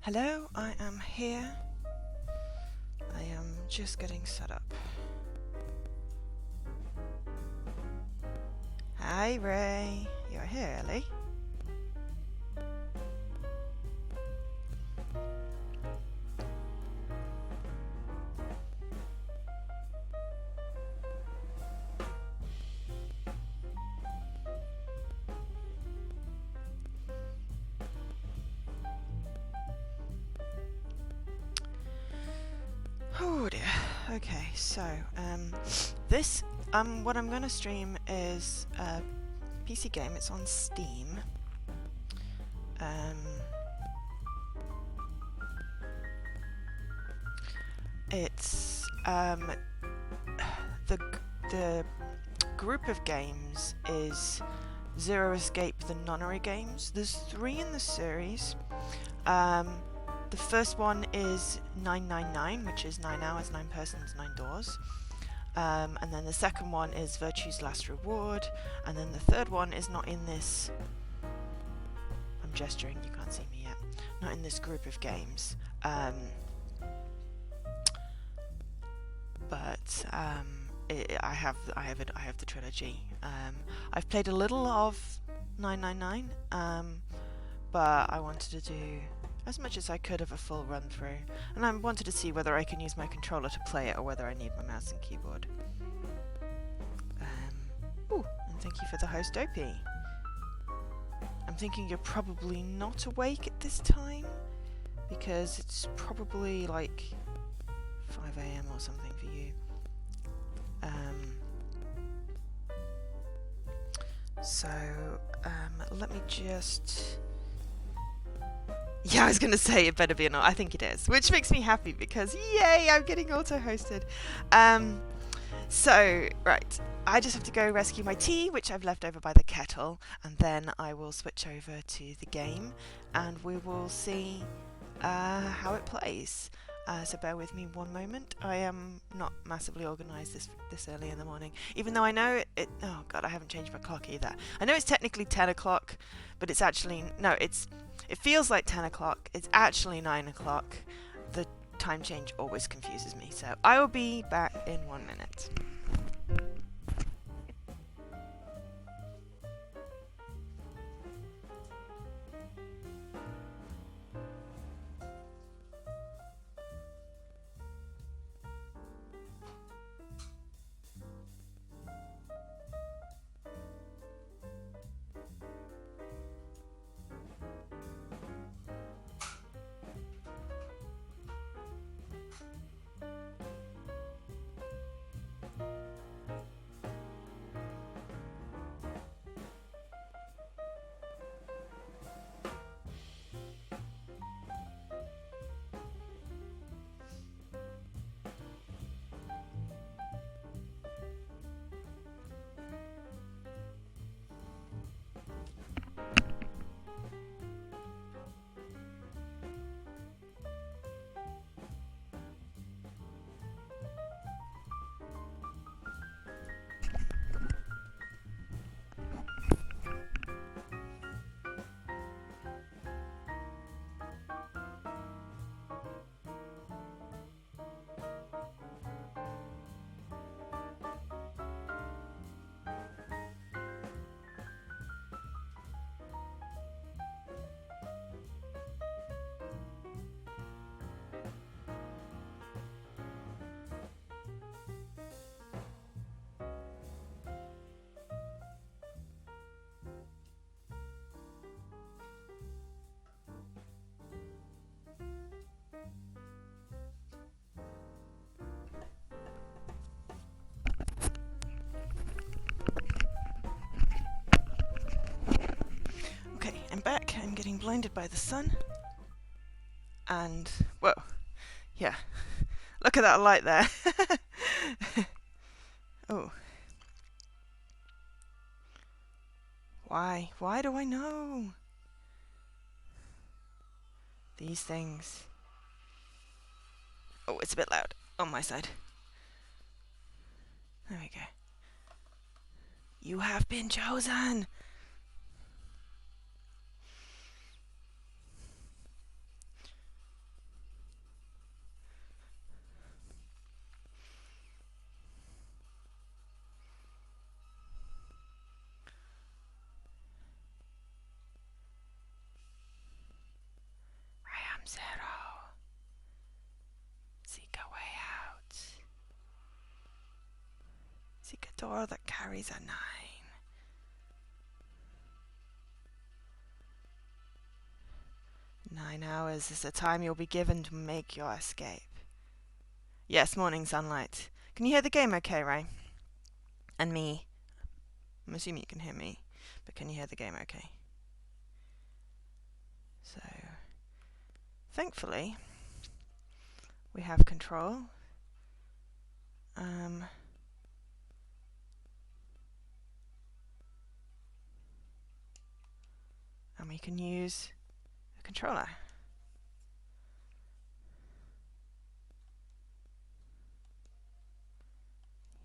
Hello, I am here. I am just getting set up. Hi Ray, you're here early. Oh dear. Okay, so this what I'm gonna stream is a PC game. It's on Steam. It's the group of games is Zero Escape, the Nonary games. There's 3 in the series. The first one is 999, which is 9 hours, 9 persons, 9 doors. And then the second one is Virtue's Last Reward. And then the third one is not in this... I'm gesturing, you can't see me yet. Not in this group of games. I have the trilogy. I've played a little of 999, but I wanted to do as much as I could of a full run through, and I wanted to see whether I can use my controller to play it or whether I need my mouse and keyboard. Ooh, and thank you for the host, Dopey. I'm thinking you're probably not awake at this time, because it's probably like 5 AM or something for you. Let me just... Yeah, I was going to say it better be or not. I think it is, which makes me happy because, yay, I'm getting auto-hosted. Right, I just have to go rescue my tea, which I've left over by the kettle, and then I will switch over to the game, and we will see how it plays. So bear with me one moment. I am not massively organised this early in the morning, even though I know it... Oh god, I haven't changed my clock either. I know it's technically 10 o'clock, but it's actually... No, it feels like 10 o'clock. It's actually 9 o'clock. The time change always confuses me, so I will be back in 1 minute. I'm back. I'm getting blinded by the sun. And, whoa, yeah. Look at that light there. Oh. Why? Why do I know? These things. Oh, it's a bit loud on my side. There we go. You have been chosen! Thor that carries a 9. 9 hours is the time you'll be given to make your escape. Yes, morning sunlight. Can you hear the game okay, Ray? And me? I'm assuming you can hear me, but can you hear the game okay? So, thankfully, we have control. And we can use the controller.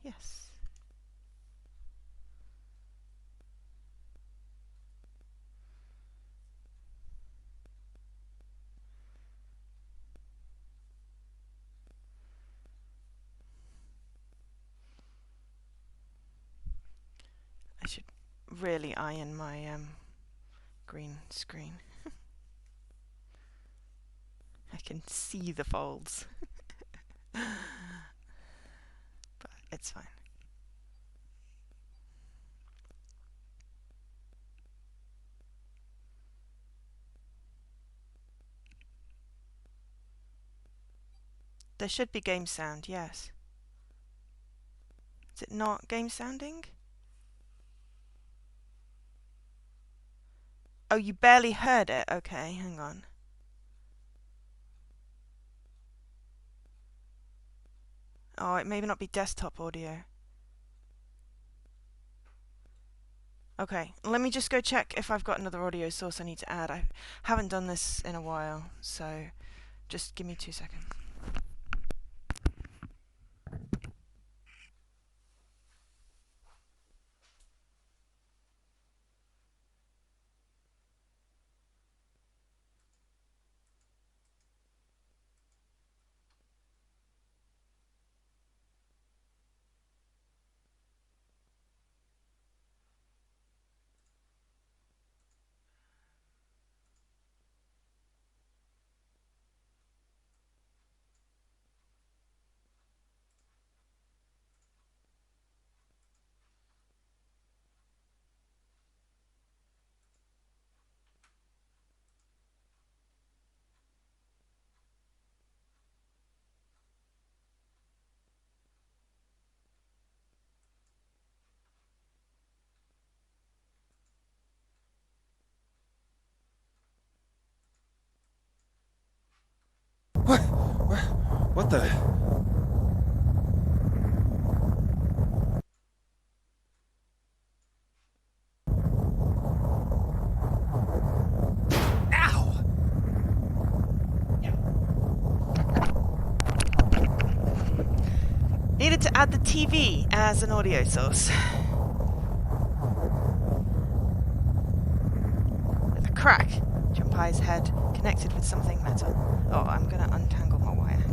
Yes. I should really iron my green screen. I can see the folds. But it's fine. There should be game sound, yes. Is it not game sounding? Oh, you barely heard it? Okay, hang on. Oh, it may not be desktop audio. Okay, let me just go check if I've got another audio source I need to add. I haven't done this in a while, so just give me 2 seconds. What the? Ow! Needed to add the TV as an audio source. With a crack, Junpei's head connected with something metal. Oh, I'm gonna untangle my wire.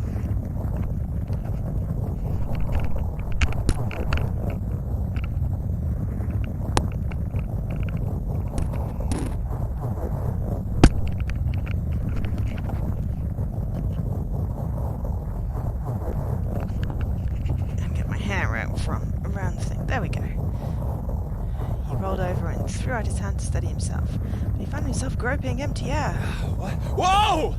And get my hair out from around the thing. There we go. He rolled over and threw out his hand to steady himself, but he found himself groping empty air. What? Whoa!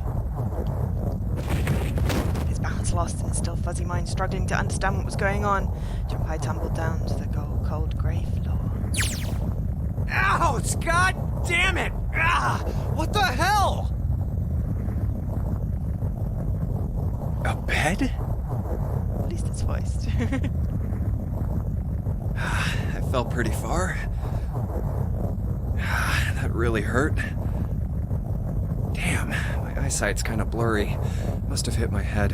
His balance lost and his still fuzzy mind struggling to understand what was going on, Junpei tumbled down to the cold grey floor. Ouch! God damn it! Ah! What the hell? A bed? At least it's voiced. I fell pretty far. That really hurt. Damn, my eyesight's kind of blurry. Must have hit my head.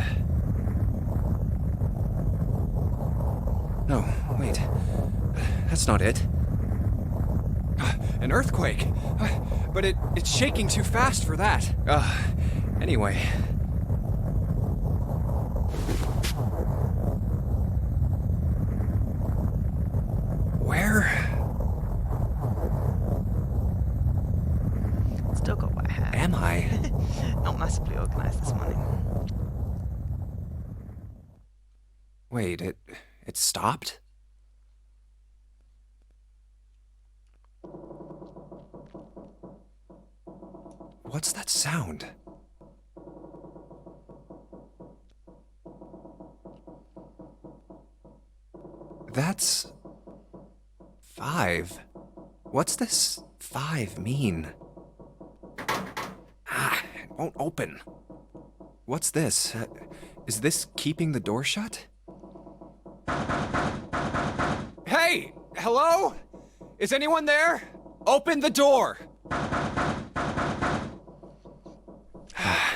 No, wait. That's not it. An earthquake! But it's shaking too fast for that. Anyway. Where? Still got wet hair. Am I? Not massively organised this morning. Wait, it stopped? What's that sound? That's 5. What's this 5 mean? It won't open. What's this? Is this keeping the door shut? Hey! Hello? Is anyone there? Open the door!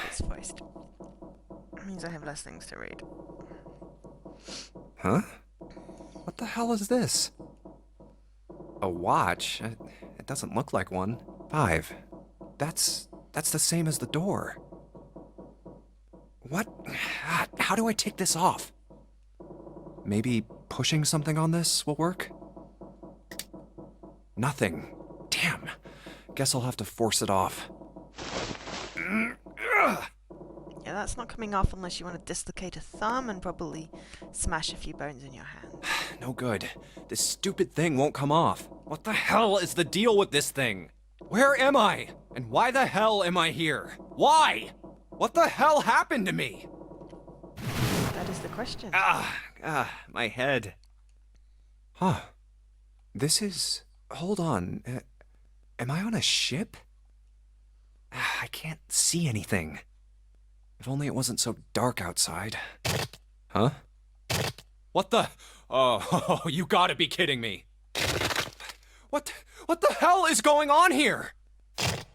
It's voiced. It means I have less things to read. Huh? What the hell is this? A watch? It doesn't look like one. 5. That's the same as the door. What? How do I take this off? Maybe pushing something on this will work? Nothing. Damn. Guess I'll have to force it off. Yeah, that's not coming off unless you want to dislocate a thumb and probably smash a few bones in your hand. No good. This stupid thing won't come off. What the hell is the deal with this thing? Where am I? And why the hell am I here? Why? What the hell happened to me? That is the question. My head. Huh. This is... Hold on. Am I on a ship? I can't see anything. If only it wasn't so dark outside. Huh? What the... Oh, you gotta be kidding me. What the hell is going on here? It's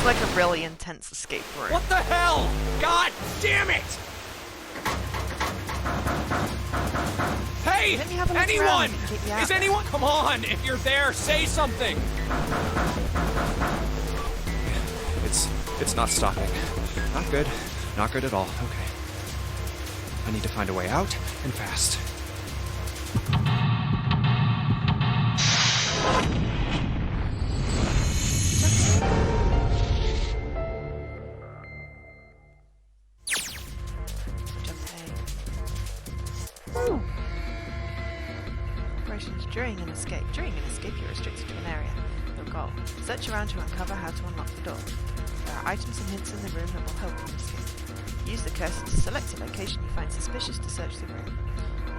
like a really intense escape room. What the hell? God damn it! Hey! Let me have a look Anyone! around and keep you out Is there. anyone... Come on! If you're there, say something! It's not stopping. Not good. Not good at all. Okay. I need to find a way out, and fast. Operations during an escape. During an escape, you're restricted to an area. Your goal: search around to uncover how to unlock the door. There are items and hints in the room that will help you escape. Use the cursor to select a location you find suspicious to search the room.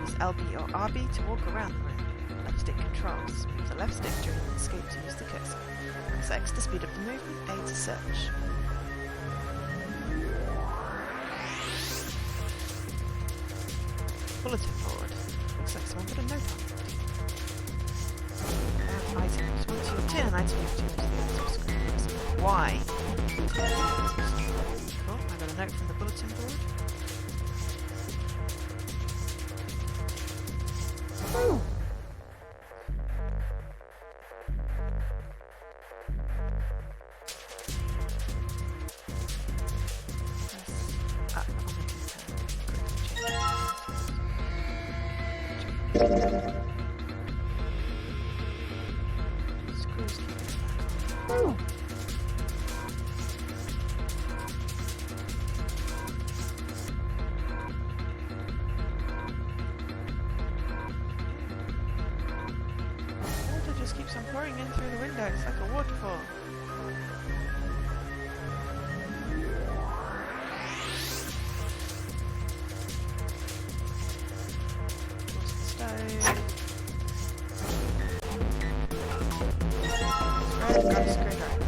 Use LB or RB to walk around the room. Left stick controls. Use the left stick during an escape to use the cursor. Press X to speed up the movement, A to search. Bulletin board. Looks like someone put a note on it. Items. Once you obtain an item, you have to use the item screen. Why? Cool. I got a note from the bulletin board. Screws. Water just keeps on pouring in through the window. It's like a waterfall. Stove. Red, got a screwdriver.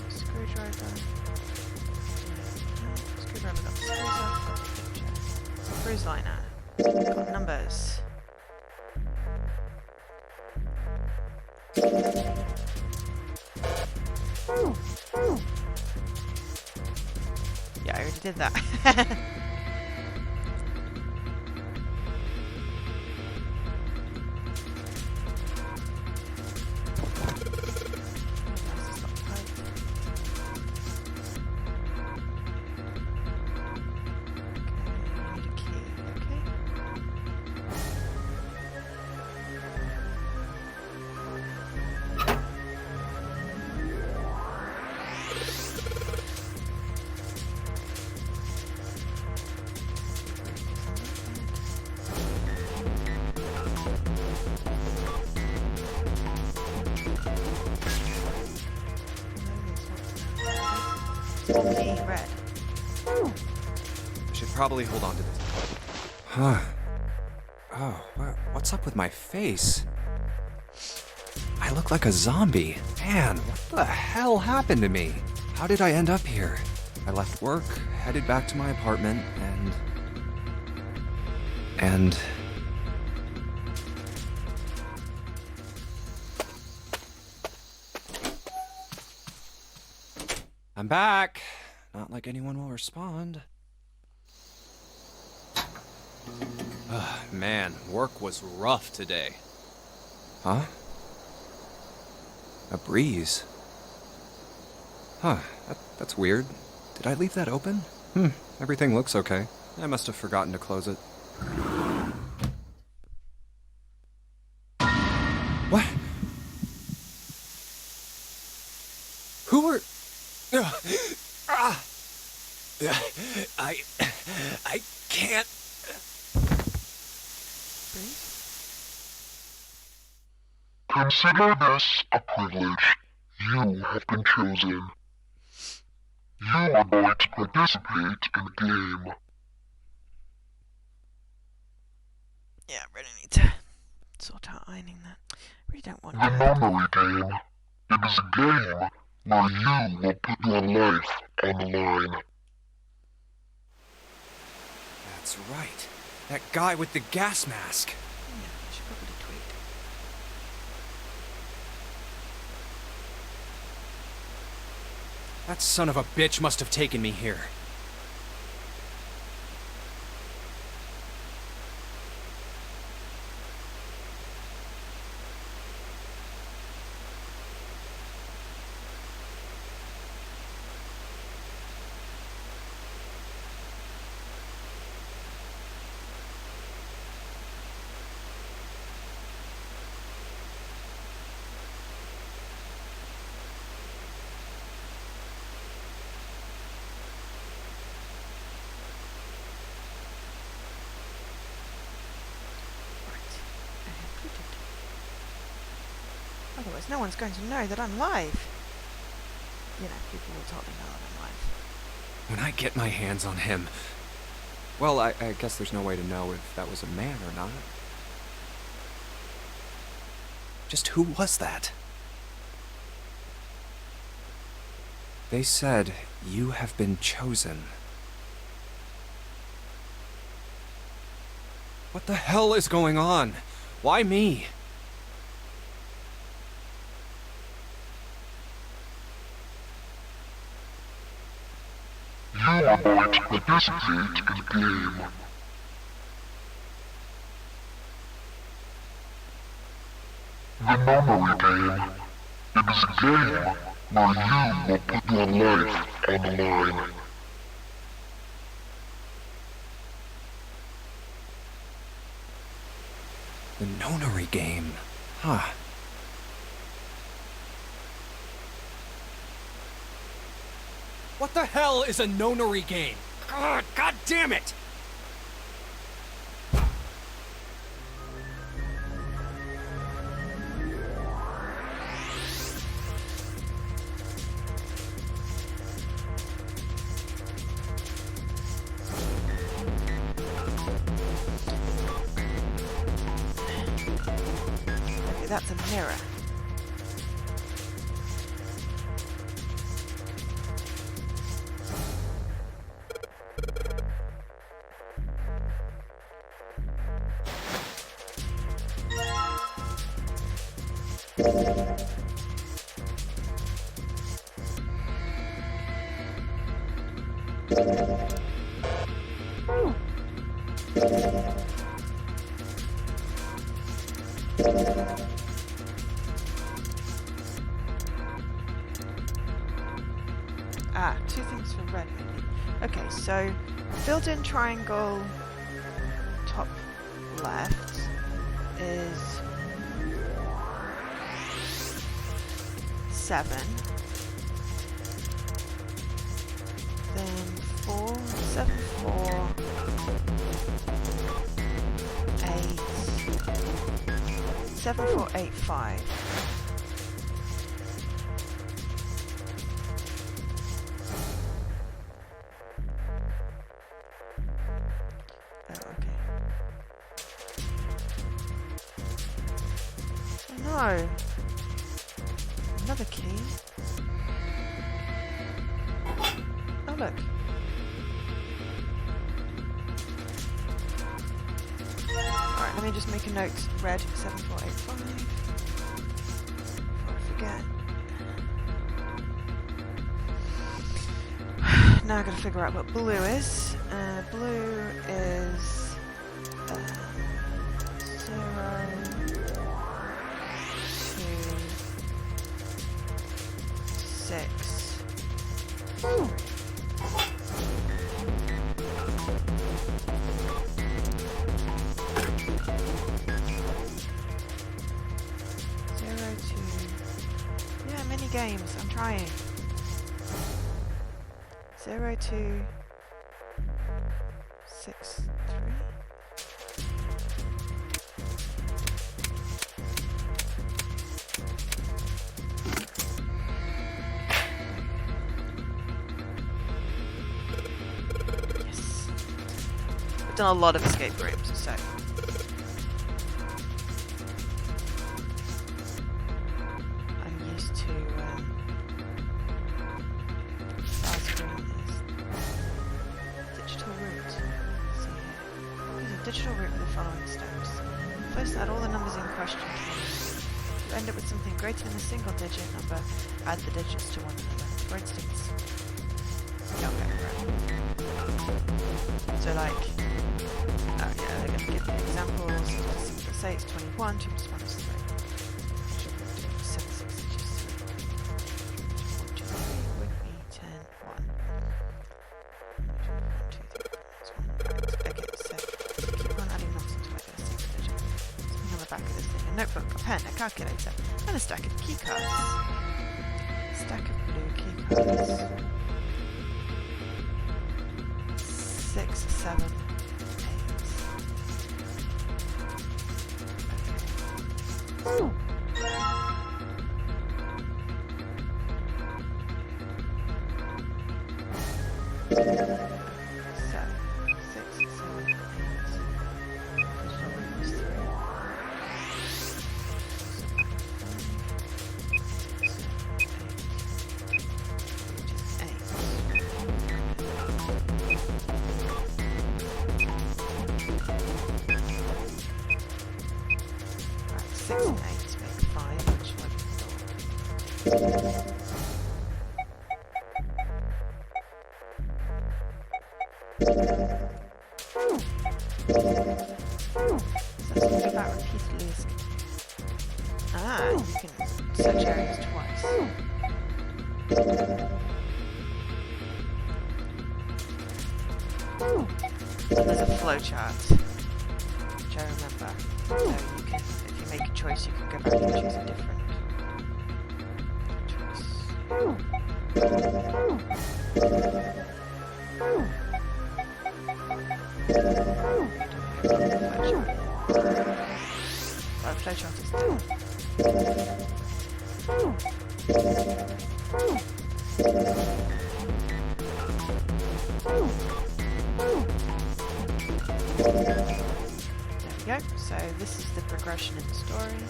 Screwdriver. Screwdriver got the screws off, got the picture. Cruise liner. Got numbers. Yeah, I already did that. G, red. I should probably hold on to this. Huh. Oh, what's up with my face? I look like a zombie. Man, what the hell happened to me? How did I end up here? I left work, headed back to my apartment, and... I'm back. Not like anyone will respond. Man, work was rough today. Huh? A breeze. Huh, that's weird. Did I leave that open? Everything looks okay. I must have forgotten to close it. What? Who are... I can't... Breathe. Consider this a privilege. You have been chosen. You are going to participate in the game. Yeah, I really need to sort out ironing that. I really don't want The to. Nonary game. It is a game where you will put your life on the line. That's right. That guy with the gas mask. Yeah, I should probably tweet. That son of a bitch must have taken me here. Right. I have tweeted. Otherwise, no one's going to know that I'm live. You know, people will totally know that I'm live. When I get my hands on him... Well, I guess there's no way to know if that was a man or not. Just who was that? They said, you have been chosen. What the hell is going on? Why me? You are going to participate in the game. The Nonary game. It is a game where you will put your life on the line. The Nonary game. Huh. What the hell is a Nonary game? God damn it! Okay, that's a mirror. Ah, two things for red maybe. Okay, so filled in triangle top left is 7. Then 4, 7, 4, 8, 7, 4, 8, 5. no! Another key. Oh look. Alright, let me just make a note. Red 7485. Before I forget. Now I've got to figure out what blue is. Blue is 0, 2, 6. 0, 2. Yeah, mini games. I'm trying. 0, 2, 6, 3. Yes. I've done a lot of escape rooms, so. I'm used to digital route. So use a digital route with the following steps. First, add all the numbers in question to one another. If you end up with something greater than a single digit number, add the digits to one another. For instance, okay, right. So like, yeah, they're going to give me examples. Let's say it's 21, 2 plus 1 is 3. 7, 6 digits, 3. 1, 2, 3 would be 10, 1. 1, 2, 3, okay, so keep on adding numbers into like a single digit. Something on the back of this thing. A notebook, a pen, a calculator, and a stack of key cards. Stack of blue key cards. 6, 7, 8. Okay. You can search areas twice. And there's a flowchart, which I remember. So you can, if you make a choice, you can go back and choose a different choice. Well, flowchart is done. There we go. So this is the progression in the story.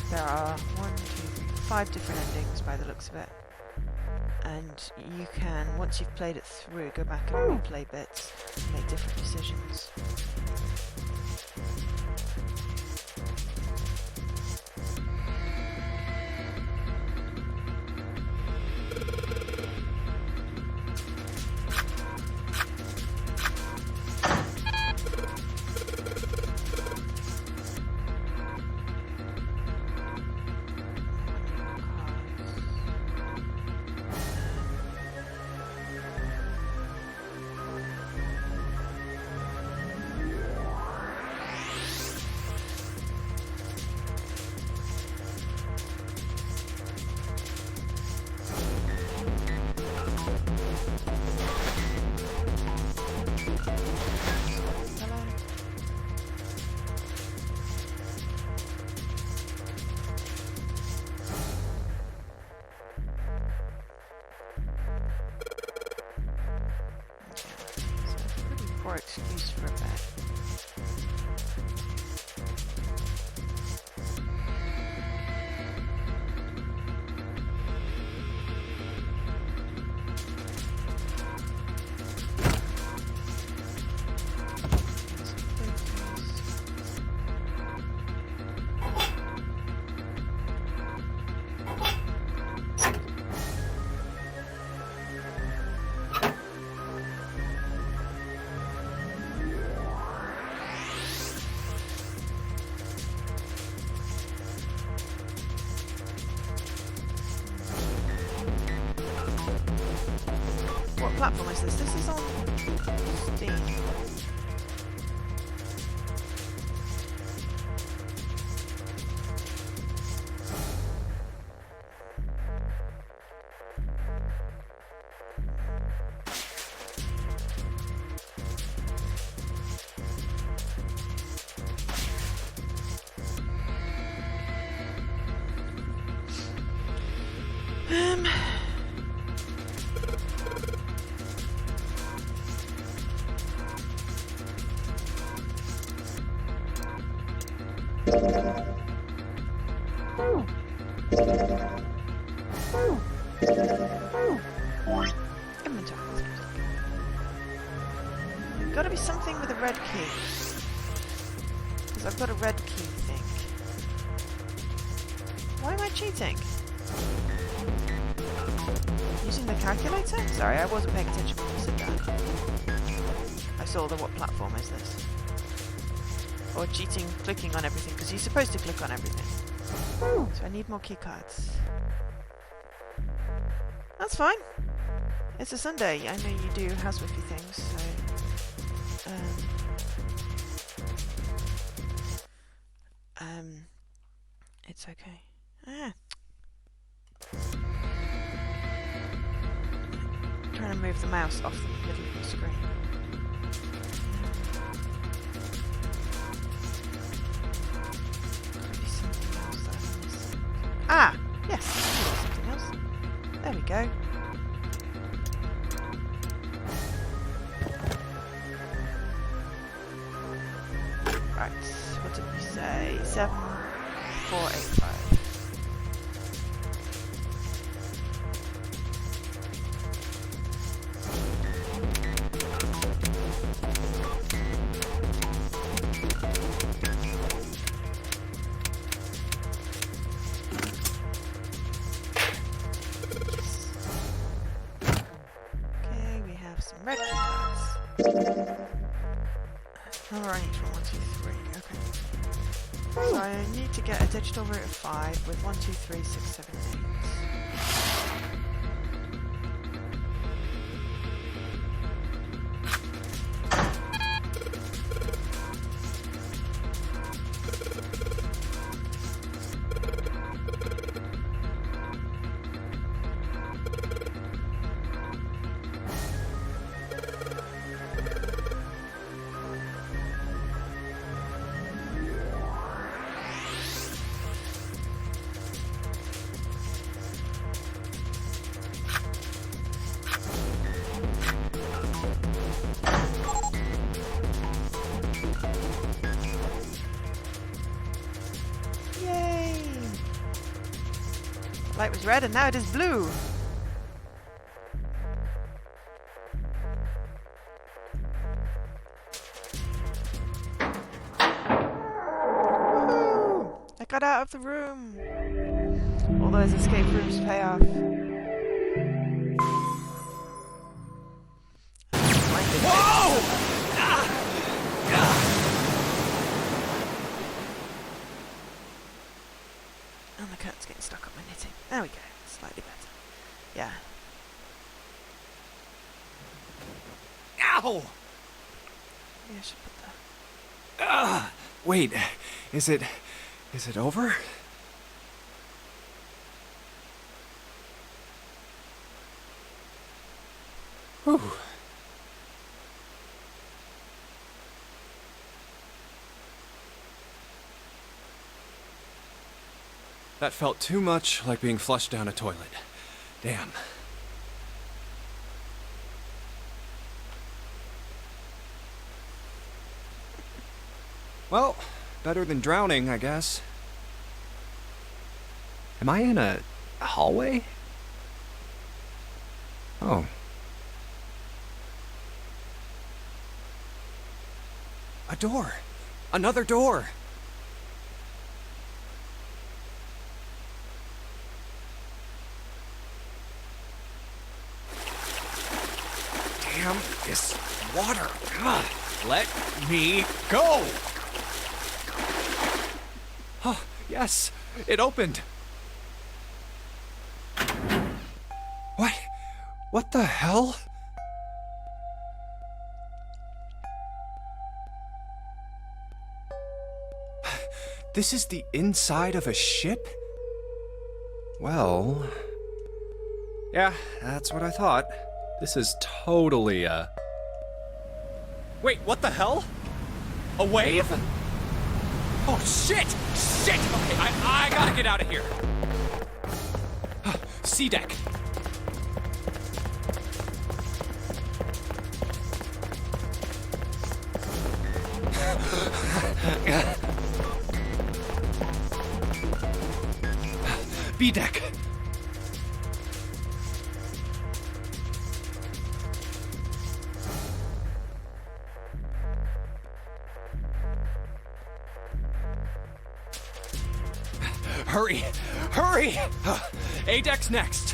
There are 5 different endings by the looks of it. And you can, once you've played it through, go back and replay bits and make different decisions. platform is this? This is on Steam. Inventory. Gotta be something with a red key. Because I've got a red key thing. Why am I cheating? Using the calculator? Sorry, I wasn't paying attention when you said that. I saw the what platform is this? Or cheating, clicking on everything, because you're supposed to click on everything. So I need more key cards. That's fine. It's a Sunday. I know you do housewifey things, so it's okay. Ah. I'm trying to move the mouse off the middle of the screen. Ah! Yes! Something else. There we go. Right, what did we say? 7485. Red key cards. Number range from 1, 2, 3. Okay. So I need to get a digital root of 5 with 1, 2, 3, 6, 7, 8. Light was red and now it is blue. Woohoo! I got out of the room. All those escape rooms pay off. Whoa! And the cat's getting stuck on my knitting. There we go. Slightly better. Yeah. Ow! Maybe I should put the... Wait, is it over? Whew. That felt too much like being flushed down a toilet. Damn. Well, better than drowning, I guess. Am I in a hallway? Oh. A door! Another door! Damn this water! God, let me go! Oh, yes, it opened. What? What the hell? This is the inside of a ship? Well... yeah, that's what I thought. This is totally, Wait, what the hell? A wave? Oh, shit! Shit! Okay, I gotta get out of here. C deck. B deck. Hurry! Hurry! A deck's next.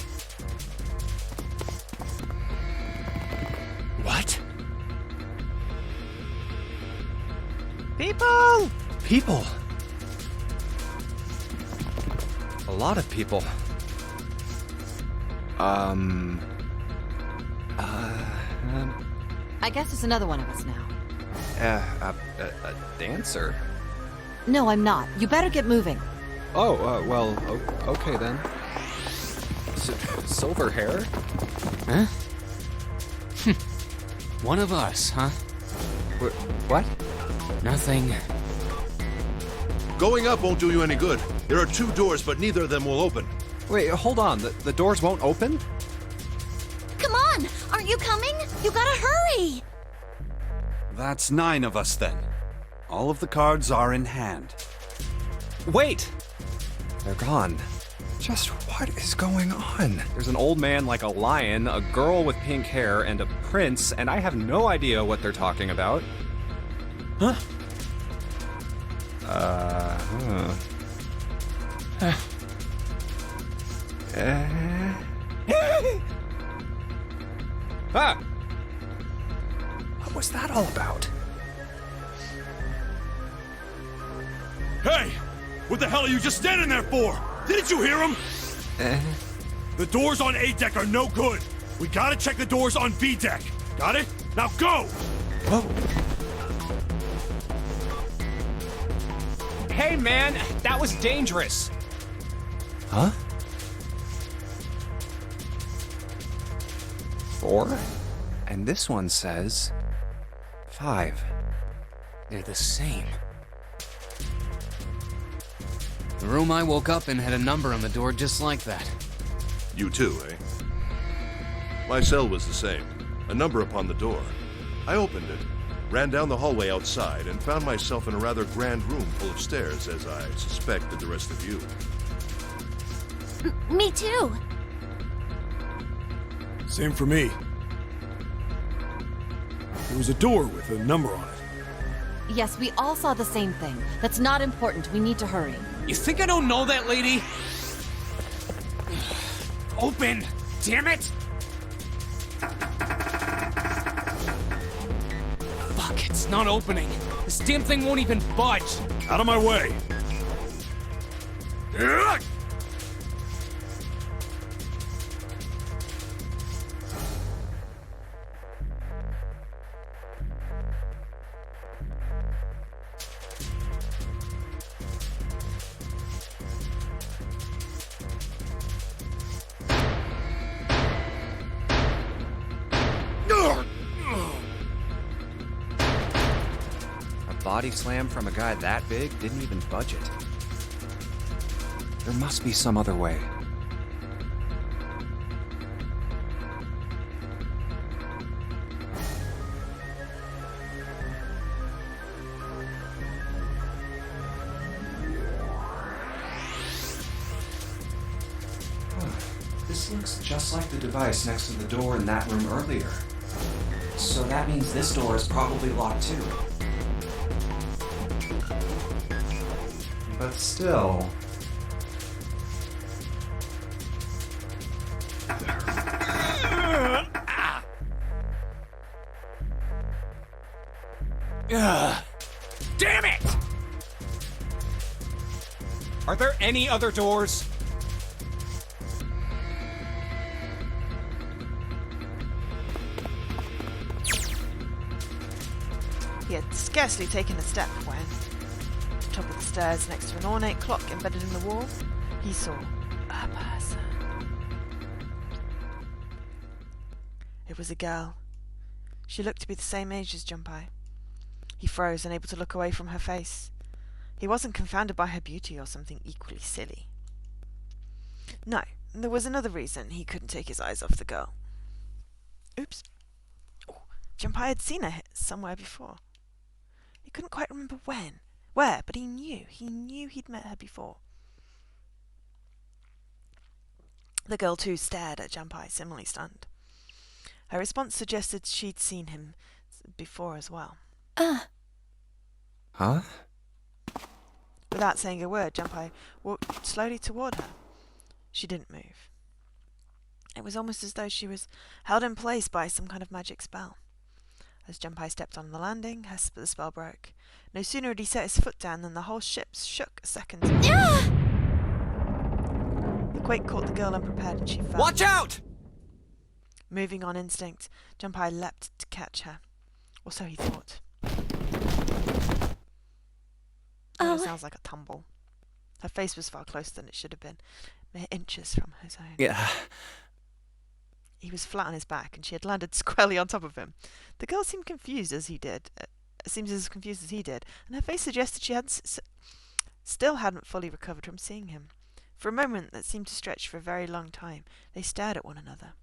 What? People! People. A lot of people. I guess it's another one of us now. A dancer? No, I'm not. You better get moving. Oh, okay then. Silver hair? Huh? One of us, huh? What? Nothing. Going up won't do you any good. There are 2 doors, but neither of them will open. Wait, hold on. The doors won't open? Come on! Aren't you coming? You gotta hurry! That's 9 of us then. All of the cards are in hand. Wait! They're gone. Just what is going on? There's an old man like a lion, a girl with pink hair, and a prince, and I have no idea what they're talking about. Huh? Ah! What was that all about? Hey! What the hell are you just standing there for? Didn't you hear him? The doors on A deck are no good. We gotta check the doors on B deck. Got it? Now go! Whoa. Hey, man! That was dangerous! Huh? 4? And this one says... 5. They're the same. The room I woke up in had a number on the door just like that. You too, eh? My cell was the same. A number upon the door. I opened it, ran down the hallway outside, and found myself in a rather grand room full of stairs, as I suspect did the rest of you. Me too. Same for me. There was a door with a number on it. Yes, we all saw the same thing. That's not important. We need to hurry. You think I don't know that lady? Open! Damn it! Fuck, it's not opening. This damn thing won't even budge. Out of my way! Ugh! Body slam from a guy that big didn't even budge it. There must be some other way. This looks just like the device next to the door in that room earlier. So that means this door is probably locked too. But still... Damn it! Are there any other doors? He had scarcely taken a step when... top of the stairs next to an ornate clock embedded in the wall, he saw a person. It was a girl. She looked to be the same age as Junpei. He froze, unable to look away from her face. He wasn't confounded by her beauty or something equally silly. No, there was another reason he couldn't take his eyes off the girl. Oops. Oh, Junpei had seen her somewhere before. He couldn't quite remember where, but he knew he'd met her before. The girl too stared at Junpei, similarly stunned. Her response suggested she'd seen him before as well. Huh? Without saying a word, Junpei walked slowly toward her. She didn't move. It was almost as though she was held in place by some kind of magic spell. As Junpei stepped on the landing, the spell broke. No sooner had he set his foot down than the whole ship shook a second. The quake caught the girl unprepared and she fell. Watch out! Moving on instinct, Junpei leapt to catch her. Or so he thought. It sounds like a tumble. Her face was far closer than it should have been, mere inches from his own. Yeah. He was flat on his back, and she had landed squarely on top of him. The girl seemed confused as he did. Seemed as confused as he did, and her face suggested she still hadn't fully recovered from seeing him. For a moment that seemed to stretch for a very long time, they stared at one another.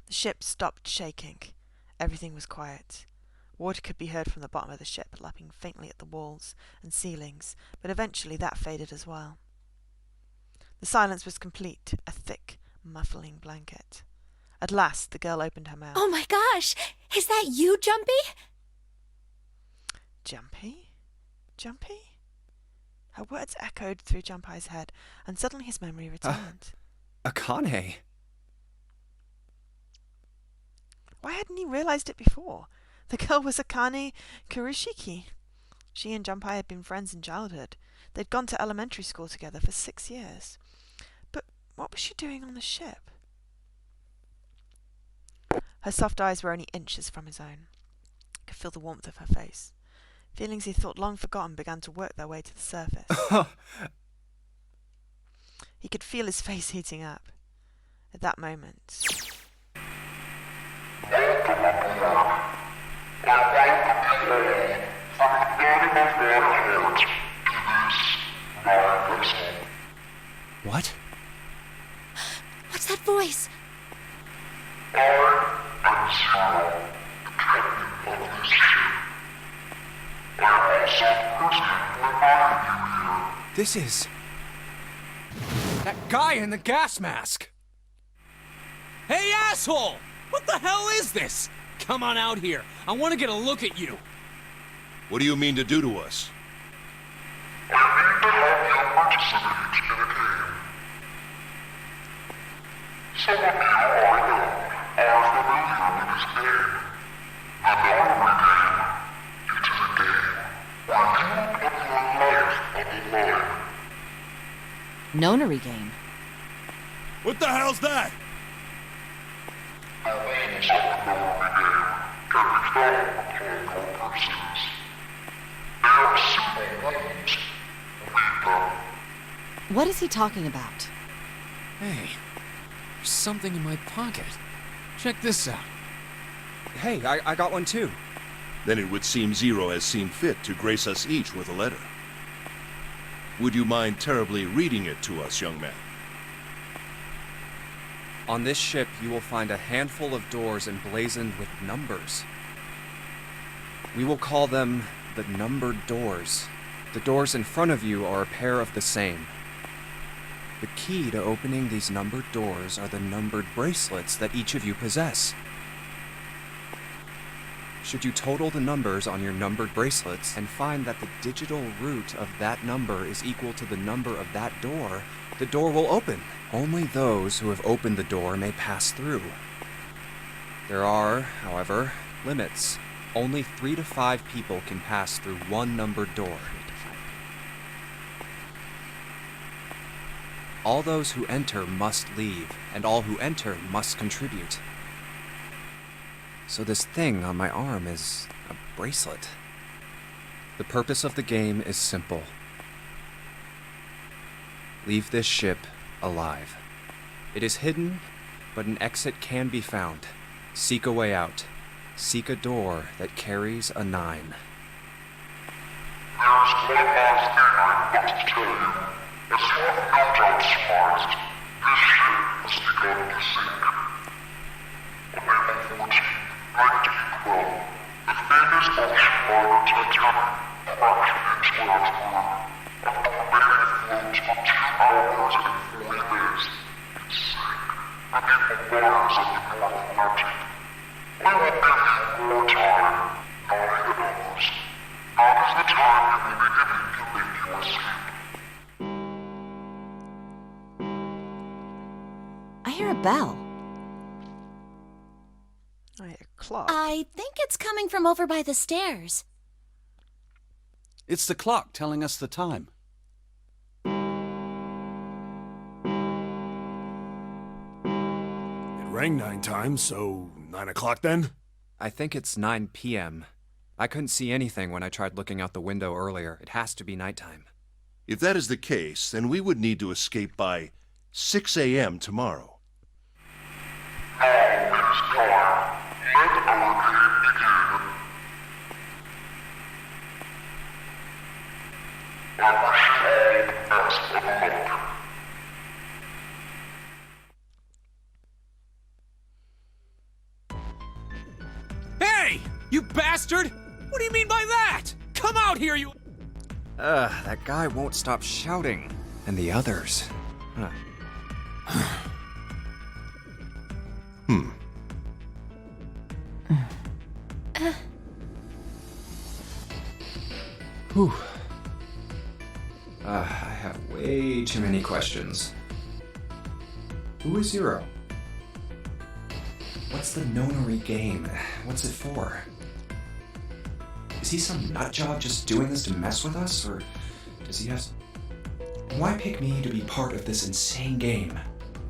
The ship stopped shaking. Everything was quiet. Water could be heard from the bottom of the ship, lapping faintly at the walls and ceilings, but eventually that faded as well. The silence was complete, a thick, muffling blanket. At last, the girl opened her mouth. Oh my gosh! Is that you, Jumpy? Jumpy? Jumpy? Her words echoed through Junpei's head, and suddenly his memory returned. Akane. Why hadn't he realized it before? The girl was Akane Kurishiki. She and Junpei had been friends in childhood. They'd gone to elementary school together for 6 years. But what was she doing on the ship? Her soft eyes were only inches from his own. He could feel the warmth of her face. Feelings he thought long forgotten began to work their way to the surface. He could feel his face heating up. At that moment... What? What's that voice? This is... that guy in the gas mask! Hey, asshole! What the hell is this? Come on out here. I want to get a look at you. What do you mean to do to us? Some of you I know are familiar with this game. The Nonary game. It is a game where you put your life on the line. Nonary game. What the hell's that? The rules of the Nonary game can be found upon your persons. They are simple rules. Read them. What is he talking about? Hey, there's something in my pocket. Check this out. Hey, I got one too. Then it would seem Zero has seen fit to grace us each with a letter. Would you mind terribly reading it to us, young man? On this ship, you will find a handful of doors emblazoned with numbers. We will call them the numbered doors. The doors in front of you are a pair of the same. The key to opening these numbered doors are the numbered bracelets that each of you possess. Should you total the numbers on your numbered bracelets and find that the digital root of that number is equal to the number of that door, the door will open. Only those who have opened the door may pass through. There are, however, limits. Only 3 to 5 people can pass through one numbered door. All those who enter must leave, and all who enter must contribute. So this thing on my arm is a bracelet. The purpose of the game is simple. Leave this ship alive. It is hidden, but an exit can be found. Seek a way out. Seek a door that carries a 9. There's one last thing I must tell you. As you have no doubt surmised, this ship has begun to sink. On April 14, 1912, the famous ocean liner Titanic crashed into Earth's moon. After remaining afloat for 2 hours and 40 days, it sank beneath the waters of the North Atlantic. We will give you more time, 9 hours. Now is the time you will be given to make your escape. I hear a bell. I hear a clock. I think it's coming from over by the stairs. It's the clock telling us the time. It rang 9 times, so 9 o'clock then? I think it's 9 p.m. I couldn't see anything when I tried looking out the window earlier. It has to be nighttime. If that is the case, then we would need to escape by 6 a.m. tomorrow. Now it is time. Let our game begin. I wish you all the best of luck. Hey! You bastard! What do you mean by that? Come out here, you... That guy won't stop shouting. And the others. Huh. Whew. I have way too many questions. Who is Zero? What's the Nonary game? What's it for? Is he some nutjob just doing this to mess with us, or does he have... Why pick me to be part of this insane game?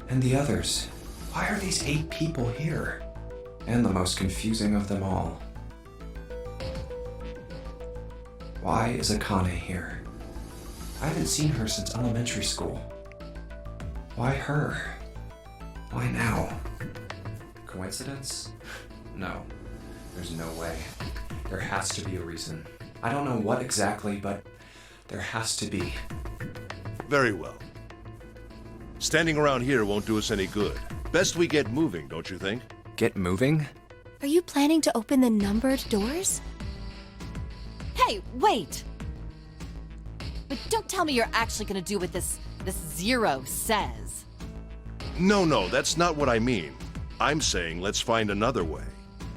And the others? Why are these 8 people here? And the most confusing of them all. Why is Akane here? I haven't seen her since elementary school. Why her? Why now? Coincidence? No. There's no way. There has to be a reason. I don't know what exactly, but there has to be. Very well. Standing around here won't do us any good. Best we get moving, don't you think? Get moving? Are you planning to open the numbered doors? Hey, wait! But don't tell me you're actually gonna do what this Zero says. No, that's not what I mean. I'm saying let's find another way.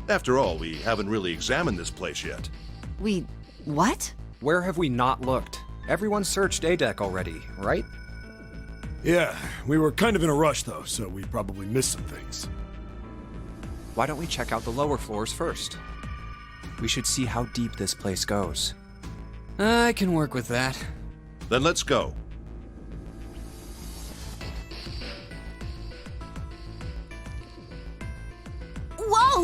After all, we haven't really examined this place yet. What? Where have we not looked? Everyone searched A deck already, right? Yeah, we were kind of in a rush though, so we probably missed some things. Why don't we check out the lower floors first? We should see how deep this place goes. I can work with that. Then let's go. Whoa!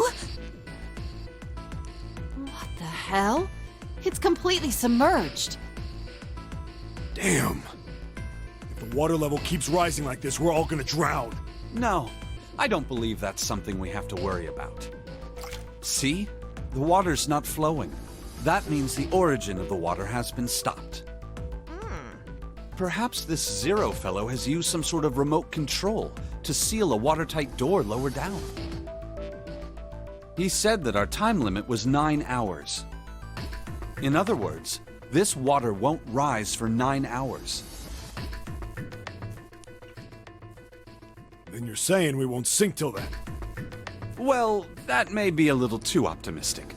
What the hell? It's completely submerged. Damn. If the water level keeps rising like this, we're all gonna drown. No, I don't believe that's something we have to worry about. See? The water's not flowing. That means the origin of the water has been stopped. Perhaps this Zero fellow has used some sort of remote control to seal a watertight door lower down. He said that our time limit was 9 hours. In other words, this water won't rise for 9 hours. Then you're saying we won't sink till then. Well, that may be a little too optimistic.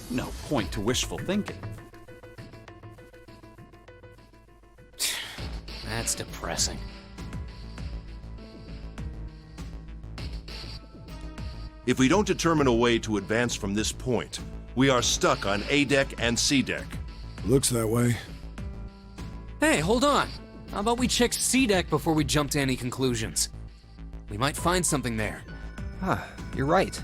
No point to wishful thinking. That's depressing. If we don't determine a way to advance from this point, we are stuck on A deck and C deck. Looks that way. Hey, hold on. How about we check C deck before we jump to any conclusions? We might find something there. Huh, you're right.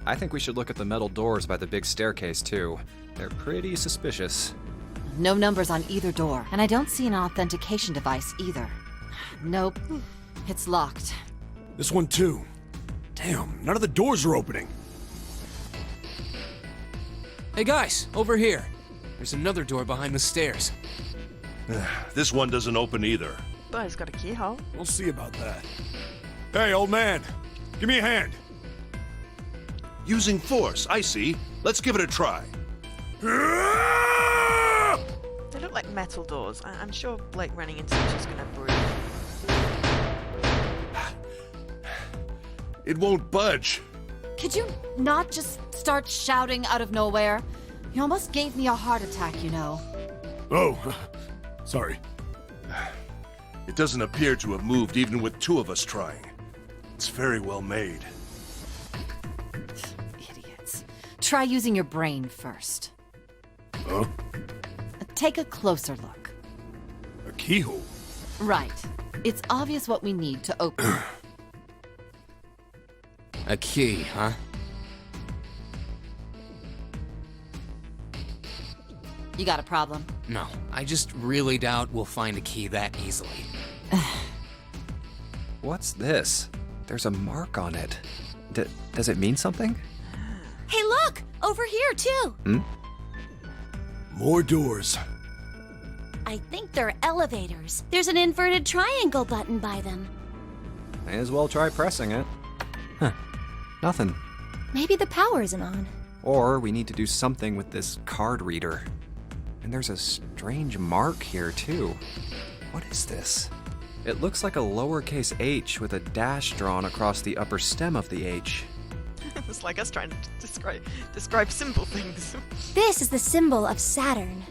I think we should look at the metal doors by the big staircase, too. They're pretty suspicious. No numbers on either door, and I don't see an authentication device either. Nope. It's locked. This one too. Damn, none of the doors are opening. Hey guys, over here. There's another door behind the stairs. This one doesn't open either. But it's got a keyhole. We'll see about that. Hey, old man, give me a hand. Using force, I see. Let's give it a try. They look like metal doors. I'm sure Blake running into them is just gonna breathe. It won't budge. Could you not just start shouting out of nowhere? You almost gave me a heart attack, you know. Oh, sorry. It doesn't appear to have moved even with two of us trying. It's very well made. Idiots. Try using your brain first. Huh? Take a closer look. A keyhole? Right. It's obvious what we need to open. A key, huh? You got a problem? No, I just really doubt we'll find a key that easily. What's this? There's a mark on it. Does it mean something? Hey, look! Over here, too! More doors. I think they're elevators. There's an inverted triangle button by them. May as well try pressing it. Huh. Nothing. Maybe the power isn't on. Or we need to do something with this card reader. And there's a strange mark here, too. What is this? It looks like a lowercase h with a dash drawn across the upper stem of the h. It's like us trying to describe simple things. This is the symbol of Saturn.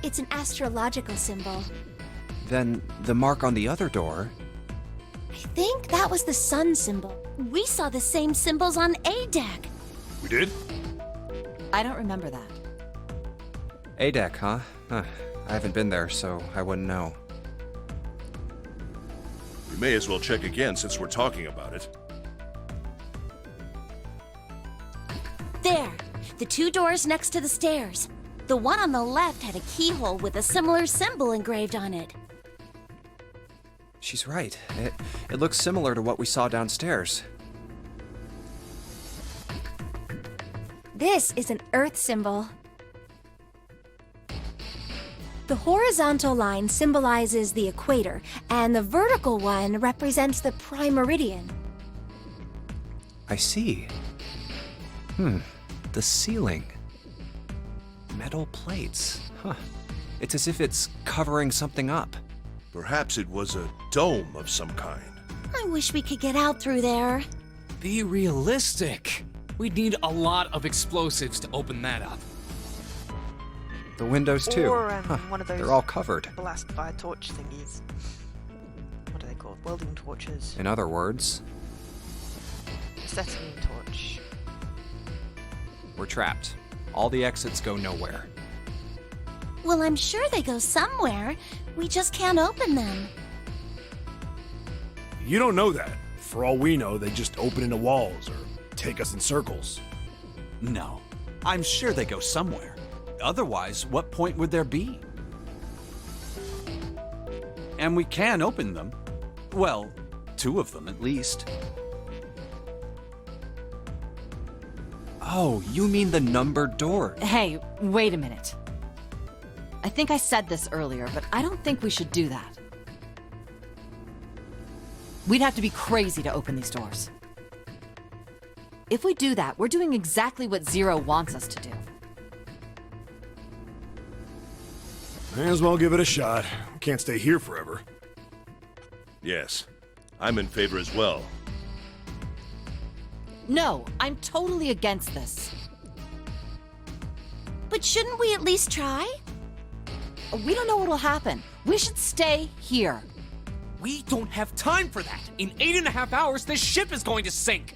It's an astrological symbol. Then the mark on the other door. I think that was the sun symbol. We saw the same symbols on A deck. We did? I don't remember that. A deck, huh? I haven't been there, so I wouldn't know. We may as well check again since we're talking about it. There, the two doors next to the stairs. The one on the left had a keyhole with a similar symbol engraved on it. She's right. It looks similar to what we saw downstairs. This is an Earth symbol. The horizontal line symbolizes the equator, and the vertical one represents the prime meridian. I see. The ceiling. Metal plates. Huh. It's as if it's covering something up. Perhaps it was a dome of some kind. I wish we could get out through there. Be realistic. We'd need a lot of explosives to open that up. The windows, too. Or one of those They're all covered. blast fire torch thingies. What are they called? Welding torches. In other words, Acetylene torch. we're trapped. All the exits go nowhere. Well, I'm sure they go somewhere. We just can't open them. You don't know that. For all we know, they just open into walls or take us in circles. No. I'm sure they go somewhere. Otherwise, what point would there be? And we can open them. Well, two of them at least. Oh, you mean the numbered door? Hey, wait a minute. I think I said this earlier, but I don't think we should do that. We'd have to be crazy to open these doors. If we do that, we're doing exactly what Zero wants us to do. May as well give it a shot. We can't stay here forever. Yes, I'm in favor as well. No, I'm totally against this. But shouldn't we at least try? We don't know what'll happen. We should stay here. We don't have time for that. In 8.5 hours, this ship is going to sink.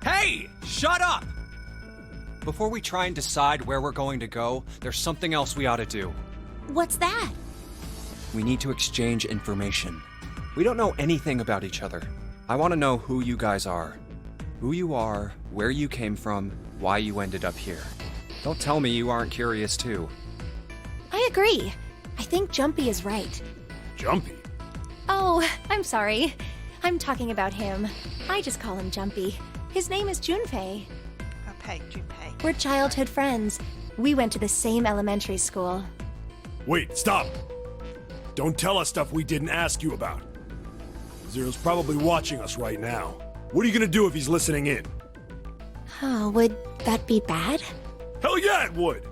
Hey! Shut up! Before we try and decide where we're going to go, there's something else we ought to do. What's that? We need to exchange information. We don't know anything about each other. I want to know who you guys are. who you are, where you came from, why you ended up here. Don't tell me you aren't curious too. I agree. I think Jumpy is right. Jumpy? Oh, I'm sorry. I'm talking about him. I just call him Jumpy. His name is Junpei. Junpei. We're childhood friends. We went to the same elementary school. Wait, stop! Don't tell us stuff we didn't ask you about. Zero's probably watching us right now. What are you gonna do if he's listening in? Oh, would that be bad? Hell yeah, it would!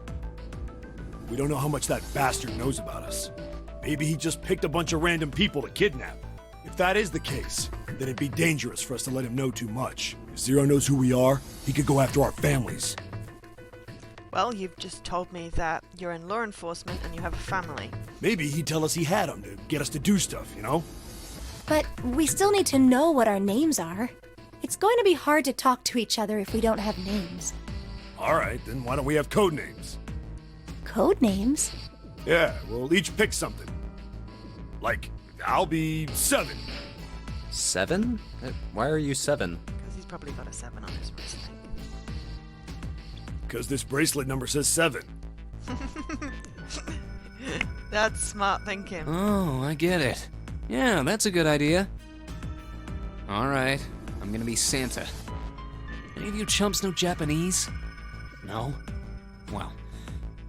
We don't know how much that bastard knows about us. Maybe he just picked a bunch of random people to kidnap. If that is the case, then it'd be dangerous for us to let him know too much. If Zero knows who we are, he could go after our families. Well, you've just told me that you're in law enforcement and you have a family. Maybe he'd tell us he had them to get us to do stuff, you know? But we still need to know what our names are. It's going to be hard to talk to each other if we don't have names. Alright, then why don't we have code names? Code names? Yeah, we'll each pick something. Like, I'll be 7. 7? Why are you 7? Because he's probably got a 7 on his wrist. Because this bracelet number says 7. That's smart thinking. Oh, I get it. Yeah, that's a good idea. Alright, I'm gonna be Santa. Any of you chumps know Japanese? No? Well,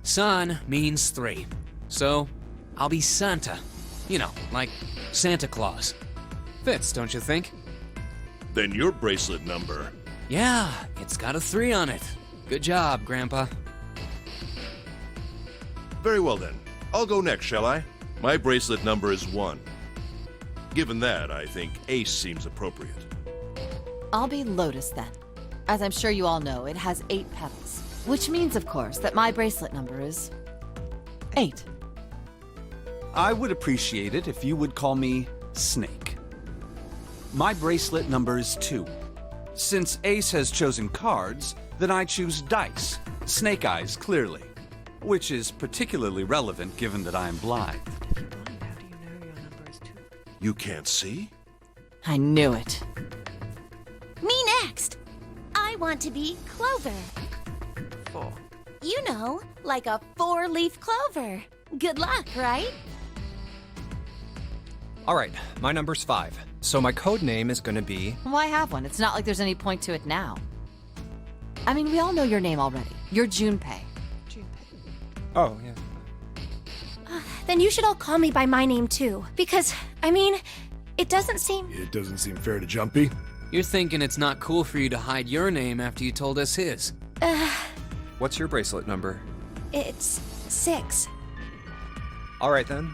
san means 3. So, I'll be Santa. You know, like Santa Claus. Fits, don't you think? Then your bracelet number. Yeah, it's got a 3 on it. Good job, Grandpa. Very well then. I'll go next, shall I? My bracelet number is 1. Given that, I think Ace seems appropriate. I'll be Lotus then. As I'm sure you all know, it has 8 petals. Which means, of course, that my bracelet number is 8. I would appreciate it if you would call me Snake. My bracelet number is 2. Since Ace has chosen cards, then I choose dice. Snake eyes, clearly. Which is particularly relevant given that I am blind. If you're blind, how do you know your number is 2? You can't see? I knew it. Me next. I want to be Clover. 4. You know, like a 4-leaf clover. Good luck, right? Alright, my number's 5. So my code name is gonna be... Why have one? It's not like there's any point to it now. I mean, we all know your name already. You're Junpei. Junpei. Oh, yeah. Then you should all call me by my name too. Because, I mean, it doesn't seem... It doesn't seem fair to Jumpy. You're thinking it's not cool for you to hide your name after you told us his. What's your bracelet number? It's 6. Alright then,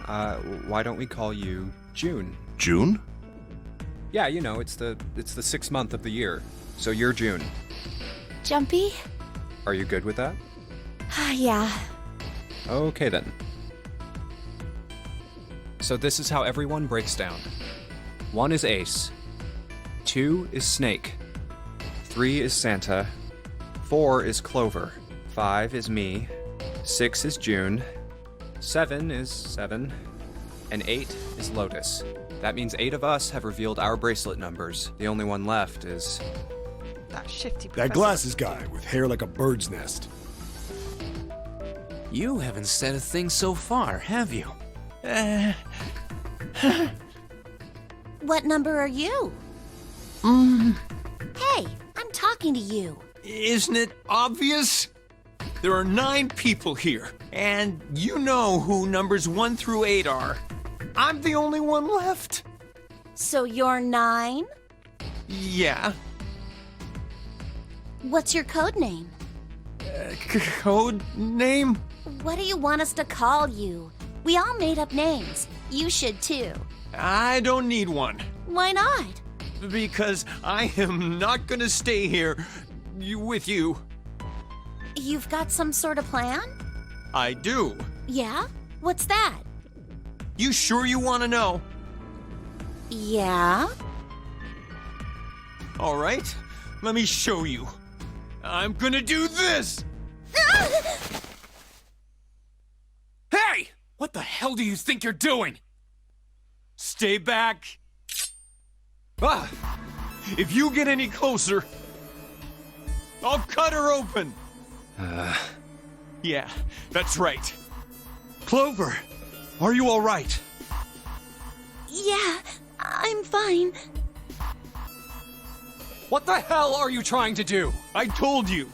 why don't we call you June? June? Yeah, you know, it's the 6th month of the year. So you're June. Jumpy? Are you good with that? Yeah. Okay then. So this is how everyone breaks down. 1 is Ace. 2 is Snake. 3 is Santa. 4 is Clover. 5 is me. 6 is June. 7 is 7. And 8 is Lotus. That means 8 of us have revealed our bracelet numbers. The only one left is... That shifty professor. That glasses guy with hair like a bird's nest. You haven't said a thing so far, have you? What number are you? Hey, I'm talking to you. Isn't it obvious? There are 9 people here, and you know who numbers 1 through 8 are. I'm the only one left. So you're 9? Yeah. What's your code name? Code name? What do you want us to call you? We all made up names. You should too. I don't need one. Why not? Because I am not gonna stay here with you. You've got some sort of plan? I do. Yeah? What's that? You sure you want to know? Yeah? All right, let me show you. I'm gonna do this! Hey! What the hell do you think you're doing? Stay back. Ah! If you get any closer, I'll cut her open. Yeah, that's right. Clover, are you all right? Yeah, I'm fine. What the hell are you trying to do? I told you.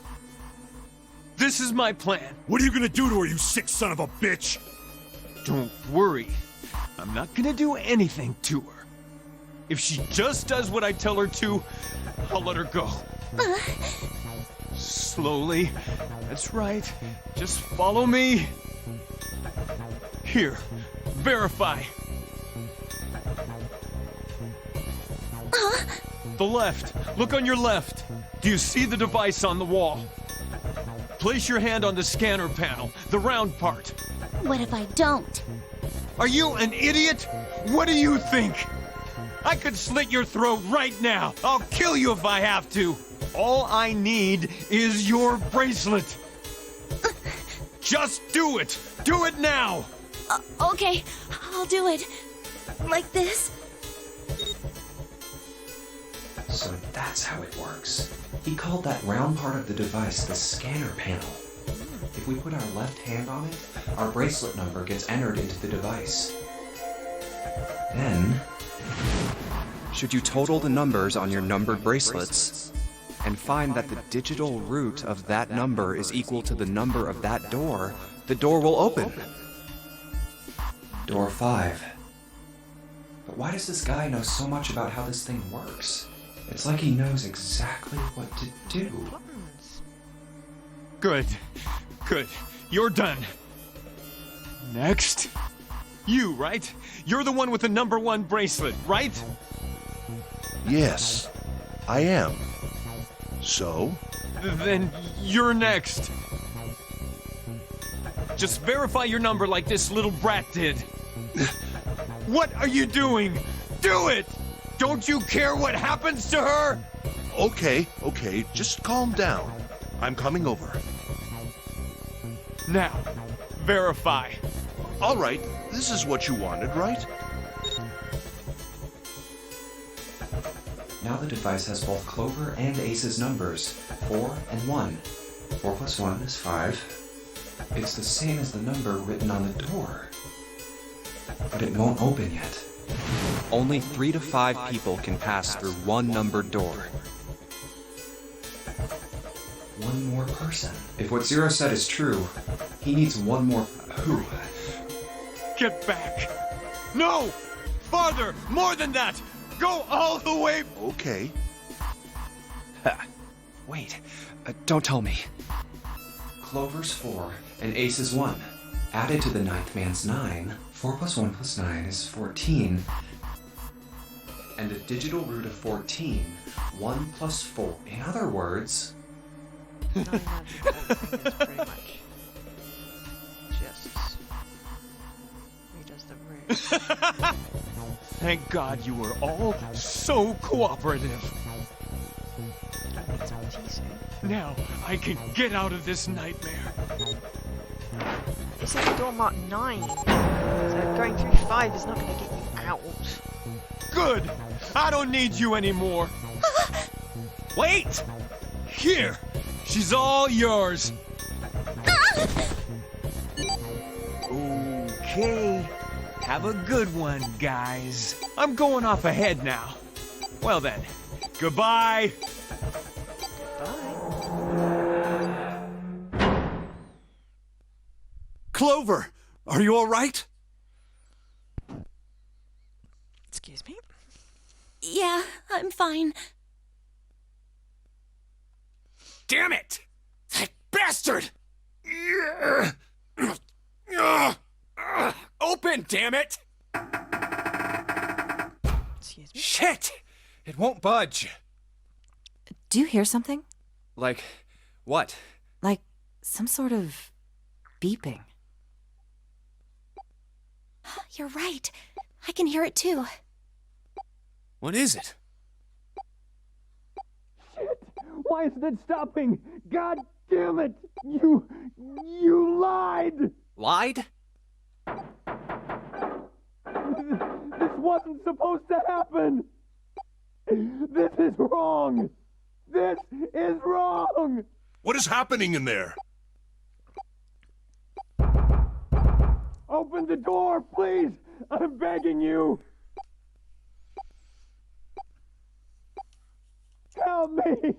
This is my plan. What are you gonna do to her, you sick son of a bitch? Don't worry. I'm not gonna do anything to her. If she just does what I tell her to, I'll let her go. Slowly. That's right. Just follow me. Here. Verify. The left. Look on your left. Do you see the device on the wall? Place your hand on the scanner panel, the round part. What if I don't? Are you an idiot? What do you think? I could slit your throat right now. I'll kill you if I have to. All I need is your bracelet. Just do it. Do it now. Okay, I'll do it. Like this. So that's how it works. He called that round part of the device the scanner panel. If we put our left hand on it, our bracelet number gets entered into the device. Then, should you total the numbers on your numbered bracelets and find that the digital root of that number is equal to the number of that door, the door will open. Door 5. But why does this guy know so much about how this thing works? It's like he knows exactly what to do. Good. Good. You're done. Next. You, right? You're the one with the number 1 bracelet, right? Yes, I am. So? Then you're next. Just verify your number like this little brat did. What are you doing? Do it! Don't you care what happens to her? Okay, just calm down. I'm coming over. Now, verify. All right, this is what you wanted, right? Now the device has both Clover and Ace's numbers, 4 and 1. 4 plus 1 is 5. It's the same as the number written on the door. But it won't open yet. Only 3 to 5 people can pass through one numbered door. One more person. If what Zero said is true, he needs one more... Who? Get back. No! Farther! More than that! Go all the way... Okay. Wait, don't tell me. Clover's 4 and Ace's 1. Added to the ninth man's 9, 4 plus 1 plus 9 is 14. And a digital root of 14, 1 plus 4. In other words... 9 is pretty much just redoes the root. Thank God you were all so cooperative. Now I can get out of this nightmare. It says the door marked 9, so going through 5 is not going to get you out. Good! I don't need you anymore. Wait! Here! She's all yours. Okay. Have a good one, guys. I'm going off ahead now. Well then, goodbye. Clover, are you all right? Excuse me? Yeah, I'm fine. Damn it! That bastard! Open, damn it! Excuse me? Shit! It won't budge. Do you hear something? Like, what? Like some sort of beeping. You're right. I can hear it too. What is it? Why isn't it stopping? God damn it! You lied! Lied? This wasn't supposed to happen! This is wrong! This is wrong! What is happening in there? Open the door, please! I'm begging you! Help me!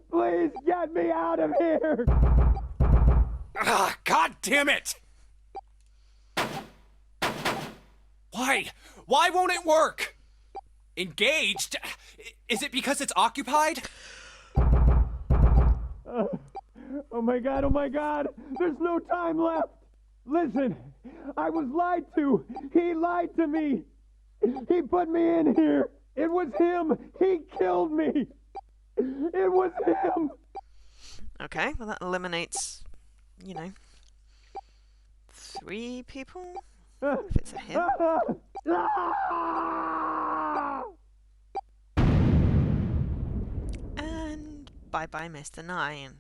Please get me out of here! Ah, God damn it! Why? Why won't it work? Engaged? Is it because it's occupied? Oh my god, there's no time left! Listen, I was lied to! He lied to me! He put me in here! It was him! He killed me! It was him! Okay, well that eliminates, you know, 3 people? If it's a him. And bye-bye, Mr. 9.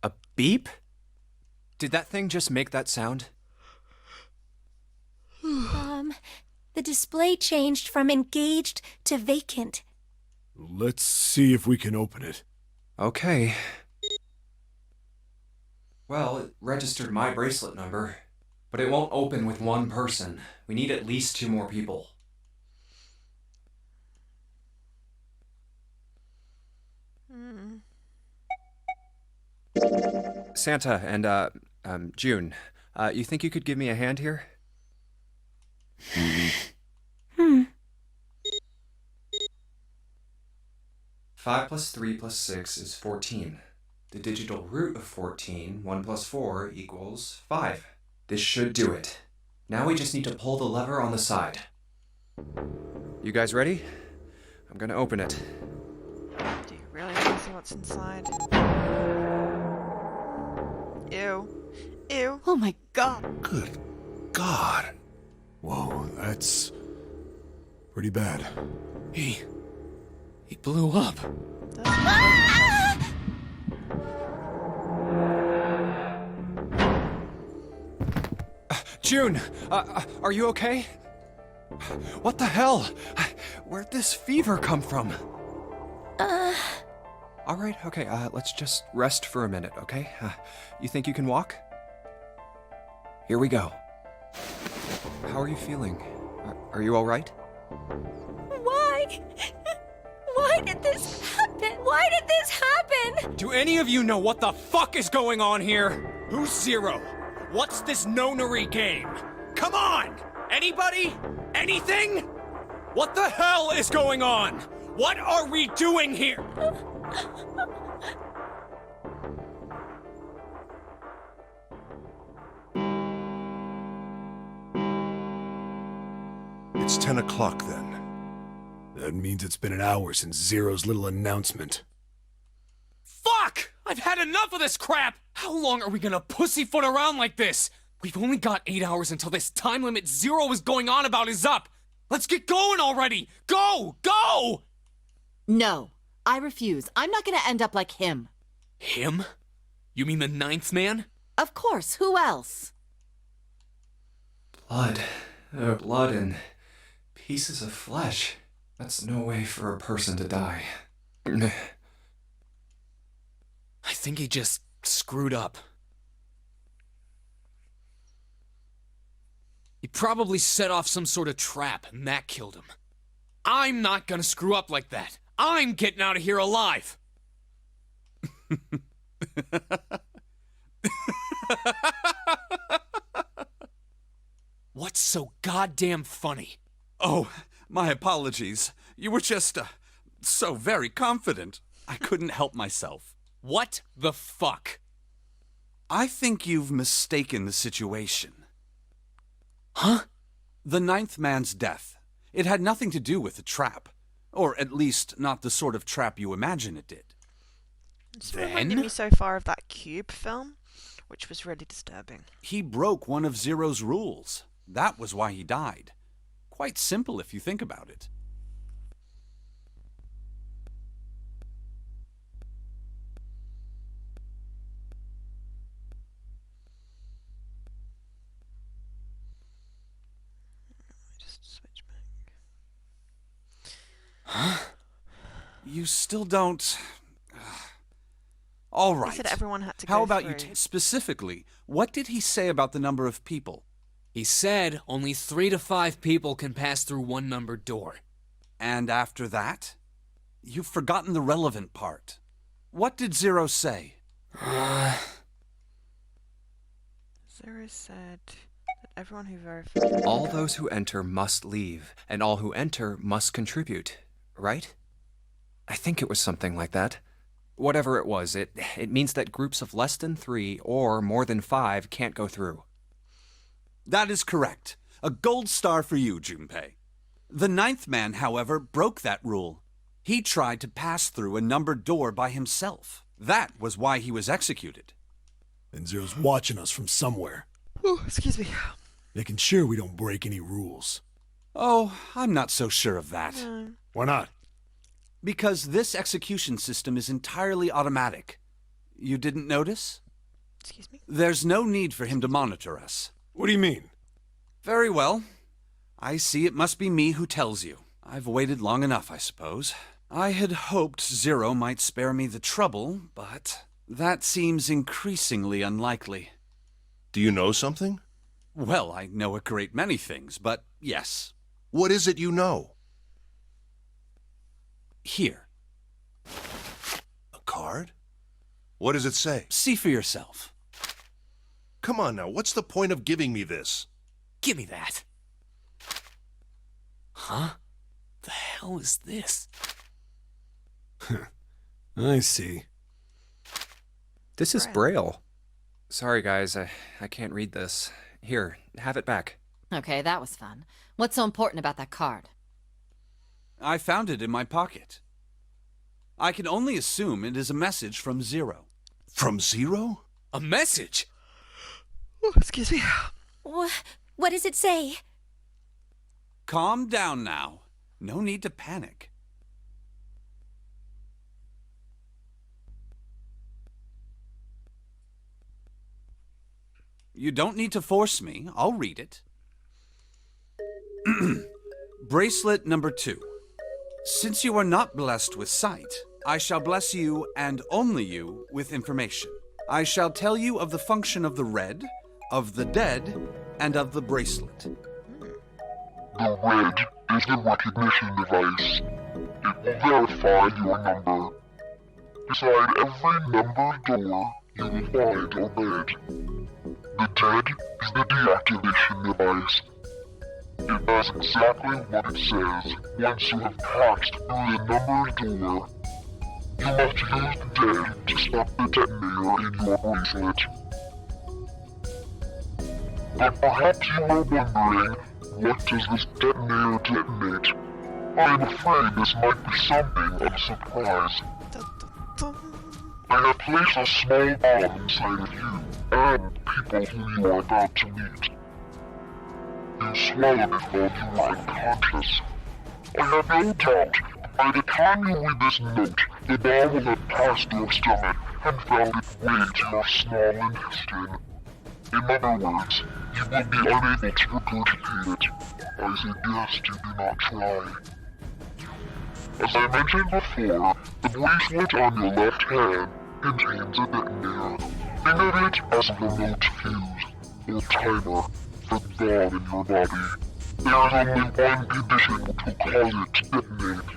A beep? Did that thing just make that sound? The display changed from engaged to vacant. Let's see if we can open it. Okay. Well, it registered my bracelet number, but it won't open with one person. We need at least 2 more people. Santa and, June, you think you could give me a hand here? 5 plus 3 plus 6 is 14. The digital root of 14, 1 plus 4 equals 5. This should do it. Now we just need to pull the lever on the side. You guys ready? I'm gonna open it. Do you really want to see what's inside? Ew. Ew. Oh my god. Good God. Whoa, that's pretty bad. He blew up. June, are you okay? What the hell? Where'd this fever come from? All right, okay, let's just rest for a minute, okay? You think you can walk? Here we go. How are you feeling? Are you all right? Why? Why did this happen? Why did this happen? Do any of you know what the fuck is going on here? Who's Zero? What's this Nonary game? Come on! Anybody? Anything? What the hell is going on? What are we doing here? It's 10 o'clock then. That means it's been an hour since Zero's little announcement. Fuck! I've had enough of this crap! How long are we gonna pussyfoot around like this? We've only got 8 hours until this time limit Zero is going on about is up! Let's get going already! Go! Go! No, I refuse. I'm not gonna end up like him. Him? You mean the 9th man? Of course, who else? Blood. Blood and pieces of flesh. That's no way for a person to die. I think he just screwed up. He probably set off some sort of trap, and that killed him. I'm not gonna screw up like that. I'm getting out of here alive. What's so goddamn funny? Oh, my apologies. You were just, so very confident. I couldn't help myself. What the fuck? I think you've mistaken the situation. Huh? The 9th man's death. It had nothing to do with the trap. Or at least, not the sort of trap you imagine it did. It's reminded me so far of that Cube film, which was really disturbing. He broke one of Zero's rules. That was why he died. Quite simple if you think about it. Just switch back. You still don't... All right. He said everyone had to How go about through. you specifically, what did he say about the number of people? He said only 3 to 5 people can pass through one numbered door. And after that? You've forgotten the relevant part. What did Zero say? Zero said that everyone who verified... All those who enter must leave, and all who enter must contribute, right? I think it was something like that. Whatever it was, it means that groups of less than 3 or more than 5 can't go through. That is correct. A gold star for you, Junpei. The 9th man, however, broke that rule. He tried to pass through a numbered door by himself. That was why he was executed. And Zero's watching us from somewhere. Oh, excuse me. Making sure we don't break any rules. Oh, I'm not so sure of that. No. Why not? Because this execution system is entirely automatic. You didn't notice? Excuse me? There's no need for him to monitor us. What do you mean? Very well. I see it must be me who tells you. I've waited long enough, I suppose. I had hoped Zero might spare me the trouble, but that seems increasingly unlikely. Do you know something? Well, I know a great many things, but yes. What is it you know? Here. A card? What does it say? See for yourself. Come on now, what's the point of giving me this? Give me that. Huh? The hell is this? I see. This is Braille. Sorry, guys, I can't read this. Here, have it back. Okay, that was fun. What's so important about that card? I found it in my pocket. I can only assume it is a message from Zero. From Zero? A message? Oh, excuse me. What does it say? Calm down now. No need to panic. You don't need to force me. I'll read it. Bracelet number 2. Since you are not blessed with sight, I shall bless you, and only you, with information. I shall tell you of the function of the red, of the dead, and of the bracelet. The red is the recognition device. It will verify your number. Beside every numbered door, you will find a red. The dead is the deactivation device. It does exactly what it says. Once you have passed through the numbered door, you must use the dead to stop the detonator in your bracelet. But perhaps you are wondering, what does this detonator detonate? I am afraid this might be something of a surprise. I have placed a small bomb inside of you and people who you are about to meet. You swallowed it while you were unconscious. I have no doubt that by the time you read this note, the bomb will have passed your stomach and found its way to your small intestine. In other words, you will be unable to regurgitate it. I suggest you do not try. As I mentioned before, the bracelet on your left hand contains a detonator. Think of it as a remote fuse, or timer, for the bomb in your body. There is only one condition to cause it to detonate.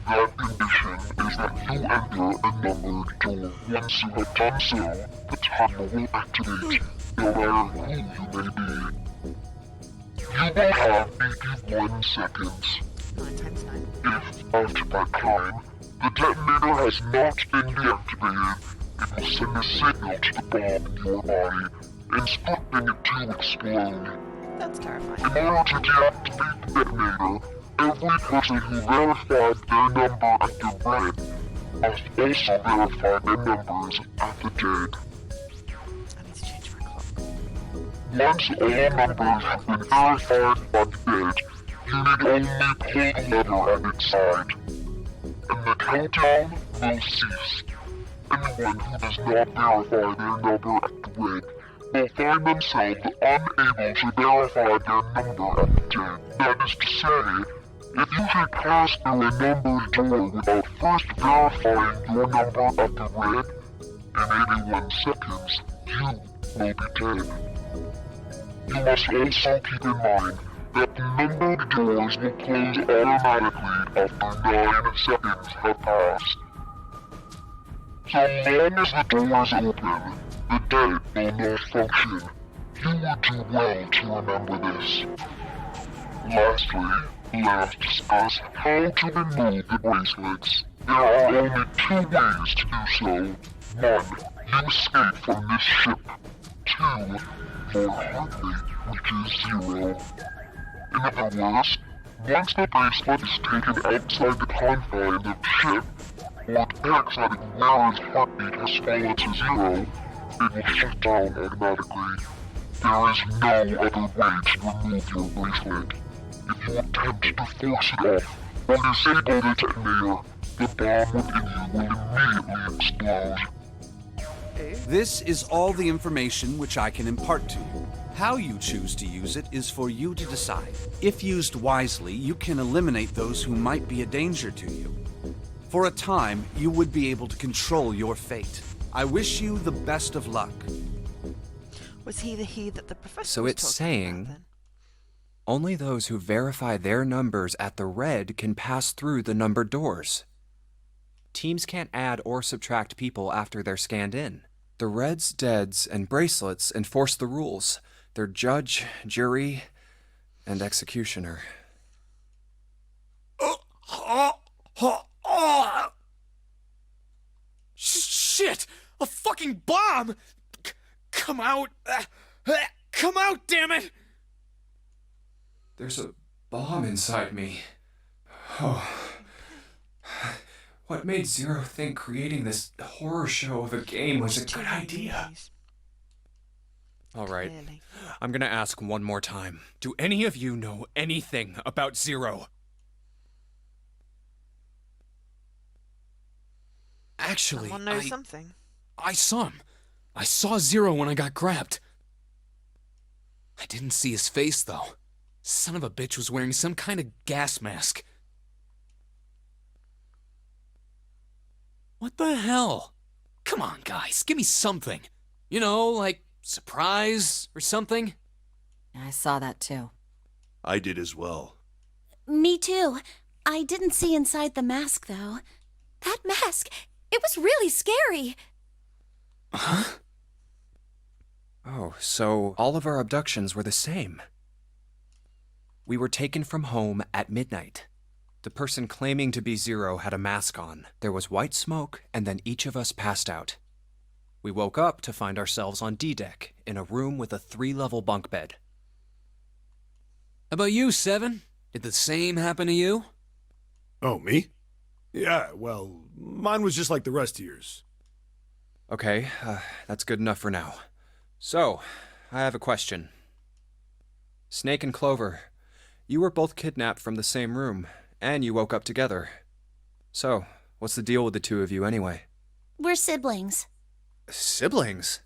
That condition is that you enter a numbered door. Once you have done so, the timer will activate, no matter who you may be. You will have 81 seconds. 9 times 9. If, after that time, the detonator has not been deactivated, it will send a signal to the bomb in your body, instructing it to explode. That's terrifying. In order to deactivate the detonator, every person who verified their number at the red must also verify their numbers at the dead. I need to change my clock. Once all numbers have been verified by the dead, you need only pull the lever at its side, and the countdown will cease. Anyone who does not verify their number at the red will find themselves unable to verify their number at the dead. That is to say, If you should pass through a numbered door without first verifying your number at the red, in 81 seconds, you will be dead. You must also keep in mind that the numbered doors will close automatically after 9 seconds have passed. So long as the doors open, the dead will not function. You would do well to remember this. Lastly, let's discuss how to remove the bracelets. There are only 2 ways to do so. 1. You escape from this ship. 2. Your heartbeat reaches 0. In other words, once the bracelet is taken outside the confines of the ship, or detects that a wearer's heartbeat has fallen to 0, it will shut down automatically. There is no other way to remove your bracelet. If you attempt to force it off or disable the detonator, the bomb within you will immediately explode. This is all the information which I can impart to you. How you choose to use it is for you to decide. If used wisely, you can eliminate those who might be a danger to you. For a time, you would be able to control your fate. I wish you the best of luck. Was he the he that the professor So was it's talking saying about, then? only those who verify their numbers at the red can pass through the numbered doors. Teams can't add or subtract people after they're scanned in. The reds, deads, and bracelets enforce the rules. They're judge, jury, and executioner. Shit! A fucking bomb! Come out! Come out, damn it! There's a bomb inside me. Oh. What made Zero think creating this horror show of a game was a good idea? All right, Clearly. I'm gonna ask one more time. Do any of you know anything about Zero? Actually, Someone knows something. I saw him. I saw Zero when I got grabbed. I didn't see his face, though. Son of a bitch was wearing some kind of gas mask. What the hell? Come on, guys, give me something. You know, like surprise or something? I saw that too. I did as well. Me too. I didn't see inside the mask, though. That mask, it was really scary. Huh? Oh, so all of our abductions were the same. We were taken from home at midnight. The person claiming to be Zero had a mask on. There was white smoke, and then each of us passed out. We woke up to find ourselves on D-Deck, in a room with a 3-level bunk bed. How about you, Seven? Did the same happen to you? Oh, me? Yeah, well, mine was just like the rest of yours. Okay, that's good enough for now. So, I have a question. Snake and Clover, you were both kidnapped from the same room, and you woke up together. So, what's the deal with the two of you anyway? We're siblings. Siblings?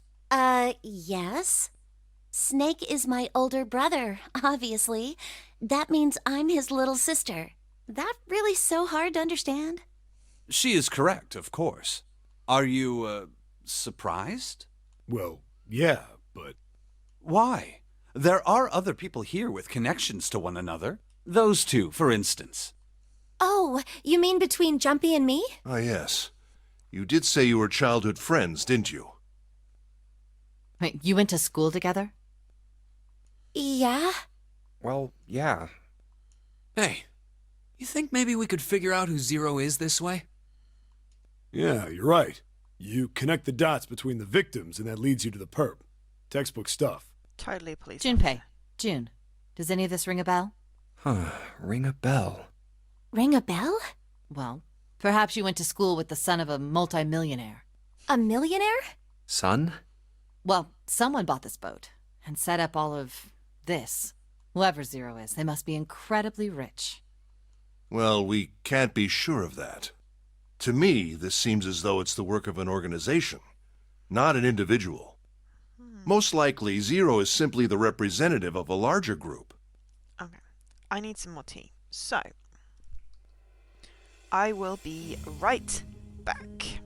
Yes. Snake is my older brother, obviously. That means I'm his little sister. That really so hard to understand? She is correct, of course. Are you, surprised? Well, yeah, but... Why? There are other people here with connections to one another. Those two, for instance. Oh, you mean between Jumpy and me? Ah, yes. You did say you were childhood friends, didn't you? Wait, you went to school together? Yeah. Well, yeah. Hey, you think maybe we could figure out who Zero is this way? Yeah, you're right. You connect the dots between the victims, and that leads you to the perp. Textbook stuff. Totally a police Junpei. officer. June. Does any of this ring a bell? Huh, ring a bell. Ring a bell? Well, perhaps you went to school with the son of a multimillionaire. A millionaire? Son? Well, someone bought this boat and set up all of this. Whoever Zero is, they must be incredibly rich. Well, we can't be sure of that. To me, this seems as though it's the work of an organization, not an individual. Most likely, Zero is simply the representative of a larger group. Okay. I need some more tea. So, I will be right back.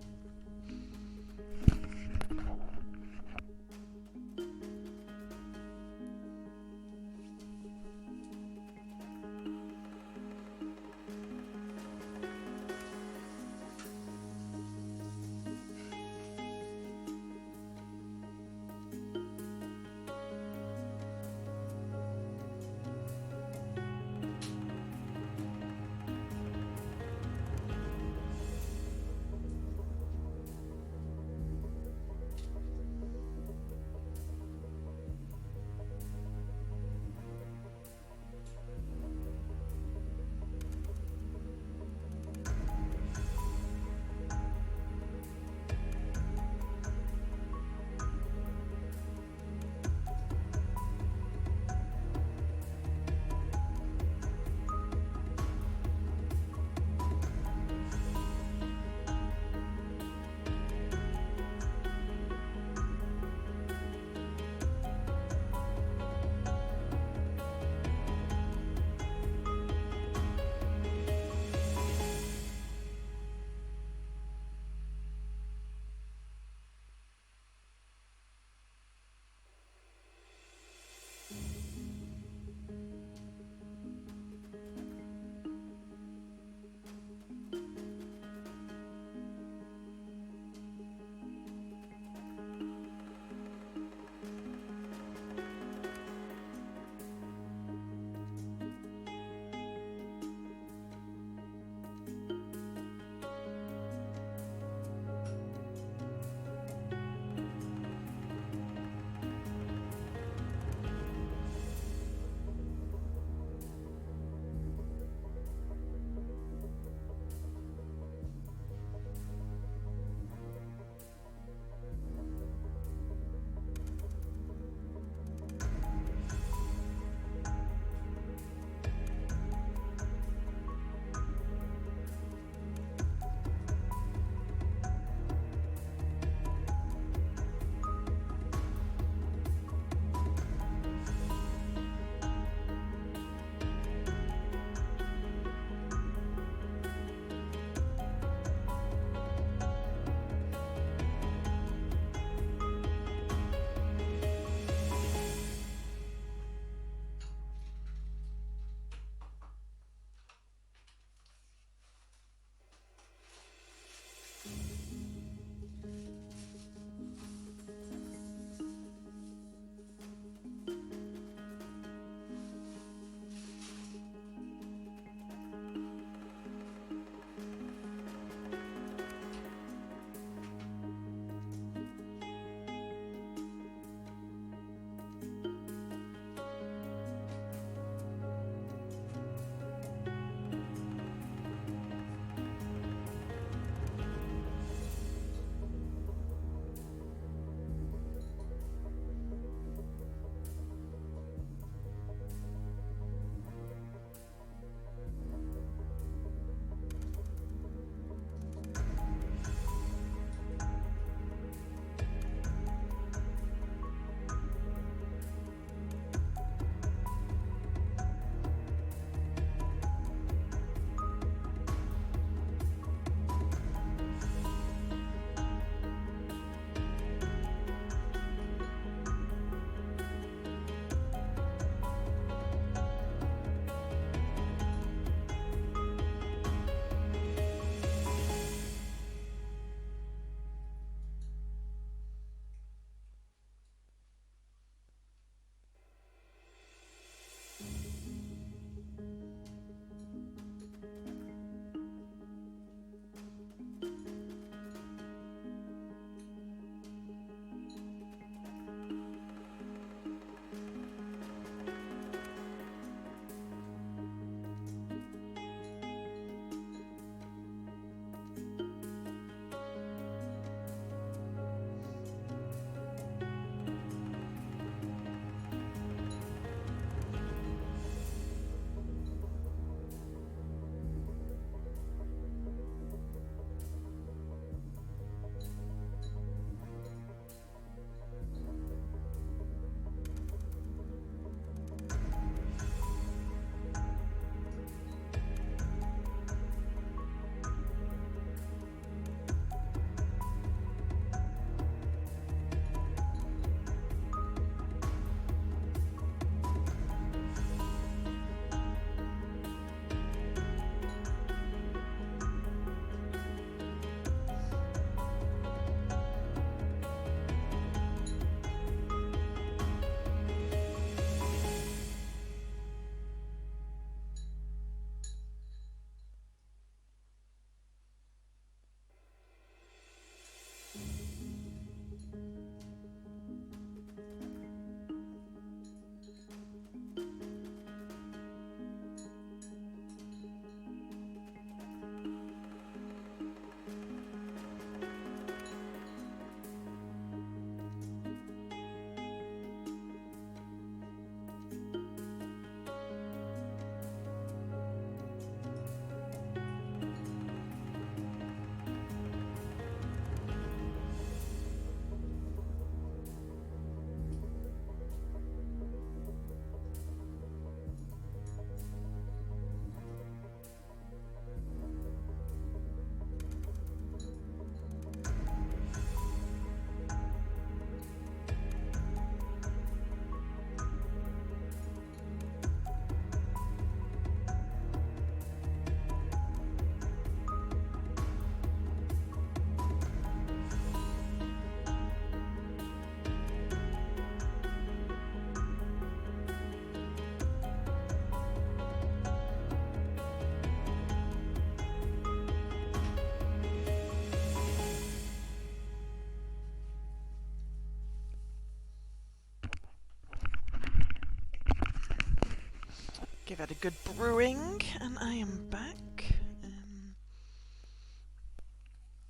Give it a good brewing, and I am back.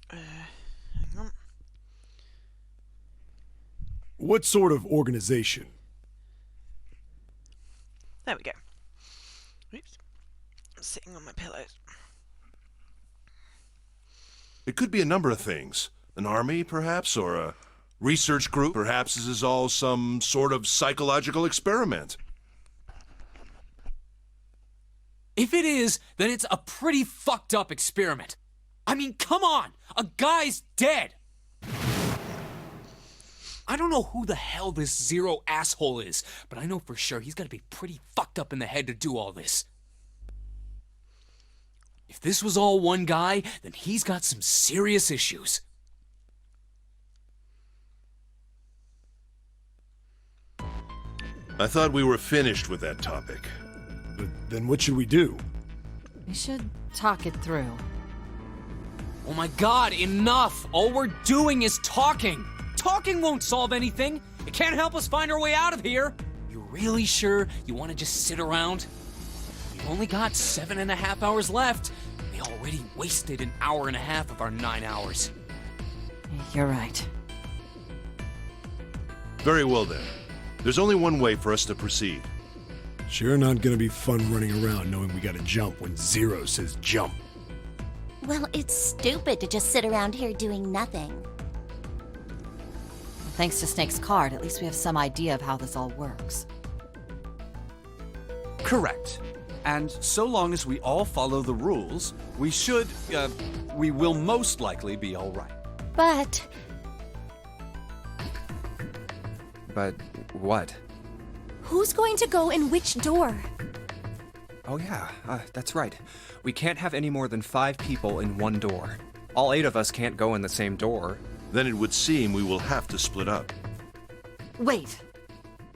Hang on. What sort of organization? There we go. Oops. I'm sitting on my pillows. It could be a number of things. An army, perhaps, or a research group. Perhaps this is all some sort of psychological experiment. If it is, then it's a pretty fucked up experiment. I mean, come on! A guy's dead! I don't know who the hell this Zero asshole is, but I know for sure he's gotta be pretty fucked up in the head to do all this. If this was all one guy, then he's got some serious issues. I thought we were finished with that topic. Then what should we do? We should talk it through. Oh my god, enough! All we're doing is talking! Talking won't solve anything! It can't help us find our way out of here! You really sure you want to just sit around? We've only got 7.5 hours left. We already wasted 1.5 hours of our 9 hours. You're right. Very well then. There's only one way for us to proceed. Sure not gonna be fun running around knowing we gotta jump when Zero says jump. Well, it's stupid to just sit around here doing nothing. Thanks to Snake's card, at least we have some idea of how this all works. Correct. And so long as we all follow the rules, we will most likely be all right. But But what? who's going to go in which door? Oh yeah, that's right. We can't have any more than 5 people in one door. All 8 of us can't go in the same door. Then it would seem we will have to split up. Wait.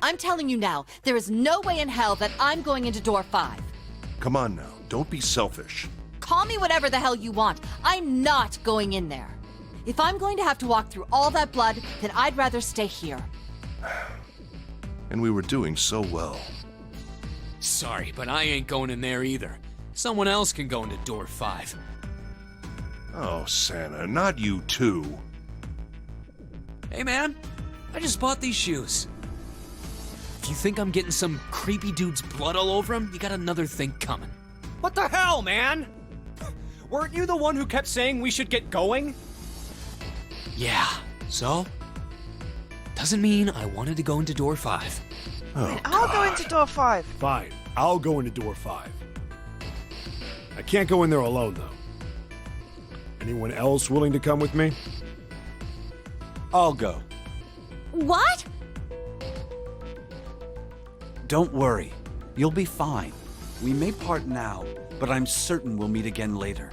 I'm telling you now, there is no way in hell that I'm going into door 5. Come on now, don't be selfish. Call me whatever the hell you want. I'm not going in there. If I'm going to have to walk through all that blood, then I'd rather stay here. And we were doing so well. Sorry, but I ain't going in there either. Someone else can go into door 5. Oh, Santa, not you too. Hey man, I just bought these shoes. If you think I'm getting some creepy dude's blood all over them, you got another thing coming. What the hell, man? Weren't you the one who kept saying we should get going? Yeah, so? Doesn't mean I wanted to go into door 5. Oh, I'll go into door 5. Fine, I'll go into door 5. I can't go in there alone, though. Anyone else willing to come with me? I'll go. What? Don't worry. You'll be fine. We may part now, but I'm certain we'll meet again later.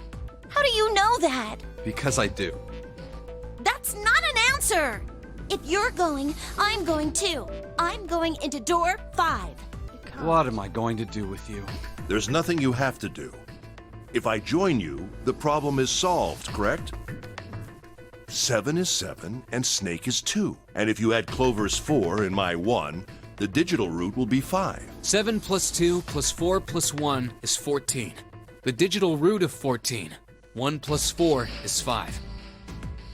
How do you know that? Because I do. That's not an answer! If you're going, I'm going too. I'm going into door 5. What am I going to do with you? There's nothing you have to do. If I join you, the problem is solved, correct? 7 is 7, and Snake is 2. And if you add Clover's 4 and my 1, the digital root will be 5. 7 plus 2 plus 4 plus 1 is 14. The digital root of 14. 1 plus 4 is 5.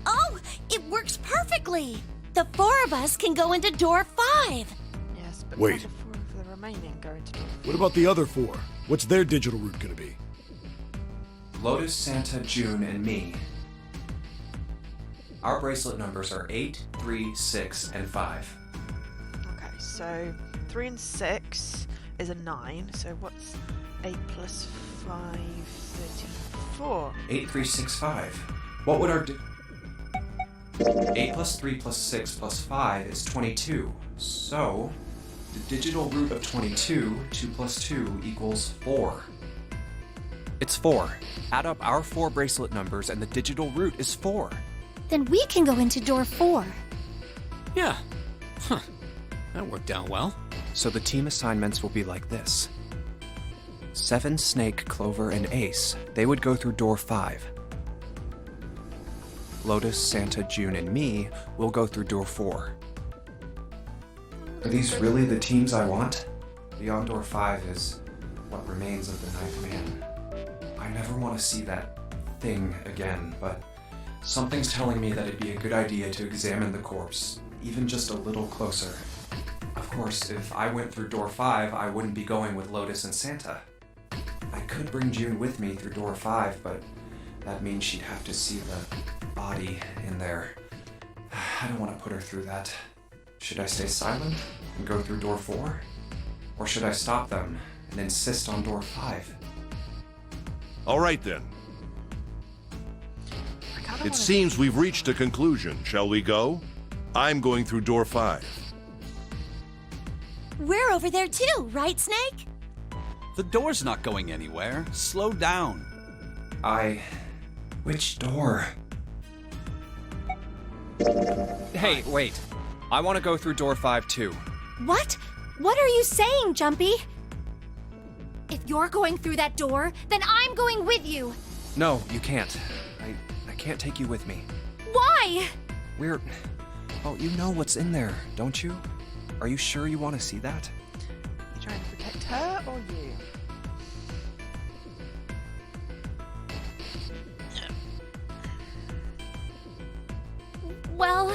Oh, it works perfectly! The 4 of us can go into door 5. Yes, but Wait. can the 4 of the remaining go into door 5? What about the other 4? What's their digital root gonna be? Lotus, Santa, June, and me. Our bracelet numbers are 8, 3, 6, and 5. Okay, so 3 and 6 is a 9. So what's 8 plus 5, 13, 4? 8, 3, 6, 5. What would our 8 plus 3 plus 6 plus 5 is 22. So, the digital root of 22, 2 plus 2 equals 4. It's 4. Add up our 4 bracelet numbers and the digital root is 4. Then we can go into door 4. Yeah. Huh. That worked out well. So the team assignments will be like this. 7, Snake, Clover, and Ace. They would go through door 5. Lotus, Santa, June, and me will go through door 4. Are these really the teams I want? Beyond door 5 is what remains of the ninth man. I never want to see that thing again, but something's telling me that it'd be a good idea to examine the corpse, even just a little closer. Of course, if I went through door 5, I wouldn't be going with Lotus and Santa. I could bring June with me through door 5, but that means she'd have to see the body in there. I don't want to put her through that. Should I stay silent and go through door 4? Or should I stop them and insist on door 5? All right then. I kinda It wanna seems we've reached a conclusion. Shall we go? I'm going through door 5. We're over there too, right, Snake? The door's not going anywhere. Slow down. Which door? Hey, wait. I want to go through door 5 too. What? What are you saying, Jumpy? If you're going through that door, then I'm going with you. No, you can't. I can't take you with me. Why? Oh, you know what's in there, don't you? Are you sure you want to see that? You trying to protect her or you? Well,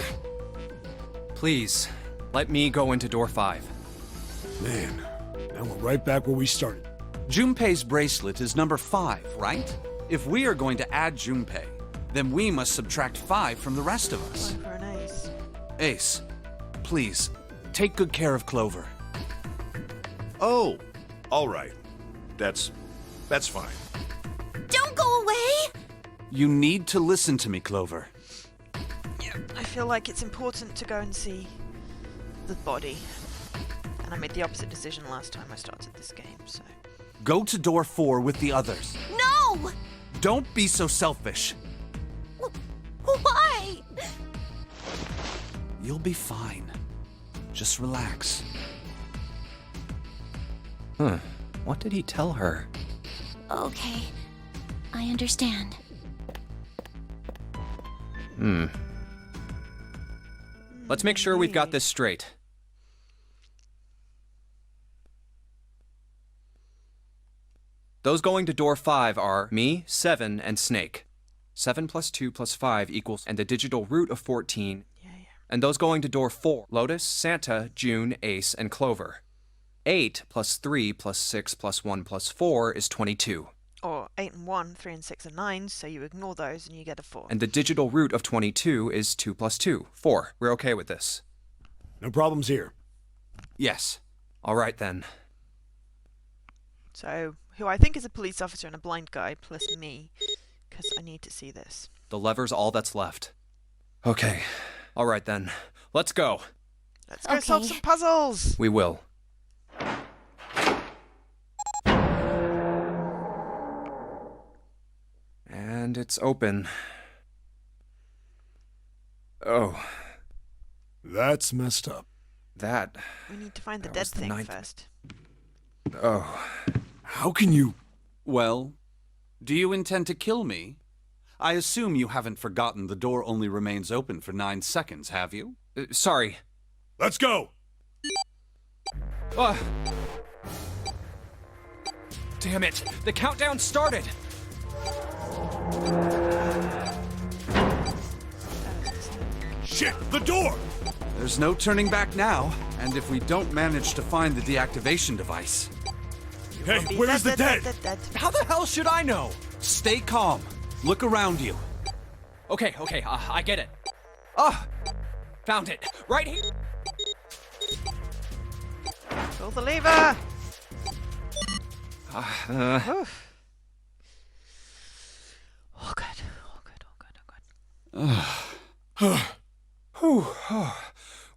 Please, let me go into door 5. Man, now we're right back where we started. Junpei's bracelet is number 5, right? If we are going to add Junpei, then we must subtract 5 from the rest of us. Going for an ace. Ace, please, take good care of Clover. Oh, all right. That's fine. Don't go away! You need to listen to me, Clover. I feel like it's important to go and see the body. And I made the opposite decision last time I started this game, so... Go to door 4 with the others. No! Don't be so selfish. Why? You'll be fine. Just relax. What did he tell her? Okay, I understand. Let's make sure we've got this straight. Those going to door 5 are me, 7, and Snake. 7 plus 2 plus 5 equals, and the digital root of 14. Yeah. And those going to door 4, Lotus, Santa, June, Ace, and Clover. 8 plus 3 plus 6 plus 1 plus 4 is 22. Or 8 and 1, 3 and 6 are 9, so you ignore those and you get a 4. And the digital root of 22 is 2 plus 2, 4. We're okay with this. No problems here. Yes. All right then. So, who I think is a police officer and a blind guy, plus me, because I need to see this. The lever's all that's left. Okay. All right then. Let's go. Let's go solve Okay. some puzzles! We will. And it's open. Oh, That's messed up. that. We need to find the That dead was the thing ninth- first. Oh. How can you? Well, do you intend to kill me? I assume you haven't forgotten the door only remains open for 9 seconds, have you? Sorry. Let's go! Ah. Damn it! The countdown started! Shit, the door! There's no turning back now, and if we don't manage to find the deactivation device... Hey, Be where's the dead? dead? How the hell should I know? Stay calm. Look around you. Okay, I get it. Ah! Found it! Right here! Pull the lever! Uh, Oof. All good, all good, all good, all good. Whew.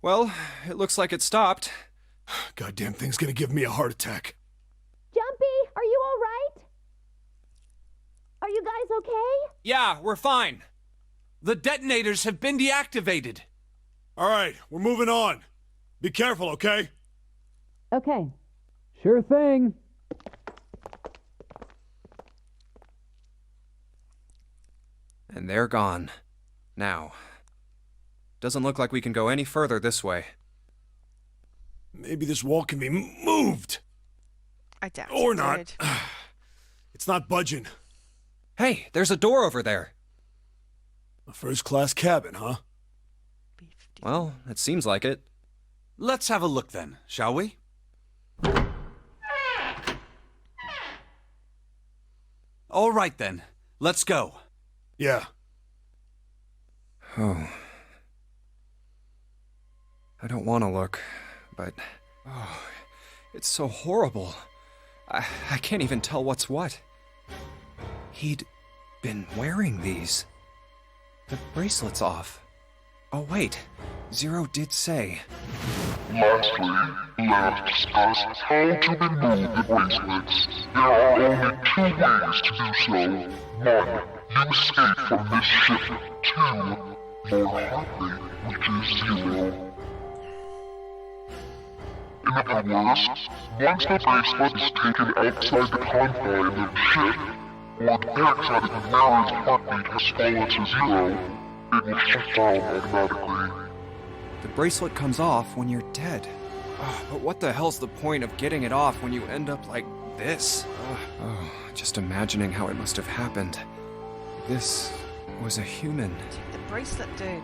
Well, it looks like it stopped. Goddamn thing's gonna give me a heart attack. Jumpy, are you all right? Are you guys okay? Yeah, we're fine. The detonators have been deactivated. All right, we're moving on. Be careful, okay? Okay. Sure thing. And they're gone. Now. Doesn't look like we can go any further this way. Maybe this wall can be moved. I doubt Or it not. would. It's not budging. Hey, there's a door over there. A first-class cabin, huh? Well, it seems like it. Let's have a look then, shall we? All right then, let's go. Yeah. Oh. I don't want to look, but... Oh, it's so horrible. I can't even tell what's what. He'd been wearing these. The bracelet's off. Oh, wait. Zero did say. Lastly, let us discuss how to remove the bracelets. There are only two ways to do so. One, you escape from this ship. Two, your heart rate reaches 0. In other words, once the bracelet is taken outside the confine of the ship, or the paramedic wearer's heartbeat has fallen to 0, it will shut down automatically. The bracelet comes off when you're dead. But what the hell's the point of getting it off when you end up like this? Just imagining how it must have happened. This was a human. Take the bracelet, dude.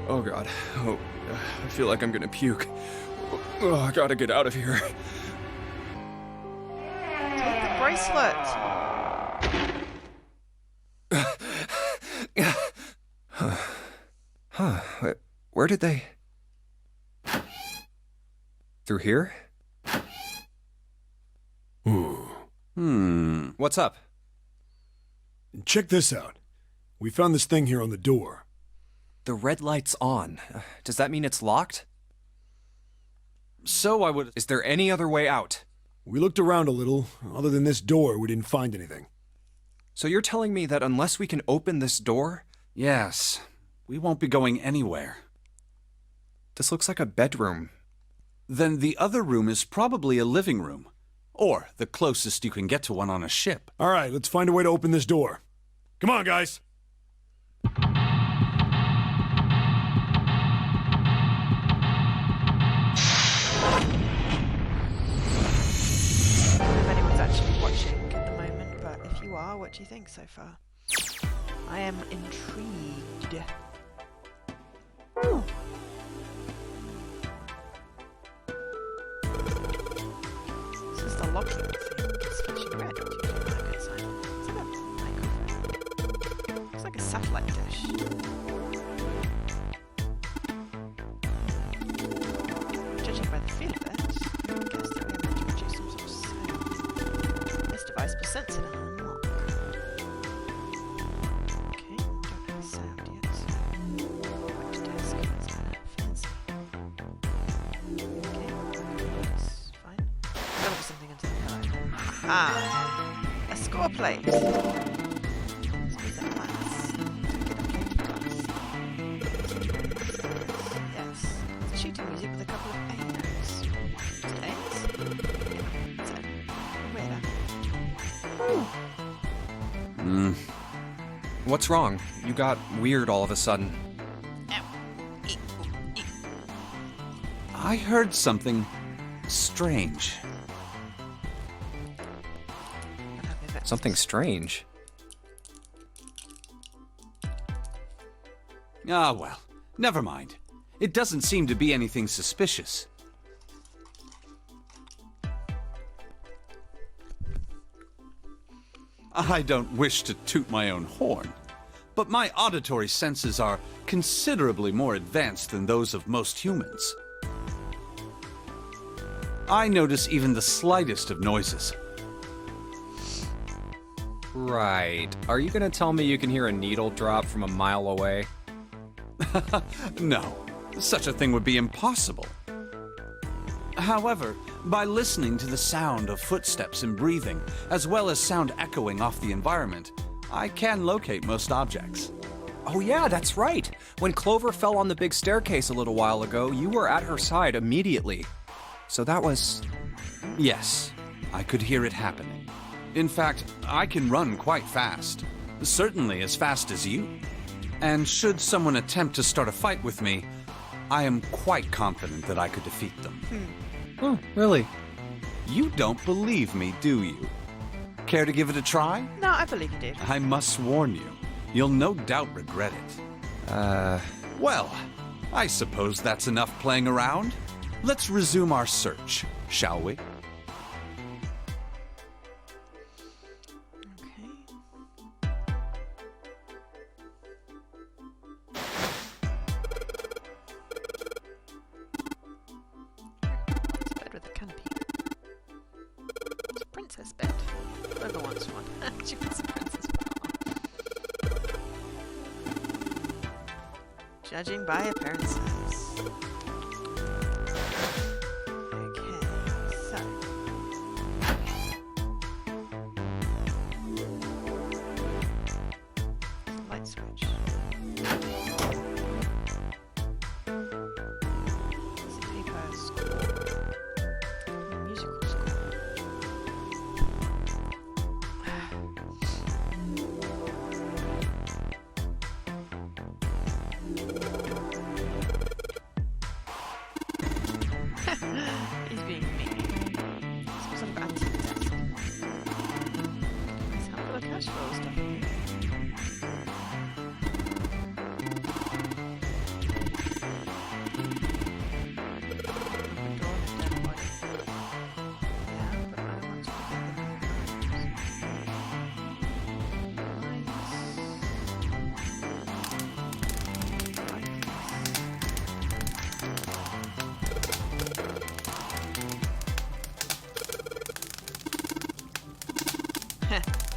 Oh god. Oh, I feel like I'm gonna puke. Oh, I gotta get out of here. Take the bracelet. Huh. Where did they... Through here? What's up? Check this out. We found this thing here on the door. The red light's on. Does that mean it's locked? So I would... Is there any other way out? We looked around a little. Other than this door, we didn't find anything. So you're telling me that unless we can open this door... Yes. We won't be going anywhere. This looks like a bedroom. Then the other room is probably a living room. Or the closest you can get to one on a ship. All right, let's find a way to open this door. Come on, guys. I don't know if anyone's actually watching at the moment, but if you are, what do you think so far? I am intrigued. This is the locking thing. It's flashing red. What do you think is a good sign? It's like a microphone. Looks like a satellite dish. Judging by the feel of it, I guess that we are meant to produce some sort of sound. This device will sense it and unlock. Okay, don't have a sound yet. Which desk is fancy? Okay, that's fine. There's gotta be something under the pillow. Ah, a score plate. Let's do that last. Yes, it's shooting music with a couple of A notes. Just A's? That's it. Weirder. What's wrong? You got weird all of a sudden. I heard something strange. Something strange. Ah, well, never mind. It doesn't seem to be anything suspicious. I don't wish to toot my own horn, but my auditory senses are considerably more advanced than those of most humans. I notice even the slightest of noises. Right. Are you gonna tell me you can hear a needle drop from a mile away? No, such a thing would be impossible. However, by listening to the sound of footsteps and breathing, as well as sound echoing off the environment, I can locate most objects. Oh yeah, that's right. When Clover fell on the big staircase a little while ago, you were at her side immediately. So that was... Yes, I could hear it happening. In fact, I can run quite fast. Certainly as fast as you. And should someone attempt to start a fight with me, I am quite confident that I could defeat them. Oh, really? You don't believe me, do you? Care to give it a try? No, I believe you do. I must warn you, you'll no doubt regret it. Well, I suppose that's enough playing around. Let's resume our search, shall we? Okay. It's a bed with a canopy. It's a princess bed. Whoever wants one. She wants a princess bed. Judging by appearances. Okay, so. Light switch. It's a paper score. A musical score. He's being mean. Some sort of antique desk. Let's have a look at cash flow stuff.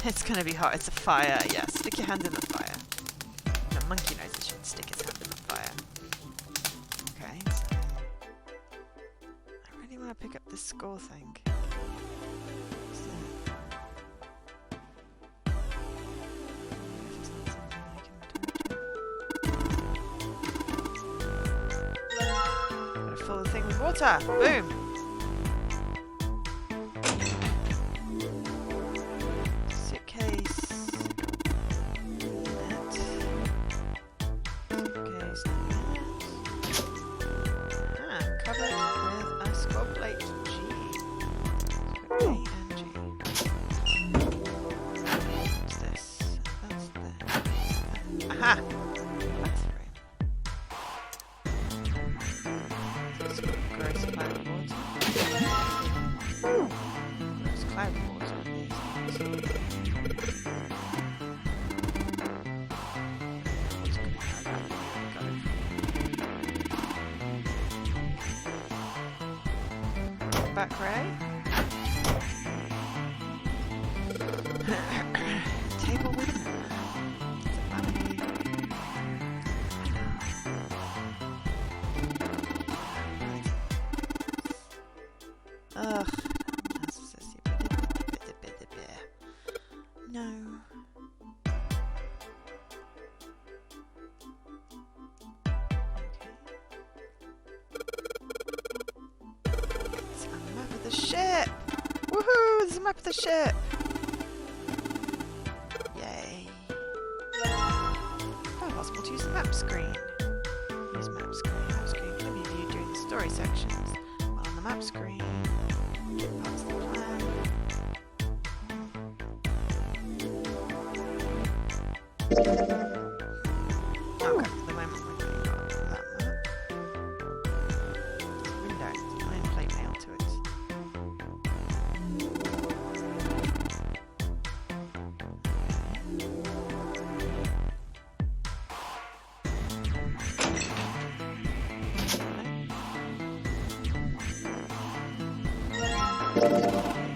It's gonna be hot. It's a fire. Yeah, stick your hand in the fire. The monkey knows he should stick his hand in the fire. Okay, so I really want to pick up this score thing. What's that? If it's not something I can talk to. Gotta fill the thing with water. Boom. Aha! Bathroom. It's got gross cloud water. Gross cloud water. Back Ray. Table with a ugh. No. It's a map of the ship! Woohoo! There's a map of the ship! Yay. Oh, possible to use the map screen. Use map screen. Map screen can be viewed during the story sections. While on the map screen, get past the plan. Okay, for the moment we're going to go up to that map. Window, there's an iron plate nailed to it.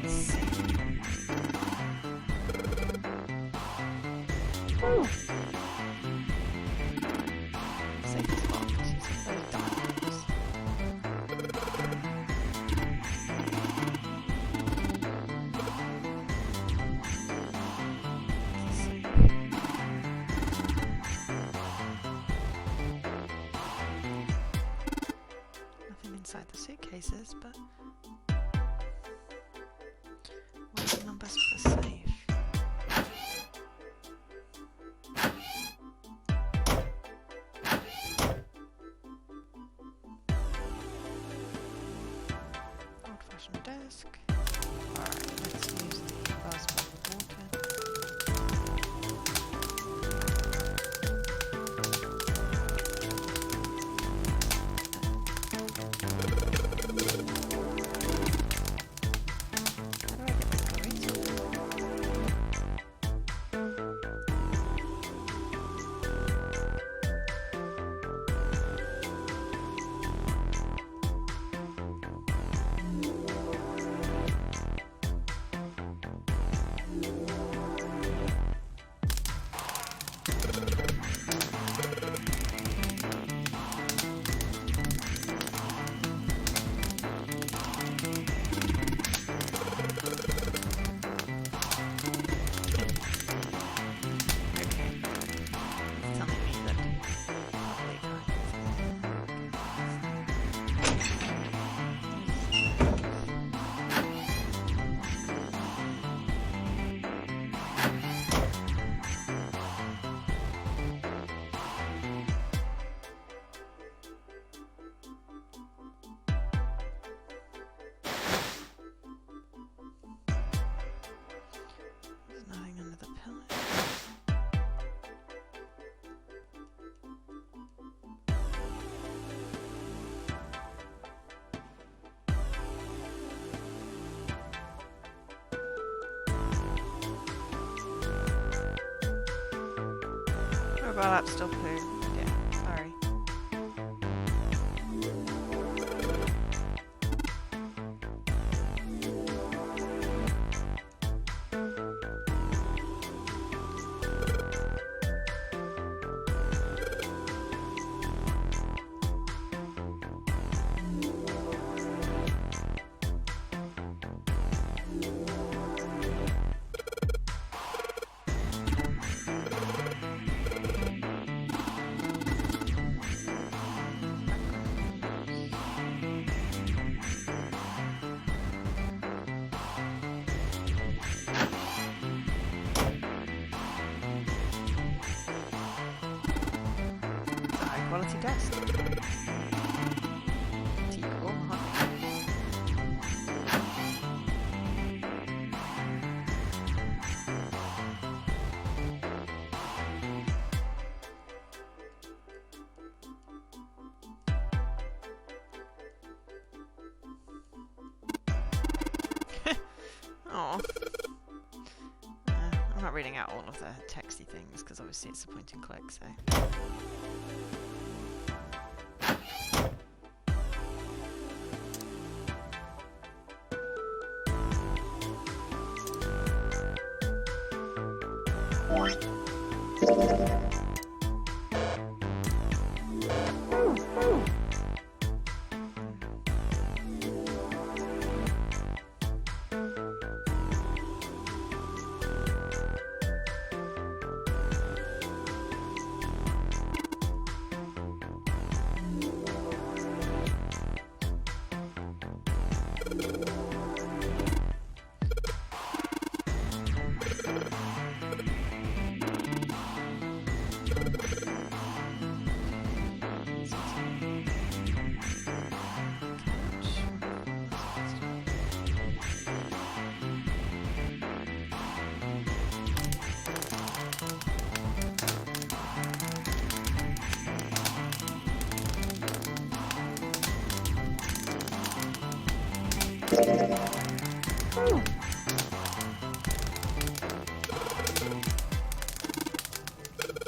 Let's see. Safety spot. Those diamonds. Let's see. Nothing inside the suitcases, but what's the numbers for the safe? Old-fashioned desk. Alright, let's use the fast water. How do I get my curries? Telling me that probably there's nothing under the pillow. Mobile app still poo. Yeah, sorry. It's a high quality desk. Teak or mahogany. Aw. I'm not reading out all of the texty things because obviously it's a point and click, so.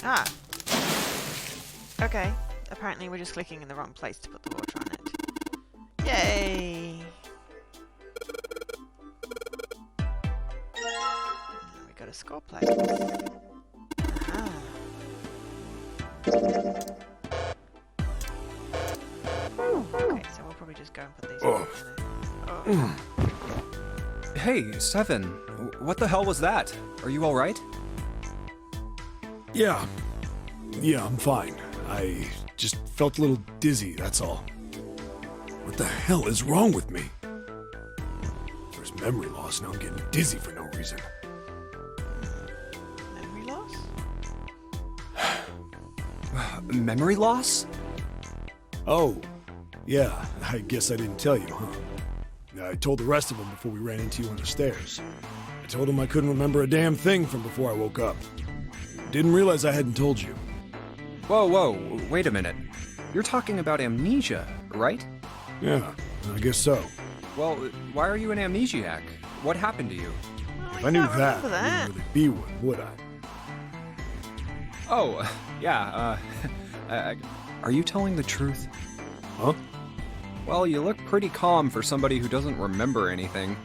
Ah. Okay. Apparently we're just clicking in the wrong place to put the water on it. Yay! Now we got a score plate. Ah. Okay, so we'll probably just go and put these in there. Oh. Hey, Seven. What the hell was that? Are you alright? Yeah, I'm fine. I just felt a little dizzy, that's all. What the hell is wrong with me? First memory loss, now I'm getting dizzy for no reason. Memory loss? Memory loss? Oh, yeah, I guess I didn't tell you, huh? I told the rest of them before we ran into you on the stairs. I told them I couldn't remember a damn thing from before I woke up. Didn't realize I hadn't told you. Whoa, wait a minute. You're talking about amnesia, right? Yeah, I guess so. Well, why are you an amnesiac? What happened to you? If I knew can't that, remember I that. wouldn't really be one, would I? Oh, yeah, are you telling the truth? Huh? Well, you look pretty calm for somebody who doesn't remember anything.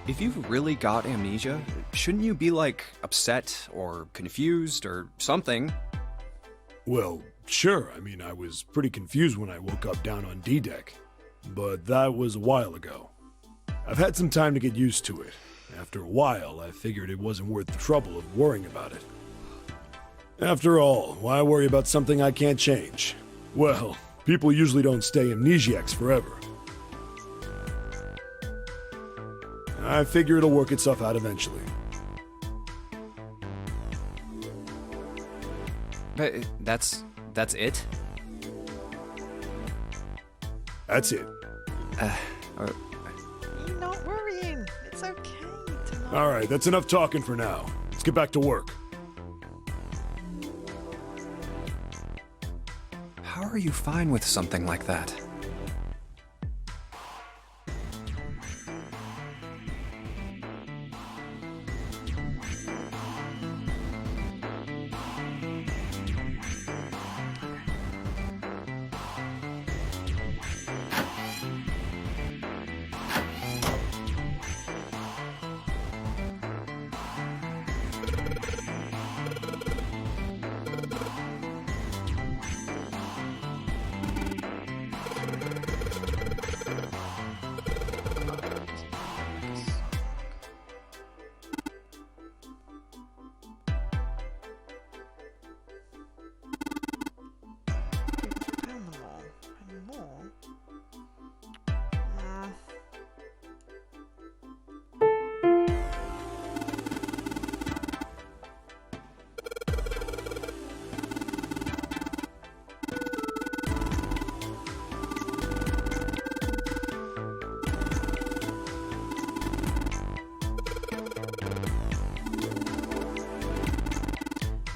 If you've really got amnesia, shouldn't you be, like, upset or confused or something? Well, sure. I mean, I was pretty confused when I woke up down on D-Deck. But that was a while ago. I've had some time to get used to it. After a while, I figured it wasn't worth the trouble of worrying about it. After all, why worry about something I can't change? Well, people usually don't stay amnesiacs forever. I figure it'll work itself out eventually. But that's it? That's it. You're not worrying. It's okay to not. All right, that's enough talking for now. Let's get back to work. How are you fine with something like that? Found them all. Any more?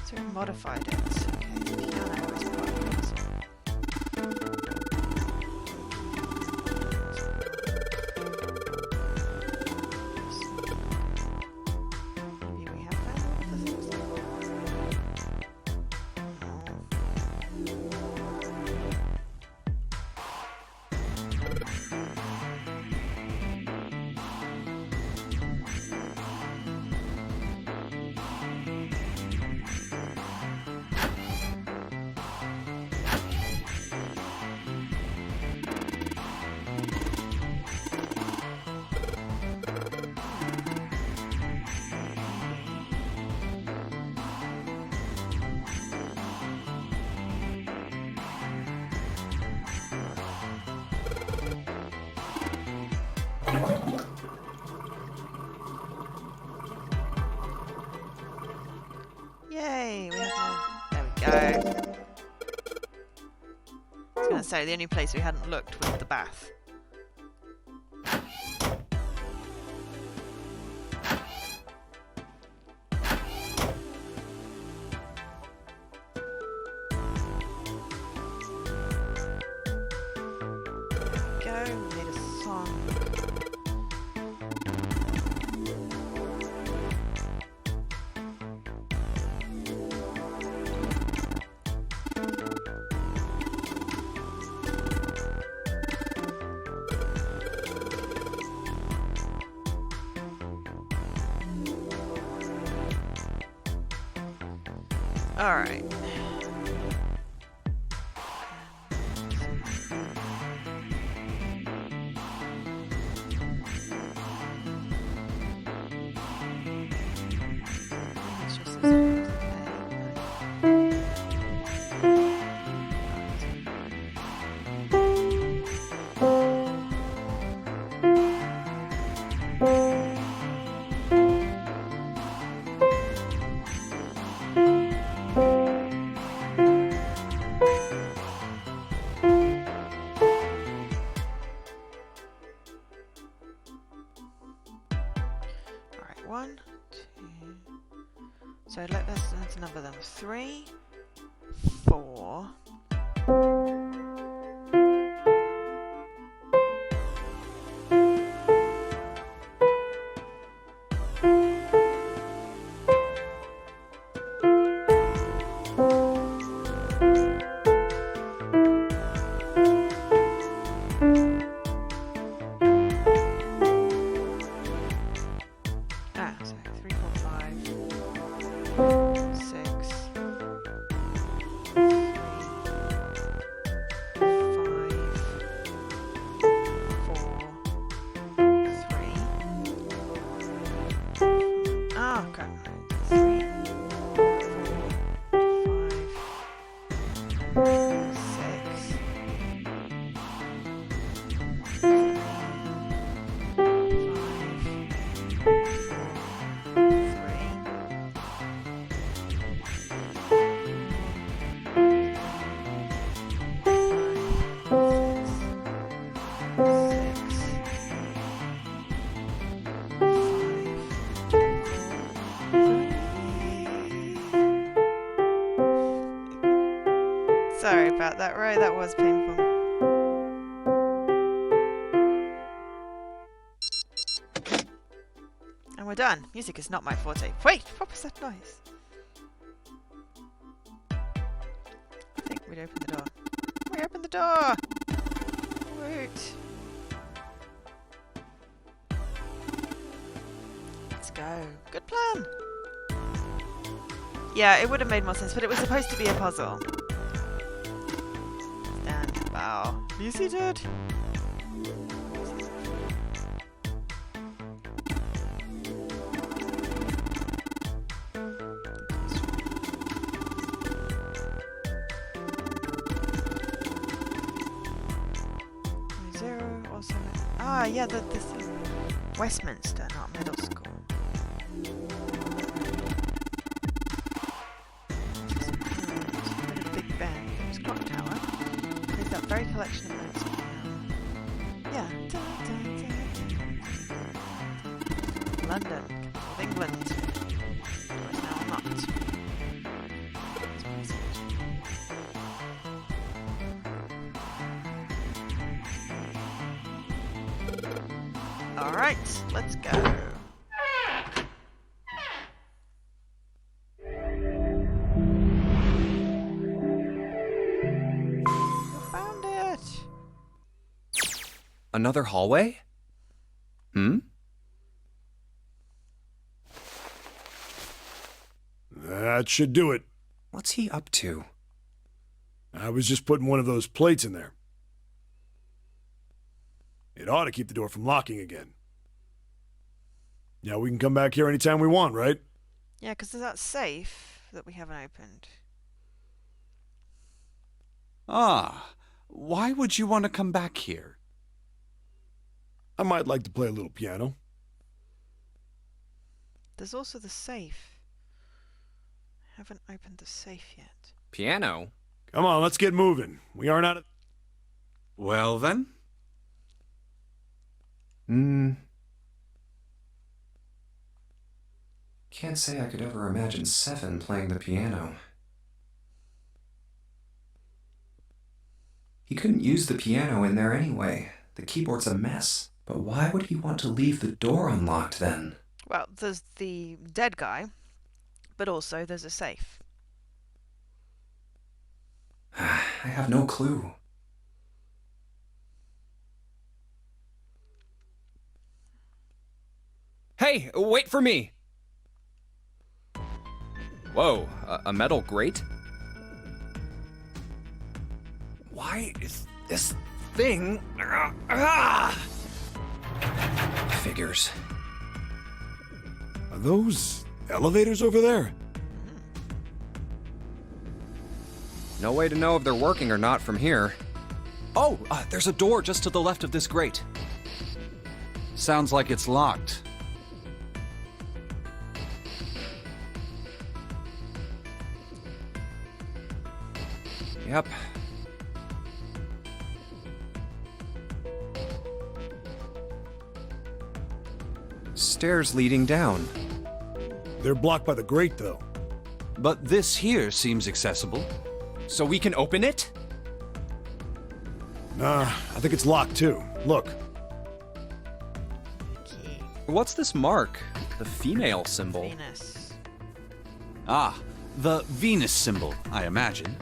So we modified it. Okay, piano is part of the puzzle. Maybe we have found all of the things. Yay! We have all. There we go. I was going to say the only place we hadn't looked was the bath. Go. We need a song. All right. It's just this 1, 2. So let's number them. 3, 4. So 3, 4, 5, 6, 5, 4, 3. Oh crap. 3, 4, 5, 6. Sorry about that, Ray. That was painful. And we're done. Music is not my forte. Wait, what was that noise? I think we'd open the door. We opened the door! Wait. Let's go. Good plan! Yeah, it would have made more sense, but it was supposed to be a puzzle. Stand, bow. Be seated! Ah, yeah, this Westminster, not middle school. Big Ben. There's Clock Tower. There's that very collection of notes. Yeah. London, capital of England. Right now, not. Alright, let's go. You found it! Another hallway? That should do it. What's he up to? I was just putting one of those plates in there. It ought to keep the door from locking again. Yeah, we can come back here anytime we want, right? Yeah, because there's that safe that we haven't opened. Ah, why would you want to come back here? I might like to play a little piano. There's also the safe. Haven't opened the safe yet. Piano? Come on, let's get moving. We aren't out of... Well then? Can't say I could ever imagine Seven playing the piano. He couldn't use the piano in there anyway. The keyboard's a mess. But why would he want to leave the door unlocked then? Well, there's the dead guy, but also there's a safe. I have no clue. Hey, wait for me! Whoa, a metal grate? Why is this thing... Figures. Are those elevators over there? No way to know if they're working or not from here. Oh, there's a door just to the left of this grate. Sounds like it's locked. Yep. Stairs leading down. They're blocked by the grate, though. But this here seems accessible. So we can open it? Nah, I think it's locked too. Look. Key. What's this mark? The female symbol. Venus. Ah, the Venus symbol, I imagine.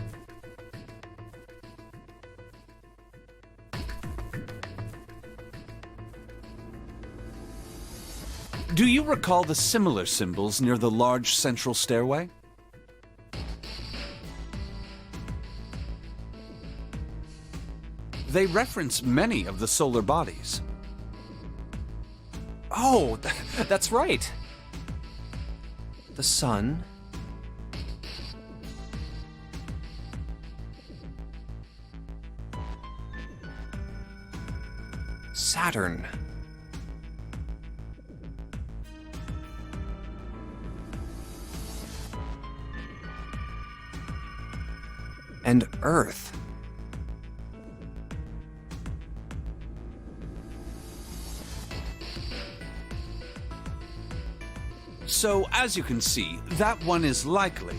Do you recall the similar symbols near the large central stairway? They reference many of the solar bodies. Oh, that's right. The sun. Saturn. And Earth. So, as you can see, that one is likely.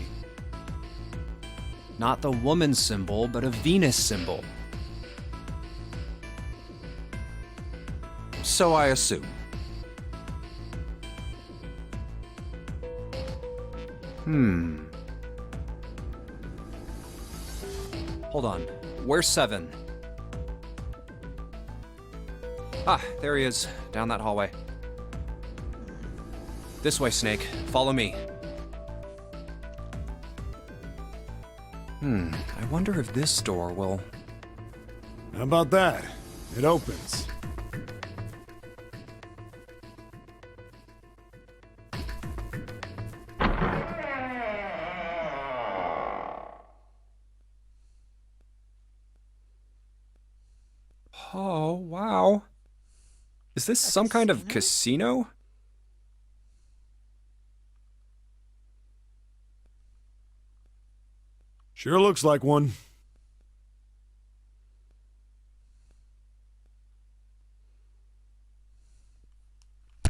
Not the woman symbol, but a Venus symbol. So I assume. Hold on. Where's 7? Ah, there he is. Down that hallway. This way, Snake. Follow me. I wonder if this door will... How about that? It opens. Oh, wow. Is this some kind of casino? Sure looks like one.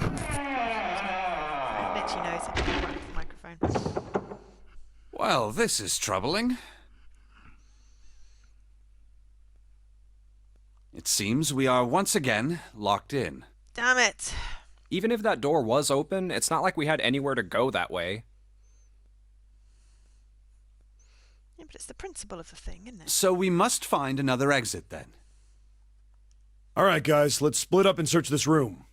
I literally knows I didn't work the microphone. Well, this is troubling. It seems we are once again locked in. Damn it. Even if that door was open, it's not like we had anywhere to go that way. Yeah, but it's the principle of the thing, isn't it? So we must find another exit then. All right, guys, let's split up and search this room.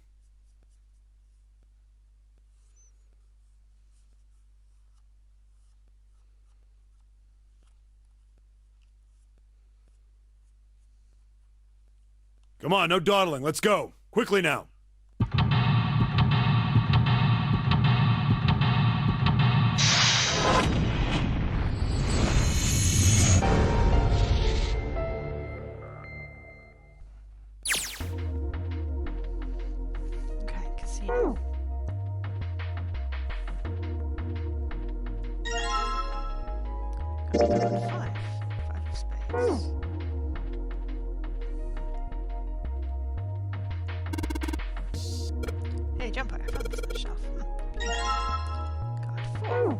Come on, no dawdling. Let's go. Quickly now. Okay, casino. Five. 5 of spades. Hey, jumper, I found this on the shelf. Card 4.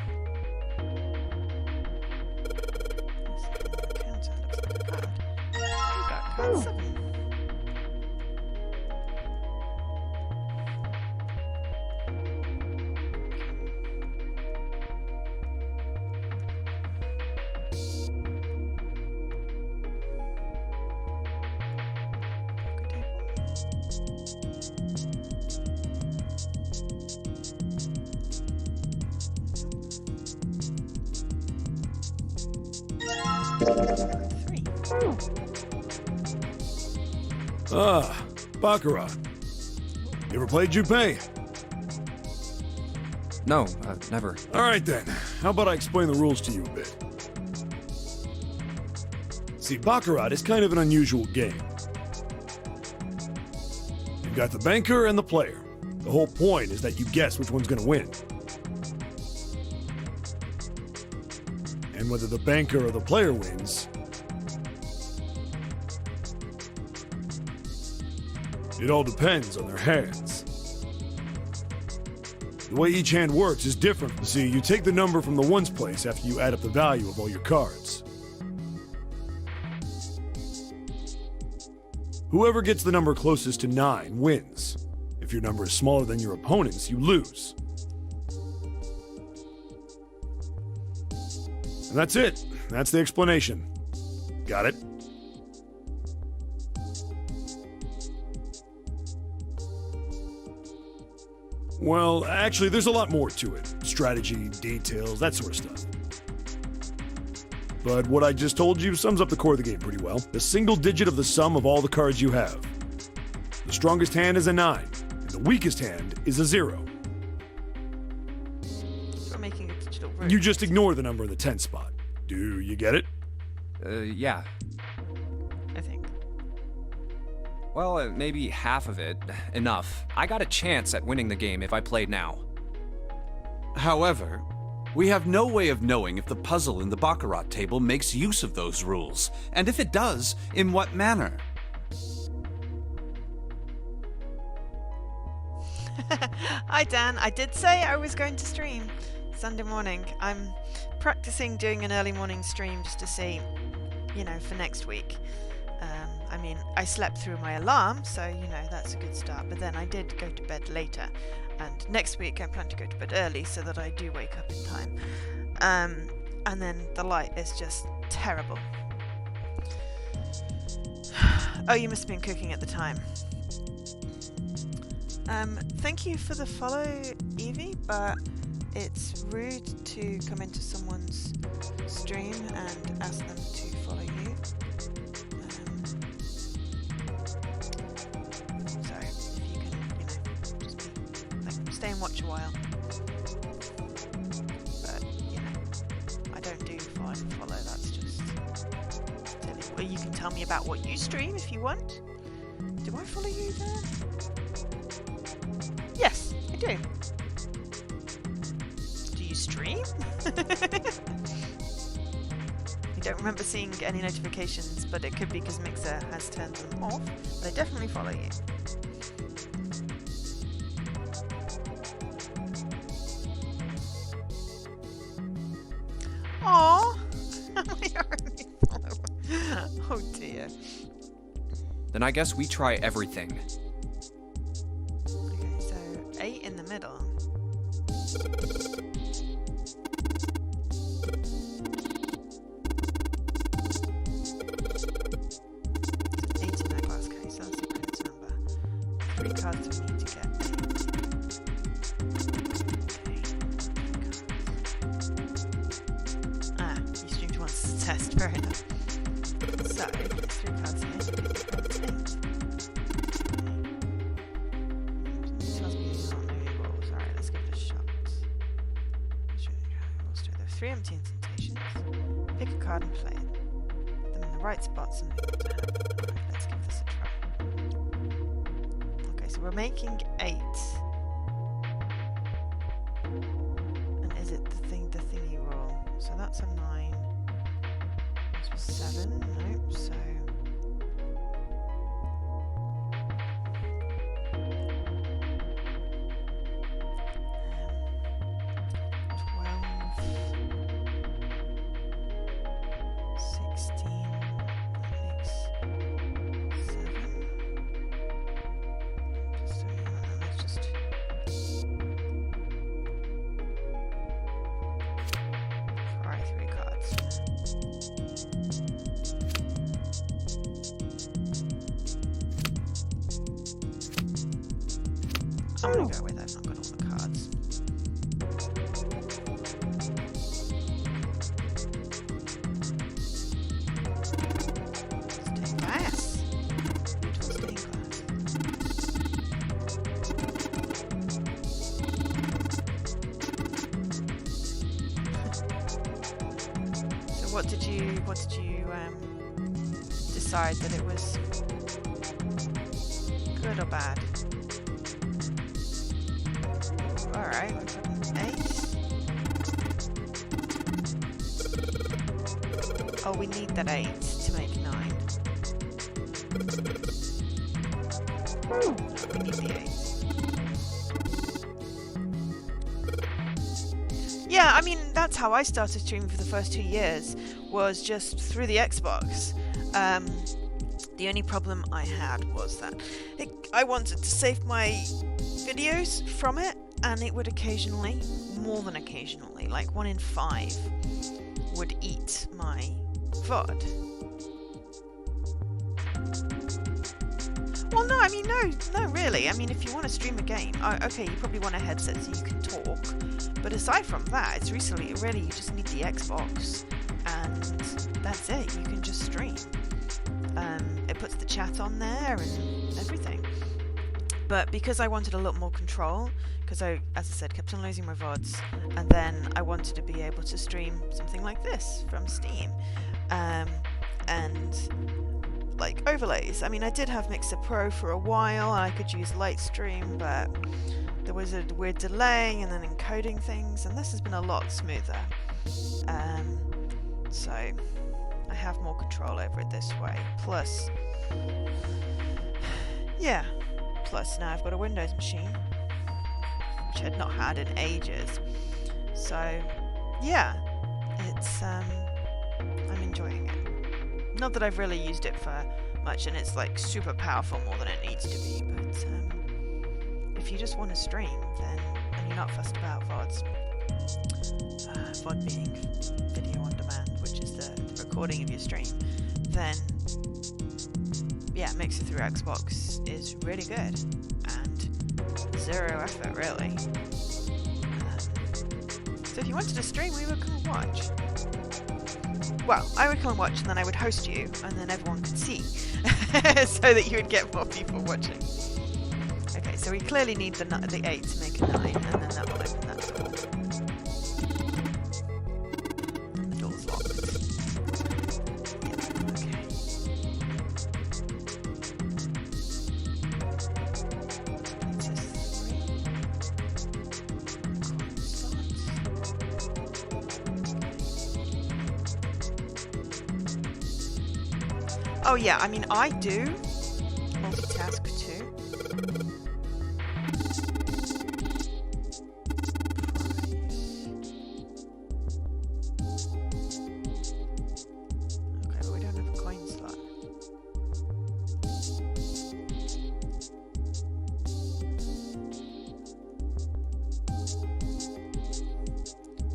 This is on the counter, looks like a card. We've got card 7. Pocket table. Three. Ah, Baccarat. You ever played Junpei? No, never. All right then. How about I explain the rules to you a bit? See, Baccarat is kind of an unusual game. You've got the banker and the player. The whole point is that you guess which one's going to win. And whether the banker or the player wins, it all depends on their hands. The way each hand works is different. See, you take the number from the ones place after you add up the value of all your cards. Whoever gets the number closest to 9 wins. If your number is smaller than your opponent's, you lose. And that's it. That's the explanation. Got it? Well, actually, there's a lot more to it. Strategy, details, that sort of stuff. But what I just told you sums up the core of the game pretty well. The single digit of the sum of all the cards you have. The strongest hand is a 9, and the weakest hand is a 0. We're making a digital room. You just ignore the number in the 10 spot. Do you get it? Yeah. I think. Well, maybe half of it. Enough. I got a chance at winning the game if I played now. However, we have no way of knowing if the puzzle in the Baccarat table makes use of those rules, and if it does, in what manner. Hi Dan, I did say I was going to stream Sunday morning. I'm practicing doing an early morning stream just to see, you know, for next week. I mean, I slept through my alarm, so, you know, that's a good start. But then I did go to bed later. And next week I plan to go to bed early so that I do wake up in time. And then the light is just terrible. Oh, you must have been cooking at the time. Thank you for the follow, Evie, but it's rude to come into someone's stream and ask them to follow you. Sorry, if you can, you know, just be, like, stay and watch a while. But, you know, I don't do follow, that's just silly. Well, you can tell me about what you stream if you want. Do I follow you there? Yes, I do. Do you stream? I don't remember seeing any notifications, but it could be because Mixer has turned them off. But I definitely follow you. Aww! My only follower. Oh dear. Then I guess we try everything. Okay, so 8 in the middle. Eight in that glass case, that's a good number. 3 cards we need to get 8. Okay. Ah, you streamed once as a test, fair enough. So, 3 cards here. Tells me it's not many rolls. Alright, let's give it a shot. There are 3 empty incantations. Pick a card and play it. Put them in the right spots and move them down. Alright, let's give this a try. Okay, so we're making 8. And is it the thingy roll? So that's a 9. This was 7. Nope, so... 16 makes 7. Just so you know, let's just try 3 cards. I'm gonna go with I've not got all the cards. Stained glass. Beautiful stained glass. So what did you decide that it was good or bad? Alright, we've got an 8. Oh, we need that 8 to make 9. We need the 8. I mean, that's how I started streaming for the first 2 years, was just through the Xbox. The only problem I had was that I wanted to save my videos from it, and it would occasionally, more than occasionally, like 1 in 5, would eat my VOD. Well, no, I mean, no, really. I mean, if you want to stream a game, okay, you probably want a headset so you can talk. But aside from that, it's really, you just need the Xbox, and that's it. You can just stream. It puts the chat on there and everything. But because I wanted a lot more control, because I, as I said, kept on losing my VODs, and then I wanted to be able to stream something like this from Steam, and like overlays. I mean, I did have Mixer Pro for a while, and I could use Lightstream, but there was a weird delay and then encoding things, and this has been a lot smoother. So I have more control over it this way. Plus, yeah, plus now I've got a Windows machine, which I'd not had in ages. So yeah, it's I'm enjoying it. Not that I've really used it for much, and it's like super powerful more than it needs to be, but if you just want to stream, then, and you're not fussed about VODs, VOD being video on demand, which is the recording of your stream, then yeah, Mixer through Xbox is really good, and 0 effort really. So if you wanted to stream, we would come and watch. Well, I would come and watch, and then I would host you, and then everyone could see, so that you would get more people watching. Okay, so we clearly need the 8 to make a 9, and then that will open that door. And the door's locked. Yeah, okay. This is 3. Oh yeah, I mean, I do multitask too. Okay, but we don't have a coin slot.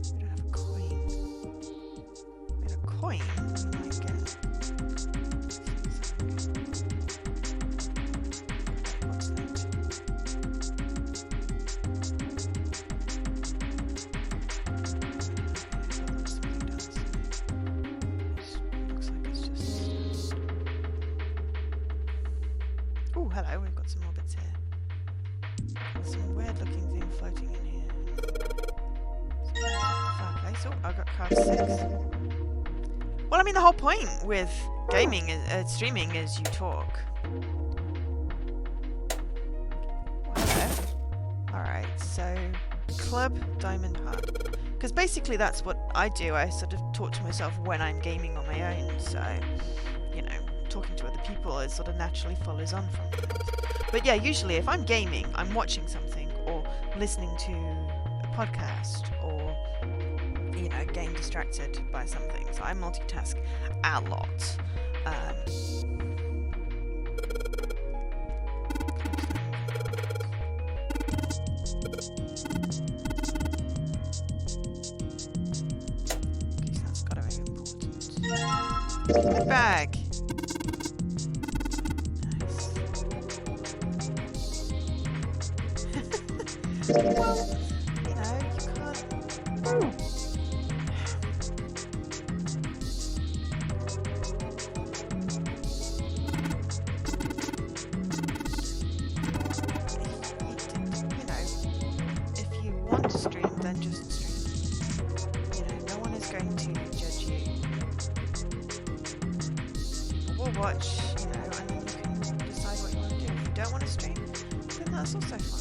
We don't have a coin. We had a coin, we might get. What's that? Oh, hello, we've got some more bits here. Some weird looking thing floating in here. Fireplace. Oh, I've got card 6. Well, I mean, the whole point with gaming, streaming, is you talk. Alright, so Club Diamond Heart. Because basically that's what I do. I sort of talk to myself when I'm gaming on my own, so, you know, talking to other people, it sort of naturally follows on from that. But yeah, usually if I'm gaming, I'm watching something, or listening to a podcast, or, you know, getting distracted by something. So I multitask a lot. That's gotta be important. My bag! Nice. Well, you know, you can't... You know, if you want to stream, then just stream. You know, no one is going to judge you. We'll watch, you know, and then you can decide what you want to do. If you don't want to stream, then that's also fine.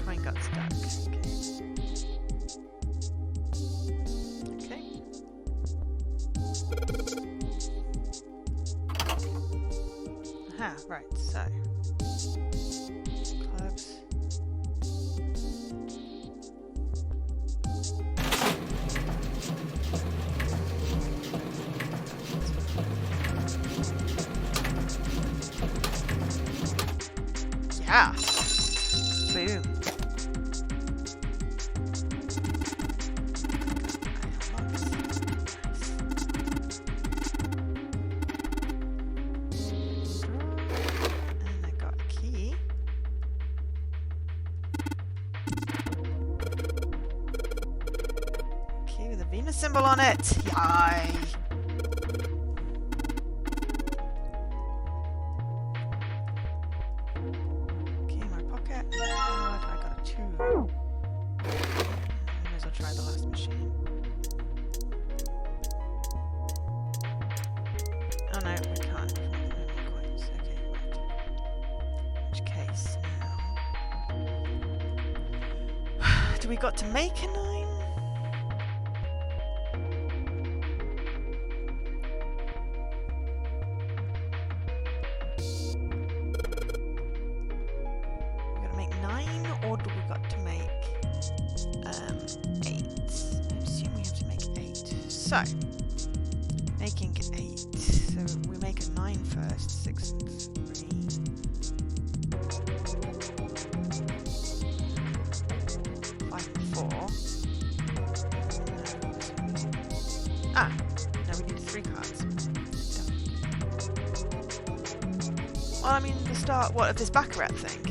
Coin got stuck. Okay. Right, so. Clubs. Yeah. Boom. And I got a key. Key with a Venus symbol on it. Yay. Key in my pocket. Card. I got a 2. I may as well try the last machine. Oh no, we can't. We've not got any coins. Okay, right. In which case now. Do we got to make a 9? We gotta make 9, or do we got to make 8? I assume we have to make 8. So, making 8. So we make a 9 first. 6 and 3. 5 and 4. No. Ah! No, we need 3 cards. Well, I mean, the start, what, of this Baccarat thing?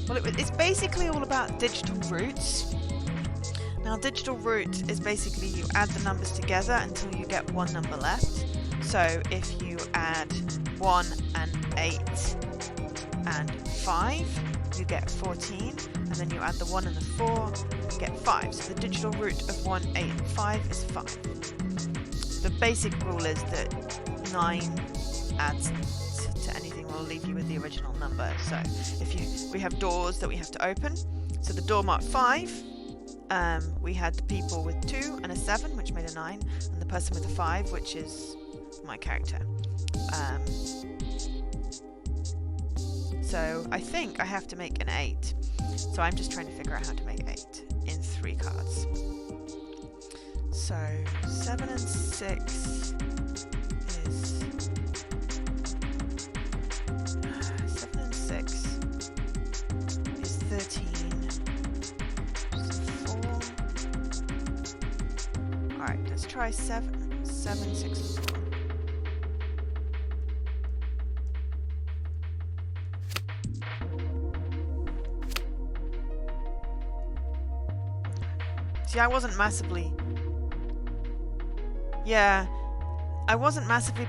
Well, it's basically all about digital roots. Now, digital root is basically you add the numbers together until you get one number left. So if you add 1 and 8 and 5, you get 14, and then you add the 1 and the 4, you get 5. So the digital root of 1, 8 and 5 is 5. The basic rule is that 9 adds to anything will leave you with the original number. So if we have doors that we have to open, so the door marked 5, we had the people with 2 and a 7, which made a 9, and the person with a 5, which is my character. So I think I have to make an 8. So I'm just trying to figure out how to make 8 in 3 cards. So 7 and 6 is 7 and 6 is 13. So 4. Alright, let's try 7, 6 and 4. See, I wasn't massively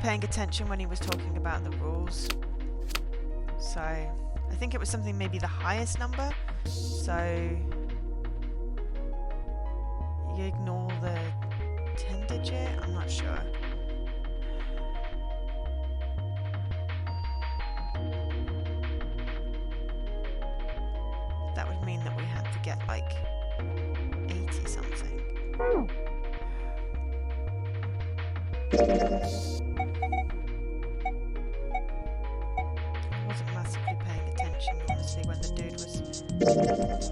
paying attention when he was talking about the rules. So, I think it was something maybe the highest number. So, you ignore the 10 digit? I'm not sure. That would mean that we had to get like 80 something. I wasn't massively paying attention, honestly, when the dude was talking about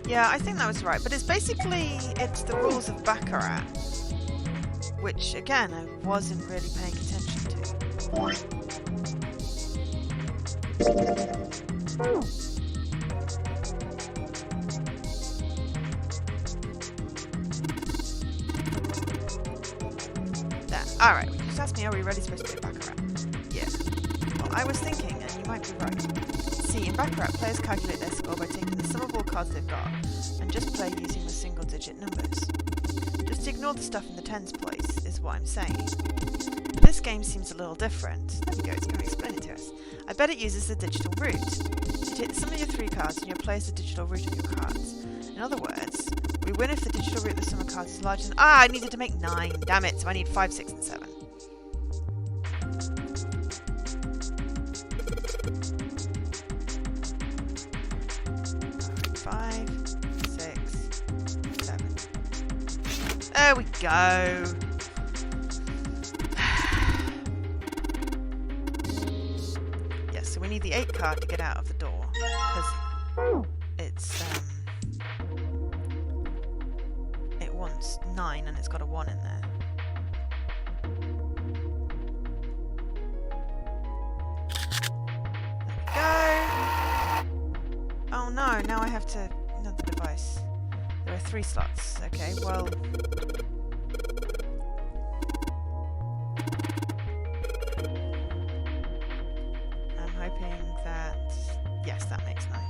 Yeah, I think that was right, but it's the rules of Baccarat, which again I wasn't really paying attention to. Alright, you just asked me, are we really supposed to play Baccarat? Yeah. Well, I was thinking, and you might be right. See, in Baccarat, players calculate their score by taking the sum of all cards they've got, and just play using the single-digit numbers. Just ignore the stuff in the tens place, is what I'm saying. But this game seems a little different. There we go, it's going to explain it to us. I bet it uses the digital root. You take the sum of your 3 cards, and you place the digital root of your cards. In other words, we win if the digital root of the sum of cards is larger than... Ah, I needed to make 9. Damn it. So I need 5, 6, and 7. 5, 6, 7. There we go. Yes, so we need the 8 card to get out of the door. Because it's... it wants 9 and it's got a 1 in there. There we go. Oh no, now I have to... another device. There are 3 slots. Okay, well... I'm hoping that... yes, that makes 9.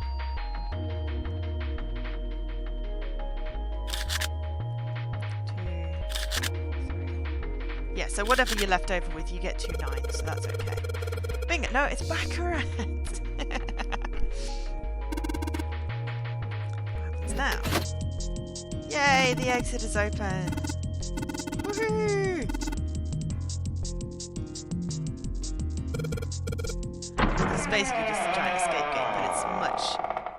2, 3... yeah, so whatever you're left over with, you get 2 9s, so that's okay. Bingo! No, it's baccarat! Now. Yay, the exit is open. Woohoo! This is basically just a giant escape game, but it's a much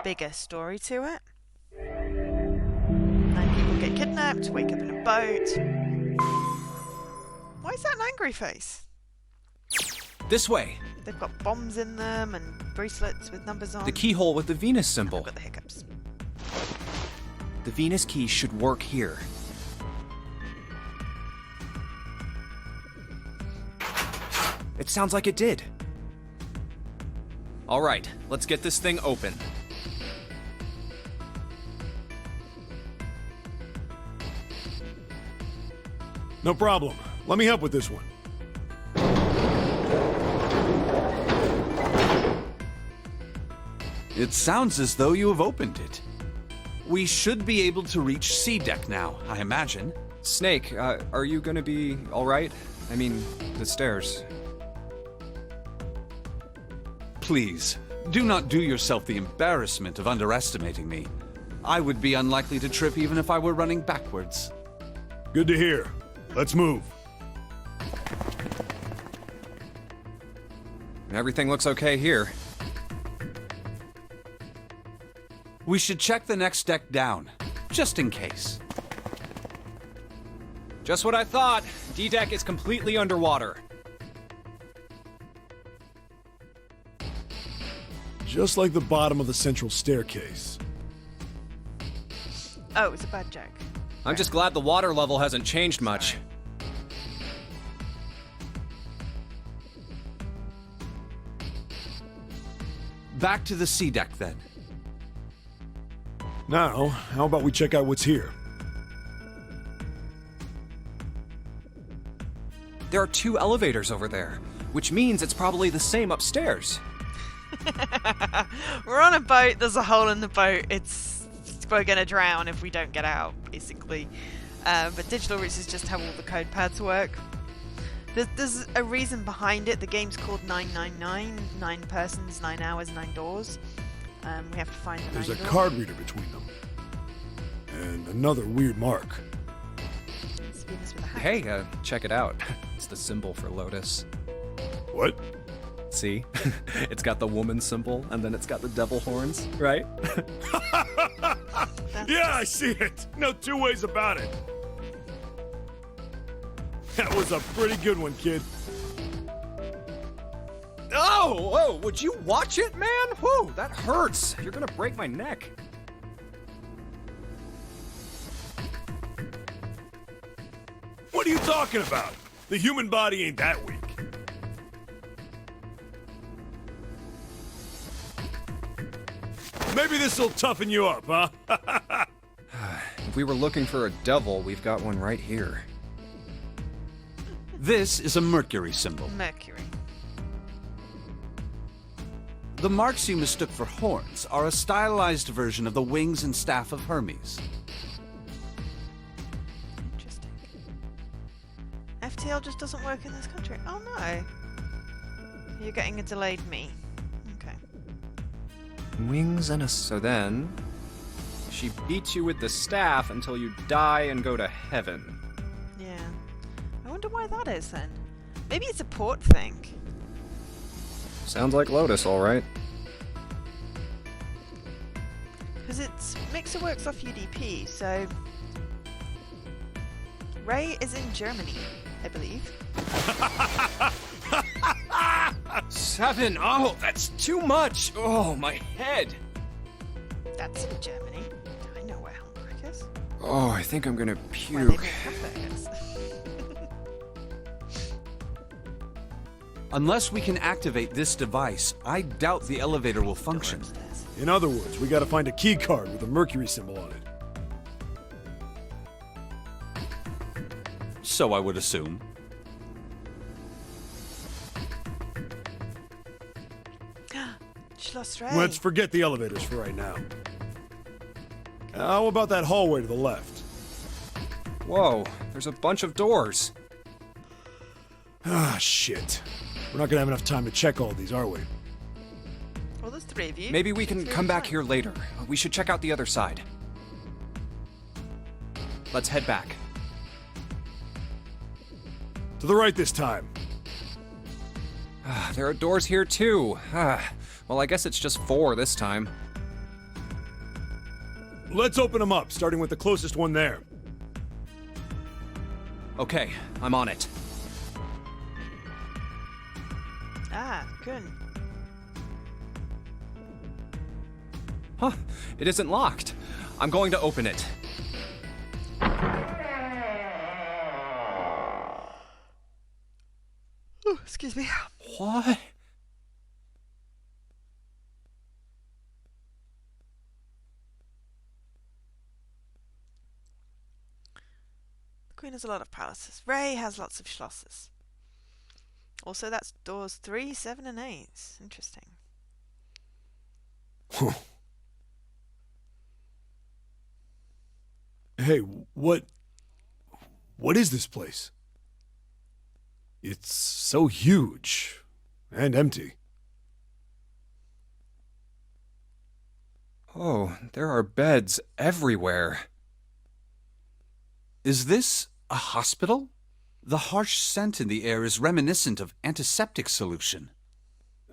bigger story to it. 9 people get kidnapped, wake up in a boat. Why is that an angry face? This way. They've got bombs in them and bracelets with numbers on. The keyhole with the Venus symbol. I've got the hiccups. The Venus key should work here. It sounds like it did. All right, let's get this thing open. No problem. Let me help with this one. It sounds as though you have opened it. We should be able to reach C deck now, I imagine. Snake, are you gonna be all right? I mean, the stairs. Please, do not do yourself the embarrassment of underestimating me. I would be unlikely to trip even if I were running backwards. Good to hear. Let's move. Everything looks okay here. We should check the next deck down, just in case. Just what I thought. D-deck is completely underwater. Just like the bottom of the central staircase. Oh, it's a bad joke. I'm just glad the water level hasn't changed much. Back to the C deck then. Now, how about we check out what's here? There are 2 elevators over there, which means it's probably the same upstairs. We're on a boat, there's a hole in the boat, we're gonna drown if we don't get out, basically. But digital roots is just how all the code pads work. There's a reason behind it. The game's called 999, 9 persons, 9 hours, 9 doors. We have to find the There's 9 a doors. card reader between them. And another weird mark. It's Venus with a hat. Hey, check it out. It's the symbol for Lotus. What? See? It's got the woman symbol, and then it's got the devil horns, right? Yeah, I see it. No 2 ways about it. That was a pretty good one, kid. Oh, whoa, would you watch it, man? Whoa, that hurts. You're gonna break my neck. What are you talking about? The human body ain't that weak. Maybe this'll toughen you up, huh? If we were looking for a devil, we've got one right here. This is a Mercury symbol. Mercury. The marks you mistook for horns are a stylized version of the wings and staff of Hermes. Interesting. FTL just doesn't work in this country. Oh no. You're getting a delayed me. Okay. Wings and a... So then... She beats you with the staff until you die and go to heaven. Yeah. I wonder why that is then. Maybe it's a port thing. Sounds like Lotus, alright. Because it's Mixer works off UDP, so Ray is in Germany, I believe. 7! Oh, that's too much! Oh, my head! That's in Germany. I know where Hamburg is. Oh, I think I'm gonna Where they puke. make hamburgers. Unless we can activate this device, I doubt the elevator will function. In other words, we gotta find a key card with a Mercury symbol on it. So I would assume. Schloss Ray. Let's forget the elevators for right now. How about that hallway to the left? Whoa, there's a bunch of doors. Ah, shit. We're not gonna have enough time to check all these, are we? Well, there's 3 of you. Maybe we can Three come at a back time. here later. We should check out the other side. Let's head back. To the right this time. There are doors here too. Well, I guess it's just 4 this time. Let's open them up, starting with the closest one there. Okay, I'm on it. Ah, good. Huh, it isn't locked. I'm going to open it. Oh, excuse me. What? The Queen has a lot of palaces. Ray has lots of schlosses. Also, that's doors 3, 7, and 8. Interesting. Hey, what is this place? It's so huge and empty. Oh, there are beds everywhere. Is this a hospital? The harsh scent in the air is reminiscent of antiseptic solution.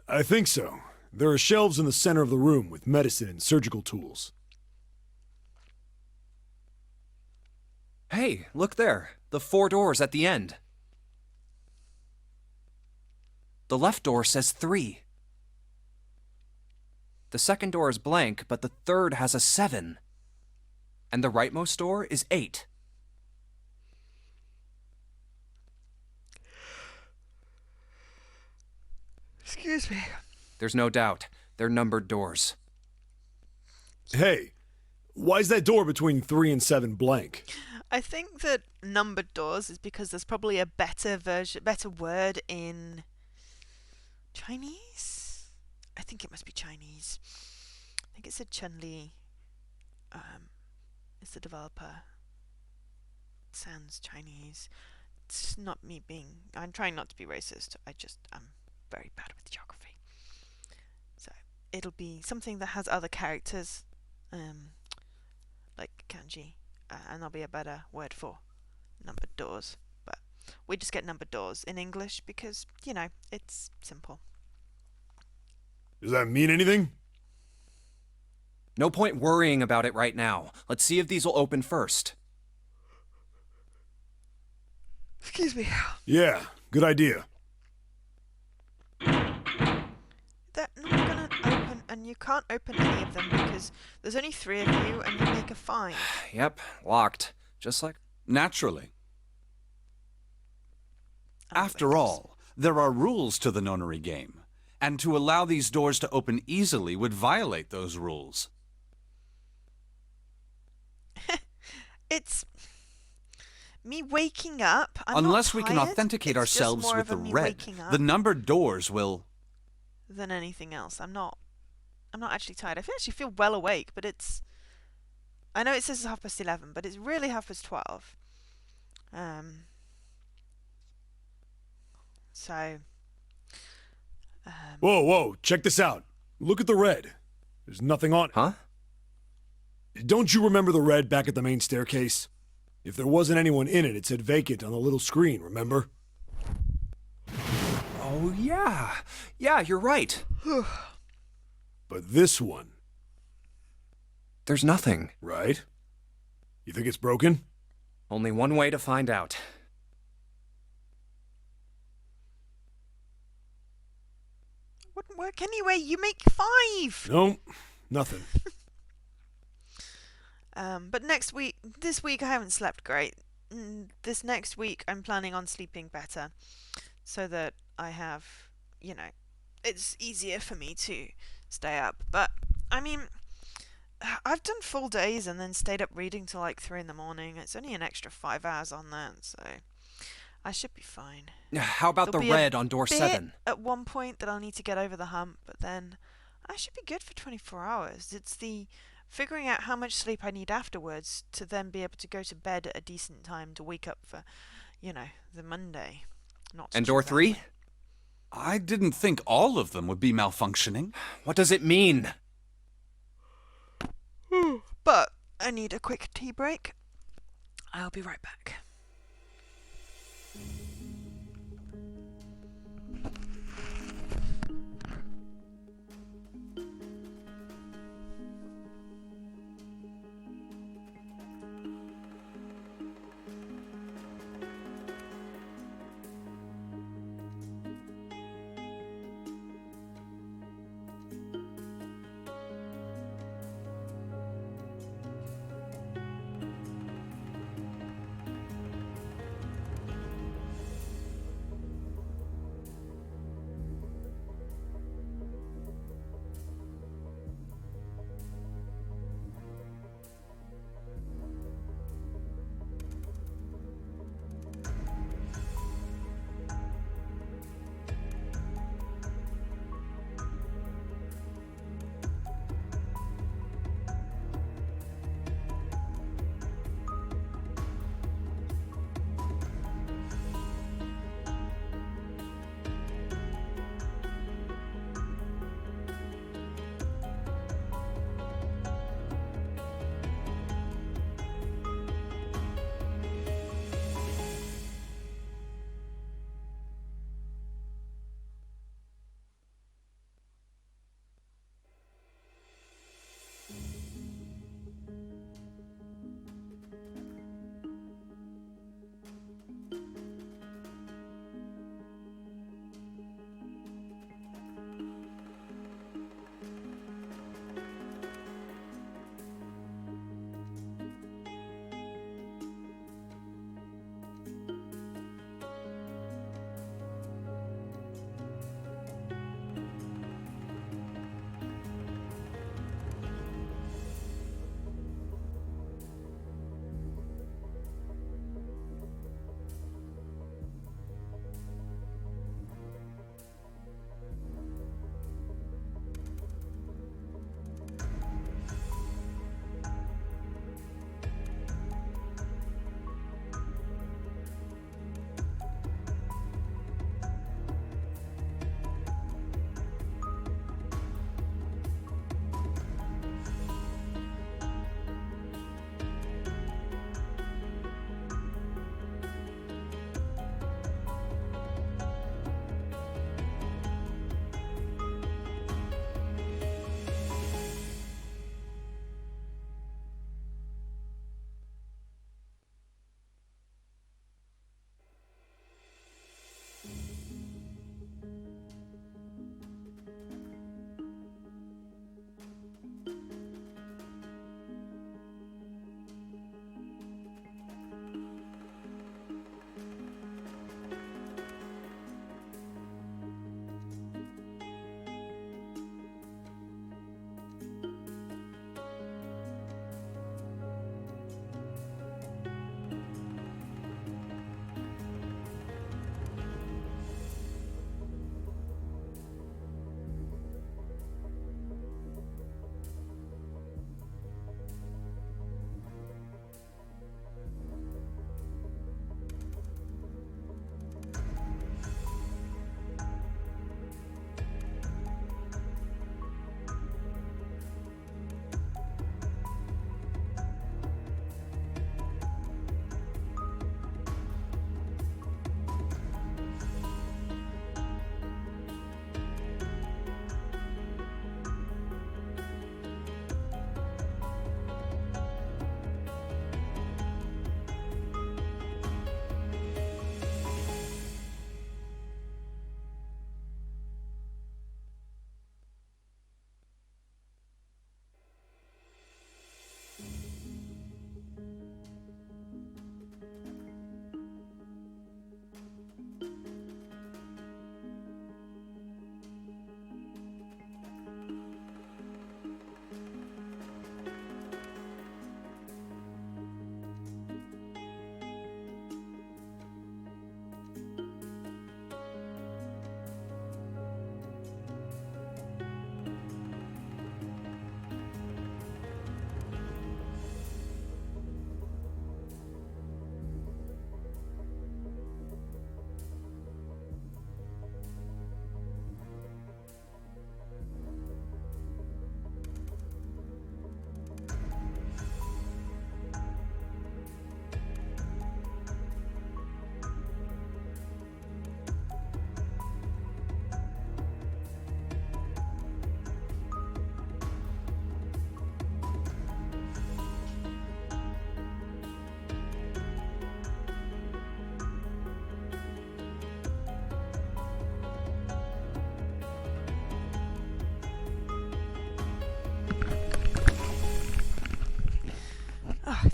I think so. There are shelves in the center of the room with medicine and surgical tools. Hey, look there. The 4 doors at the end. The left door says 3. The second door is blank, but the third has a 7. And the rightmost door is 8. Excuse me. There's no doubt. They're numbered doors. Hey, why is that door between 3 and 7 blank? I think that numbered doors is because there's probably a better word in Chinese. I think it must be Chinese. I think it said Chun-Li. Is the developer. It sounds Chinese. It's not me being. I'm trying not to be racist. I'm very bad with geography. So it'll be something that has other characters, like kanji, and there'll be a better word for numbered doors. But we just get numbered doors in English because, you know, it's simple. Does that mean anything? No point worrying about it right now. Let's see if these will open first. Excuse me. Yeah, good idea. They're not gonna open, and you can't open any of them because there's only 3 of you and you make a find. Yep, locked. Just like... Naturally. After all, there are rules to the Nonary game, and to allow these doors to open easily would violate those rules. It's me waking up. Unless we can tired, authenticate it's just ourselves more with of the a me red, waking up the numbered doors will... than anything else. I'm not actually tired. I actually feel well awake, but it's... I know it says it's 11:30, but it's really 12:30. So... Whoa, check this out. Look at the red. There's nothing on it. Huh? Don't you remember the red back at the main staircase? If there wasn't anyone in it, it said vacant on the little screen, remember? Oh, yeah. Yeah, you're right. But this one, There's nothing. right? You think it's broken? Only one way to find out. Wouldn't work anyway. You make 5. No, nothing. But this week I haven't slept great. This next week I'm planning on sleeping better, so that I have, it's easier for me to stay up. But I mean, I've done full days and then stayed up reading till like 3 in the morning. It's only an extra 5 hours on that, so I should be fine. How about There'll the be a red on door bit 7? At one point that I'll need to get over the hump, but then I should be good for 24 hours. It's the figuring out how much sleep I need afterwards to then be able to go to bed at a decent time to wake up for, the Monday. Not And too door badly. 3? I didn't think all of them would be malfunctioning. What does it mean? But I need a quick tea break. I'll be right back.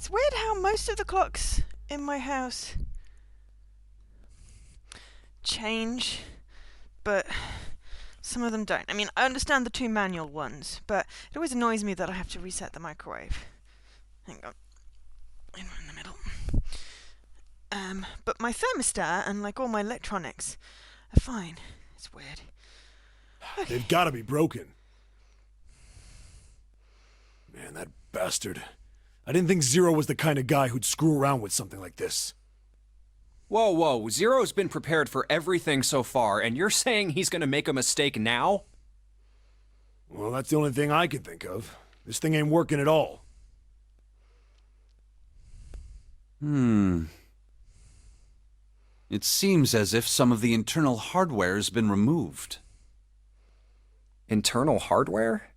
It's weird how most of the clocks in my house change, but some of them don't. I mean, I understand the 2 manual ones, but it always annoys me that I have to reset the microwave. Hang on. In the middle. But my thermostat and like all my electronics are fine. It's weird. Okay. They've gotta be broken. Man, that bastard. I didn't think Zero was the kind of guy who'd screw around with something like this. Whoa, whoa. Zero's been prepared for everything so far, and you're saying he's gonna make a mistake now? Well, that's the only thing I can think of. This thing ain't working at all. It seems as if some of the internal hardware's been removed. Internal hardware?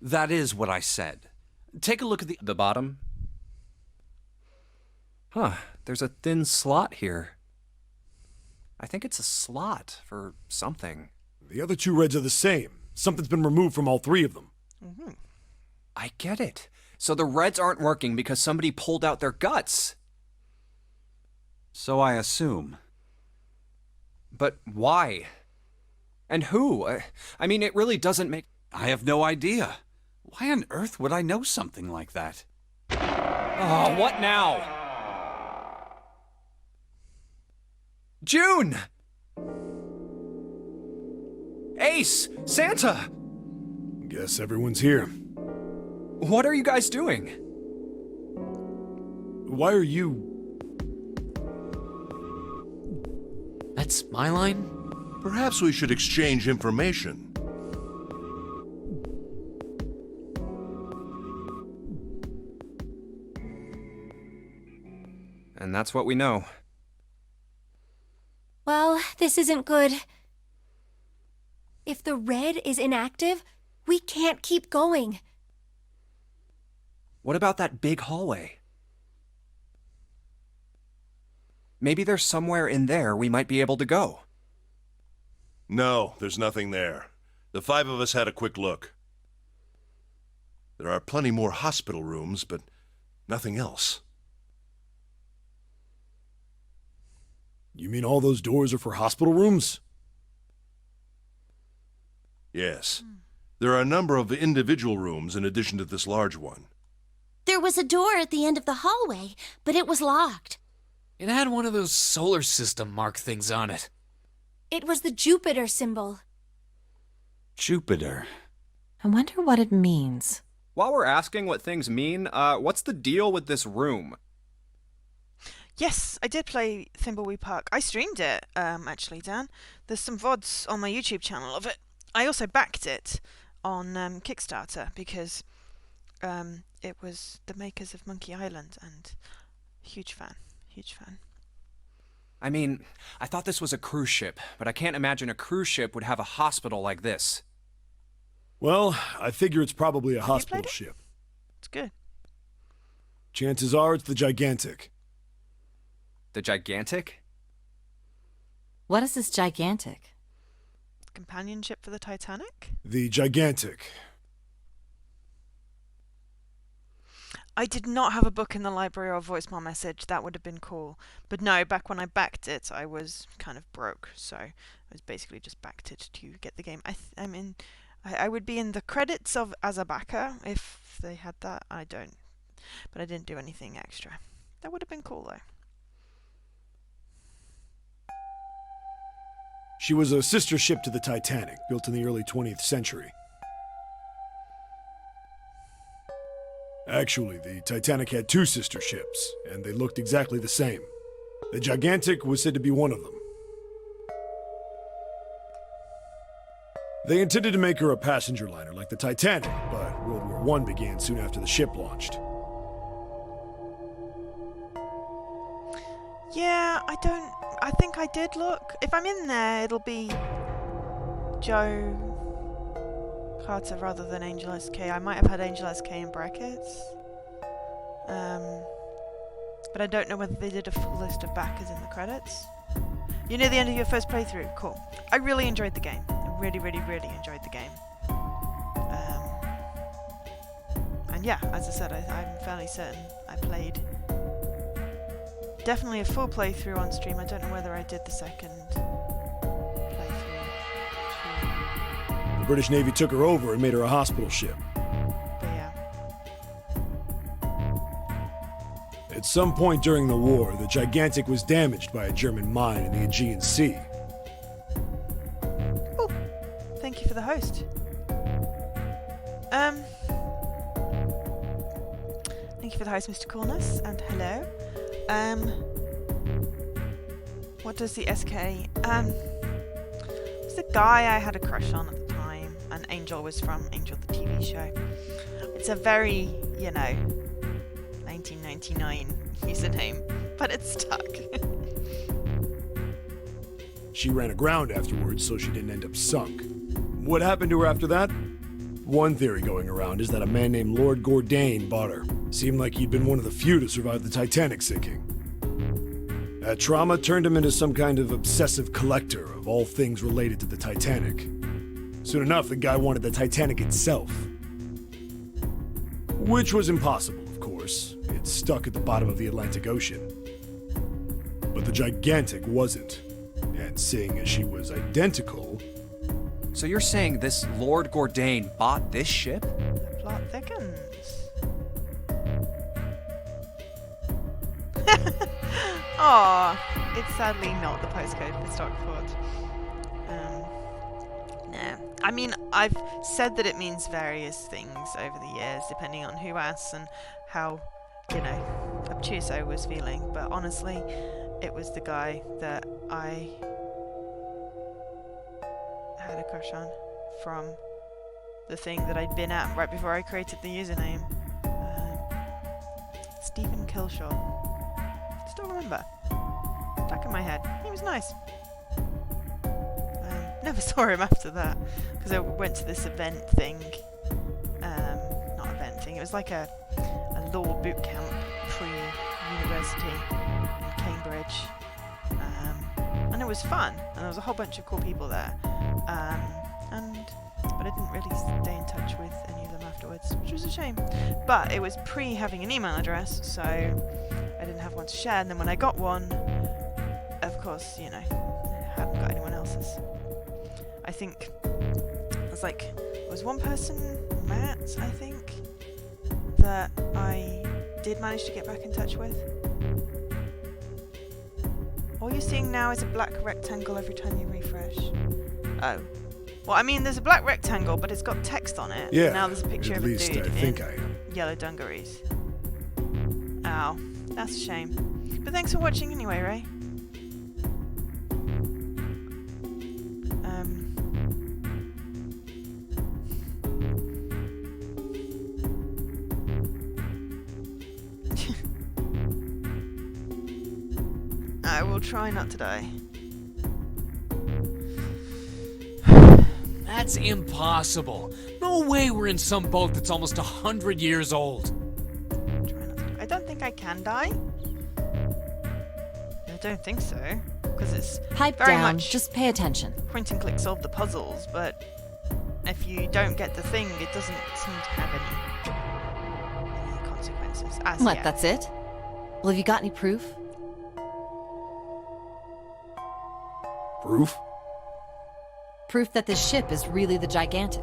That is what I said. Take a look at the bottom? Huh, there's a thin slot here. I think it's a slot for something. The other 2 reds are the same. Something's been removed from all 3 of them. Mm-hmm. I get it. So the reds aren't working because somebody pulled out their guts. So I assume. But why? And who? I mean, it really doesn't make... I have no idea. Why on earth would I know something like that? Oh, what now? June! Ace! Santa! Guess everyone's here. What are you guys doing? Why are you... That's my line? Perhaps we should exchange information. And that's what we know. Well, this isn't good. If the red is inactive, we can't keep going. What about that big hallway? Maybe there's somewhere in there we might be able to go. No, there's nothing there. The 5 of us had a quick look. There are plenty more hospital rooms, but nothing else. You mean all those doors are for hospital rooms? Yes. There are a number of individual rooms in addition to this large one. There was a door at the end of the hallway, but it was locked. It had one of those solar system mark things on it. It was the Jupiter symbol. Jupiter. I wonder what it means. While we're asking what things mean, what's the deal with this room? Yes, I did play Thimbleweed Park. I streamed it, actually, Dan. There's some VODs on my YouTube channel of it. I also backed it on Kickstarter because it was the makers of Monkey Island, and huge fan. I mean, I thought this was a cruise ship, but I can't imagine a cruise ship would have a hospital like this. Well, I figure it's probably a Have you hospital played it? ship. It's good. Chances are it's the Gigantic. The Gigantic? What is this gigantic? Companionship for the Titanic? The Gigantic. I did not have a book in the library or a voicemail message. That would have been cool. But no, back when I backed it, I was kind of broke. So I was basically just backed it to get the game. I would be in the credits of as a backer if they had that. I don't. But I didn't do anything extra. That would have been cool, though. She was a sister ship to the Titanic, built in the early 20th century. Actually, the Titanic had 2 sister ships, and they looked exactly the same. The Gigantic was said to be one of them. They intended to make her a passenger liner like the Titanic, but World War I began soon after the ship launched. Yeah, I think I did look. If I'm in there, it'll be Joe Carter rather than Angel SK. I might have had Angel SK in brackets. But I don't know whether they did a full list of backers in the credits. You're near the end of your first playthrough. Cool. I really enjoyed the game. I really enjoyed the game. I And yeah, as I said, I'm fairly certain I played definitely a full playthrough on stream. I don't know whether I did the second playthrough. The British Navy took her over and made her a hospital ship. But yeah. At some point during the war, the Gigantic was damaged by a German mine in the Aegean Sea. Oh, thank you for the host. Thank you for the host, Mr. Coolness, and hello. What does the SK? It was the guy I had a crush on at the time, and Angel was from Angel the TV show. It's a very, 1999 username, but it's stuck. She ran aground afterwards, so she didn't end up sunk. What happened to her after that? One theory going around is that a man named Lord Gordain bought her. Seemed like he'd been one of the few to survive the Titanic sinking. That trauma turned him into some kind of obsessive collector of all things related to the Titanic. Soon enough, the guy wanted the Titanic itself. Which was impossible, of course. It's stuck at the bottom of the Atlantic Ocean. But the Gigantic wasn't. And seeing as she was identical... So you're saying this Lord Gordain bought this ship? The plot thickens. Aw, it's sadly not the postcode for Stockport. Nah. I mean, I've said that it means various things over the years, depending on who asks and how, obtuse I was feeling. But honestly, it was the guy that I had a crush on from the thing that I'd been at right before I created the username. Stephen Kilshaw. Still remember. Stuck in my head. He was nice. Never saw him after that because I went to this event thing. Not event thing. It was like a law boot camp pre-university in Cambridge. And it was fun, and there was a whole bunch of cool people there. But I didn't really stay in touch with any of them afterwards, which was a shame. But it was pre having an email address, so I didn't have one to share. And then when I got one, of course, I hadn't got anyone else's. I think it was one person, Matt, I think, that I did manage to get back in touch with. All you're seeing now is a black rectangle every time you refresh. Oh. Well, I mean, there's a black rectangle, but it's got text on it. Yeah, Now there's a picture at of a least dude I think in I am. yellow dungarees. Ow. That's a shame. But thanks for watching anyway, Ray. I will try not to die. That's impossible. No way we're in some boat that's almost 100 years old. Try not to die. I don't think I can die. I don't think so. Because it's Pipe very down. much Just pay attention. point and click solve the puzzles, but if you don't get the thing, it doesn't seem to have any consequences. As What, yet. that's it? Well, have you got any proof? Proof? Proof that this ship is really the Gigantic.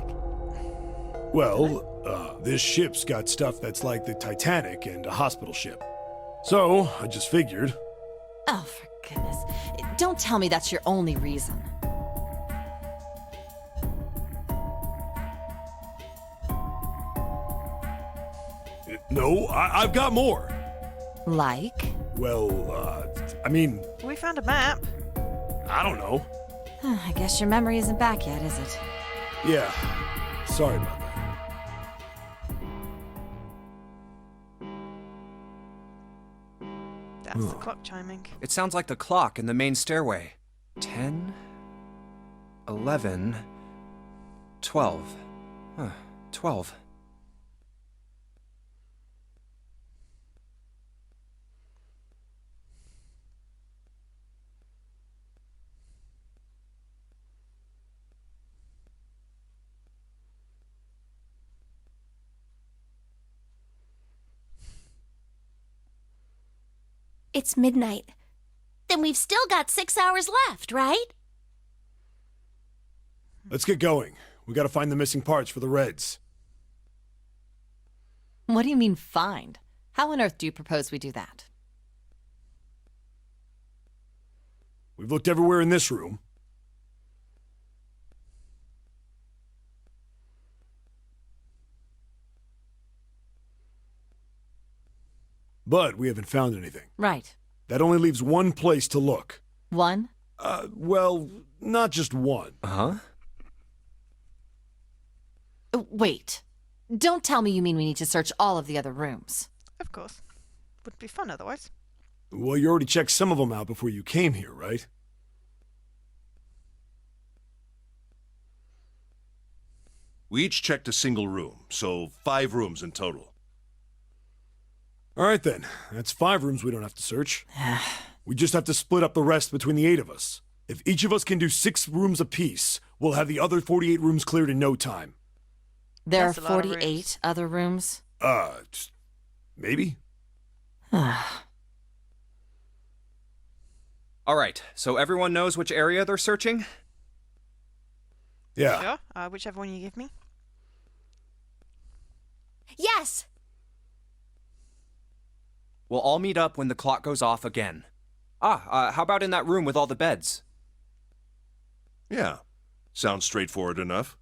Well, this ship's got stuff that's like the Titanic and a hospital ship. So, I just figured. Oh, for goodness. Don't tell me that's your only reason. No, I've got more. Like? Well, I mean, We found a map. I don't know. I guess your memory isn't back yet, is it? Yeah, sorry about that. That's the clock chiming. It sounds like the clock in the main stairway. 10, 11, 12. 12. It's midnight. Then we've still got 6 hours left, right? Let's get going. We gotta find the missing parts for the Reds. What do you mean, find? How on earth do you propose we do that? We've looked everywhere in this room. But we haven't found anything. Right. That only leaves one place to look. One? Well, not just one. Huh? Wait. Don't tell me you mean we need to search all of the other rooms. Of course. Would be fun otherwise. Well, you already checked some of them out before you came here, right? We each checked a single room, so 5 rooms in total. All right then. That's 5 rooms we don't have to search. We just have to split up the rest between the 8 of us. If each of us can do 6 rooms apiece, we'll have the other 48 rooms cleared in no time. There That's are a lot of 48 other rooms? Maybe? All right, so everyone knows which area they're searching? Yeah. Sure. Whichever one you give me. Yes! We'll all meet up when the clock goes off again. How about in that room with all the beds? Yeah, sounds straightforward enough.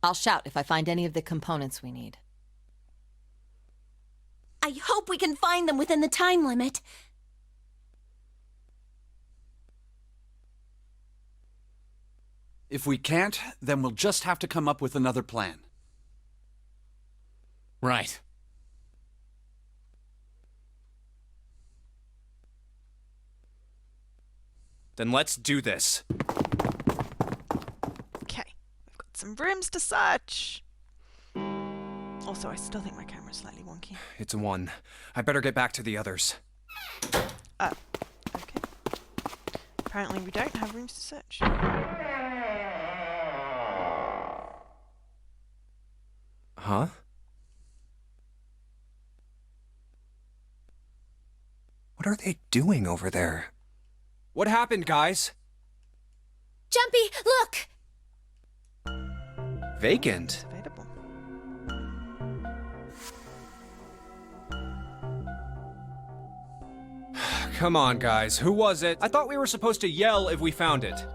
I'll shout if I find any of the components we need. I hope we can find them within the time limit. If we can't, then we'll just have to come up with another plan. Right. Then let's do this. Okay. We've got some rooms to search. Also, I still think my camera's slightly wonky. It's a 1. I better get back to the others. Okay. Apparently we don't have rooms to search. Huh? What are they doing over there? What happened, guys? Jumpy, look! Vacant. Available. Come on, guys. Who was it? I thought we were supposed to yell if we found it.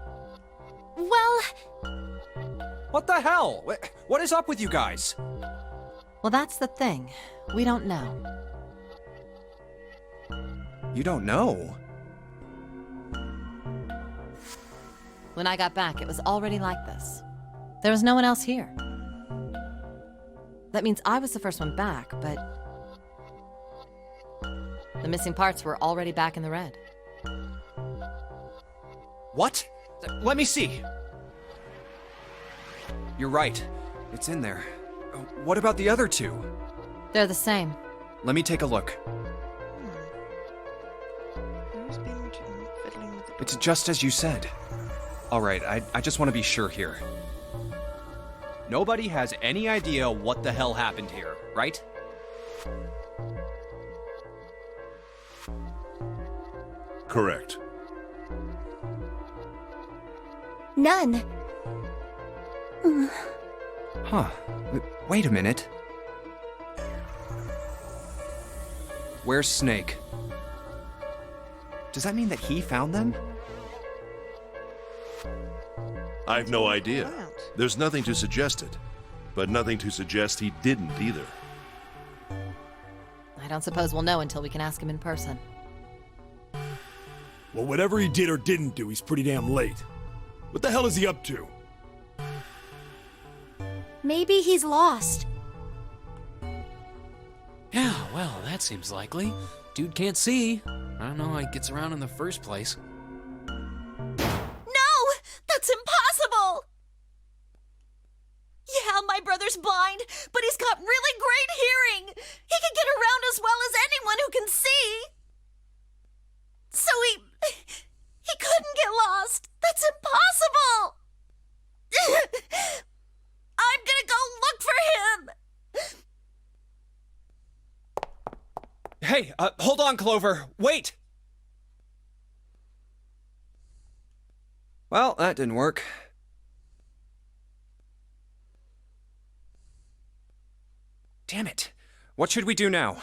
Well, What the hell? What is up with you guys? Well, that's the thing. We don't know. You don't know? When I got back, it was already like this. There was no one else here. That means I was the first one back, but the missing parts were already back in the red. What? Let me see. You're right. It's in there. What about the other 2? They're the same. Let me take a look. Who's been fiddling with the... It's just as you said. All right, I just want to be sure here. Nobody has any idea what the hell happened here, right? Correct. none. Huh. Wait a minute. Where's Snake? Does that mean that he found them? I've no idea. There's nothing to suggest it, but nothing to suggest he didn't either. I don't suppose we'll know until we can ask him in person. Well, whatever he did or didn't do, he's pretty damn late. What the hell is he up to? Maybe he's lost. Yeah, well, that seems likely. Dude can't see. I don't know how he gets around in the first place. No! That's impossible! Yeah, my brother's blind, but he's got really great hearing. He can get around as well as anyone who can see. So he couldn't get lost. That's impossible. I'm gonna go look for him. Hey, hold on, Clover. Wait! Well, that didn't work. Damn it. What should we do now?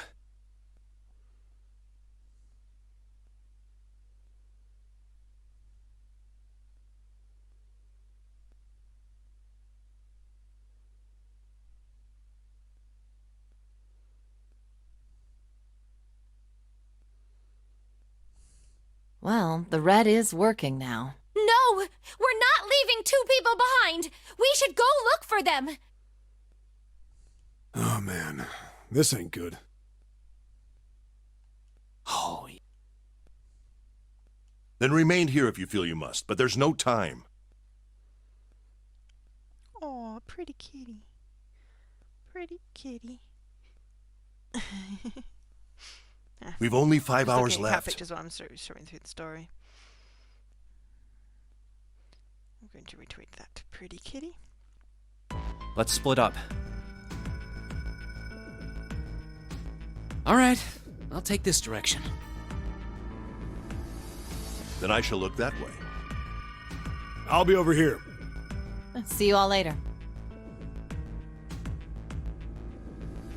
Well, the red is working now. No! We're not leaving two people behind! We should go look for them! Oh man, this ain't good. Oh, Then remain here if you feel you must, but there's no time. Oh, pretty kitty. Pretty kitty. We've only 5 Just hours looking at cat left. pictures while I'm showing through the story. I'm going to retweet that. Pretty kitty. Let's split up. All right, I'll take this direction. Then I shall look that way. I'll be over here. See you all later.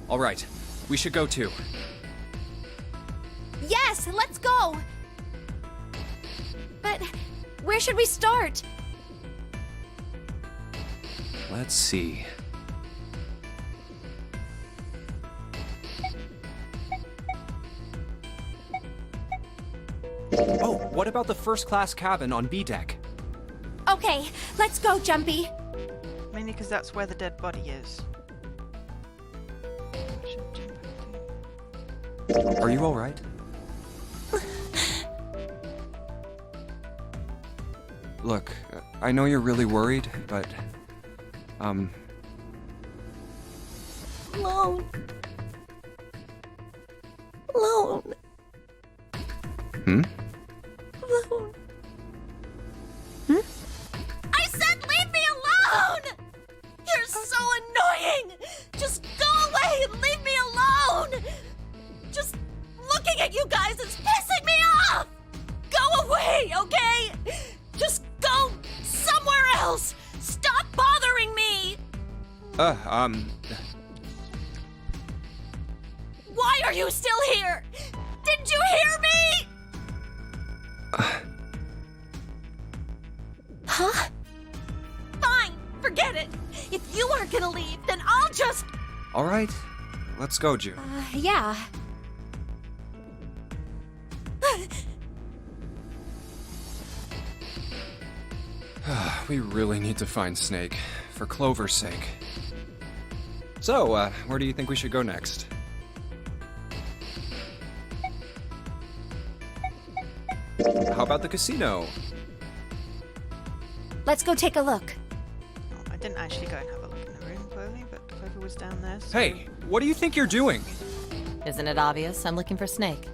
All right, we should go too. Yes, let's go! But where should we start? Let's see. Oh, what about the first-class cabin on B deck? Okay, let's go, Jumpy. Mainly because that's where the dead body is. Should jump over. Are you all right? Look, I know you're really worried, but Alone. Alone. Hmm? Alone. I said leave me alone! You're so annoying! Just go away and leave me alone! Just looking at you guys is pissing me off! Go away, okay? Just go somewhere else! Stop bothering me! Why are you still here? Didn't you hear me? Huh? Fine, forget it. If you aren't gonna leave, then I'll just... all right. Let's go, June. Yeah. We really need to find Snake, for Clover's sake. So, where do you think we should go next? How about the casino? Let's go take a look. Oh, I didn't actually go and have a look in the room, clearly, but Clover was down there. So Hey, what do you think you're doing? Isn't it obvious? I'm looking for Snake.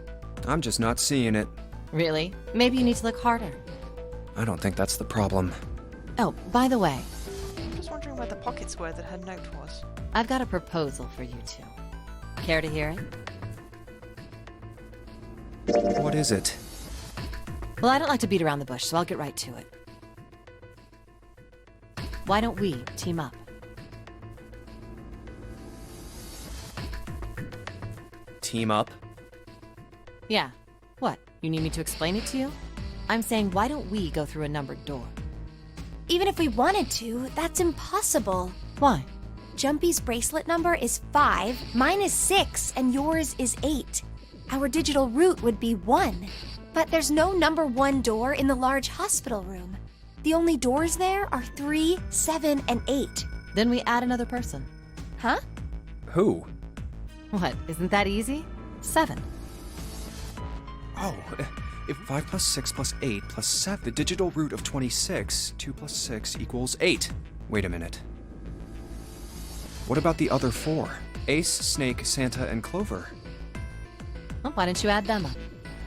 I'm just not seeing it. Really? Maybe you need to look harder. I don't think that's the problem. Oh, by the way, I'm just wondering where the pockets were that her note was. I've got a proposal for you two. Care to hear it? What is it? Well, I don't like to beat around the bush, so I'll get right to it. Why don't we team up? Team up? Yeah. What? You need me to explain it to you? I'm saying, why don't we go through a numbered door? Even if we wanted to, that's impossible. Why? Jumpy's bracelet number is 5, mine is 6, and yours is 8. Our digital route would be 1. But there's no number 1 door in the large hospital room. The only doors there are 3, 7, and 8. Then we add another person. Huh? Who? What? Isn't that easy? 7. Oh, if 5 plus 6 plus 8 plus 7, the digital root of 26, 2 plus 6 equals 8. Wait a minute. What about the other 4? Ace, Snake, Santa, and Clover. Well, why don't you add them up?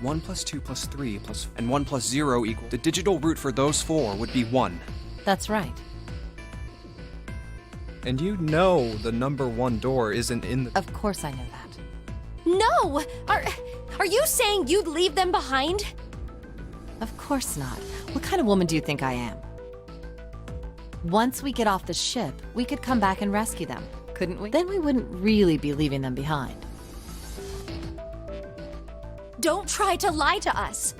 1 plus 2 plus 3 plus... and 1 plus 0 equals... the digital root for those 4 would be 1. That's right. And you know the number 1 door isn't in the... Of course I know that. No! Are you saying you'd leave them behind? Of course not. What kind of woman do you think I am? Once we get off the ship, we could come back and rescue them, couldn't we? Then we wouldn't really be leaving them behind. Don't try to lie to us.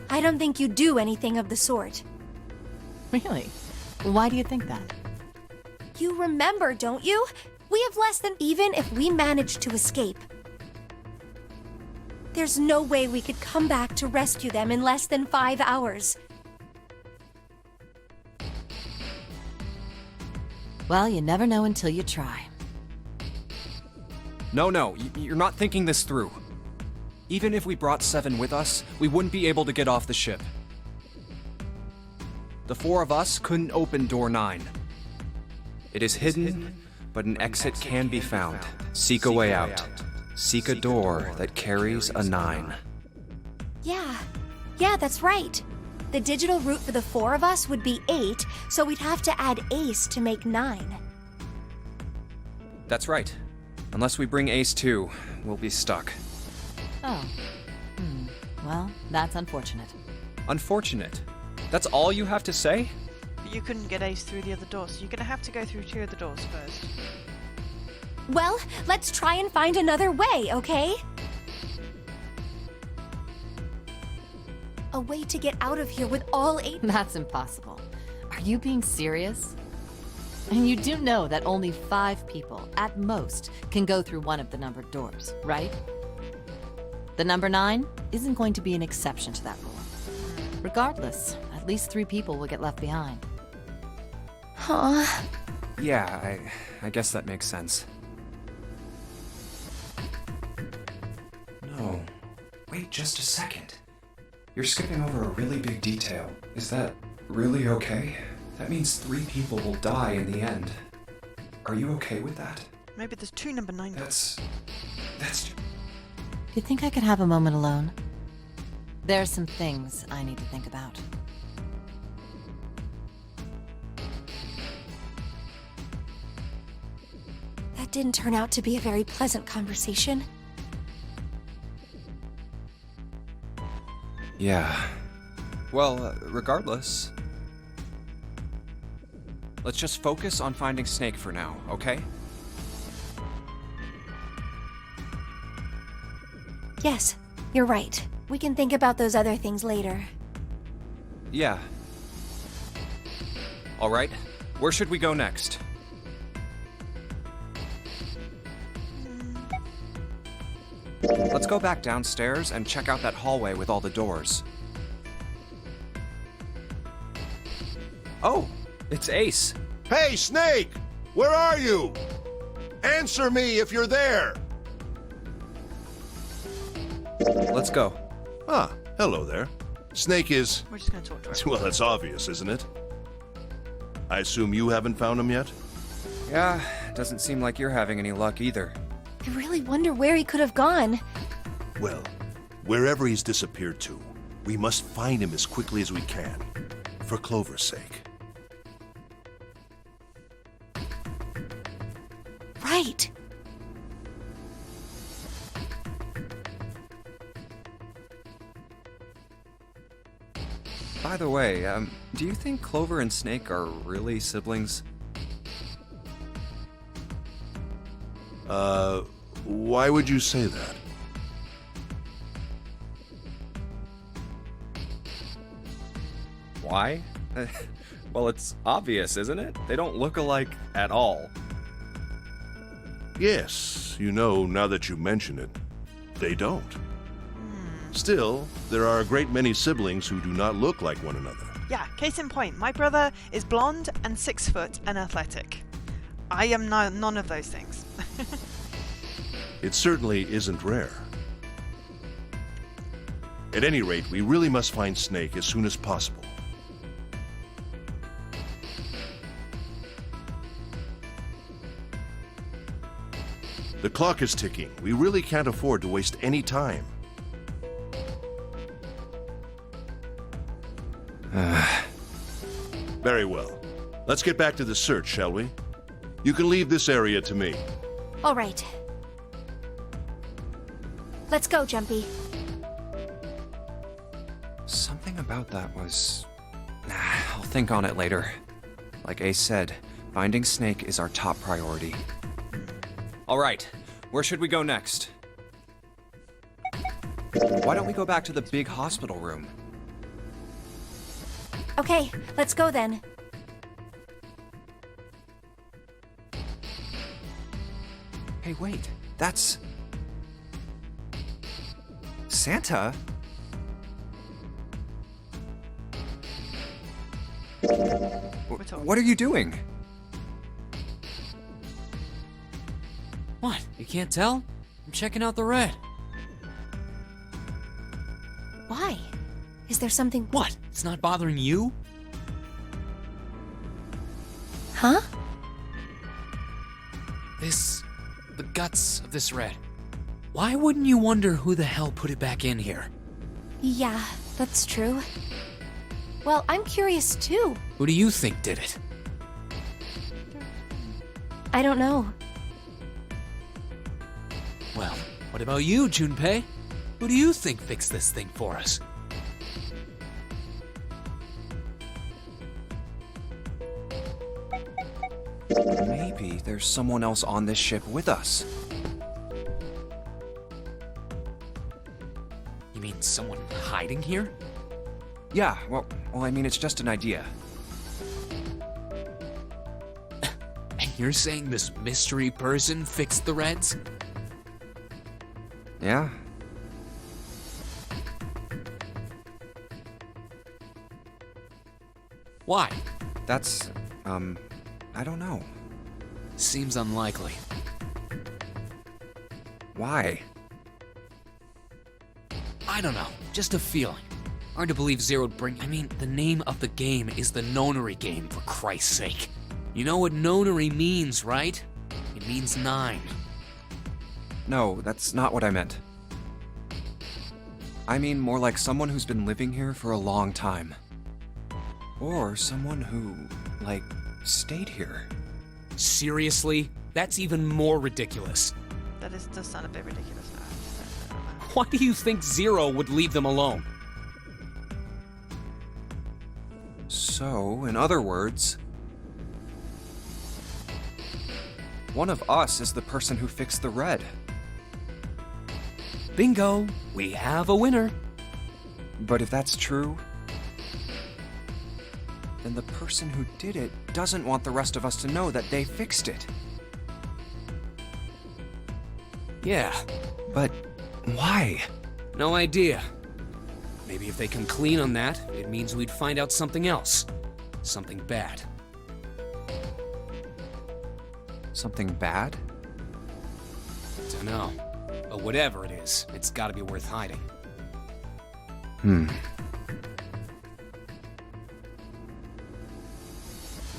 I don't think you'd do anything of the sort. Really? Why do you think that? You remember, don't you? We have less than... Even if we manage to escape, there's no way we could come back to rescue them in less than 5 hours. Well, you never know until you try. No, you're not thinking this through. Even if we brought 7 with us, we wouldn't be able to get off the ship. The 4 of us couldn't open door 9. It is hidden, but an exit can be found. Seek a way out. Seek a door that carries a 9. Yeah, that's right. The digital route for the 4 of us would be 8, so we'd have to add Ace to make 9. That's right. Unless we bring Ace too, we'll be stuck. Oh. Well, that's unfortunate. Unfortunate? That's all you have to say? But you couldn't get Ace through the other door, so you're gonna have to go through 2 of the doors first. Well, let's try and find another way, okay? A way to get out of here with all 8... That's impossible. Are you being serious? And you do know that only 5 people, at most, can go through one of the numbered doors, right? The number 9 isn't going to be an exception to that rule. Regardless, at least 3 people will get left behind. Huh? Yeah, I guess that makes sense. No. Wait just a second. You're skipping over a really big detail. Is that really okay? That means 3 people will die in the end. Are you okay with that? Maybe there's 2 number 9 doors. That's... Do you think I could have a moment alone? There are some things I need to think about. That didn't turn out to be a very pleasant conversation. Yeah. Well, regardless... Let's just focus on finding Snake for now, okay? Yes, you're right. We can think about those other things later. Yeah. Alright, where should we go next? Let's go back downstairs and check out that hallway with all the doors. Oh, it's Ace. Hey, Snake! Where are you? Answer me if you're there! Let's go. Ah, hello there. Snake is... We're just gonna talk to her. Well, that's obvious, isn't it? I assume you haven't found him yet? Yeah, doesn't seem like you're having any luck either. I really wonder where he could have gone. Well, wherever he's disappeared to, we must find him as quickly as we can. For Clover's sake. Right. By the way, do you think Clover and Snake are really siblings? Why would you say that? Why? Well, it's obvious, isn't it? They don't look alike at all. Yes, you know, now that you mention it, they don't. Still, there are a great many siblings who do not look like one another. Yeah, case in point, my brother is blonde and 6 foot and athletic. I am none of those things. It certainly isn't rare. At any rate, we really must find Snake as soon as possible. The clock is ticking. We really can't afford to waste any time. Very well. Let's get back to the search, shall we? You can leave this area to me. All right. Let's go, Jumpy. Something about that was... I'll think on it later. Like Ace said, finding Snake is our top priority. Alright, where should we go next? Why don't we go back to the big hospital room? Okay, let's go then. Hey, wait, that's... Santa? What are you doing? What? You can't tell? I'm checking out the red. Why? Is there something... What? It's not bothering you? Huh? The guts of this red. Why wouldn't you wonder who the hell put it back in here? Yeah, that's true. Well, I'm curious too. Who do you think did it? I don't know. Well, what about you, Junpei? Who do you think fixed this thing for us? Maybe there's someone else on this ship with us. You mean someone hiding here? Yeah, well, I mean, it's just an idea. And you're saying this mystery person fixed the Reds? Yeah? Why? That's, I don't know. Seems unlikely. Why? I don't know. Just a feeling. Hard to believe Zero'd bring... I mean, the name of the game is the Nonary game, for Christ's sake. You know what Nonary means, right? It means 9. No, that's not what I meant. I mean more like someone who's been living here for a long time. Or someone who, like, stayed here. Seriously? That's even more ridiculous. That does sound a bit ridiculous now. Why do you think Zero would leave them alone? So, in other words, one of us is the person who fixed the red. Bingo! We have a winner. But if that's true, then the person who did it doesn't want the rest of us to know that they fixed it. Yeah. But why? No idea. Maybe if they come clean on that, it means we'd find out something else. Something bad. Something bad? Dunno. But whatever it is, it's gotta be worth hiding.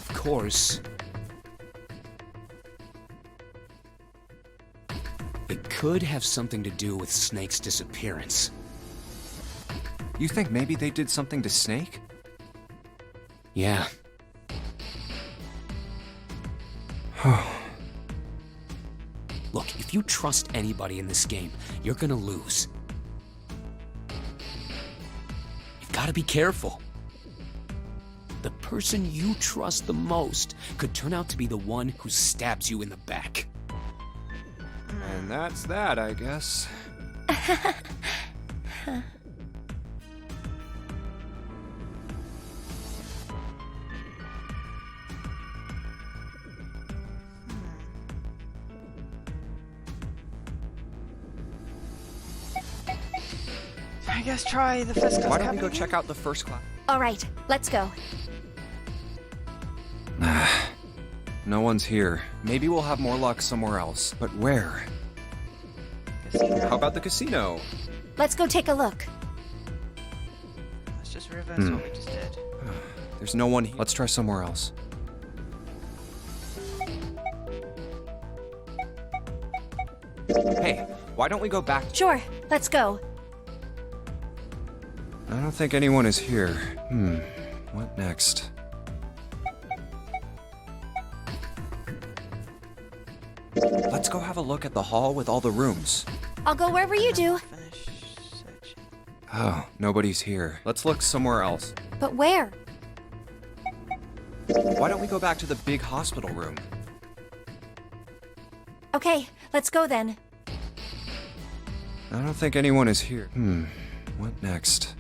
Of course, it could have something to do with Snake's disappearance. You think maybe they did something to Snake? Yeah. Look, if you trust anybody in this game, you're gonna lose. You've gotta be careful. The person you trust the most could turn out to be the one who stabs you in the back. And that's that, I guess. I guess try the first class. Why don't we cabin go again? check out the first class? All right, let's go. No one's here. Maybe we'll have more luck somewhere else. But where? Casino. How about the casino? Let's go take a look. Let's just reverse what we just did. There's no one here. Let's try somewhere else. Hey, why don't we go back? Sure, let's go. I don't think anyone is here. What next? Let's go have a look at the hall with all the rooms. I'll go wherever you do. Finish searching. Oh, nobody's here. Let's look somewhere else. But where? Why don't we go back to the big hospital room? Okay, let's go then. I don't think anyone is here. What next?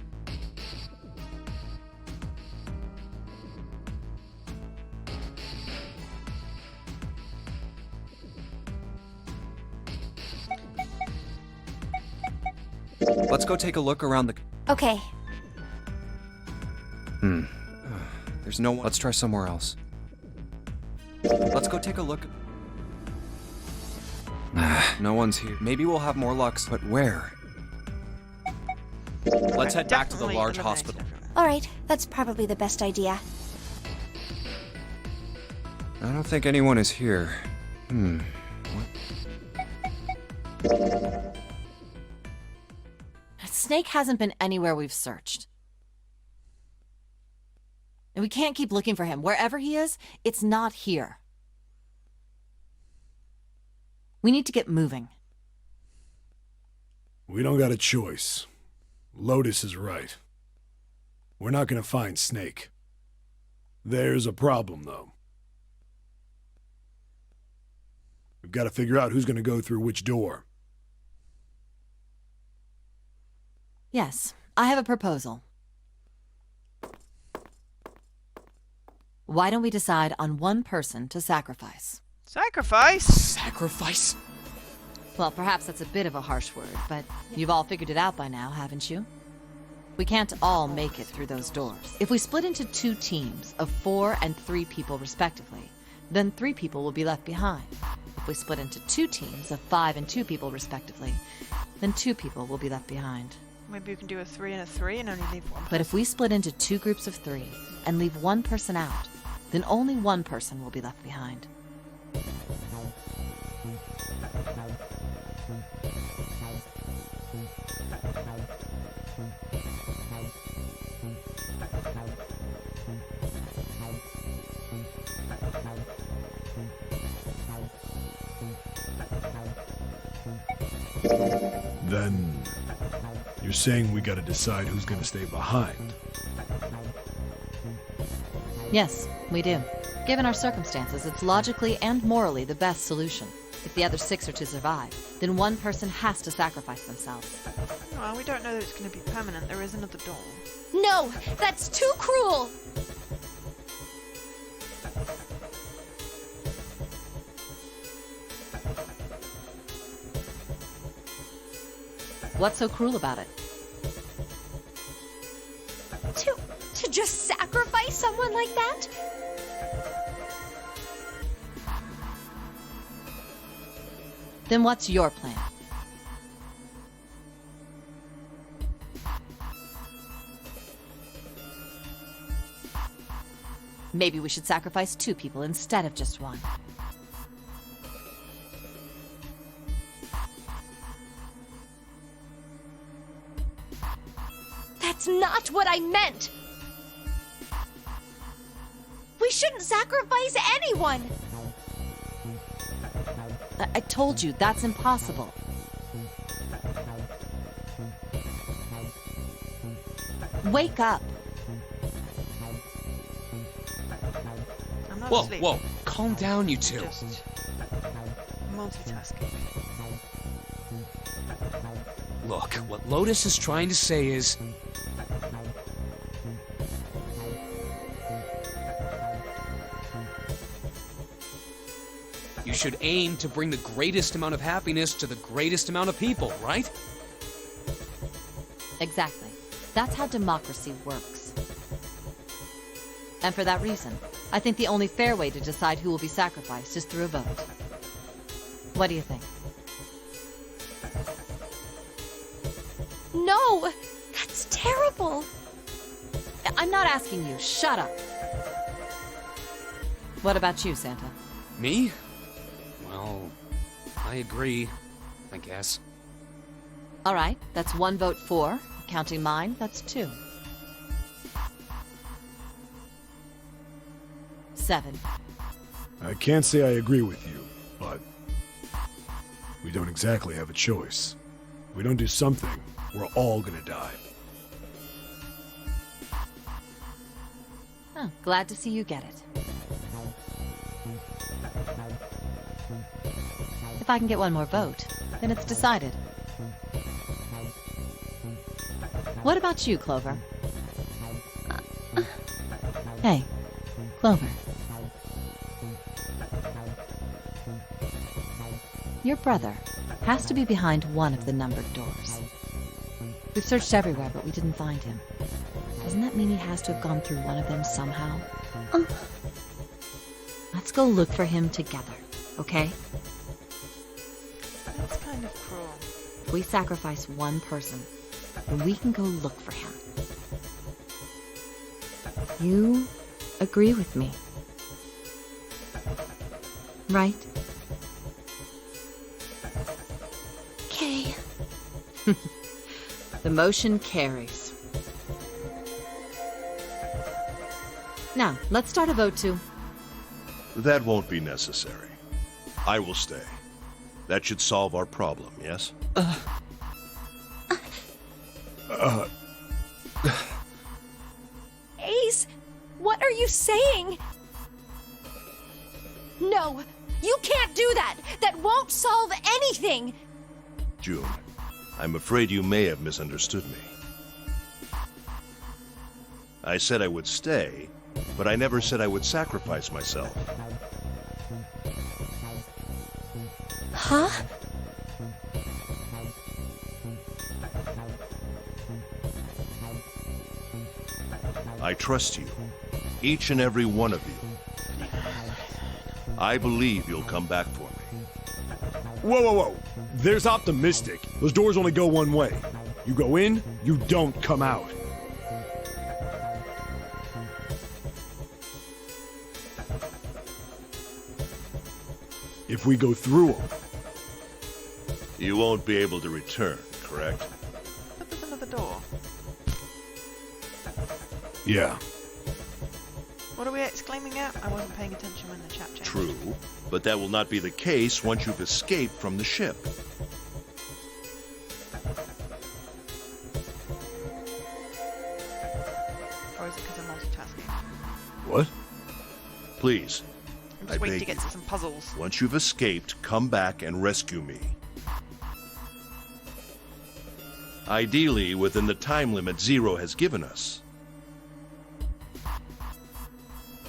Let's go take a look around the... Okay. There's no one. Let's try somewhere else. Let's go take a look. No one's here. Maybe we'll have more luck, but where? Let's head back to the Definitely large eliminated hospital. everyone. Alright, that's probably the best idea. I don't think anyone is here. Snake hasn't been anywhere we've searched. And we can't keep looking for him. Wherever he is, it's not here. We need to get moving. We don't got a choice. Lotus is right. We're not gonna find Snake. There's a problem, though. We've got to figure out who's gonna go through which door. Yes, I have a proposal. Why don't we decide on one person to sacrifice? Sacrifice? Sacrifice? Well, perhaps that's a bit of a harsh word, but you've all figured it out by now, haven't you? We can't all make it through those doors. If we split into 2 teams of 4 and 3 people respectively, then 3 people will be left behind. If we split into 2 teams of 5 and 2 people respectively, then 2 people will be left behind. Maybe you can do a 3 and a 3 and only leave one. But if we split into 2 groups of 3 and leave one person out, then only one person will be left behind. Then... you're saying we gotta decide who's gonna stay behind? Yes, we do. Given our circumstances, it's logically and morally the best solution. If the other 6 are to survive, then one person has to sacrifice themselves. Well, we don't know that it's going to be permanent. There is another door. No, that's too cruel! What's so cruel about it? To just sacrifice someone like that? Then what's your plan? Maybe we should sacrifice 2 people instead of just 1. That's not what I meant! We shouldn't sacrifice anyone! I told you, that's impossible. Wake up. I'm not Whoa, asleep. whoa. Calm down, you 2. Just multitasking. Look, what Lotus is trying to say is... you should aim to bring the greatest amount of happiness to the greatest amount of people, right? Exactly. That's how democracy works. And for that reason, I think the only fair way to decide who will be sacrificed is through a vote. What do you think? No! That's terrible! I'm not asking you. Shut up. What about you, Santa? Me? Well, I agree, I guess. All right, that's 1 vote for. Counting mine, that's 2. 7. I can't say I agree with you, but... we don't exactly have a choice. If we don't do something, we're all gonna die. Oh, glad to see you get it. If I can get one more vote, then it's decided. What about you, Clover? Hey, Clover. Your brother has to be behind one of the numbered doors. We've searched everywhere, but we didn't find him. Doesn't that mean he has to have gone through one of them somehow? Let's go look for him together, okay? That's kind of cruel. If we sacrifice one person, then we can go look for him. You agree with me, right? Okay. The motion carries. Now, let's start a vote to... That won't be necessary. I will stay. That should solve our problem, yes? Ace, what are you saying? No, you can't do that. That won't solve anything. June, I'm afraid you may have misunderstood me. I said I would stay, but I never said I would sacrifice myself. Huh? I trust you, each and every one of you. I believe you'll come back for me. Whoa, whoa, whoa. There's optimistic. Those doors only go one way. You go in, you don't come out. If we go through them, You won't be able to return, correct? But there's another door. yeah. What are we exclaiming at? I wasn't paying attention when the chat changed. True, but that will not be the case once you've escaped from the ship. Or is it because I'm multitasking? What? Please, I'm I just waiting beg to get you. to some puzzles. Once you've escaped, come back and rescue me. Ideally, within the time limit Zero has given us.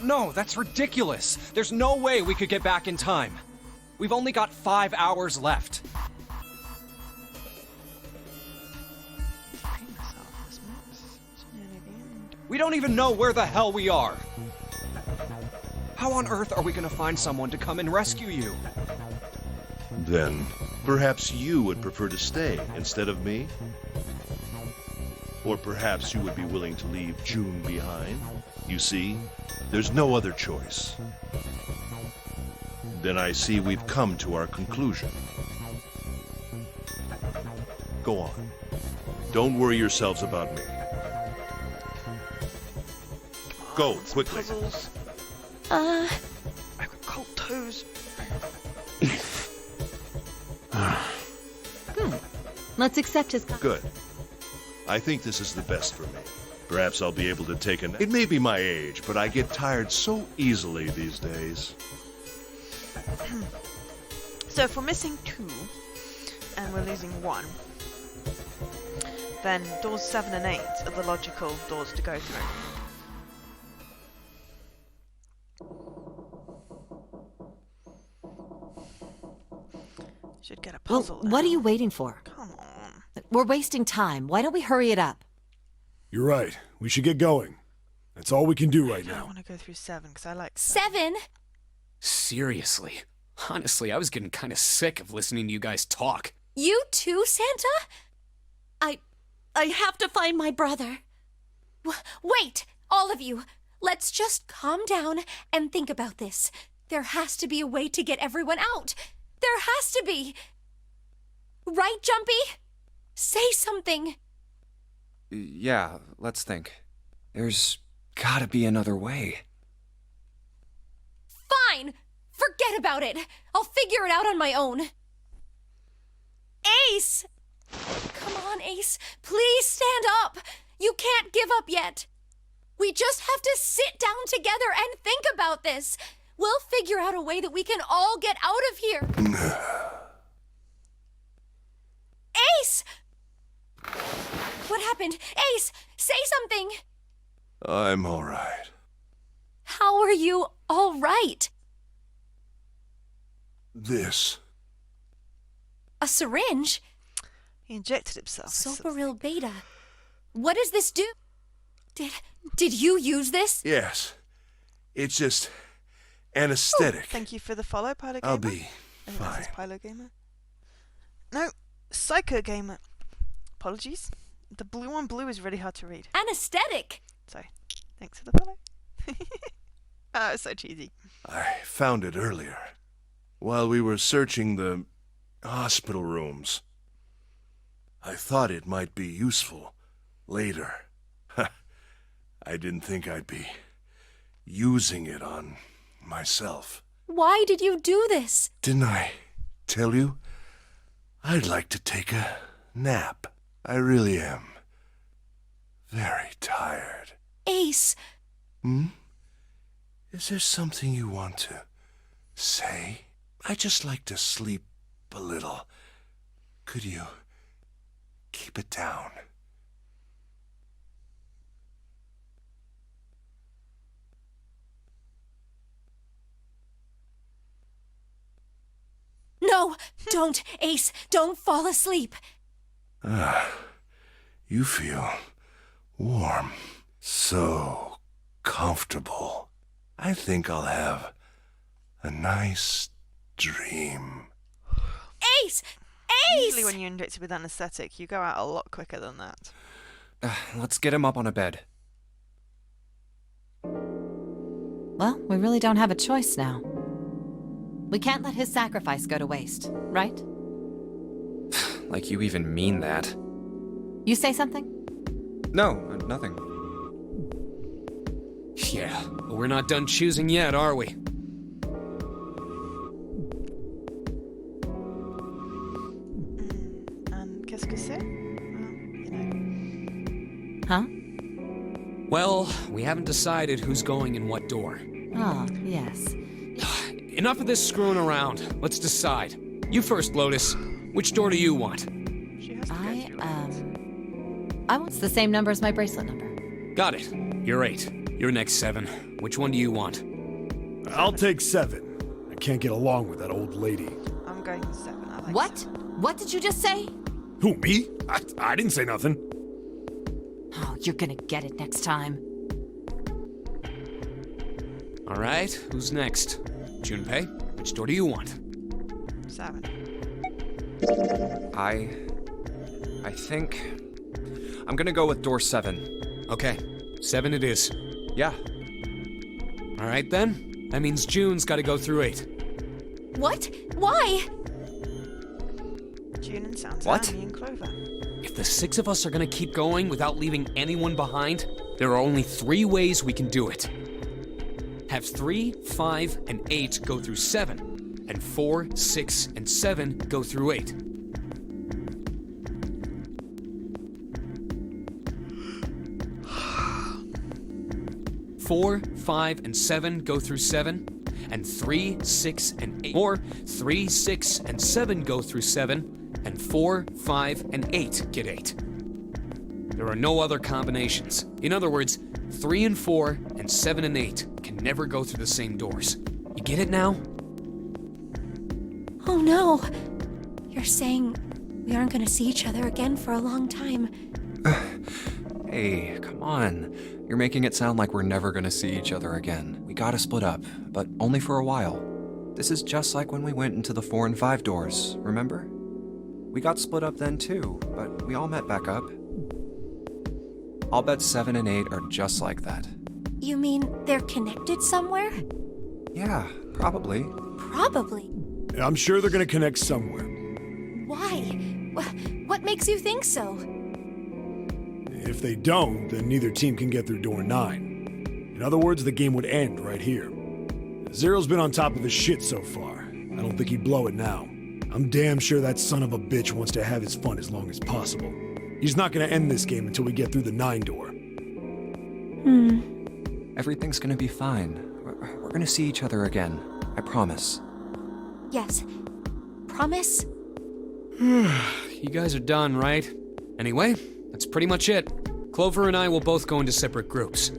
No, that's ridiculous. There's no way we could get back in time. We've only got 5 hours left. Repeat myself. This map's it's nearly the end. We don't even know where the hell we are. How on earth are we gonna find someone to come and rescue you? Then, perhaps you would prefer to stay instead of me? Or perhaps you would be willing to leave June behind? You see, there's no other choice. Then I see we've come to our conclusion. Go on. Don't worry yourselves about me. Go, Some quickly. Puzzles. Uh, I've got cold toes. Good. Let's accept his... Good. I think this is the best for me. Perhaps I'll be able to take a nap. It may be my age, but I get tired so easily these days. So if we're missing 2 and we're losing 1, then doors 7 and 8 are the logical doors to go through. Should get a Well, puzzle. what are now. you waiting for? Come on. We're wasting time. Why don't we hurry it up? You're right. We should get going. That's all we can do right I don't now. want to go through 7 because I like 7? Seriously. Honestly, I was getting kind of sick of listening to you guys talk. You too, Santa? I have to find my brother. Wait, all of you. Let's just calm down and think about this. There has to be a way to get everyone out. There has to be. Right, Jumpy? Say something. Yeah, let's think. There's gotta be another way. Fine. Forget about it. I'll figure it out on my own. Ace! Come on, Ace. Please stand up. You can't give up yet. We just have to sit down together and think about this. We'll figure out a way that we can all get out of here. Ace! What happened? Ace, say something. I'm all right. How are you all right? This. A syringe? He injected himself. Soparil beta. What does this do? Did you use this? Yes. It's just anesthetic. Thank you for the follow, Pilo Gamer. I'll be I think fine. this is Pilo Gamer. No, Psycho Gamer. Apologies. The blue on blue is really hard to read. Anesthetic. So, thanks for the follow. Oh, it's so cheesy. I found it earlier, while we were searching the hospital rooms. I thought it might be useful later. I didn't think I'd be using it on myself. Why did you do this? Didn't I tell you? I'd like to take a nap. I really am. Very tired. Ace. Is there something you want to say? I just like to sleep a little. Could you keep it down? No, don't, Ace. Don't fall asleep. You feel warm. So comfortable. I think I'll have a nice dream. Ace! Ace! Usually when you're injected with anaesthetic, you go out a lot quicker than that. Let's get him up on a bed. Well, we really don't have a choice now. We can't let his sacrifice go to waste, right? Like you even mean that. You say something? No, nothing. Yeah, but we're not done choosing yet, are we? And qu'est-ce que c'est? Huh? Well, we haven't decided who's going in what door. Oh, yes. Enough of this screwing around. Let's decide. You first, Lotus. Which door do you want? She has to go through it. I want the same number as my bracelet number. Got it. You're 8. You're next 7. Which one do you want? I'll take 7. I can't get along with that old lady. I'm going 7. I like What? 7. What did you just say? Who, me? I didn't say nothing. Oh, you're gonna get it next time. All right, who's next? Junpei, which door do you want? 7. I think I'm gonna go with door 7. Okay, 7 it is. Yeah. All right then. That means June's got to go through 8. What? Why? June and Santa, What? and me and Clover. If the 6 of us are going to keep going without leaving anyone behind, there are only 3 ways we can do it. Have 3, 5, and 8 go through 7, and 4, 6, and 7 go through 8. Four, 5, and 7 go through 7, and 3, 6, and 8. Or 3, 6, and 7 go through 7, and 4, 5, and 8 get 8. There are no other combinations. In other words, 3 and 4 and 7 and 8 can never go through the same doors. You get it now? Oh no. You're saying we aren't gonna see each other again for a long time. Hey, come on. You're making it sound like we're never gonna see each other again. We gotta split up, but only for a while. This is just like when we went into the 4 and 5 doors, remember? We got split up then too, but we all met back up. I'll bet 7 and 8 are just like that. You mean they're connected somewhere? Yeah, probably. Probably. I'm sure they're gonna connect somewhere. Why? What makes you think so? If they don't, then neither team can get through door 9. In other words, the game would end right here. Zero's been on top of his shit so far. I don't think he'd blow it now. I'm damn sure that son of a bitch wants to have his fun as long as possible. He's not gonna end this game until we get through the 9 door. Everything's gonna be fine. We're gonna see each other again. I promise. Yes. Promise? You guys are done, right? Anyway, that's pretty much it. Clover and I will both go into separate groups.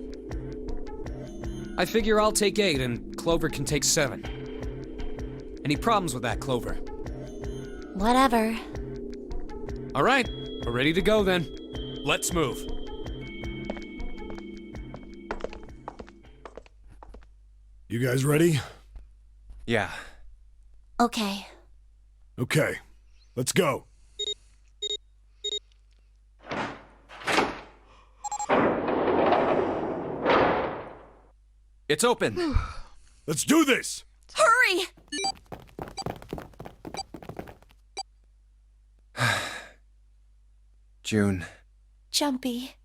I figure I'll take 8 and Clover can take 7. Any problems with that, Clover? Whatever. All right, we're ready to go then. Let's move. You guys ready? Yeah. Okay. Okay. Let's go. It's open. Let's do this! Hurry! June. Jumpy.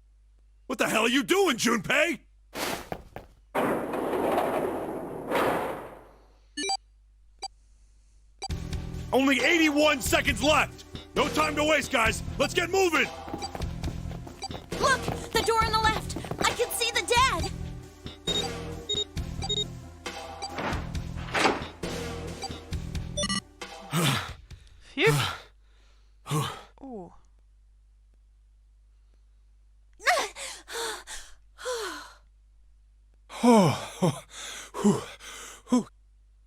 What the hell are you doing, Junpei? Only 81 seconds left! No time to waste, guys! Let's get moving! Look! The door on the left! I can see the dad! Phew. Ooh.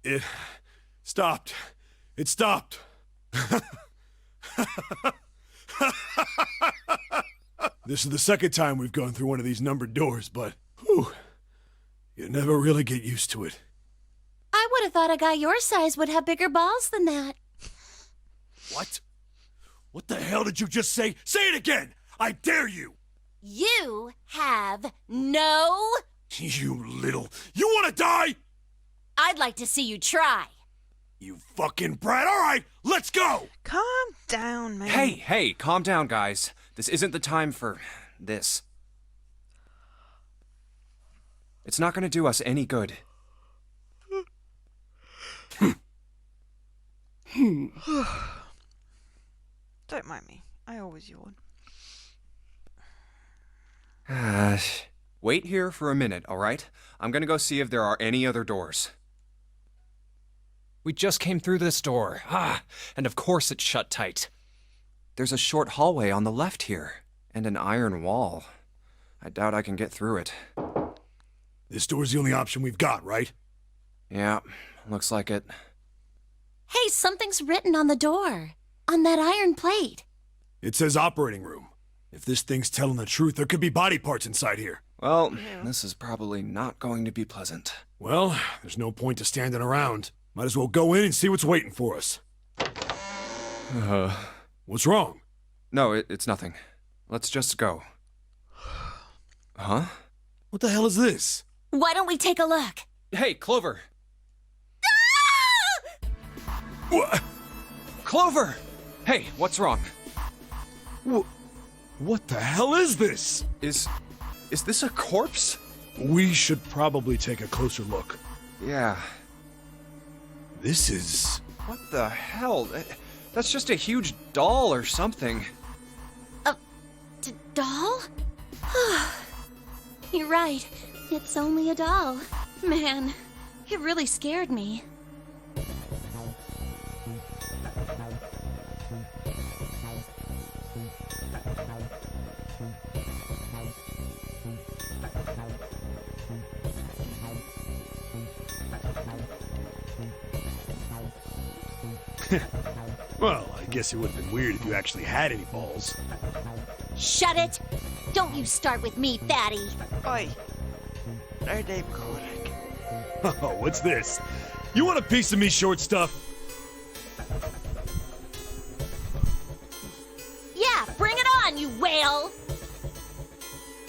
It stopped. It stopped. This is the second time we've gone through one of these numbered doors, but whew, you never really get used to it. I would have thought a guy your size would have bigger balls than that. What? What the hell did you just say? Say it again! I dare you! You have no... You little... You wanna die? I'd like to see you try. You fucking brat! Alright, let's go! Calm down, man. Hey, calm down, guys. This isn't the time for this. It's not gonna do us any good. Don't mind me. I always yawn. Wait here for a minute, alright? I'm gonna go see if there are any other doors. We just came through this door. And of course it's shut tight. There's a short hallway on the left here, and an iron wall. I doubt I can get through it. This door's the only option we've got, right? Yeah, looks like it. Hey, something's written on the door. On that iron plate. It says operating room. If this thing's telling the truth, there could be body parts inside here. Well, this is probably not going to be pleasant. Well, there's no point to standing around. Might as well go in and see what's waiting for us. What's wrong? No, it's nothing. Let's just go. Huh? What the hell is this? Why don't we take a look? Hey, Clover! What? Clover! Hey, what's wrong? What the hell is this? Is this a corpse? We should probably take a closer look. Yeah. This is... What the hell? That's just a huge doll or something. Doll? You're right. It's only a doll. Man, it really scared me. Well, I guess it would have been weird if you actually had any balls. Shut it! Don't you start with me, fatty! Oi. No name calling. Oh, what's this? You want a piece of me, short stuff? Yeah, bring it on, you whale!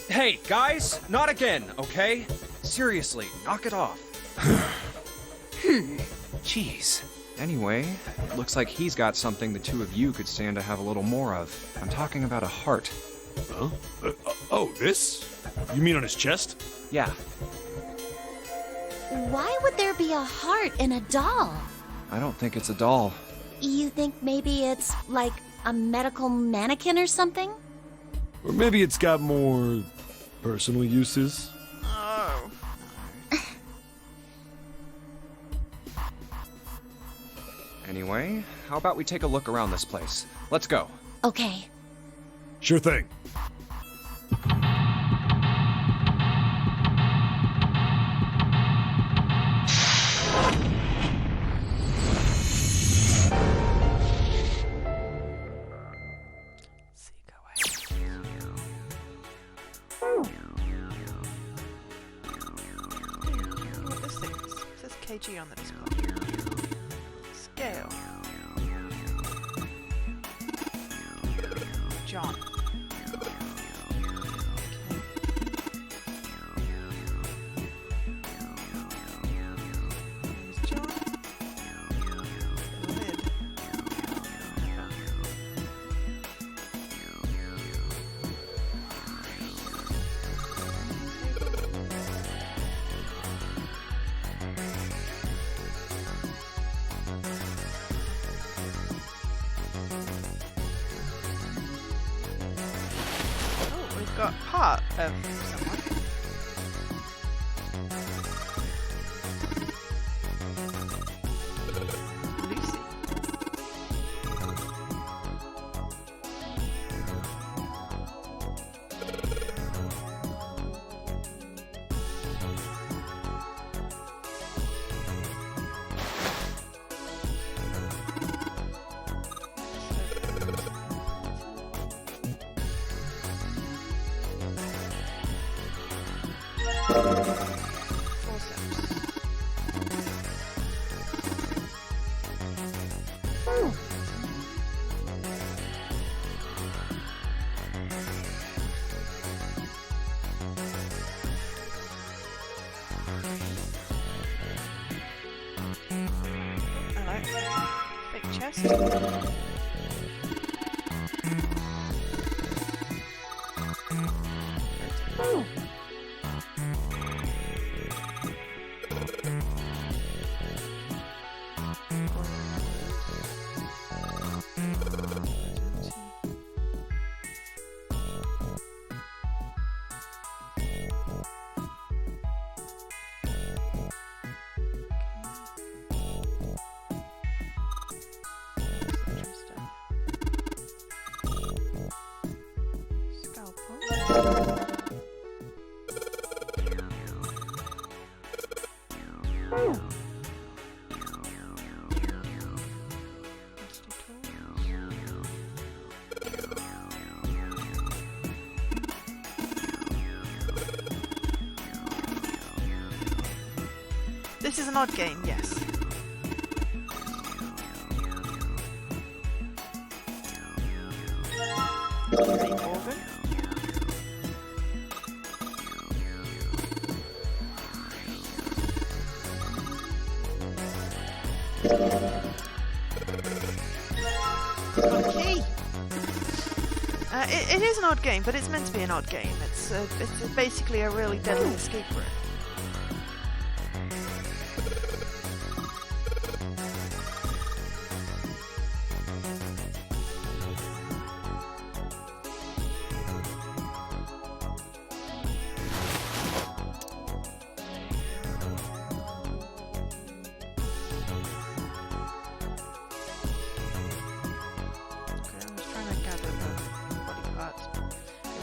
Hey, guys, not again, okay? Seriously, knock it off. Jeez. Anyway, it looks like he's got something the two of you could stand to have a little more of. I'm talking about a heart. Huh? Oh, this? You mean on his chest? Yeah. Why would there be a heart in a doll? I don't think it's a doll. You think maybe it's like a medical mannequin or something? Or maybe it's got more personal uses. Oh. Anyway, how about we take a look around this place? Let's go. Okay. Sure thing. Seek away. What this thing is? It says kg on the display. Scale. John. Who's John? The lid. Oh, we've got part of someone. Lucy. Forceps. Hello. Big chest. This is an odd game, yes. The organ. Key. It is an odd game, but it's meant to be an odd game. It's basically a really deadly escape room.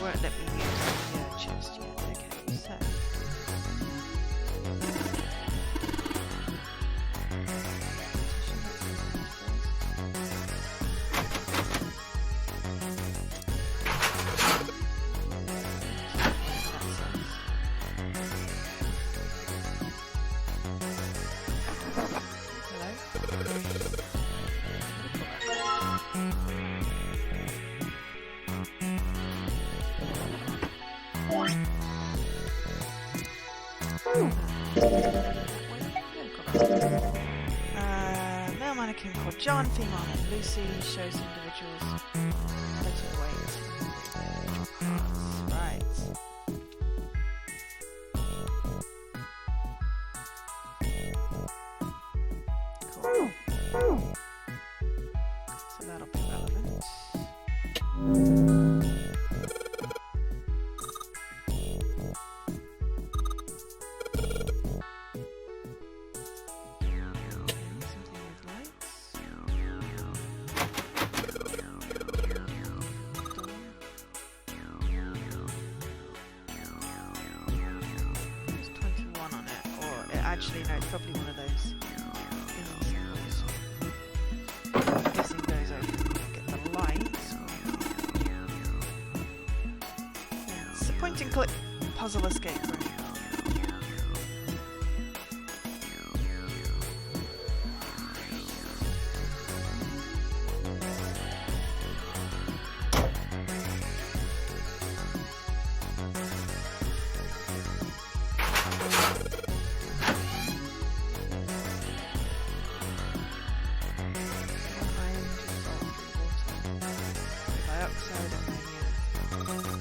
Won't let me use the chest yet. Okay, so male mannequin called John, female named Lucy, shows individuals total weight with their individual parts. Right. Cool. Actually, no, it's probably one of those symbols. I'm guessing those open. Get the light. It's a point and click puzzle escape room. Dioxide, ammonia.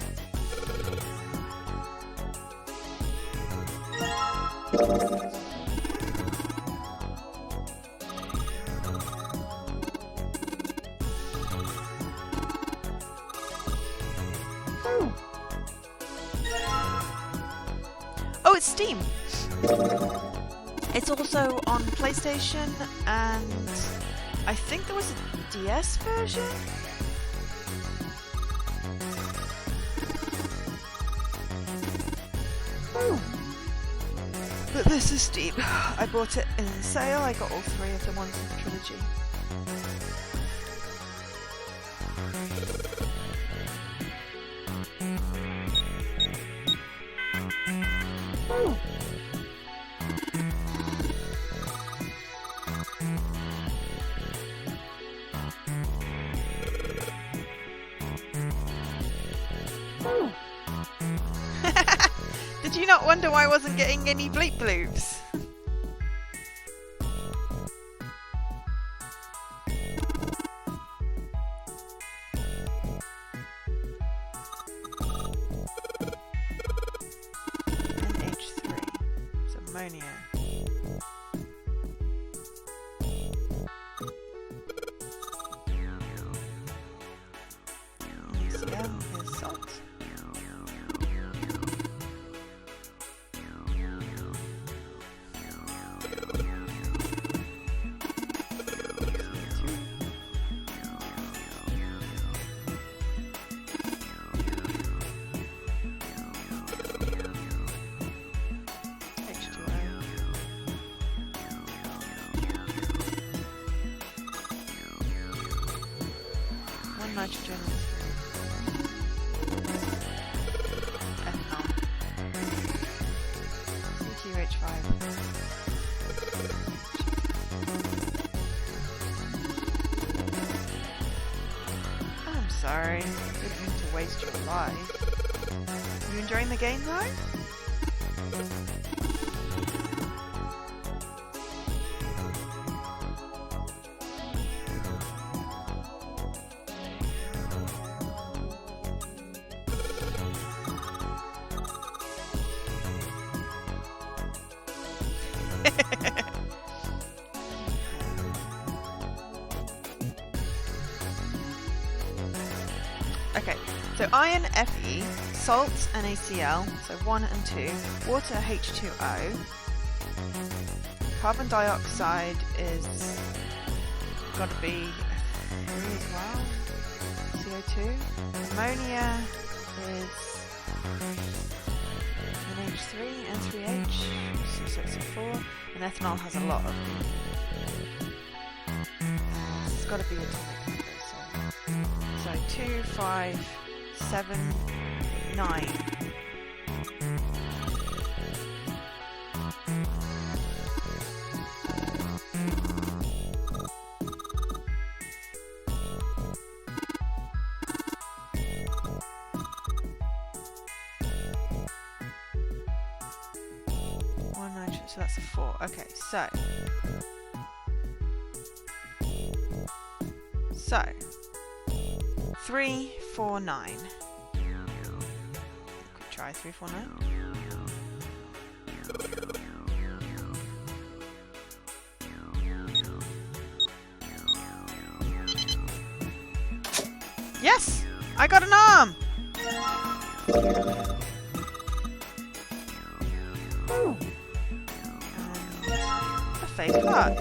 Oh, it's Steam! It's also on PlayStation, and I think there was a DS version? But this is Steam. I bought it in sale. I got all 3 of the ones in the trilogy. Did you not wonder why I wasn't getting any bleep bloops? NH3. It's ammonia. UCL is salt. Nitrogen. Ethanol. C2H5. I'm sorry. Didn't mean to waste your life. You enjoying the game though? Okay, so iron Fe, salt NaCl, so 1 and 2, water H2O, carbon dioxide is got to be F3 as well, CO2, ammonia is NH3, N3H, so it's a 4, and ethanol has a lot of it's got to be atomic number, so 2, 5, 7, 9. One nitrogen, so that's a 4. Okay, so 3, 4, 9. Could try 3, 4, 9. Yes! I got an arm! And a fake heart.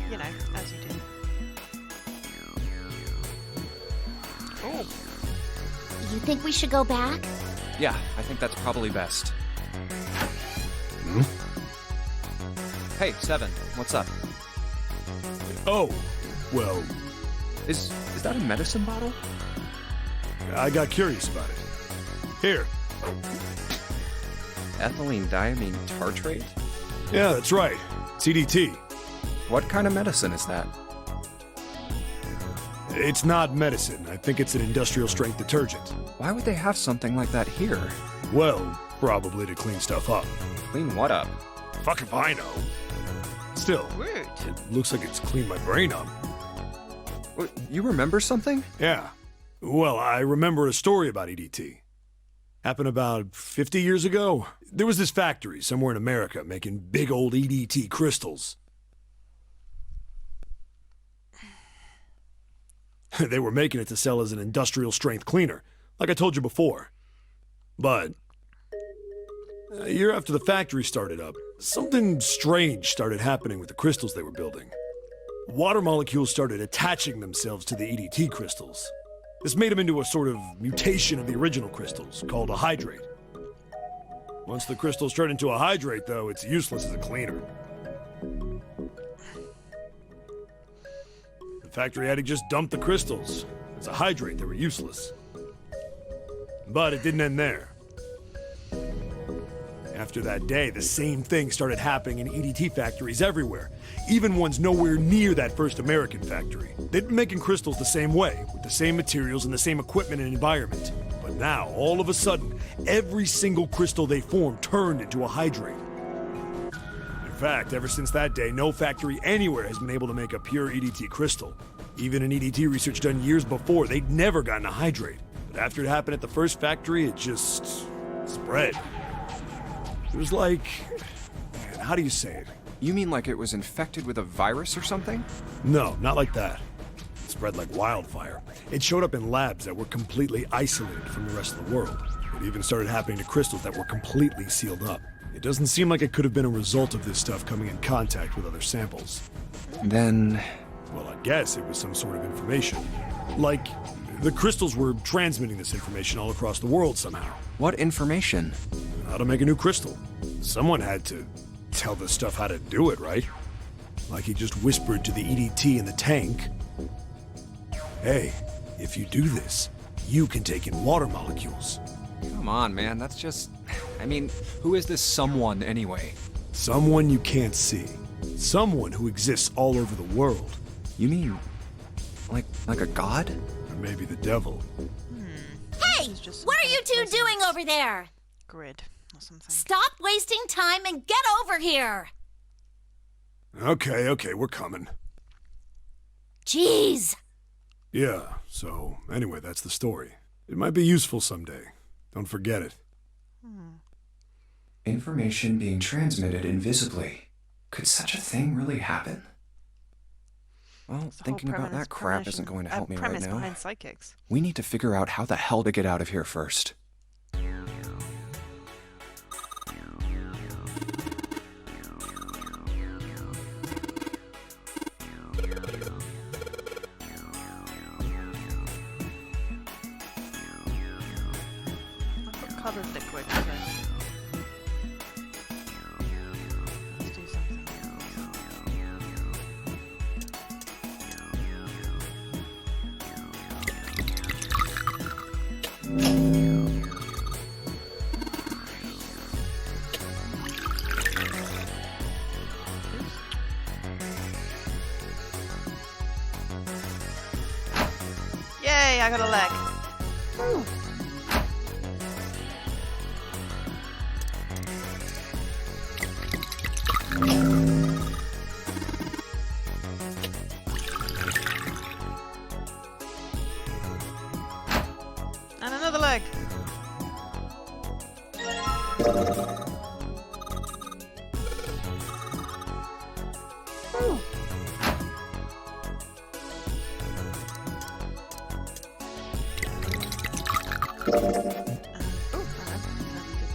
You know, as you do. You think we should go back? Yeah, I think that's probably best. Hmm? Hey, Seven, what's up? Oh, well, Is that a medicine bottle? I got curious about it. Here. Ethylene diamine tartrate? Yeah, that's right. CDT. What kind of medicine is that? It's not medicine. I think it's an industrial strength detergent. Why would they have something like that here? Well, probably to clean stuff up. Clean what up? Fuck if I know. Still, Rude. it looks like it's cleaned my brain up. You remember something? Yeah. Well, I remember a story about EDT. Happened about 50 years ago. There was this factory somewhere in America making big old EDT crystals. They were making it to sell as an industrial strength cleaner, like I told you before. But a year after the factory started up, something strange started happening with the crystals they were building. Water molecules started attaching themselves to the EDT crystals. This made them into a sort of mutation of the original crystals, called a hydrate. Once the crystals turn into a hydrate, though, it's useless as a cleaner. The factory had to just dump the crystals. As a hydrate, they were useless. But it didn't end there. After that day, the same thing started happening in EDT factories everywhere, even ones nowhere near that first American factory. They'd been making crystals the same way, with the same materials and the same equipment and environment. But now, all of a sudden, every single crystal they formed turned into a hydrate. In fact, ever since that day, no factory anywhere has been able to make a pure EDT crystal. Even in EDT research done years before, they'd never gotten a hydrate. But after it happened at the first factory, it just spread. It was like, man, how do you say it? You mean like it was infected with a virus or something? No, not like that. It spread like wildfire. It showed up in labs that were completely isolated from the rest of the world. It even started happening to crystals that were completely sealed up. It doesn't seem like it could have been a result of this stuff coming in contact with other samples. Then... Well, I guess it was some sort of information. Like, the crystals were transmitting this information all across the world somehow. What information? How to make a new crystal. Someone had to tell this stuff how to do it, right? Like he just whispered to the EDT in the tank, "Hey, if you do this, you can take in water molecules." Come on, man, that's just... I mean, who is this someone anyway? Someone you can't see. Someone who exists all over the world. You mean... like a god? Or maybe the devil. Hey! What are you two doing over there? Grid or something. Stop wasting time and get over here! Okay, we're coming. Jeez! Yeah, so anyway, that's the story. It might be useful someday. Don't forget it. Information being transmitted invisibly. Could such a thing really happen? Well, thinking about that crap isn't going to help me right premise now. behind psychics. We need to figure out how the hell to get out of here first. I've got coloured liquid, so let's do something else. Yay, I got a leg. And another leg.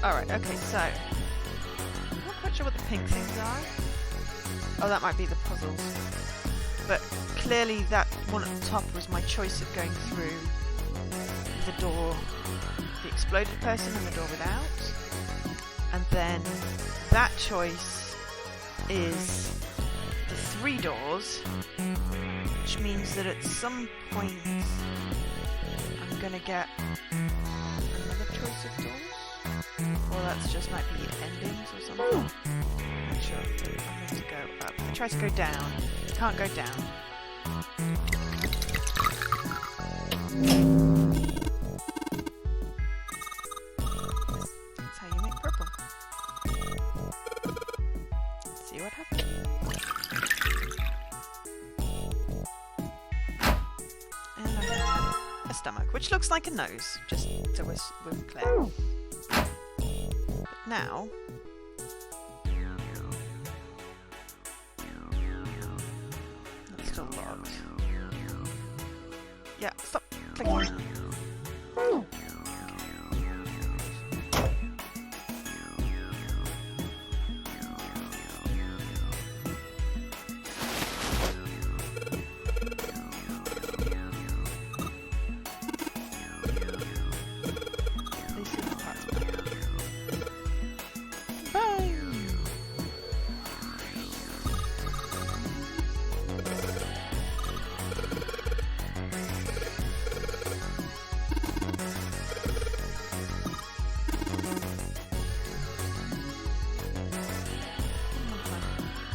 Alright, okay, so I'm not quite sure what the pink things are. Oh, that might be the puzzles. But clearly that one at the top was my choice of going through the door the exploded person and the door without. And then that choice is the 3 doors, which means that at some point I'm gonna get another choice of doors. Or that's just might be endings or something. Not sure. I'm going to go up. I try to go down. Can't go down. That's how you make purple. Let's see what happens. And I have a stomach, which looks like a nose, just so we're clear. But now... that's still locked. Yeah, stop clicking on that. These are the parts back. Boom!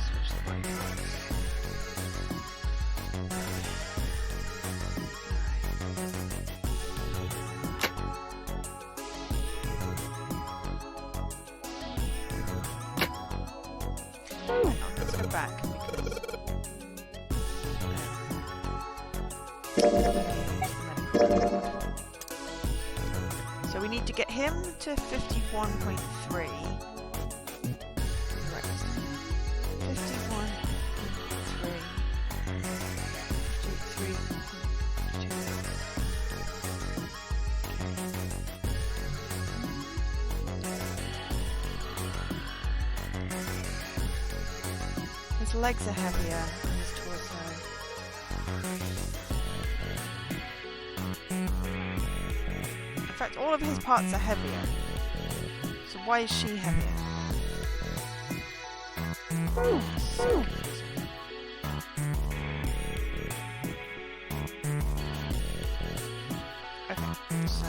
Switch the buttons. Let's go back because so we need to get him to 51.3. Right. 51.3. 53. His legs are heavier than his torso. In fact, all of his parts are heavier. So why is she heavier? So confusing. Okay, so...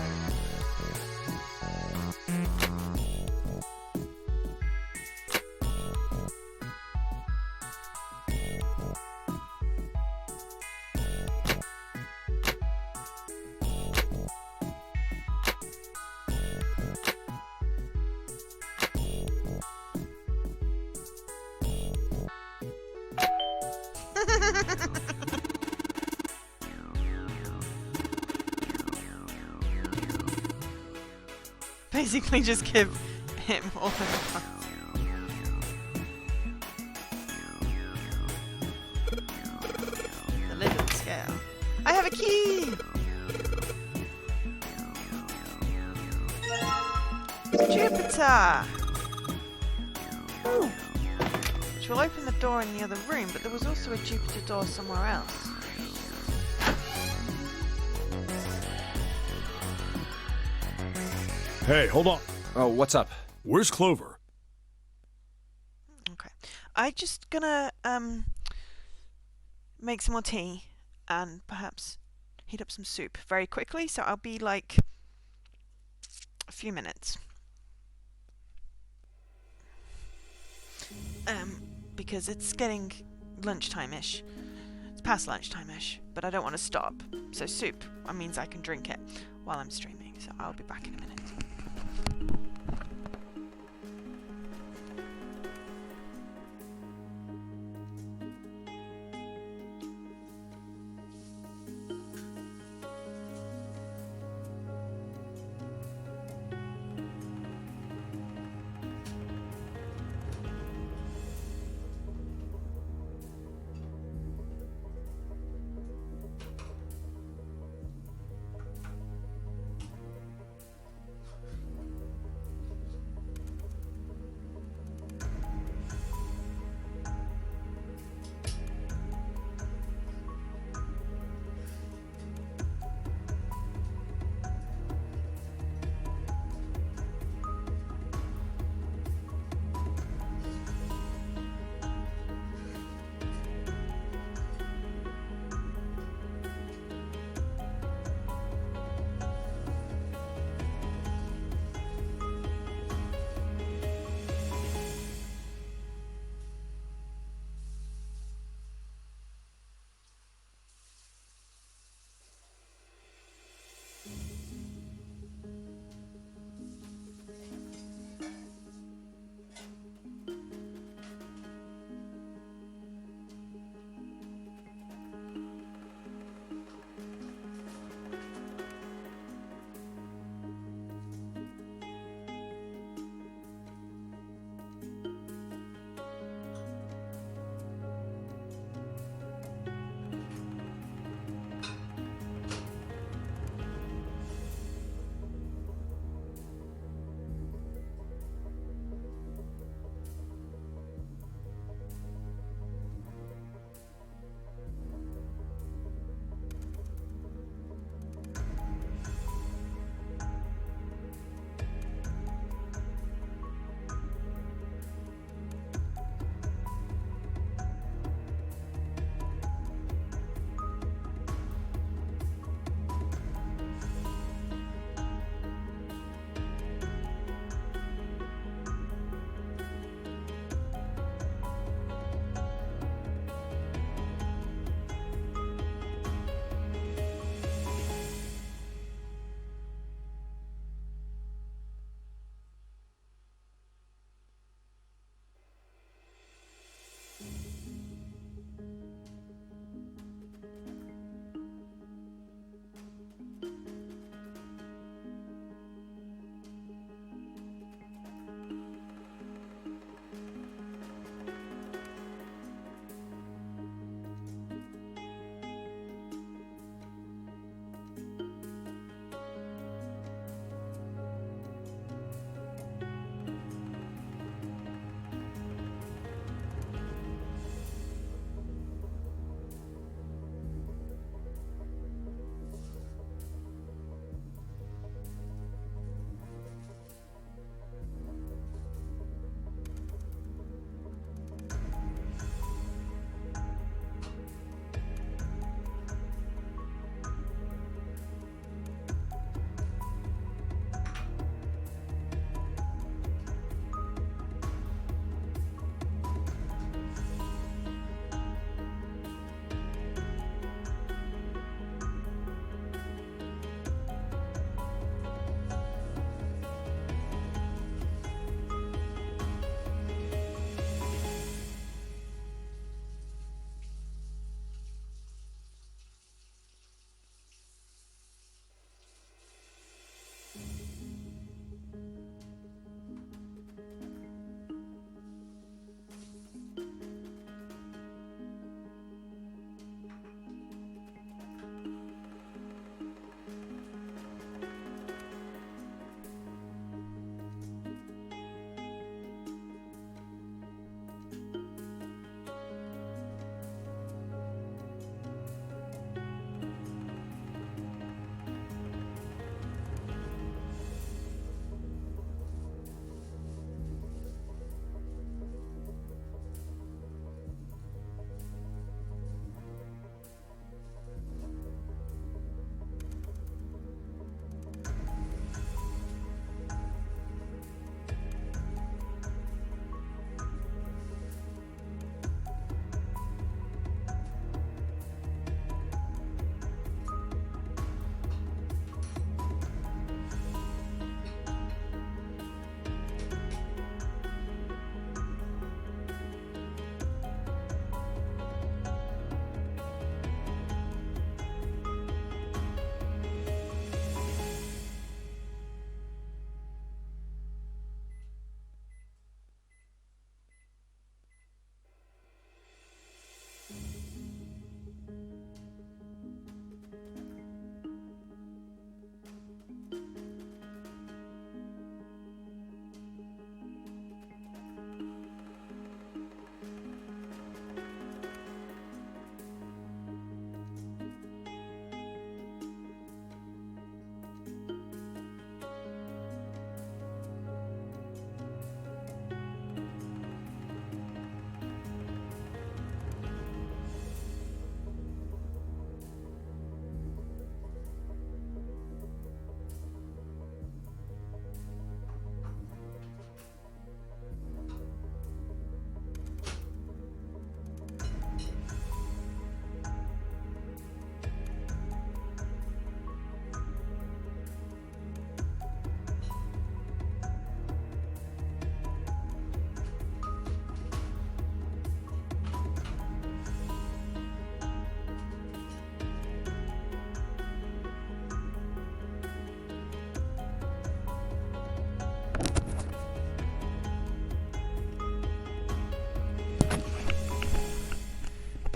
basically just give him all of the parts. The lid of the scale. I have a key! Jupiter! Which will open the door in the other room, but there was also a Jupiter door somewhere else. Hey, hold on. Oh, what's up? Where's Clover? Okay. I'm just gonna make some more tea and perhaps heat up some soup very quickly, so I'll be like a few minutes. Because it's getting lunchtime-ish. It's past lunchtime-ish, but I don't want to stop. So soup means I can drink it while I'm streaming, so I'll be back in a minute.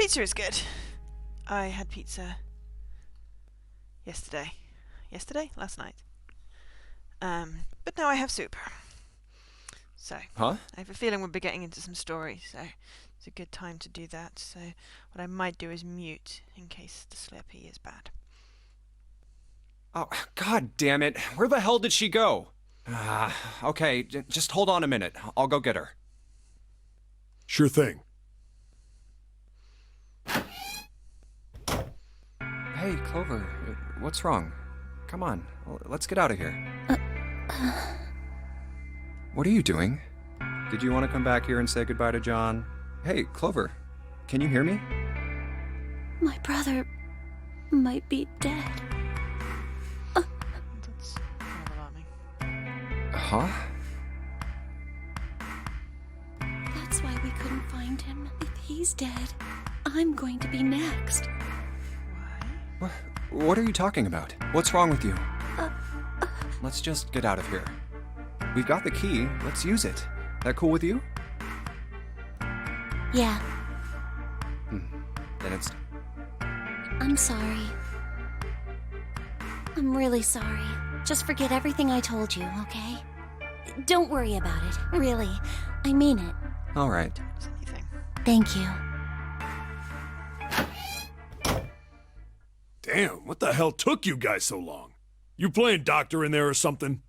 Pizza is good. I had pizza yesterday. Last night. But now I have soup. So, Huh? I have a feeling we'll be getting into some stories, so it's a good time to do that. So, what I might do is mute in case the Slurpee is bad. Oh, God damn it. Where the hell did she go? Okay, just hold on a minute. I'll go get her. Sure thing. Hey, Clover, what's wrong? Come on, let's get out of here. What are you doing? Did you want to come back here and say goodbye to John? Hey, Clover, can you hear me? My brother might be dead. That's kind of alarming. Huh? That's why we couldn't find him. If he's dead, I'm going to be next. What are you talking about? What's wrong with you? Let's just get out of here. We've got the key. Let's use it. That cool with you? Yeah, Then it's... I'm sorry. I'm really sorry. Just forget everything I told you, okay? Don't worry about it. Really. I mean it. All right. Thank you. Damn, what the hell took you guys so long? You playing doctor in there or something?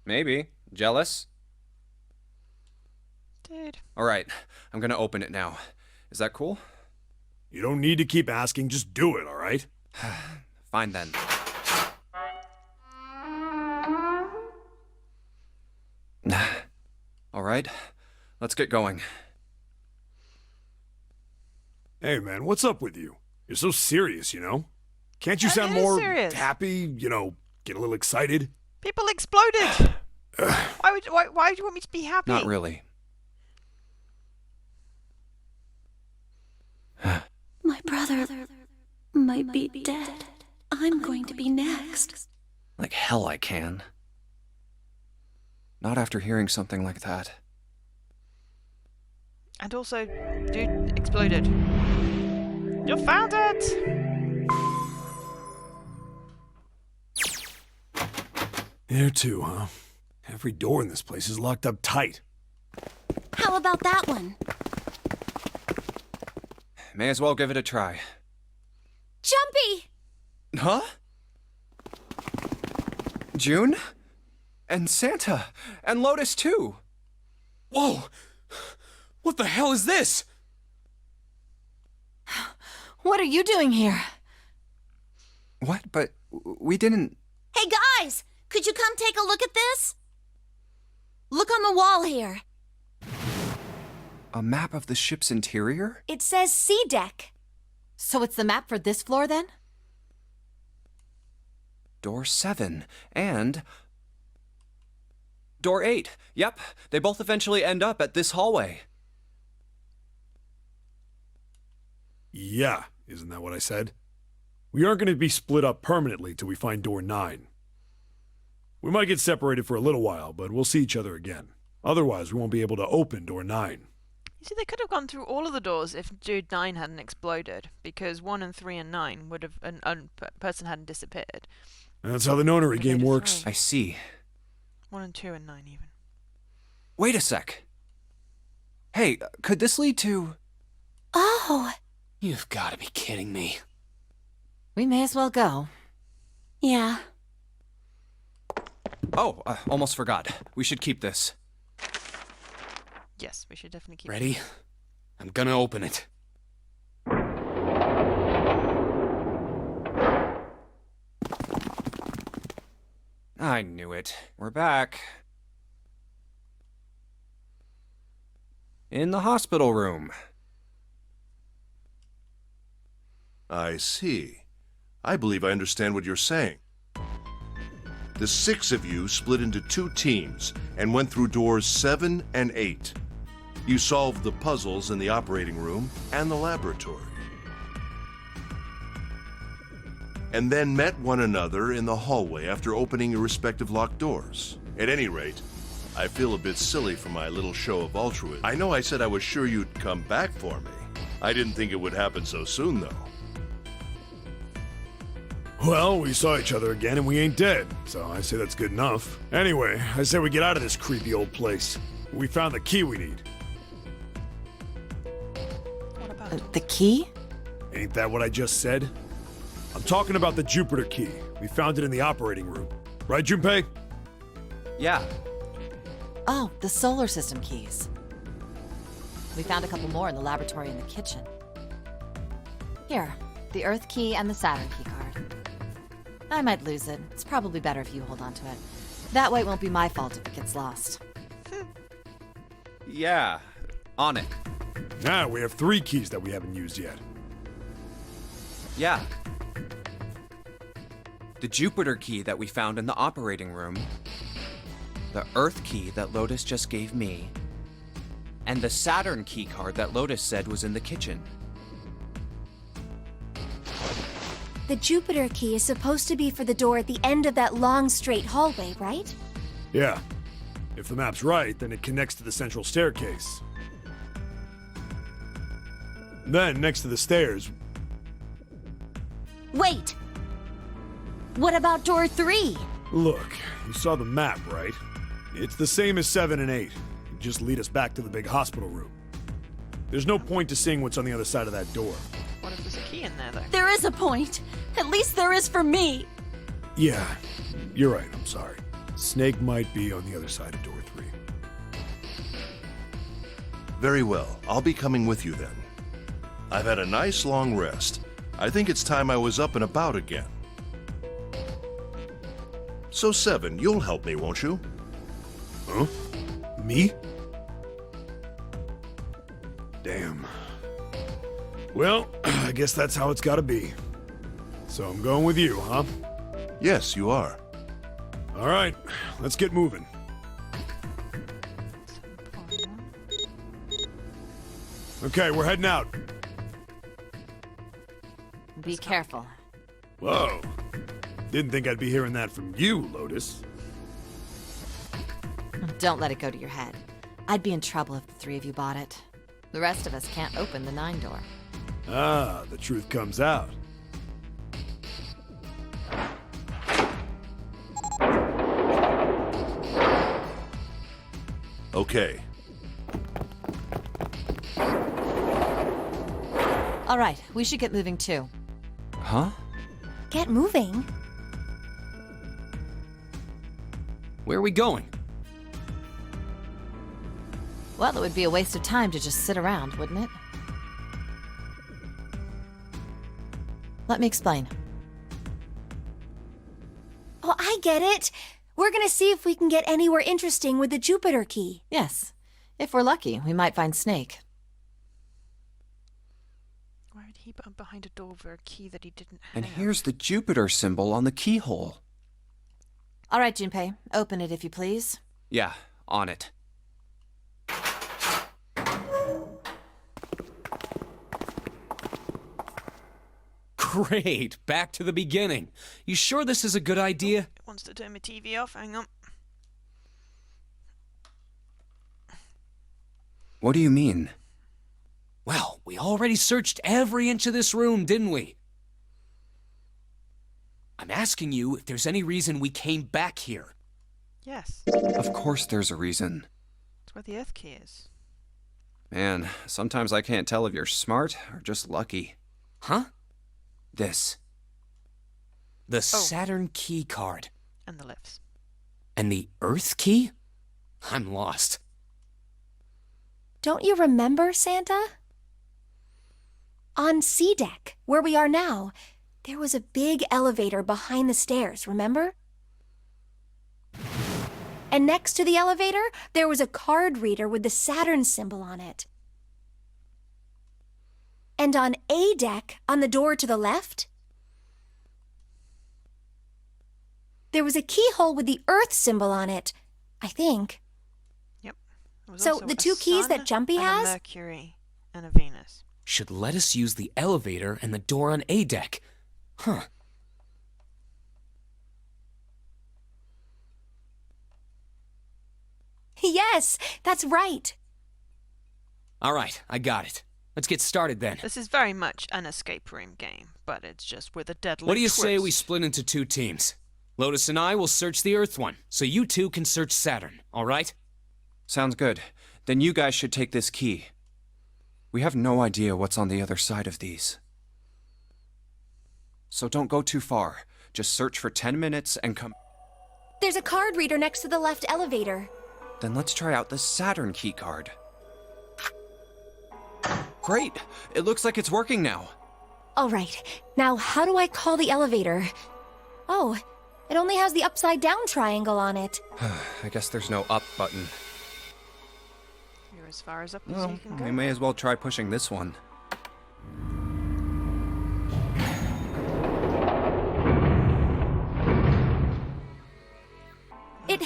Maybe. Jealous? Dude. All right. I'm gonna open it now. Is that cool? You don't need to keep asking, just do it, all right? Fine then. All right. Let's get going. Hey, man, what's up with you? You're so serious, you know? Can't you I sound am more serious. happy, get a little excited? People exploded! why do you want me to be happy? Not really. My brother might be dead. I'm going to be next. Like hell I can. Not after hearing something like that. And also, dude exploded. You found it! There too, huh? Every door in this place is locked up tight. How about that one? May as well give it a try. Jumpy! Huh? June? And Santa? And Lotus too? Whoa! What the hell is this? What are you doing here? What? But we didn't... Hey guys! Could you come take a look at this? Look on the wall here. A map of the ship's interior? It says C deck. So it's the map for this floor then? Door 7. And... Door 8. Yep, they both eventually end up at this hallway. Yeah, isn't that what I said? We aren't going to be split up permanently till we find door 9. We might get separated for a little while, but we'll see each other again. Otherwise, we won't be able to open door 9. You see, they could have gone through all of the doors if dude 9 hadn't exploded, because 1 and 3 and 9 would have... a person hadn't disappeared. That's how the Nonary game works. I see. 1 and 2 and 9 even. Wait a sec. Hey, could this lead to... Oh! You've got to be kidding me. We may as well go. Yeah. Oh, almost forgot. We should keep this. Yes, we should definitely keep Ready? I'm gonna open it. I knew it. We're back. In the hospital room. I see. I believe I understand what you're saying. The 6 of you split into 2 teams and went through doors 7 and 8. You solved the puzzles in the operating room and the laboratory. And then met one another in the hallway after opening your respective locked doors. At any rate, I feel a bit silly for my little show of altruism. I know I said I was sure you'd come back for me. I didn't think it would happen so soon, though. Well, we saw each other again and we ain't dead, so I say that's good enough. Anyway, I say we get out of this creepy old place. We found the key we need. What about The key? Ain't that what I just said? I'm talking about the Jupiter key. We found it in the operating room. Right, Junpei? Yeah. Oh, the solar system keys. We found a couple more in the laboratory and the kitchen. Here, the Earth key and the Saturn key card. I might lose it. It's probably better if you hold on to it. That way it won't be my fault if it gets lost. Yeah. On it. Now we have 3 keys that we haven't used yet. Yeah. The Jupiter key that we found in the operating room. The Earth key that Lotus just gave me. And the Saturn key card that Lotus said was in the kitchen. The Jupiter key is supposed to be for the door at the end of that long, straight hallway, right? Yeah. If the map's right, then it connects to the central staircase. Then, next to the stairs... Wait! What about door 3? Look, you saw the map, right? It's the same as 7 and 8. Just lead us back to the big hospital room. There's no point to seeing what's on the other side of that door. What if there's a key in there, though? There is a point. At least there is for me. Yeah, you're right, I'm sorry. Snake might be on the other side of door 3. Very well, I'll be coming with you then. I've had a nice long rest. I think it's time I was up and about again. So 7, you'll help me, won't you? Huh? Me? Damn. Well, I guess that's how it's gotta be. So I'm going with you, huh? Yes, you are. All right, let's get moving. Okay, we're heading out. Be careful. Whoa. Didn't think I'd be hearing that from you, Lotus. Don't let it go to your head. I'd be in trouble if the 3 of you bought it. The rest of us can't open the 9 door. Ah, the truth comes out. Okay. All right, we should get moving too. Huh? Get moving. Where are we going? Well, it would be a waste of time to just sit around, wouldn't it? Let me explain. Oh, I get it. We're gonna see if we can get anywhere interesting with the Jupiter key. Yes. If we're lucky, we might find Snake. Why would he put behind a door for a key that he didn't have? And here's the Jupiter symbol on the keyhole. All right, Junpei, open it if you please. Yeah, on it. Great, back to the beginning. You sure this is a good idea? It wants to turn my TV off. Hang on. What do you mean? Well, we already searched every inch of this room, didn't we? I'm asking you if there's any reason we came back here. Yes. Of course there's a reason. It's where the Earth key is. Man, sometimes I can't tell if you're smart or just lucky. Huh? This. The Saturn key card. And the lifts. And the Earth key? I'm lost. Don't you remember, Santa? On C deck, where we are now, there was a big elevator behind the stairs, remember? And next to the elevator, there was a card reader with the Saturn symbol on it. And on A deck, on the door to the left, there was a keyhole with the Earth symbol on it, I think. Yep. There was So also the a 2 keys sun that Jumpy and has? a Mercury and a Venus. Should let us use the elevator and the door on A deck. Huh. Yes, that's right. All right, I got it. Let's get started then. This is very much an escape room game, but it's just with a deadly What do you twist. say we split into 2 teams? Lotus and I will search the Earth one, so you two can search Saturn, all right? Sounds good. Then you guys should take this key. We have no idea what's on the other side of these. So don't go too far. Just search for 10 minutes and come. There's a card reader next to the left elevator. Then let's try out the Saturn key card. Great! It looks like it's working now. All right. Now, how do I call the elevator? Oh, it only has the upside down triangle on it. I guess there's no up button. You're as far as up as Well, you can go. we may as well try pushing this one. It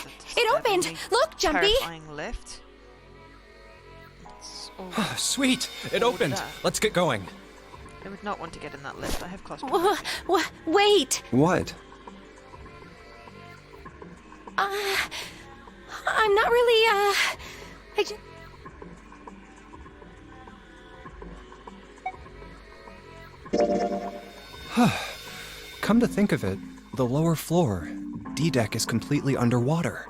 opened! Look, Jumpy! Terrifying lift. It's all Sweet! It boarded opened! up. Let's get going. I would not want to get in that lift. I have claustrophobia. Wait! What? I'm not really, I just... Come to think of it, the lower floor, D deck, is completely underwater.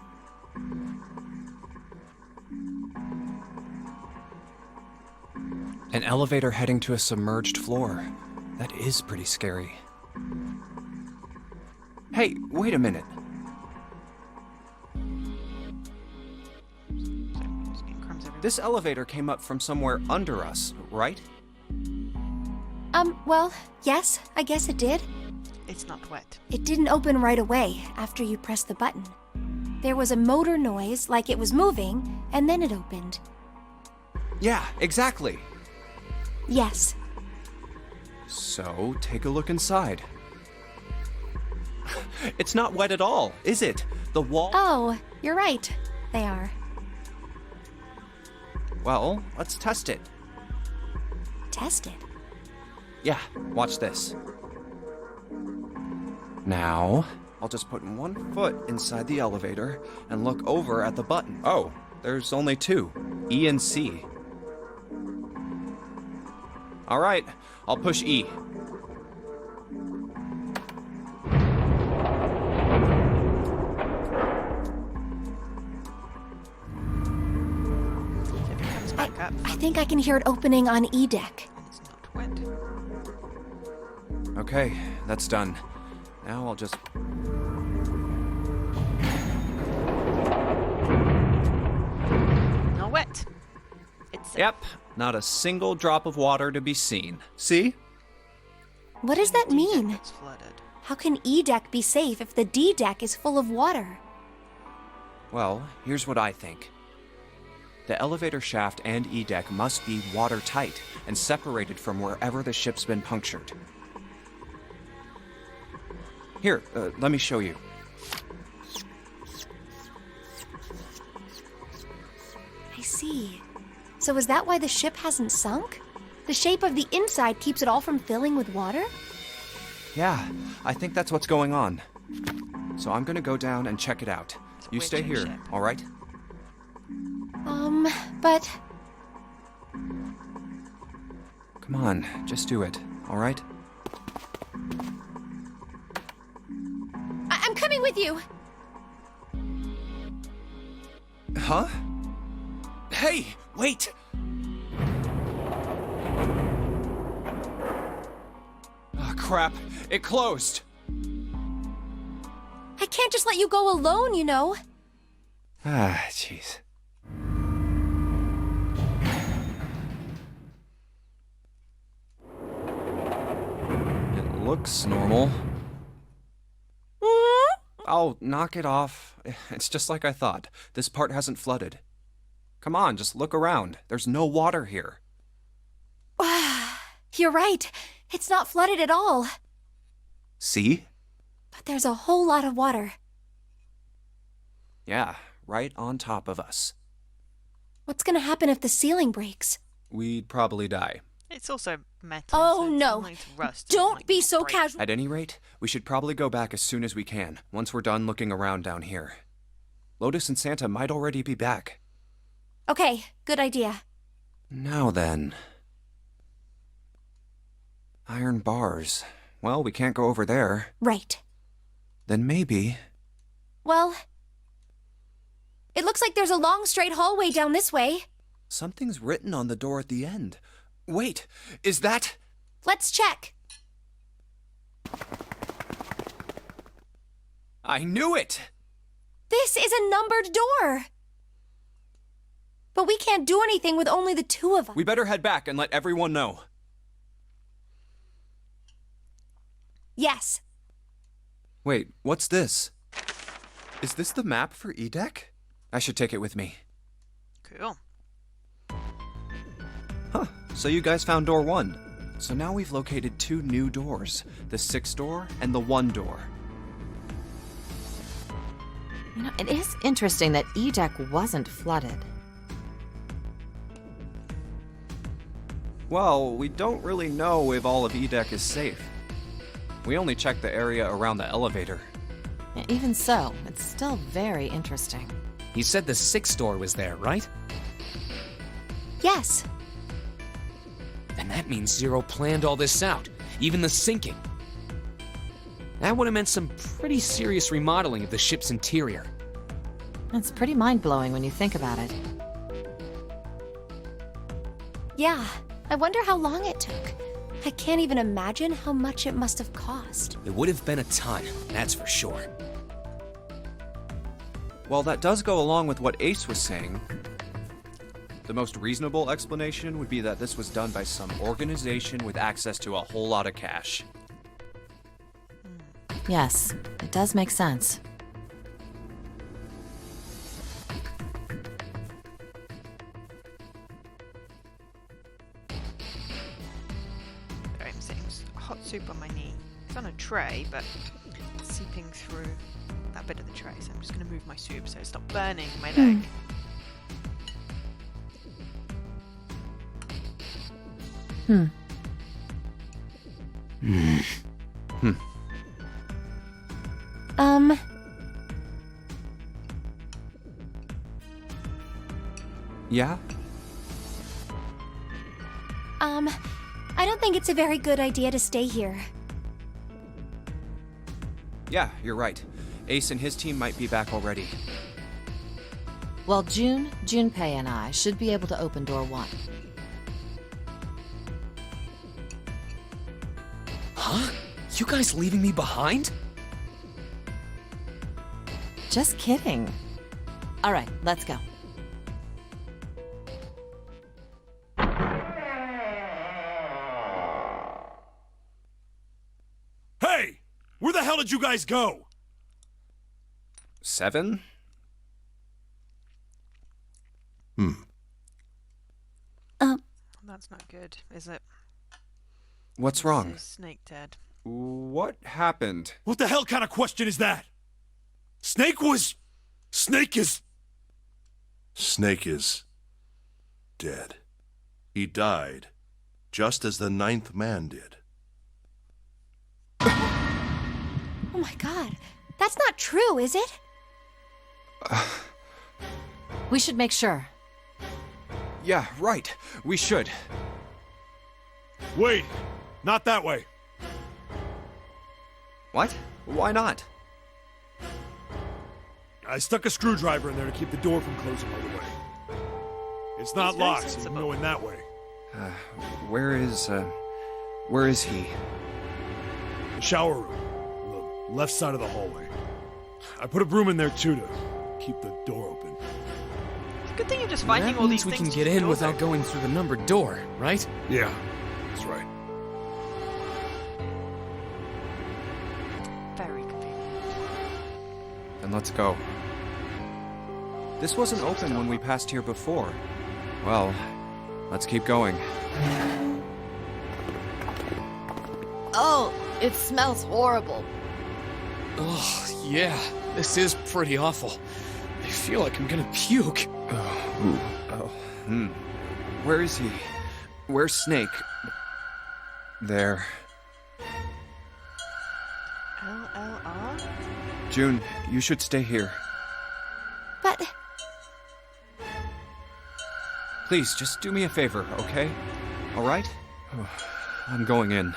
An elevator heading to a submerged floor. That is pretty scary. Hey, wait a minute. Just getting crumbs everywhere. This elevator came up from somewhere under us, right? Well, yes, I guess it did. It's not wet. It didn't open right away after you pressed the button. There was a motor noise, like it was moving, and then it opened. Yeah, exactly. Yes. So, take a look inside. It's not wet at all, is it? The wall... Oh, you're right. They are. Well, let's test it. Test it. Yeah, watch this. Now, I'll just put one foot inside the elevator and look over at the button. Oh, there's only 2, E and C. All right, I'll push E. If it comes back up, I think I can hear it opening on E deck. and it's not wet. Okay, that's done. Now I'll just... Not wet. It's Yep, not a single drop of water to be seen. See? What does that mean? It's flooded. How can E deck be safe if the D deck is full of water? Well, here's what I think. The elevator shaft and E deck must be watertight and separated from wherever the ship's been punctured. Here, let me show you. I see. So is that why the ship hasn't sunk? The shape of the inside keeps it all from filling with water? Yeah, I think that's what's going on. So I'm gonna go down and check it out. You stay witching here, ship. all right? But Come on, just do it, all right? I'm coming with you. Huh? Hey, wait! Ah, crap. It closed. I can't just let you go alone, you know. Ah, jeez. It looks normal. Oh, knock it off. It's just like I thought. This part hasn't flooded. Come on, just look around. There's no water here. You're right. It's not flooded at all. See? But there's a whole lot of water. Yeah, right on top of us. What's gonna happen if the ceiling breaks? We'd probably die. It's also metal. Oh, so it's no. unlikely to rust. Don't Like, be so break. casual. At any rate, we should probably go back as soon as we can, once we're done looking around down here. Lotus and Santa might already be back. Okay, good idea. Now then, Iron bars. Well, we can't go over there. Right. Then maybe... Well, it looks like there's a long straight hallway down this way. Something's written on the door at the end. Wait, is that... Let's check. I knew it! This is a numbered door. But we can't do anything with only the two of us. We better head back and let everyone know. Yes. Wait, what's this? Is this the map for E-Deck? I should take it with me. Cool. Huh, so you guys found door 1. So now we've located 2 new doors. The 6 door and the 1 door. You know, it is interesting that E-Deck wasn't flooded. Well, we don't really know if all of E-Deck is safe. We only checked the area around the elevator. Even so, it's still very interesting. You said the 6th door was there, right? Yes. And that means Zero planned all this out, even the sinking. That would have meant some pretty serious remodeling of the ship's interior. It's pretty mind-blowing when you think about it. Yeah, I wonder how long it took. I can't even imagine how much it must have cost. It would have been a ton, that's for sure. Well, that does go along with what Ace was saying. The most reasonable explanation would be that this was done by some organization with access to a whole lot of cash. Yes, it does make sense. Sorry, I'm sitting hot soup on my knee. It's on a tray, but it's seeping through that bit of the tray, so I'm just going to move my soup so it's not burning my leg. Yeah? I don't think it's a very good idea to stay here. Yeah, you're right. Ace and his team might be back already. Well, Junpei and I should be able to open door 1. Huh? You guys leaving me behind? Just kidding. All right, let's go. Hey! Where the hell did you guys go? 7? That's not good, is it? What's wrong? Is Snake dead? What happened? What the hell kind of question is that? Snake is... Snake is dead. He died, just as the 9th man did. Oh my god, that's not true, is it? We should make sure. Yeah, right. We should. Wait, not that way. What? Why not? I stuck a screwdriver in there to keep the door from closing all the way. It's not very locked, so we can sensible. go in that way. Where is he? The shower room, on the left side of the hallway. I put a broom in there too to keep the door open. It's a good thing you're just finding That all means these we things. can to get keep in doors without open. going through the numbered door, right? Yeah, that's right. Very convenient. Then let's go. This wasn't open when we passed here before. Well, let's keep going. Oh, it smells horrible. Ugh, yeah, this is pretty awful. I feel like I'm gonna puke. Where is he? Where's Snake? There. LLR? June, you should stay here. But Please, just do me a favor, okay? All right? I'm going in.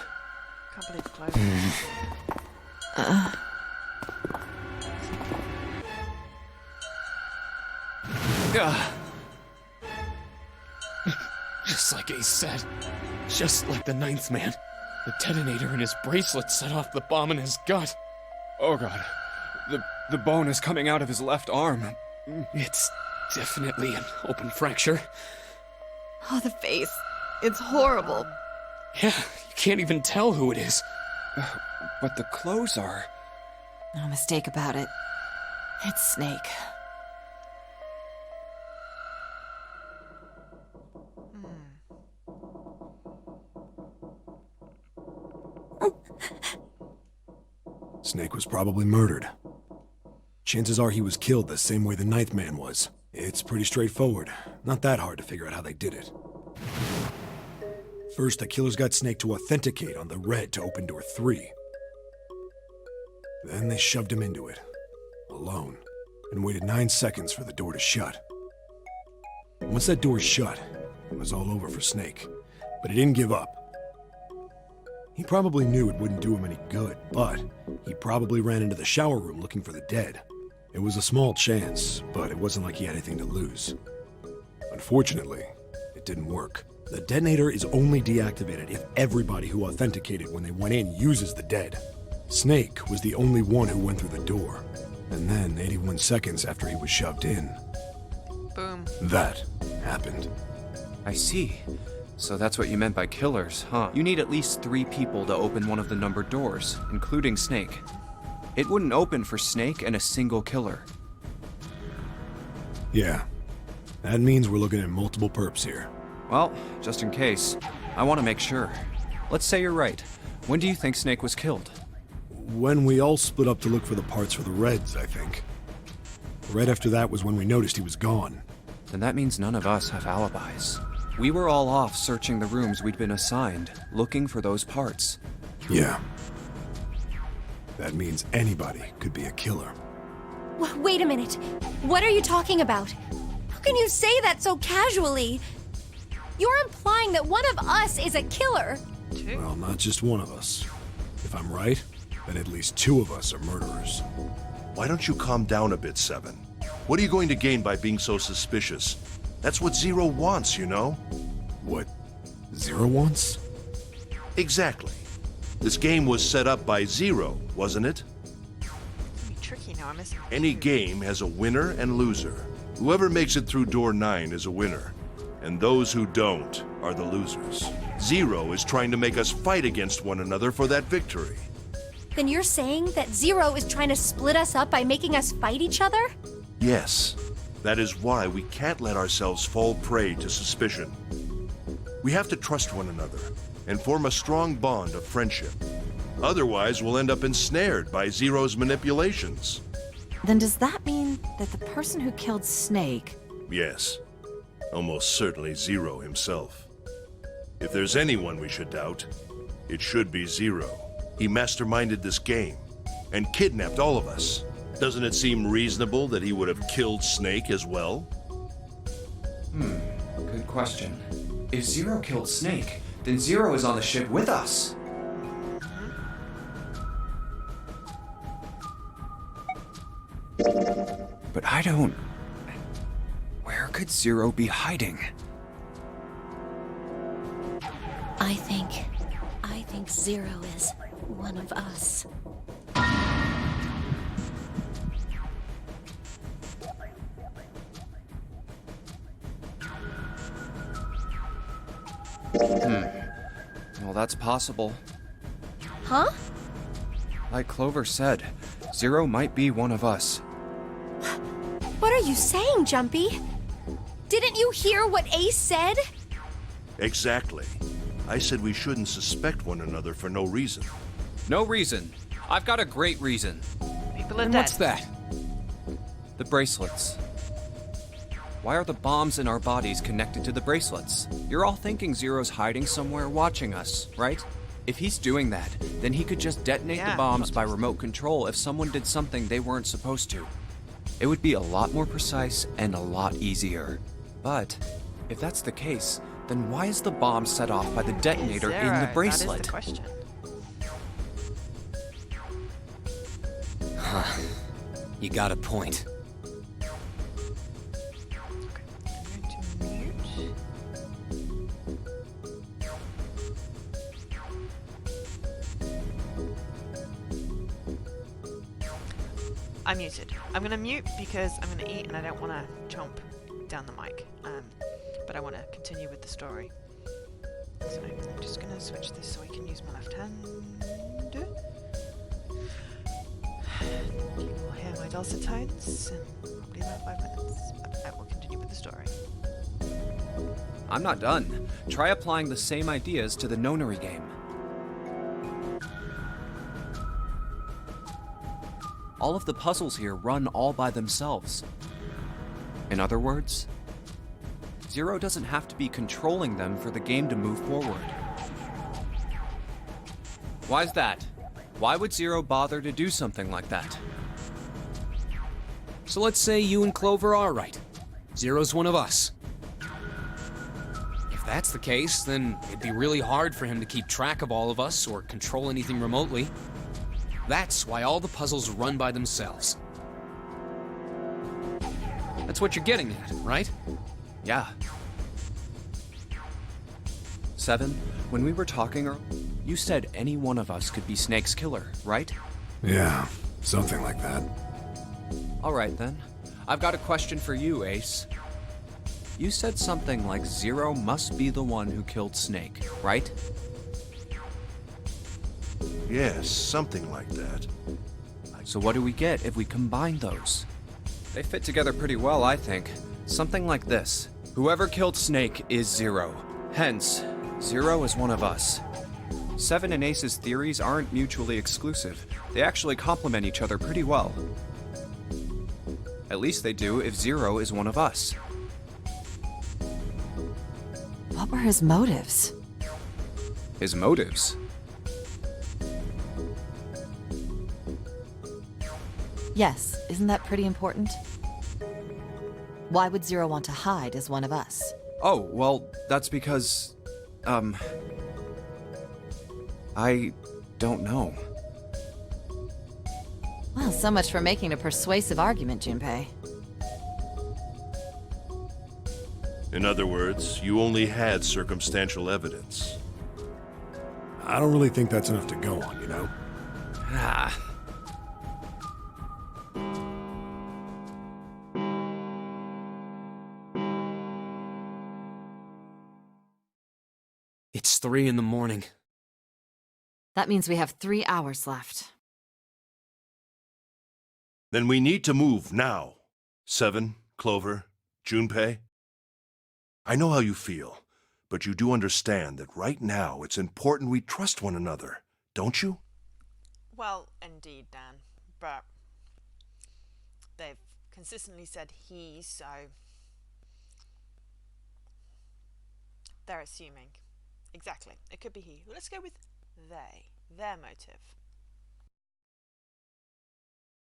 Can't believe Clover. Just like Ace said. Just like the ninth man. The detonator in his bracelet set off the bomb in his gut. Oh god. The bone is coming out of his left arm. It's definitely an open fracture. Oh, the face. It's horrible. Yeah, you can't even tell who it is. But the clothes are... No mistake about it. It's Snake. Snake was probably murdered. Chances are he was killed the same way the ninth man was. It's pretty straightforward. Not that hard to figure out how they did it. First, the killers got Snake to authenticate on the red to open door 3. Then they shoved him into it, alone, and waited 9 seconds for the door to shut. Once that door shut, it was all over for Snake, but he didn't give up. He probably knew it wouldn't do him any good, but he probably ran into the shower room looking for the dead. It was a small chance, but it wasn't like he had anything to lose. Unfortunately, it didn't work. The detonator is only deactivated if everybody who authenticated when they went in uses the dead. Snake was the only one who went through the door. And then, 81 seconds after he was shoved in, Boom. that happened. I see. So that's what you meant by killers, huh? You need at least 3 people to open one of the numbered doors, including Snake. It wouldn't open for Snake and a single killer. Yeah. That means we're looking at multiple perps here. Well, just in case, I want to make sure. Let's say you're right. When do you think Snake was killed? When we all split up to look for the parts for the Reds, I think. Right after that was when we noticed he was gone. Then that means none of us have alibis. We were all off searching the rooms we'd been assigned, looking for those parts. Yeah. That means anybody could be a killer. Wait a minute. What are you talking about? How can you say that so casually? You're implying that one of us is a killer. Well, not just one of us. If I'm right, then at least 2 of us are murderers. Why don't you calm down a bit, Seven? What are you going to gain by being so suspicious? That's what Zero wants, you know? What Zero wants? Exactly. This game was set up by Zero, wasn't it? It's gonna be tricky now. I'm missing. Any game has a winner and loser. Whoever makes it through door 9 is a winner, and those who don't are the losers. Zero is trying to make us fight against one another for that victory. Then you're saying that Zero is trying to split us up by making us fight each other? Yes. That is why we can't let ourselves fall prey to suspicion. We have to trust one another and form a strong bond of friendship. Otherwise, we'll end up ensnared by Zero's manipulations. Then does that mean that the person who killed Snake... Yes. Almost certainly Zero himself. If there's anyone we should doubt, it should be Zero. He masterminded this game and kidnapped all of us. Doesn't it seem reasonable that he would have killed Snake as well? Good question. If Zero killed Snake, then Zero is on the ship with us. But I don't... Where could Zero be hiding? I think Zero is one of us. Well, that's possible. Huh? Like Clover said, Zero might be one of us. What are you saying, Jumpy? Didn't you hear what Ace said? Exactly. I said we shouldn't suspect one another for no reason. No reason. I've got a great reason. People are And dead. what's that? The bracelets. Why are the bombs in our bodies connected to the bracelets? You're all thinking Zero's hiding somewhere watching us, right? If he's doing that, then he could just detonate the bombs by remote control if someone did something they weren't supposed to. It would be a lot more precise and a lot easier. But if that's the case, then why is the bomb set off by the detonator in the bracelet? That is the question. You got a point. I'm going to mute. I'm muted. I'm going to mute because I'm going to eat and I don't want to chomp down the mic. But I want to continue with the story. So I'm just going to switch this so I can use my left hand. You will hear my dulcet tones in probably about 5 minutes, but I will continue with the story. I'm not done. Try applying the same ideas to the Nonary game. All of the puzzles here run all by themselves. In other words, Zero doesn't have to be controlling them for the game to move forward. Why's that? Why would Zero bother to do something like that? So let's say you and Clover are right. Zero's one of us. If that's the case, then it'd be really hard for him to keep track of all of us or control anything remotely. That's why all the puzzles run by themselves. That's what you're getting at, right? Yeah. 7, when we were talking earlier, you said any one of us could be Snake's killer, right? Yeah, something like that. Alright then. I've got a question for you, Ace. You said something like Zero must be the one who killed Snake, right? Yes, something like that. So what do we get if we combine those? They fit together pretty well, I think. Something like this. Whoever killed Snake is Zero. Hence, Zero is one of us. 7 and Ace's theories aren't mutually exclusive. They actually complement each other pretty well. At least they do if Zero is one of us. What were his motives? His motives? Yes, isn't that pretty important? Why would Zero want to hide as one of us? Oh, well, that's because... I don't know. Well, so much for making a persuasive argument, Junpei. In other words, you only had circumstantial evidence. I don't really think that's enough to go on, you know? Ah. It's 3 in the morning. That means we have 3 hours left. Then we need to move now. 7, Clover, Junpei. I know how you feel, but you do understand that right now it's important we trust one another, don't you? Well, indeed, Dan, but they've consistently said he, so they're assuming. Exactly. It could be he. Well, let's go with they. Their motive.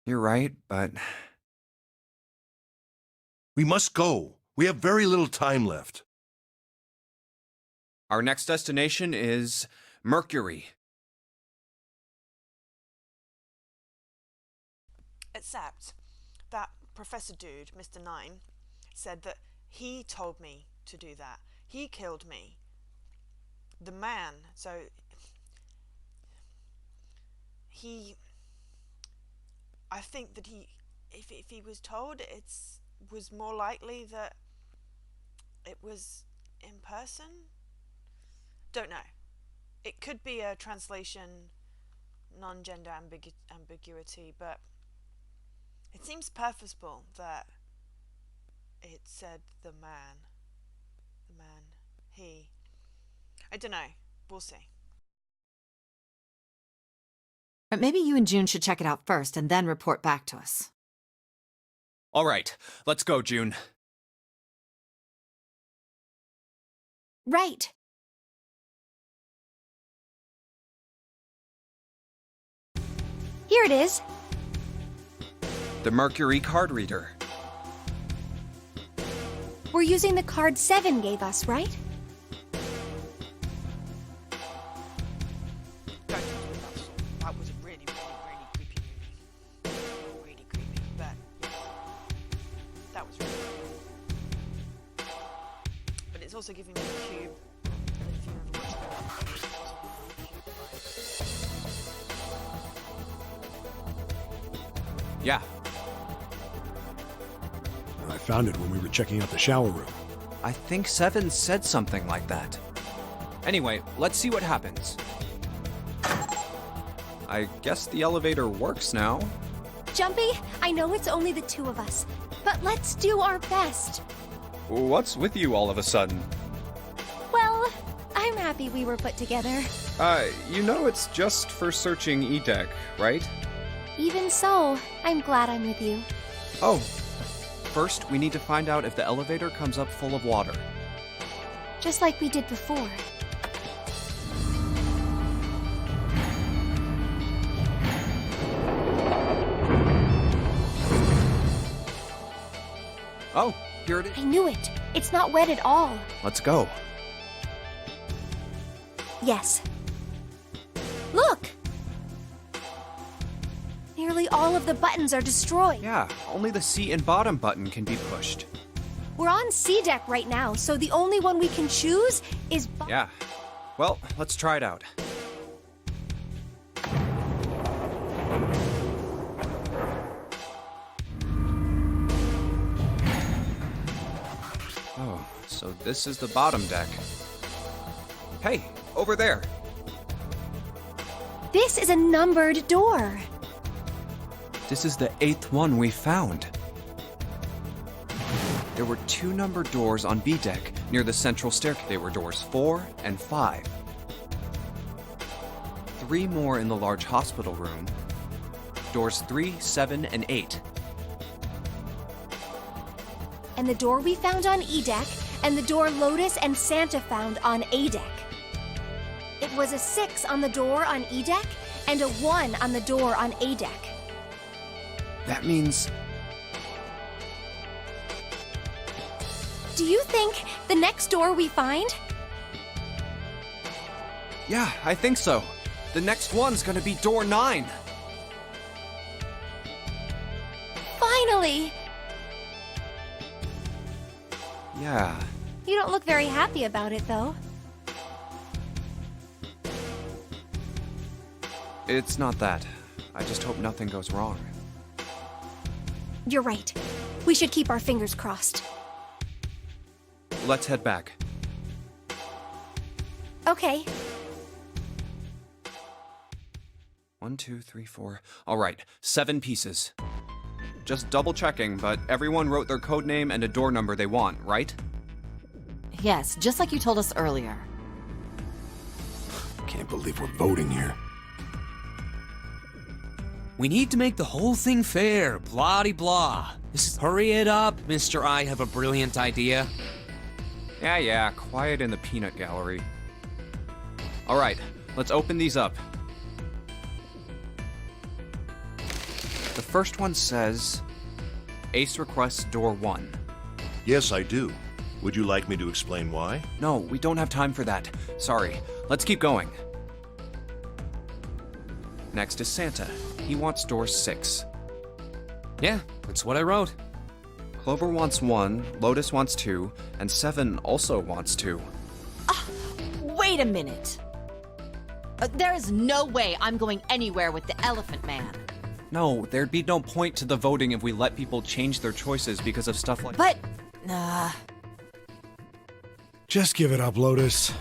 You're right, but... We must go. We have very little time left. Our next destination is Mercury. Except that Professor Dude, Mr. 9, said that he told me to do that. He killed me. The man, so I think that if he was told, was more likely that it was in person. Don't know. It could be a translation, non-gender ambiguity, but it seems purposeful that it said the man, he. I don't know. We'll see. But maybe you and June should check it out first and then report back to us. All right, let's go, June. Right. Here it is. The Mercury card reader. We're using the card 7 gave us, right? That was a really, really, really creepy movie. Really creepy. But it's also giving me a cube. If you ever watched that, it's also giving me a cube. Yeah, I found it when we were checking out the shower room. I think 7 said something like that. Anyway, let's see what happens. I guess the elevator works now. Jumpy, I know it's only the two of us, but let's do our best. What's with you all of a sudden? Well, I'm happy we were put together. You know it's just for searching E-Deck, right? Even so, I'm glad I'm with you. Oh. First, we need to find out if the elevator comes up full of water. Just like we did before. Oh, here it is. I knew it. It's not wet at all. Let's go. Yes. Look! Nearly all of the buttons are destroyed. Yeah, only the seat and bottom button can be pushed. We're on C deck right now, so the only one we can choose is Yeah. Well, let's try it out. Oh, so this is the bottom deck. Hey, over there. This is a numbered door. This is the 8th one we found. There were 2 numbered doors on B deck near the central staircase. They were doors 4 and 5. 3 more in the large hospital room. Doors 3, 7, and 8. And the door we found on E deck, and the door Lotus and Santa found on A deck. It was a 6 on the door on E deck, and a 1 on the door on A deck. That means... Do you think the next door we find? Yeah, I think so. The next one's gonna be door 9. Finally! Yeah. You don't look very happy about it, though. It's not that. I just hope nothing goes wrong. You're right. We should keep our fingers crossed. Let's head back. Okay. 1, 2, 3, 4. All right, 7 pieces. Just double checking, but everyone wrote their code name and a door number they want, right? Yes, just like you told us earlier. Can't believe we're voting here. We need to make the whole thing fair, blah-de-blah. Hurry it up, Mr. I have a brilliant idea. Yeah, quiet in the peanut gallery. All right, let's open these up. The first one says, Ace requests door 1. Yes, I do. Would you like me to explain why? No, we don't have time for that. Sorry, let's keep going. Next is Santa. He wants door 6. Yeah, that's what I wrote. Clover wants 1, Lotus wants 2, and 7 also wants 2. Wait a minute. There is no way I'm going anywhere with the Elephant Man. No, there'd be no point to the voting if we let people change their choices because of stuff like... But, Just give it up, Lotus.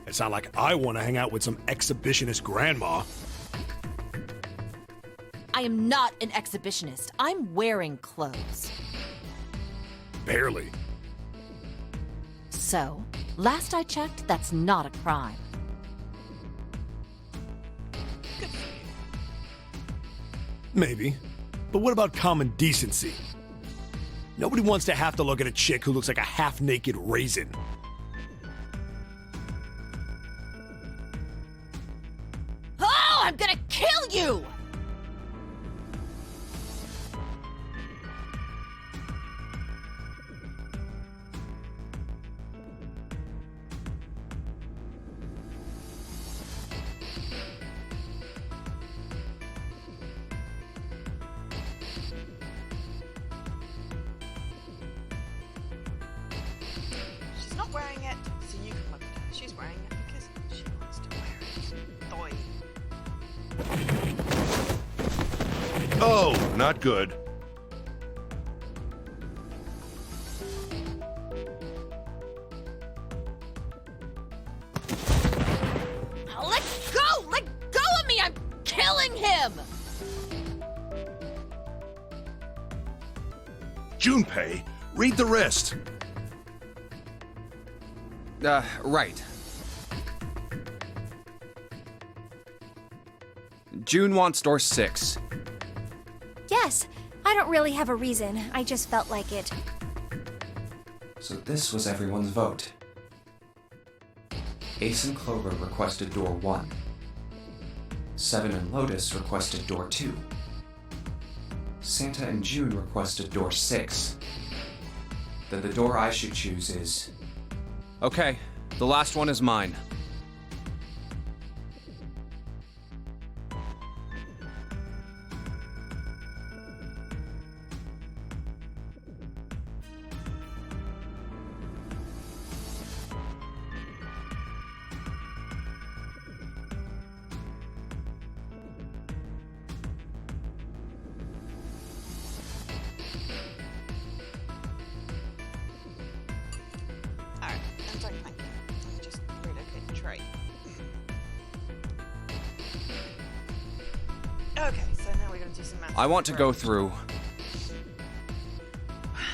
It's not like I want to hang out with some exhibitionist grandma. I am not an exhibitionist. I'm wearing clothes. Barely. So, last I checked, that's not a crime. Maybe. But what about common decency? Nobody wants to have to look at a chick who looks like a half-naked raisin. Oh, I'm gonna kill you! She's not wearing Oh, not good. Oh, let go! Let go of me! I'm killing him! Junpei, read the rest. Right. June wants door 6. Yes, I don't really have a reason. I just felt like it. So this was everyone's vote. Ace and Clover requested door 1. 7 and Lotus requested door 2. Santa and June requested door 6. Then the door I should choose is... Okay, the last one is mine. Alright, I'm sorry, thank you. Let me just relocate the tray. Okay, so now we're going to do some math. I want to go through...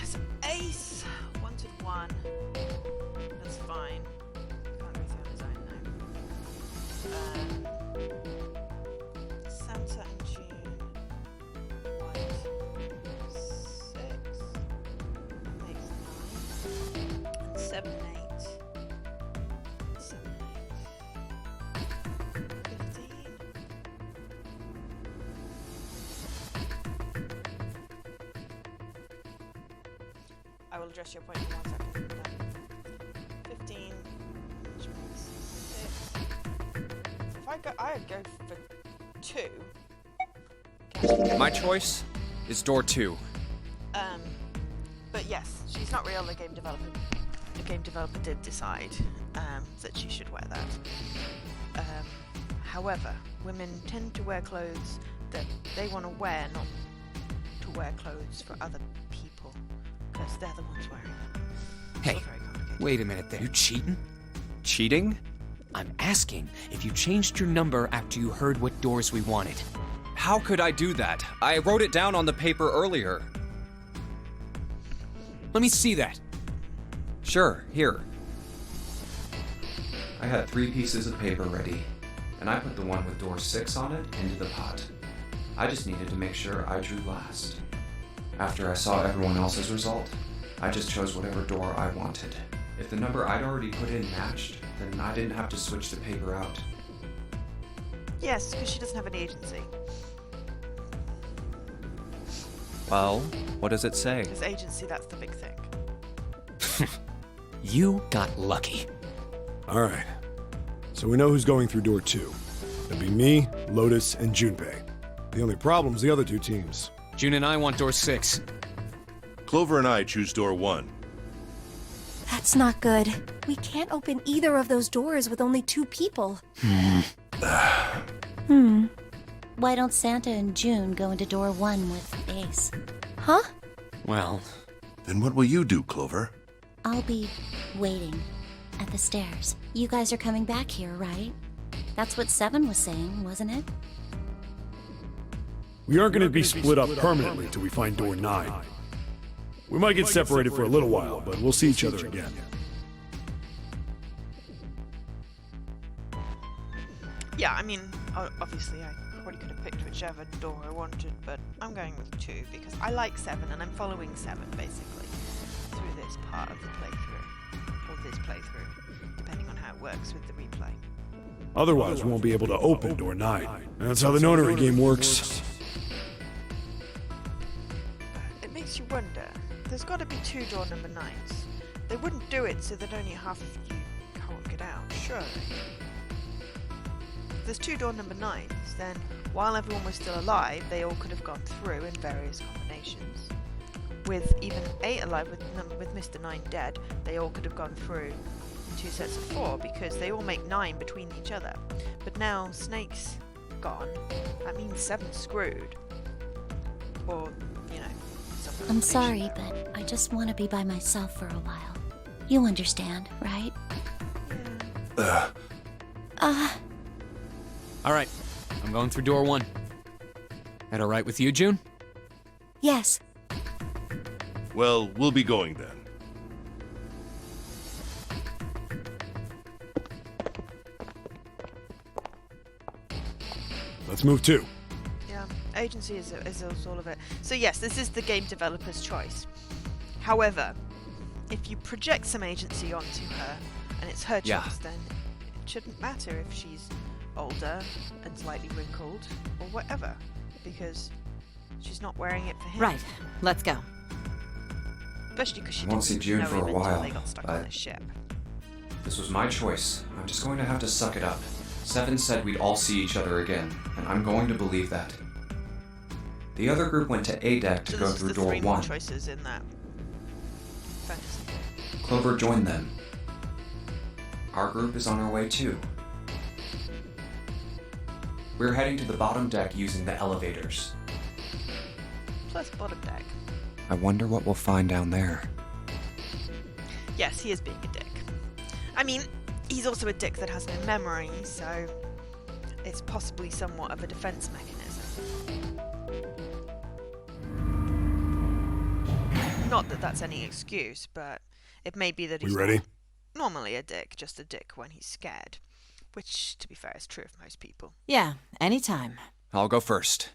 So Ace wanted 1. That's fine. Can't go through on his own now. Santa and June want 6. That makes 9. And 7 and 8. 7 and 8. 15. I will address your point in 1 second. 15, which makes 6. If I'd go for 2. My choice is door 2. But yes, she's not real. The game developer did decide that she should wear that. However, women tend to wear clothes that they want to wear, not to wear clothes for other people, because they're the ones wearing them. Hey, It's all very complicated. wait a minute there. You cheating? Cheating? I'm asking if you changed your number after you heard what doors we wanted. How could I do that? I wrote it down on the paper earlier. Let me see that. Sure, here. I had 3 pieces of paper ready, and I put the one with door 6 on it into the pot. I just needed to make sure I drew last. After I saw everyone else's result, I just chose whatever door I wanted. If the number I'd already put in matched, then I didn't have to switch the paper out. Yes, because she doesn't have any agency. Well, what does it say? Because agency, that's the big thing. You got lucky. All right. So we know who's going through door 2. That'd be me, Lotus, and Junpei. The only problem's the other 2 teams. June and I want door 6. Clover and I choose door 1. That's not good. We can't open either of those doors with only 2 people. Why don't Santa and June go into door 1 with Ace? Huh? Well, Then what will you do, Clover? I'll be waiting at the stairs. You guys are coming back here, right? That's what 7 was saying, wasn't it? We aren't going to be split up permanently till we find door 9. We might get separated for a little while, but we'll see each other again. Yeah, I mean, obviously I probably could have picked whichever door I wanted, but I'm going with 2 because I like 7 and I'm following 7 basically through this part of the playthrough, or this playthrough, depending on how it works with the replay. Otherwise, we won't be able to open door 9. That's how the Nonary game works. It makes you wonder, there's got to be 2 door number 9s. They wouldn't do it so that only half of you can't get out, surely. If there's 2 door number 9s, then while everyone was still alive, they all could have gone through in various combinations. With even 8 alive with Mr. 9 dead, they all could have gone through in 2 sets of 4 because they all make 9 between each other. But now Snake's gone, that means 7's screwed. Or, you know, somewhere. I'm sorry, but I just want to be by myself for a while. You understand, right? All right, I'm going through door 1. That all right with you, June? Yes. Well, we'll be going then. Let's move too. Yeah, agency is all of it. So yes, this is the game developer's choice. However, if you project some agency onto her, and it's her choice, Yeah. then it shouldn't matter if she's older and slightly wrinkled or whatever, because she's not wearing it for him. Right, let's go. Especially because she I won't didn't see June know for him a until while, they got stuck on but- the ship. This was my choice. I'm just going to have to suck it up. Seven said we'd all see each other again, and I'm going to believe that. The other group went to A deck to So go this is through the door 3 more 1. choices in that fantasy game. Clover joined them. Our group is on our way too. We're heading to the bottom deck using the elevators. Plus bottom deck. I wonder what we'll find down there. Yes, he is being a dick. I mean, he's also a dick that has no memory, so it's possibly somewhat of a defense mechanism. Not that that's any excuse, but it may be that We he's ready? not normally a dick, just a dick when he's scared. Which, to be fair, is true of most people. Yeah, anytime. I'll go first.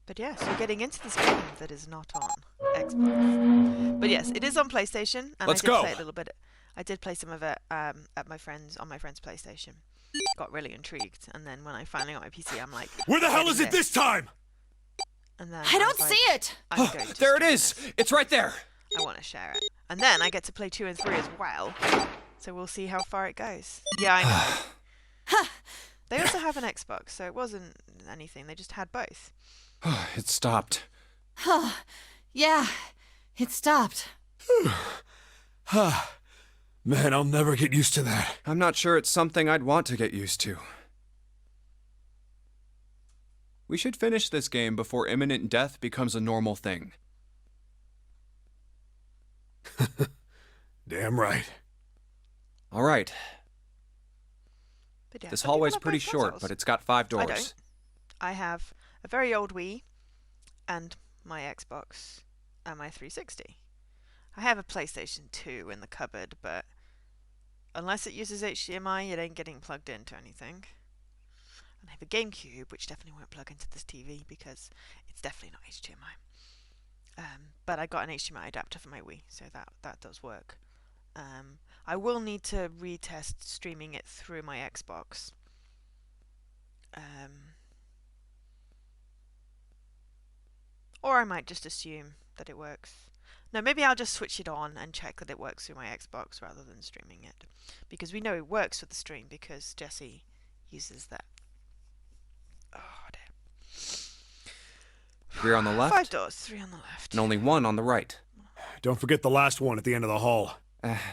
But yes, you're getting into this game that is not on Xbox. But yes, it is on PlayStation, and Let's I did go. play a little bit. I did play some of it at my friend's PlayStation. Got really intrigued, and then when I finally got my PC, I'm like, Where the hell "Getting is it this time? And then I don't was like, see it! I'm going to There it stream is! this. It's right there! I want to share it, and then I get to play 2 and 3 as well. So we'll see how far it goes. Yeah, I know. They also have an Xbox, so it wasn't anything. They just had both. It stopped. Yeah, it stopped. Man, I'll never get used to that. I'm not sure it's something I'd want to get used to. We should finish this game before imminent death becomes a normal thing. Damn right. All right. But yeah, This some people hallway's have pretty both short, consoles. but it's got 5 I doors. don't. I have a very old Wii and my Xbox and my 360. I have a PlayStation 2 in the cupboard, but unless it uses HDMI, it ain't getting plugged into anything. And I have a GameCube, which definitely won't plug into this TV because it's definitely not HDMI. But I got an HDMI adapter for my Wii, so that does work. I will need to retest streaming it through my Xbox. Or I might just assume that it works. No, maybe I'll just switch it on and check that it works through my Xbox rather than streaming it. Because we know it works with the stream because Jesse uses that. Oh, dear. Three on the left? 5 doors, 3 on the left. And only 1 on the right. Don't forget the last one at the end of the hall.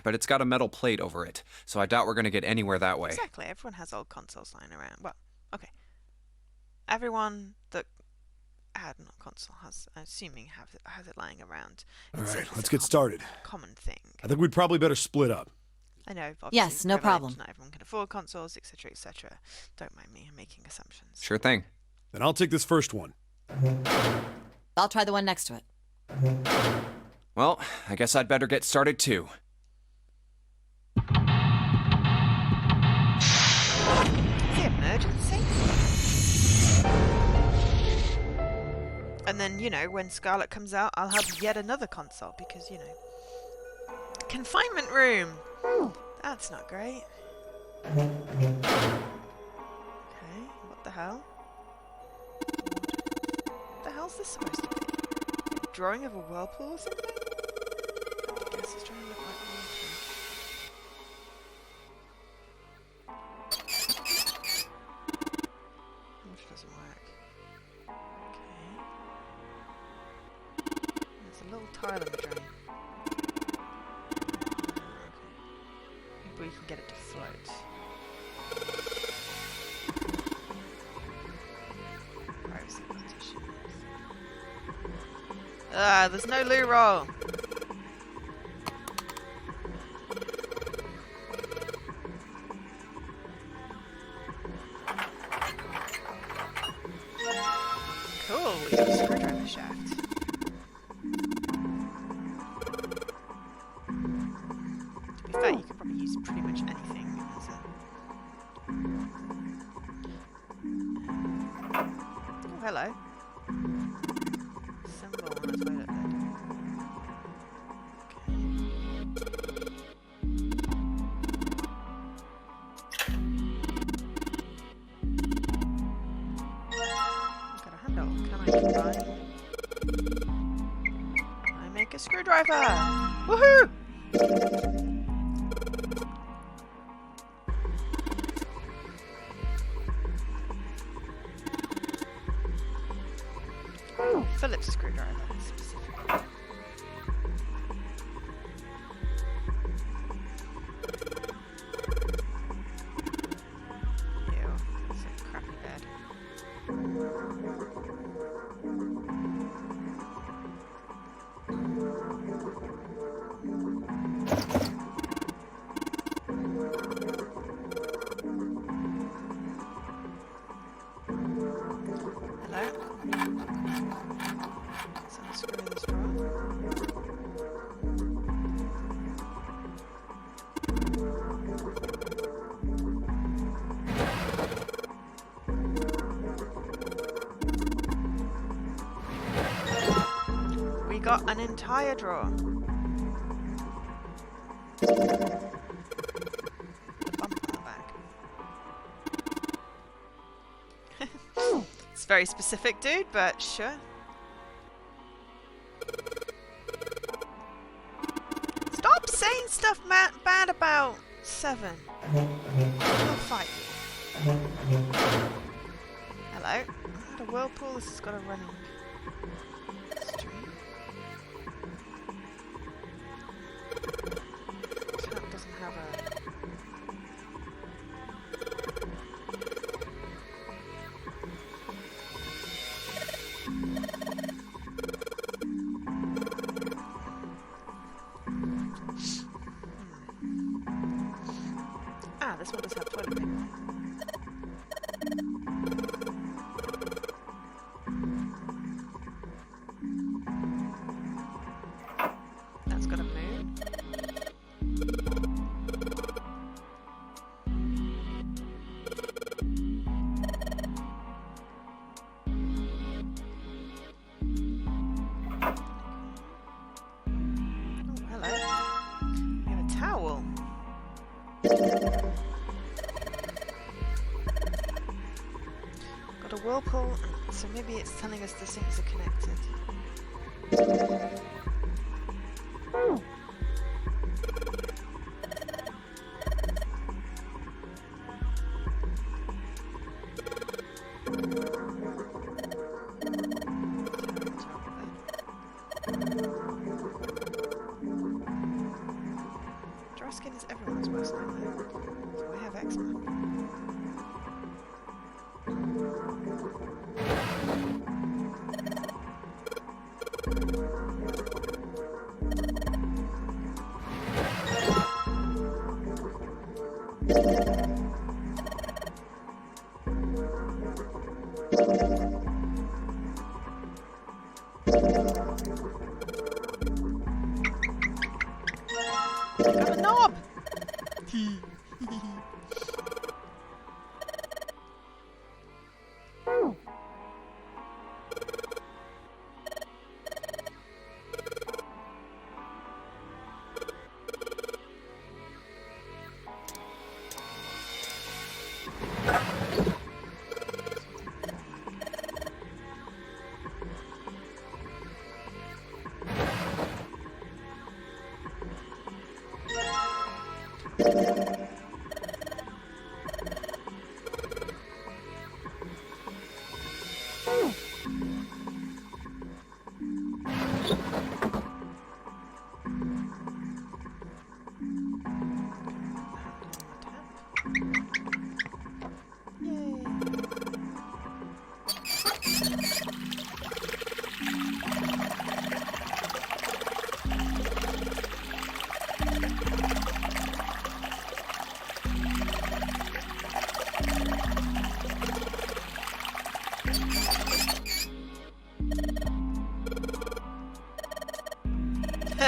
But it's got a metal plate over it, so I doubt we're going to get anywhere that way. Exactly, everyone has old consoles lying around. Well, okay. Everyone that had an old console has, assuming, has it lying around. All It's right, it's let's a get started. common thing. I think we'd probably better split up. I know, obviously, Yes, no privilege, problem. Not everyone can afford consoles, etc., etc. Don't mind me, I'm making assumptions. Sure thing. Then I'll take this first one. I'll try the one next to it. Well, I guess I'd better get started too. Is it emergency? And then, you know, when Scarlet comes out, I'll have yet another console because, you know. Confinement room! That's not great. Okay, what the hell? What the hell's this supposed to be? Drawing of a whirlpool or something? I guess it's trying to look like water. Which doesn't work. Okay. There's a little tile in the drain. Okay. Maybe we can get it to float. Where is it? There's no loo roll. Cool, we have a screwdriver shaft. To be fair, you could probably use pretty much anything as a... Oh, hello. Symbol on a toilet lid. Got a handle. Can I combine? I make a screwdriver! Woohoo! Phillips screwdriver, specifically. Ew, that's a crappy bed. Hello? So unscrew this drawer. We got an entire drawer. The bump on the back. It's very specific, dude, but sure. Stop saying stuff bad about 7. I'll fight you. Hello? The whirlpool, this has got a running stream. Tap doesn't have a... Ah, this one does have toilet paper. That's got a moon. Oh, hello. We have a towel. Got a whirlpool, so maybe it's telling us the sinks are connected. Dry skin is everyone's worst nightmare, so I have eczema. Got a knob!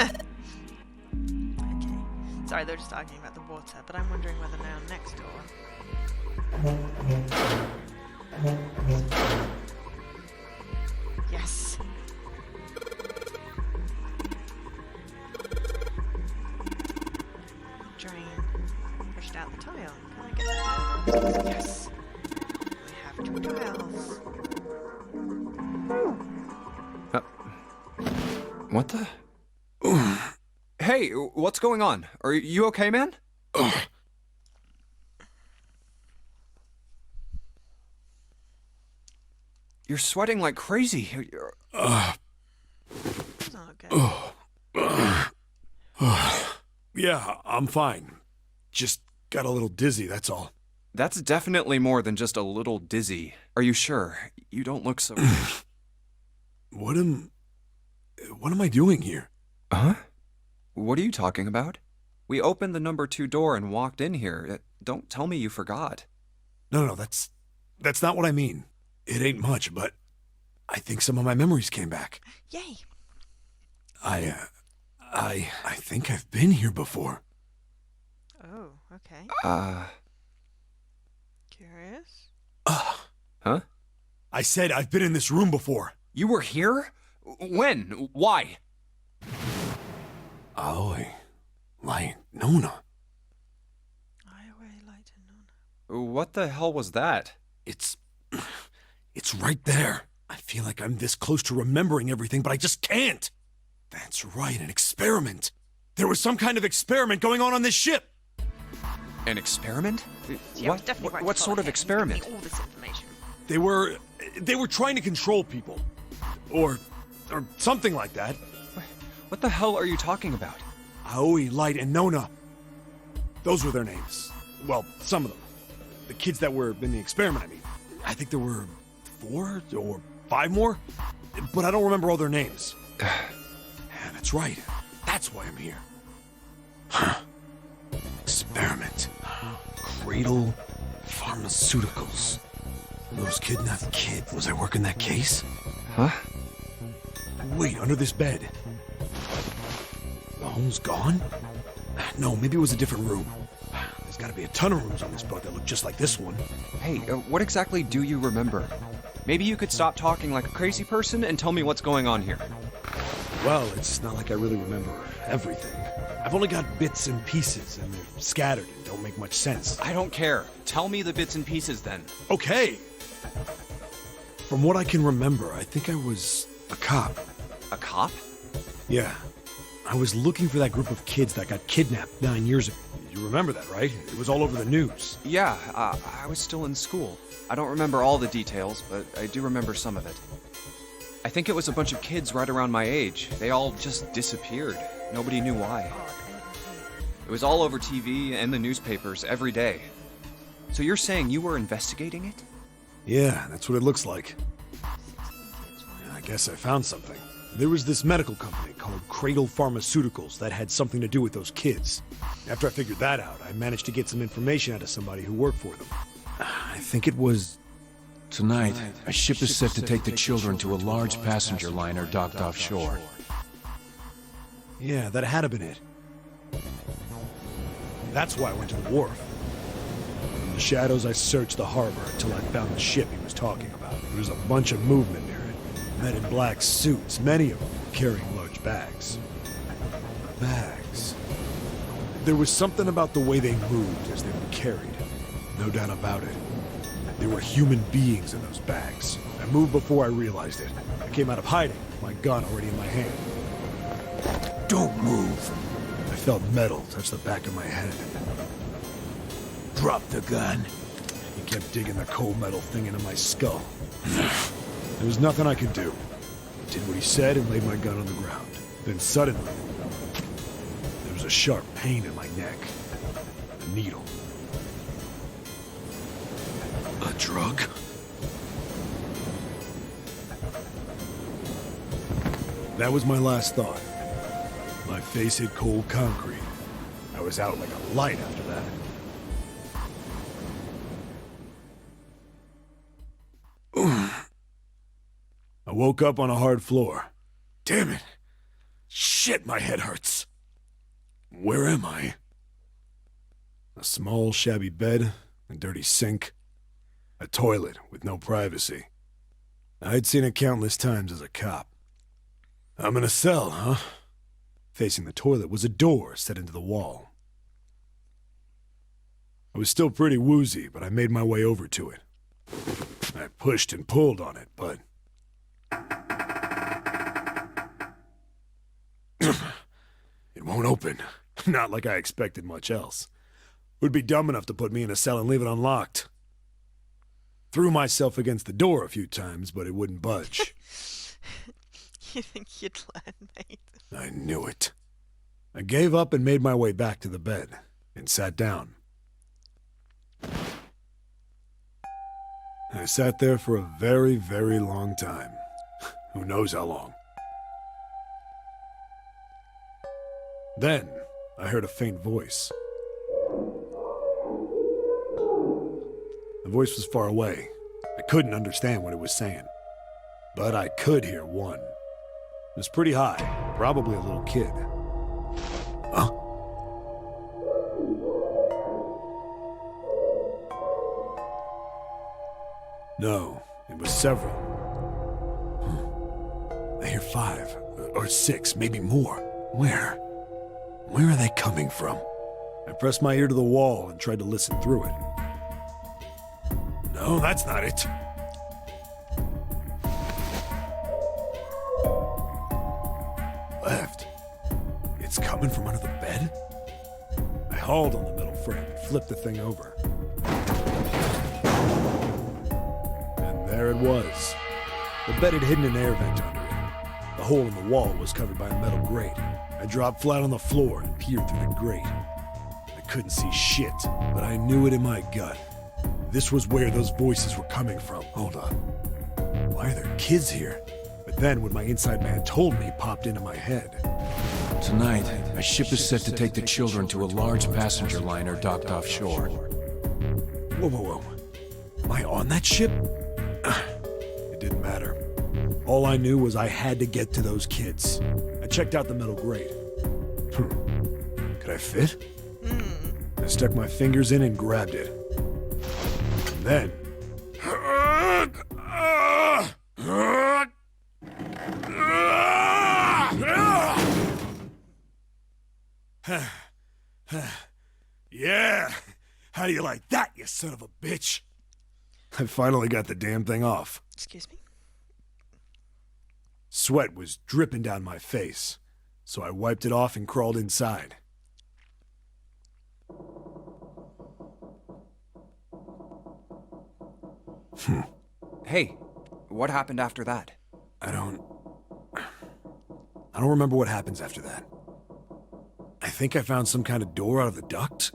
Okay. Sorry, they were just arguing about the water, but I'm wondering whether now next door. Yes. Drain. Pushed out the tile. Can I get the tile? Yes. We have 2 tiles. What the? Hey, what's going on? Are you okay, man? You're sweating like crazy. It's not good. Yeah, I'm fine. Just got a little dizzy, that's all. That's definitely more than just a little dizzy. Are you sure? You don't look so... What am I doing here? Huh? What are you talking about? We opened the number 2 door and walked in here. Don't tell me you forgot. No, that's not what I mean. It ain't much, but I think some of my memories came back. Yay. I think I've been here before. Oh, okay. Curious? Huh? I said I've been in this room before. You were here? When? Why? Aoi, Light, Nona. Aoi, Light, and Nona. What the hell was that? It's right there. I feel like I'm this close to remembering everything, but I just can't. That's right, an experiment. There was some kind of experiment going on this ship. An experiment? Yeah, definitely right What to sort follow of him. experiment? He's giving me all this information. They were trying to control people. Or something like that. What the hell are you talking about? Aoi, Light, and Nona. Those were their names. Well, some of them. The kids that were in the experiment, I mean. I think there were 4 or 5 more, but I don't remember all their names. Yeah, that's right. That's why I'm here. Experiment. Cradle Pharmaceuticals. Those kidnapped kids. Was I working that case? Huh? Wait, under this bed. The hole's gone? No, maybe it was a different room. There's gotta be a ton of rooms on this boat that look just like this one. Hey, what exactly do you remember? Maybe you could stop talking like a crazy person and tell me what's going on here. Well, it's not like I really remember everything. I've only got bits and pieces, and they're scattered and don't make much sense. I don't care. Tell me the bits and pieces then. Okay. From what I can remember, I think I was a cop. A cop? Yeah. I was looking for that group of kids that got kidnapped 9 years ago. You remember that, right? It was all over the news. Yeah, I was still in school. I don't remember all the details, but I do remember some of it. I think it was a bunch of kids right around my age. They all just disappeared. Nobody knew why. It was all over TV and the newspapers every day. So you're saying you were investigating it? Yeah, that's what it looks like. I guess I found something. There was this medical company called Cradle Pharmaceuticals that had something to do with those kids. After I figured that out, I managed to get some information out of somebody who worked for them. I think it was... Tonight, a ship is set to take the children to a large passenger liner docked offshore. Yeah, that had to been it. That's why I went to the wharf. In the shadows, I searched the harbor until I found the ship he was talking about. There was a bunch of movement near it. Men in black suits, many of them carrying large bags. Bags. There was something about the way they moved as they were carried. No doubt about it. There were human beings in those bags. I moved before I realized it. I came out of hiding, my gun already in my hand. Don't move! I felt metal touch the back of my head. Drop the gun. He kept digging the cold metal thing into my skull. There was nothing I could do. I did what he said and laid my gun on the ground. Then suddenly, there was a sharp pain in my neck. A needle. A drug? That was my last thought. My face hit cold concrete. I was out like a light after that. I woke up on a hard floor. Damn it! Shit, my head hurts. Where am I? A small, shabby bed, a dirty sink, a toilet with no privacy. I'd seen it countless times as a cop. I'm in a cell, huh? Facing the toilet was a door set into the wall. I was still pretty woozy, but I made my way over to it. I pushed and pulled on it, but... it won't open. Not like I expected much else. Would be dumb enough to put me in a cell and leave it unlocked. Threw myself against the door a few times, but it wouldn't budge. You think you'd learn, mate? I knew it. I gave up and made my way back to the bed, and sat down. I sat there for a very, very long time. Who knows how long. Then, I heard a faint voice. The voice was far away. I couldn't understand what it was saying. But I could hear one. It was pretty high, probably a little kid. Huh? No, it was several. I hear 5, or 6, maybe more. Where? Where are they coming from? I pressed my ear to the wall and tried to listen through it. No, that's not it. Left. It's coming from under the bed? I hauled on the metal frame and flipped the thing over. And there it was. The bed had hidden an air vent under it. The hole in the wall was covered by a metal grate. I dropped flat on the floor and peered through the grate. I couldn't see shit, but I knew it in my gut. This was where those voices were coming from. Hold on. Why are there kids here? But then what my inside man told me popped into my head. Tonight, a ship is set to take the children to a large passenger liner docked offshore. Whoa, whoa, whoa. Am I on that ship? It didn't matter. All I knew was I had to get to those kids. I checked out the metal grate. Could I fit? I stuck my fingers in and grabbed it. And then... Yeah! How do you like that, you son of a bitch? I finally got the damn thing off. Excuse me? Sweat was dripping down my face, so I wiped it off and crawled inside. Hey, what happened after that? I don't remember what happens after that. I think I found some kind of door out of the duct,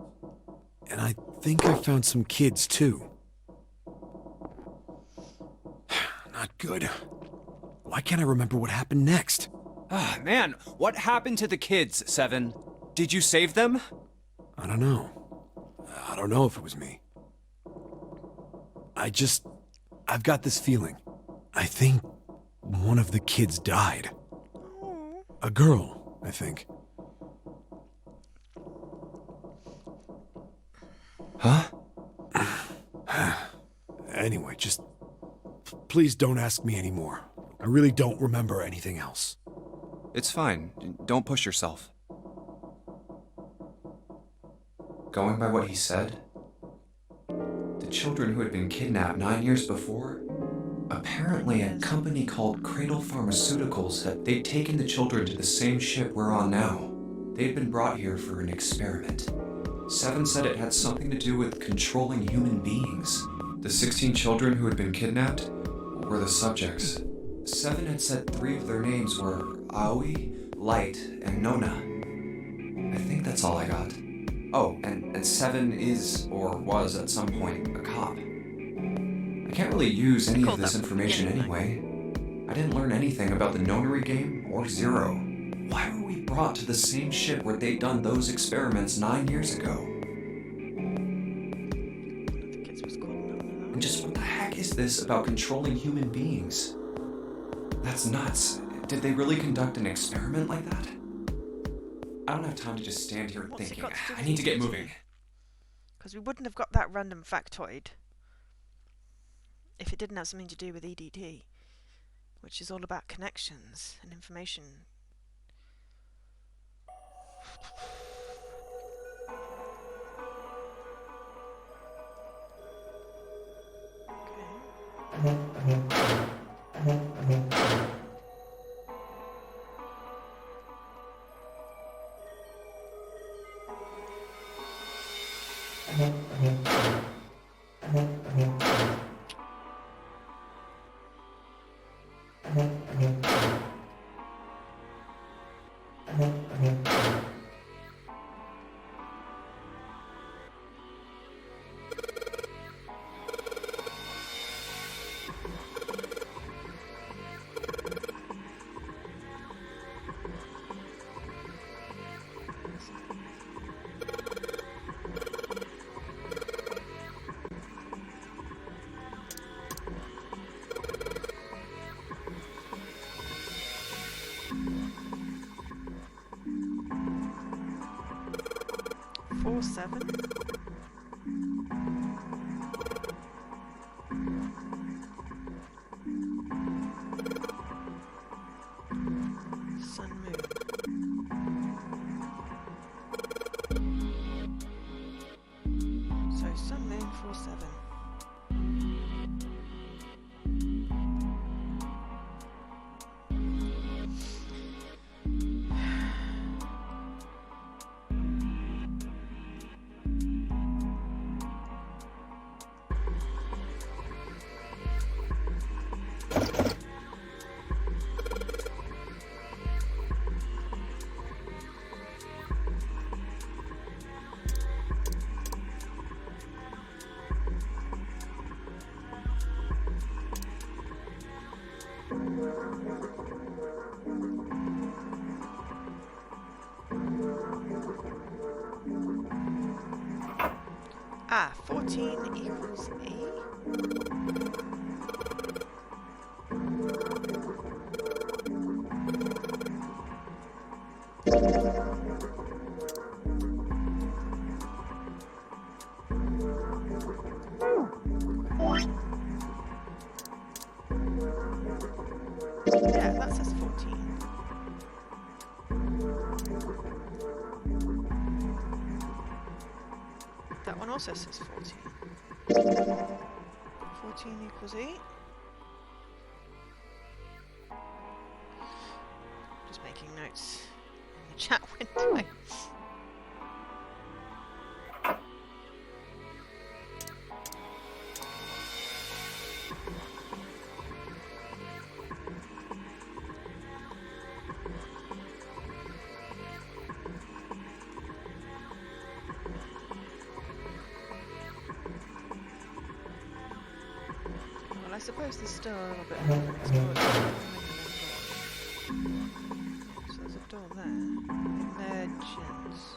and I think I found some kids too. Not good. Why can't I remember what happened next? Ah, man, what happened to the kids, Seven? Did you save them? I don't know. I don't know if it was me. I've got this feeling. I think one of the kids died. A girl, I think. Huh? Anyway, just please don't ask me anymore. I really don't remember anything else. It's fine. Don't push yourself. Going by what he said, the children who had been kidnapped 9 years before, apparently a company called Cradle Pharmaceuticals they'd taken the children to the same ship we're on now. They'd been brought here for an experiment. Seven said it had something to do with controlling human beings. The 16 children who had been kidnapped were the subjects. Seven had said 3 of their names were Aoi, Light, and Nona. I think that's all I got. Oh, and Seven is, or was at some point, a cop. I can't really use any of this information anyway. I didn't learn anything about the Nonary game or Zero. Why were we brought to the same ship where they'd done those experiments 9 years ago? And just what the heck is this about controlling human beings? That's nuts. Did they really conduct an experiment like that? I don't have time to just stand here What's it thinking. got to do I with need to get EDT? moving. Because we wouldn't have got that random factoid if it didn't have something to do with EDT, which is all about connections and information. Four, 7. Sun, moon. So sun, moon, 4, 7. Ah, 14 equals 8. Yeah, that says 14. That one also says 14. 14 equals 8. Just making notes in the chat window. Well, I suppose there's still a little bit more explored. So there's a door there. Emergence.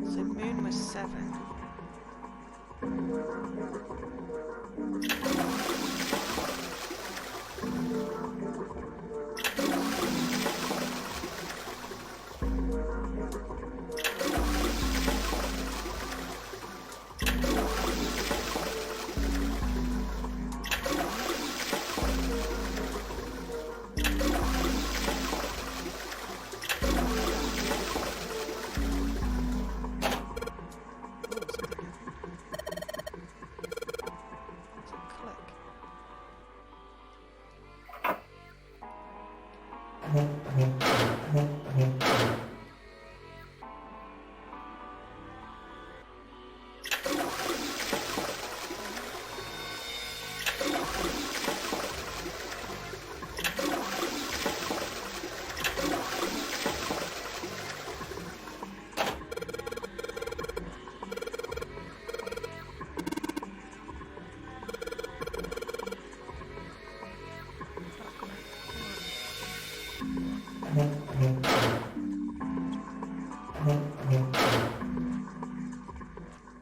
So moon was 7.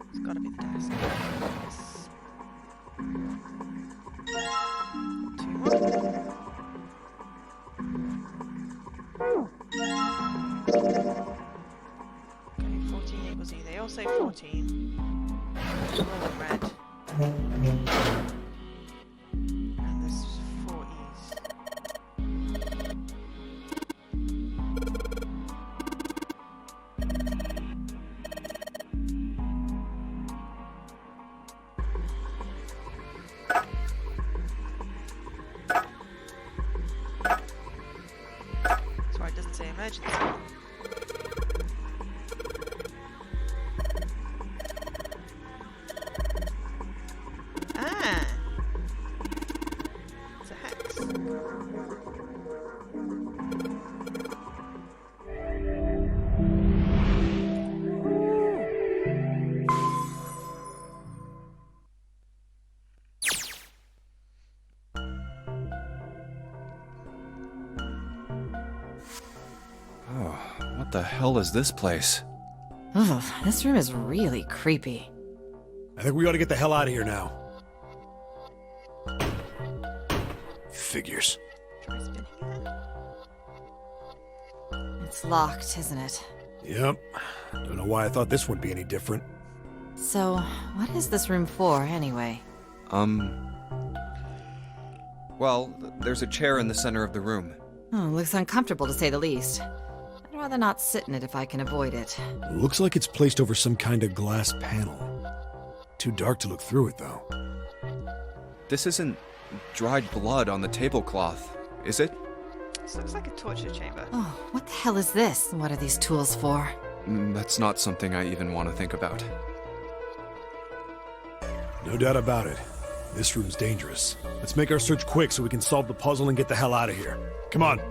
It's gotta be the desk. Yes. 2 more. Okay, 14 equals E. They all say 14. All in red. And there's 4 E's. That's why it doesn't say emergency. Ah! It's a hex. Oh, what the hell is this place? Ugh, this room is really creepy. I think we ought to get the hell out of here now. Figures. Try spinning it. It's locked, isn't it? Yep. Don't know why I thought this would be any different. So, what is this room for, anyway? Well, there's a chair in the center of the room. Oh, looks uncomfortable to say the least. I'd rather not sit in it if I can avoid it. Looks like it's placed over some kind of glass panel. Too dark to look through it, though. This isn't dried blood on the tablecloth, is it? This looks like a torture chamber. Oh, what the hell is this? What are these tools for? That's not something I even want to think about. No doubt about it. This room's dangerous. Let's make our search quick so we can solve the puzzle and get the hell out of here. Come on.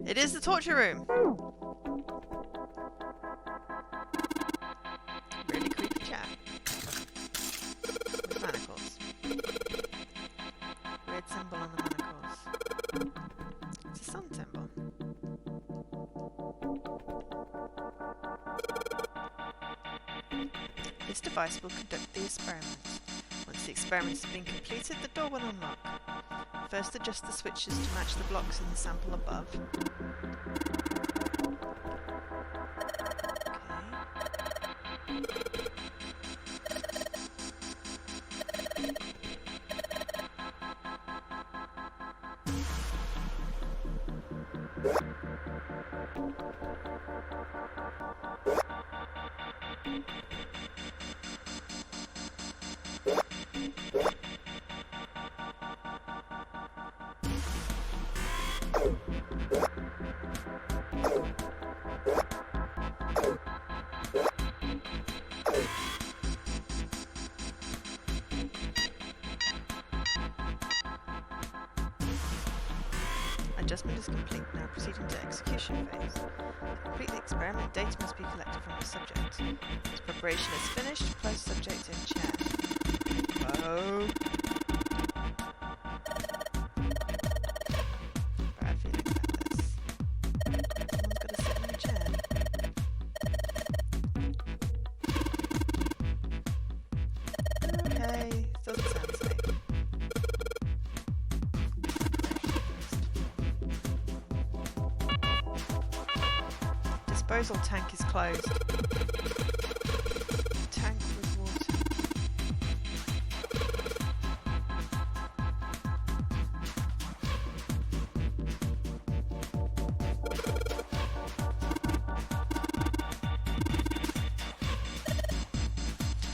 It is the torture room. Really creepy chat. Manacles. Weird symbol on the manacles. It's a sun symbol. This device will conduct the experiment. Once the experiment has been completed, the door will unlock. First, adjust the switches to match the blocks in the sample above. Adjustment is complete. Now proceeding to execution phase. To complete the experiment, data must be collected from the subject. Once preparation is finished, place subject in chair. Oh. Bad feeling about this. Someone's got to sit in the chair. Okay, doesn't sound safe. Disposal tank is closed. Tank with water.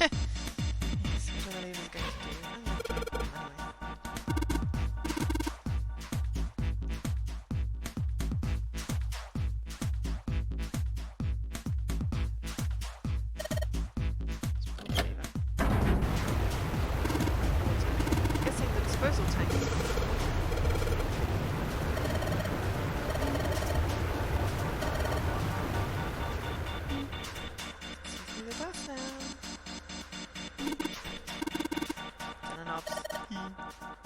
Yes, what are the levers going to do? Anyway. Guessing the disposal tank is fast now. Turn the knobs.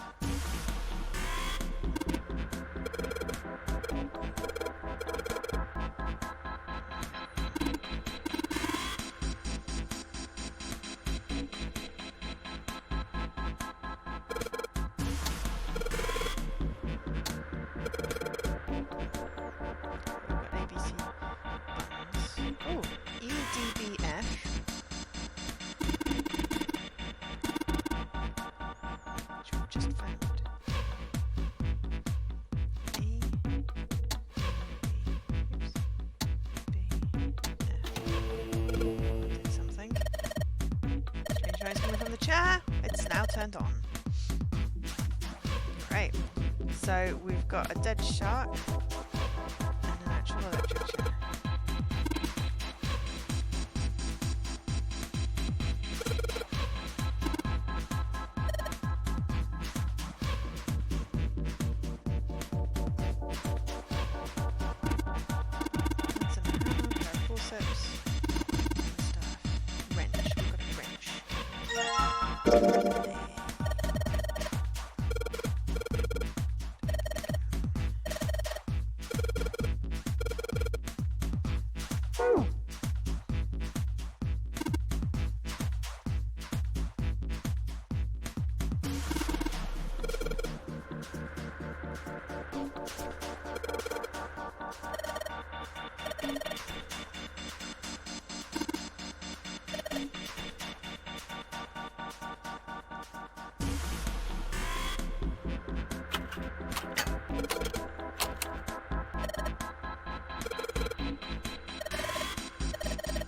ABC buttons. Oh, EDBF. Which we've just found. E, oops, B, F. Did something. Strange noise coming from the chair. It's now turned on. Great. So we've got a dead shark and an actual electric chair. And some hammer, pair of forceps, and stuff. Wrench. We've got a wrench. There.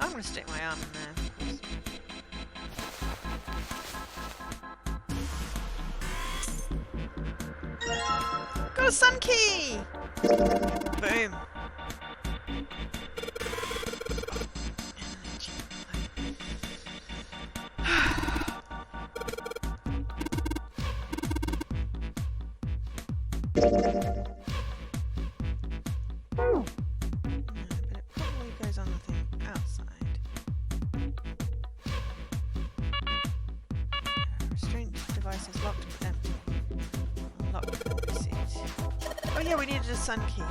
I'm going to stick my arm in there. Got a sun key! Boom. But it probably goes on the thing outside. Restraint device is locked but empty. Unlocked and reset. Oh yeah, we needed a sun key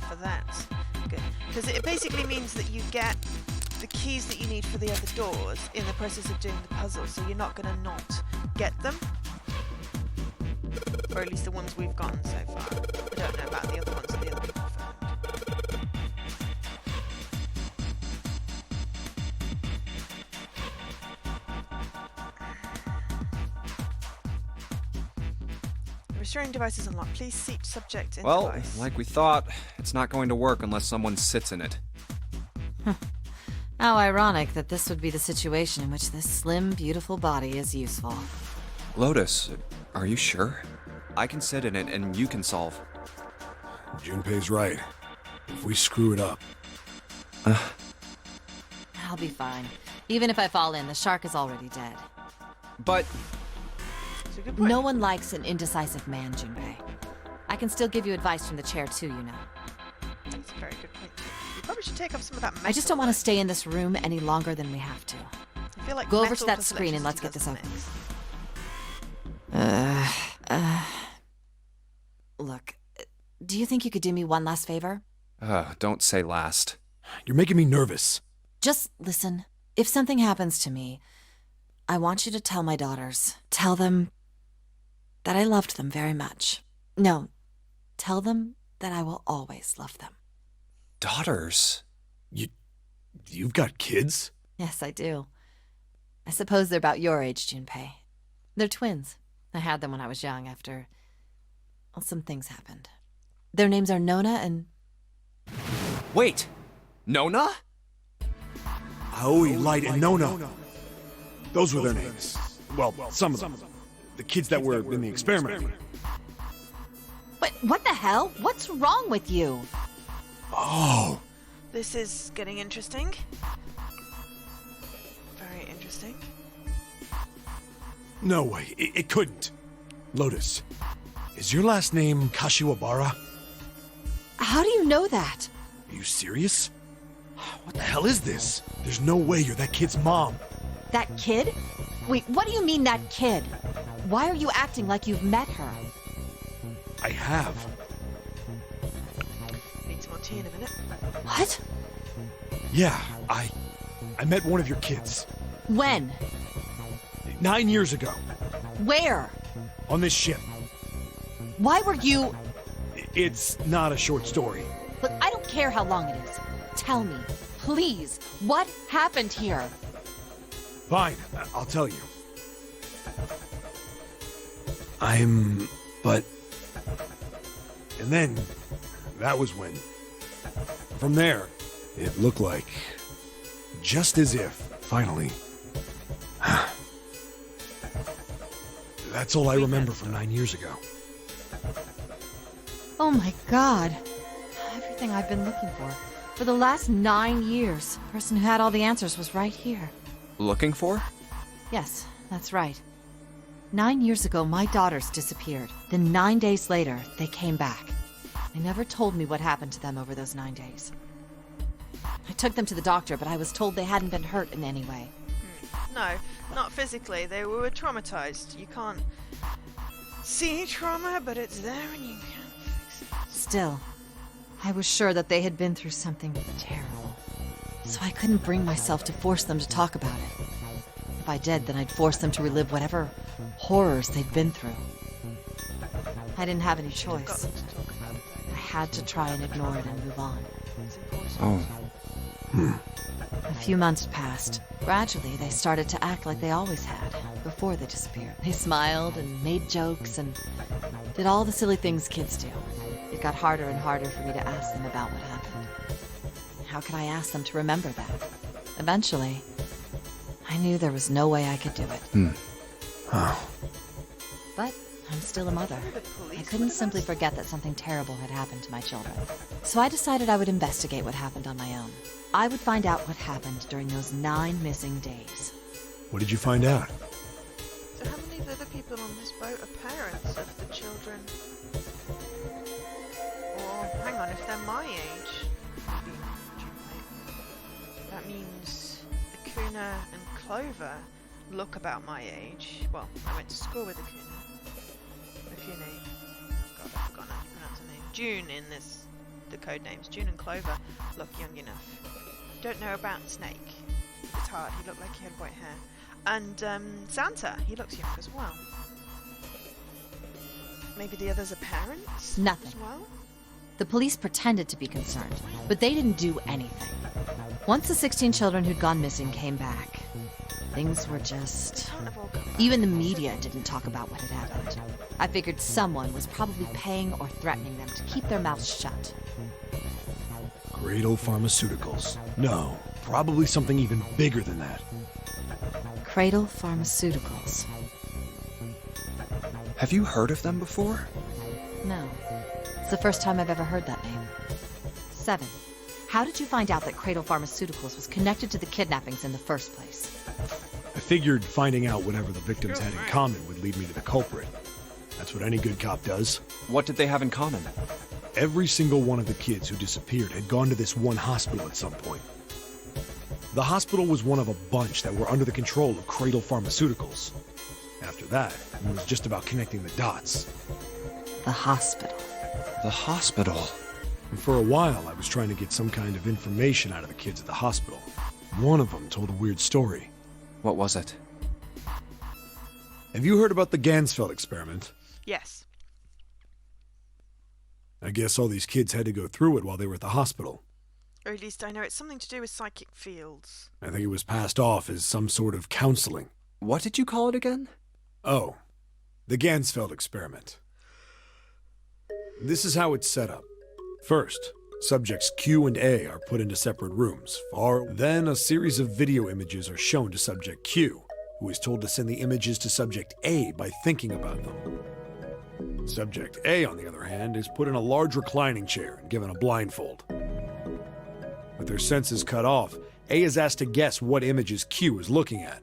for that. Good. Because it basically means that you get the keys that you need for the other doors in the process of doing the puzzle, so you're not going to not get them. Or at least the ones we've gotten so far. I don't know about the other ones that the other people found. The restraining device is unlocked. Please seat subject in Well, device. like we thought, it's not going to work unless someone sits in it. How ironic that this would be the situation in which this slim, beautiful body is useful. Lotus, are you sure? I can sit in it and you can solve. Junpei's right. If we screw it up. I'll be fine. Even if I fall in, the shark is already dead. But It's a good point. No one likes an indecisive man, Junpei. I can still give you advice from the chair too, you know. That's a very good point. You probably should take off some of that metal. I just don't want to work. stay in this room any longer than we have to. I feel like Go over metal to that plus screen and let's get electricity this doesn't over. mix. Look, do you think you could do me one last favor? don't say last. You're making me nervous. Just listen. If something happens to me, I want you to tell my daughters. Tell them that I loved them very much. No, tell them that I will always love them. Daughters? You've got kids? Yes, I do. I suppose they're about your age, Junpei. They're twins. I had them when I was young after... well, some things happened. Their names are Nona and... Wait! Nona? Aoi, Light, and Nona. Those were their names. Well, some of them. The kids that were in the experiment. But what the hell? What's wrong with you? Oh, This is getting interesting. Very interesting. no way. It couldn't. Lotus, is your last name Kashiwabara? How do you know that? Are you serious? What the hell is this? There's no way you're that kid's mom. That kid? Wait, what do you mean, that kid? Why are you acting like you've met her? I have. Need some more tea in a minute. What? Yeah, I met one of your kids. When? 9 years ago. Where? On this ship. Why were you... It's not a short story. Look, I don't care how long it is. Tell me, please, what happened here? Fine, I'll tell you. But... And then, that was when. From there, it looked like... Just as if, finally... That's all I remember from 9 years ago. Oh my God. Everything I've been looking for. For the last 9 years, the person who had all the answers was right here. Looking for? Yes, that's right. 9 years ago, my daughters disappeared. Then 9 days later, they came back. They never told me what happened to them over those 9 days. I took them to the doctor, but I was told they hadn't been hurt in any way. No, not physically. They were traumatized. You can't see trauma, but it's there and you can fix it. Still, I was sure that they had been through something terrible. So I couldn't bring myself to force them to talk about it. If I did, then I'd force them to relive whatever horrors they'd been through. I didn't have any Got choice. them to talk about it. I had to try and ignore it and move on. It's important. Oh. A few months passed. Gradually, they started to act like they always had, before they disappeared. They smiled and made jokes and did all the silly things kids do. It got harder and harder for me to ask them about what happened. How could I ask them to remember that? Eventually, I knew there was no way I could do it. Oh. But I'm still a mother. Were the police I couldn't with simply us? forget that something terrible had happened to my children. So I decided I would investigate what happened on my own. I would find out what happened during those 9 missing days. What did you find out? So how many of the other people on this boat are parents of the children? Or, hang on, if they're my age, that means Akuna and Clover look about my age. Well, I went to school with Akuna. Akune. God, I've forgotten how to pronounce her name. June in this, the code names. June and Clover look young enough. Don't know about Snake. It's hard. He looked like he had white hair. And Santa, he looks young as well. Maybe the others are parents? Nothing. As well? The police pretended to be concerned, but they didn't do anything. Once the 16 children who'd gone missing came back, things were just... Can't have all come back. Even the media didn't talk about what had happened. I figured someone was probably paying or threatening them to keep their mouths shut. Cradle Pharmaceuticals. No, probably something even bigger than that. Cradle Pharmaceuticals. Have you heard of them before? No. It's the first time I've ever heard that name. 7. How did you find out that Cradle Pharmaceuticals was connected to the kidnappings in the first place? I figured finding out whatever the victims had in common would lead me to the culprit. That's what any good cop does. What did they have in common? Every single one of the kids who disappeared had gone to this one hospital at some point. The hospital was one of a bunch that were under the control of Cradle Pharmaceuticals. After that, it was just about connecting the dots. The hospital. The hospital. And for a while, I was trying to get some kind of information out of the kids at the hospital. One of them told a weird story. What was it? Have you heard about the Gansfeld experiment? Yes. I guess all these kids had to go through it while they were at the hospital. Or at least I know it's something to do with psychic fields. I think it was passed off as some sort of counseling. What did you call it again? Oh, the Gansfeld experiment. This is how it's set up. First, subjects Q and A are put into separate rooms. Then a series of video images are shown to subject Q, who is told to send the images to subject A by thinking about them. Subject A, on the other hand, is put in a large reclining chair and given a blindfold. With their senses cut off, A is asked to guess what images Q is looking at.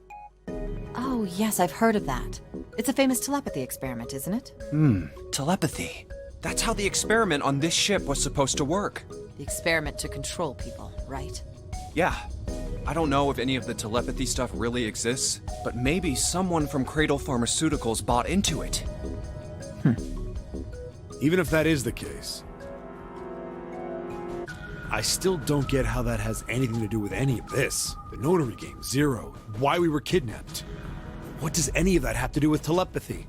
Oh, yes, I've heard of that. It's a famous telepathy experiment, isn't it? Telepathy. That's how the experiment on this ship was supposed to work. The experiment to control people, right? Yeah. I don't know if any of the telepathy stuff really exists, but maybe someone from Cradle Pharmaceuticals bought into it. Even if that is the case, I still don't get how that has anything to do with any of this. The Nonary game, Zero, why we were kidnapped. What does any of that have to do with telepathy?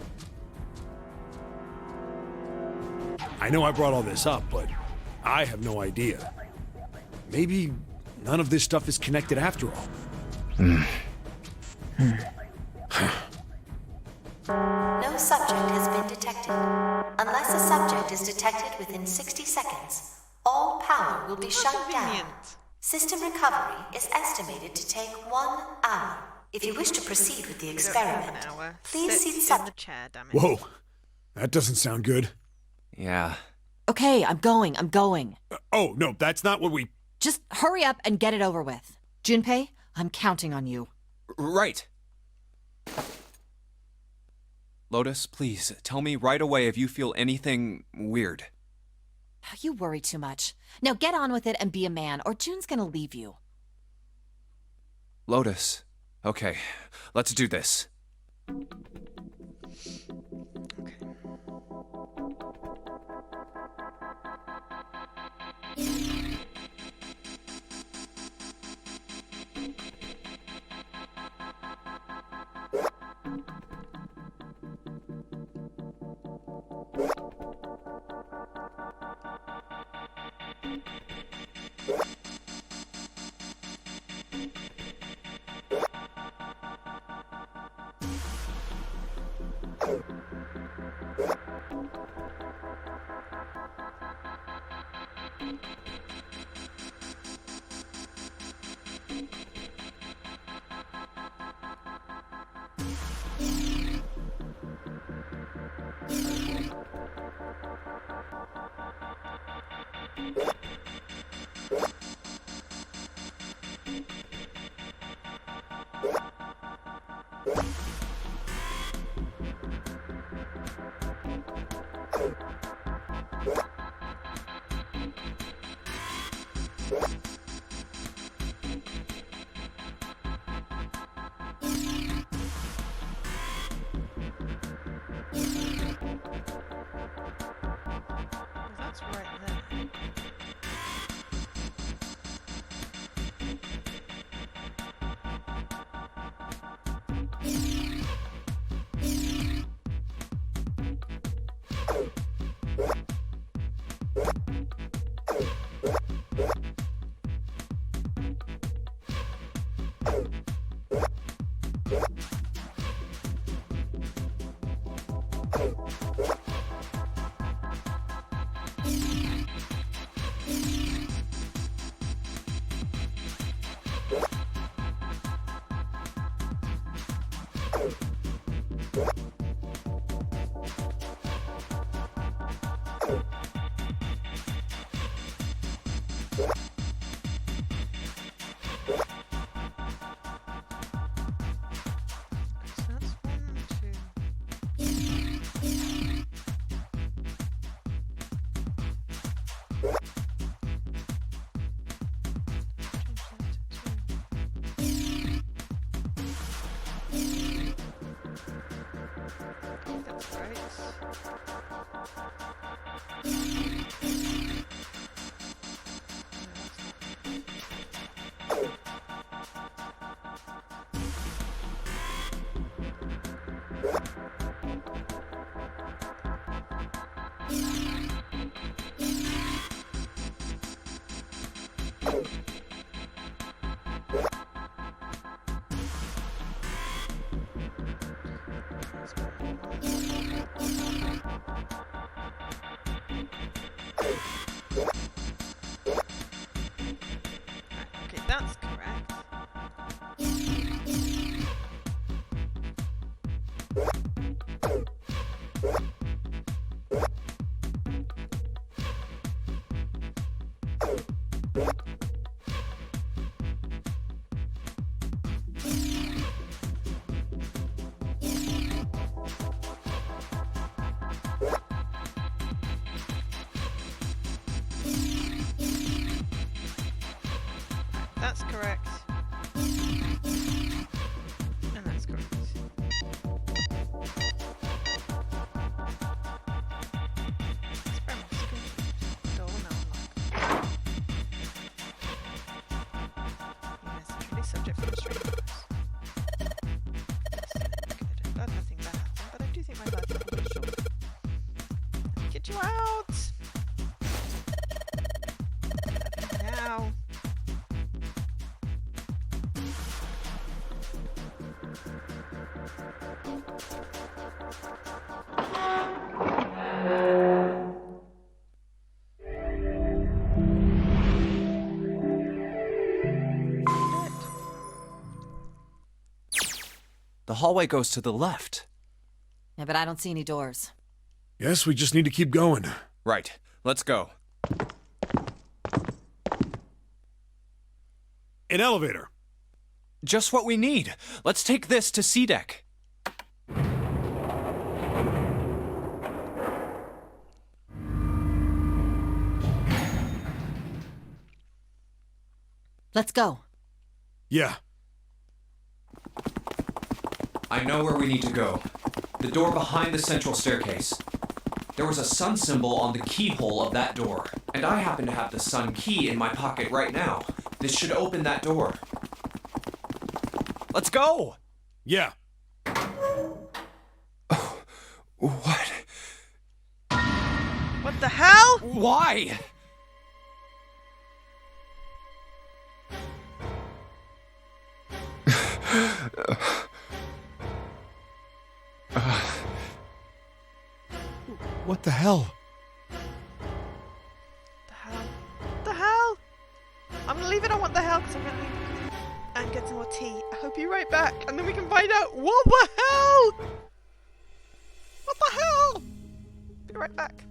I know I brought all this up, but I have no idea. Maybe none of this stuff is connected after all. No subject has been detected. Unless a subject is detected within 60 seconds, all power will be shut down. System recovery is estimated to take 1 hour. If you wish to proceed with the experiment, please seat subject. Chair, damn it. Whoa, that doesn't sound good. Yeah. Okay, I'm going. Oh, no, that's not what we... Just hurry up and get it over with. Junpei, I'm counting on you. Right. Lotus, please, tell me right away if you feel anything weird. You worry too much. Now get on with it and be a man, or June's gonna leave you. Lotus. Okay, let's do this. That's right there. Okay, that's correct. That's correct. don't think that happened, but I do think my life is a little short. Let me get you out! Now. The hallway goes to the left. Yeah, but I don't see any doors. Guess we just need to keep going. Right. Let's go. An elevator. Just what we need. Let's take this to C deck. Let's go. Yeah. I know where we need to go. The door behind the central staircase. There was a sun symbol on the keyhole of that door, and I happen to have the sun key in my pocket right now. This should open that door. Let's go! Yeah. Oh, what? What the hell? Why? What the hell? The hell? The hell? I'm gonna leave it on what the hell because I'm gonna leave and get some more tea. I hope you're right back, and then we can find out what the hell. What the hell? Be right back.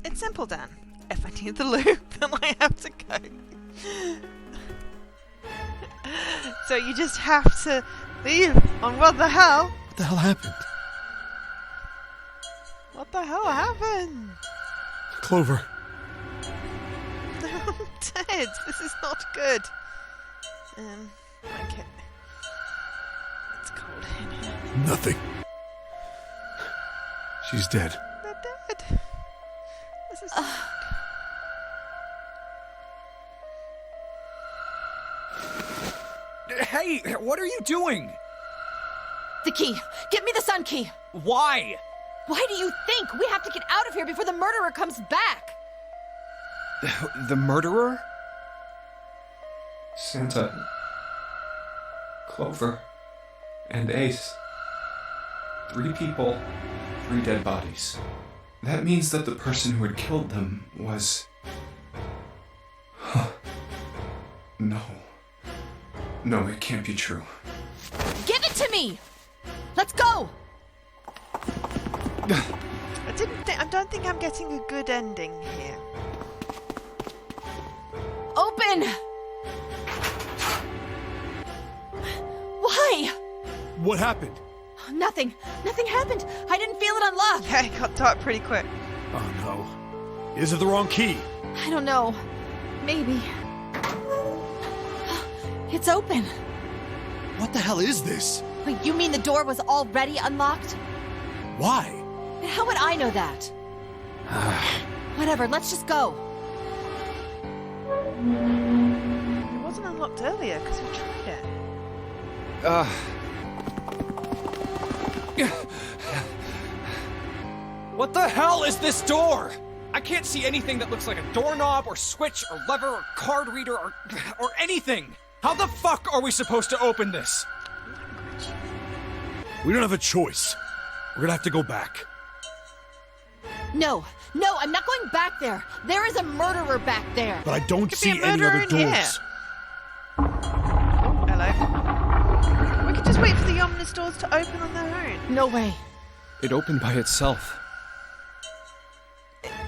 It's simple, Dan. If I need the loop, then I have to go. So you just have to leave on what the hell? What the hell happened? What the hell happened? Clover. kids. This is not good. Okay. It's cold in here. Nothing. She's dead. They're dead. This is. Hey, what are you doing? The key! Get me the sun key! Why? Why do you think we have to get out of here before the murderer comes back? The murderer? Santa, Clover, and Ace. 3 people, 3 dead bodies. That means that the person who had killed them was... No. No, it can't be true. Give it to me! Let's go! I don't think I'm getting a good ending here. Open! Why? What happened? Nothing. Nothing happened. I didn't feel it unlock. Yeah, it got dark pretty quick. Oh no. Is it the wrong key? I don't know. Maybe. It's open. What the hell is this? Wait, you mean the door was already unlocked? Why? How would I know that? Whatever, let's just go. It wasn't unlocked earlier because we tried it. What the hell is this door? I can't see anything that looks like a doorknob or switch or lever or card reader or anything. How the fuck are we supposed to open this? We don't have a choice. We're gonna have to go back. No, I'm not going back there. There is a murderer back there. But I don't Could be see a any murderer other in here. doors. Hello. We could just wait for the ominous doors to open on their own. No way. It opened by itself.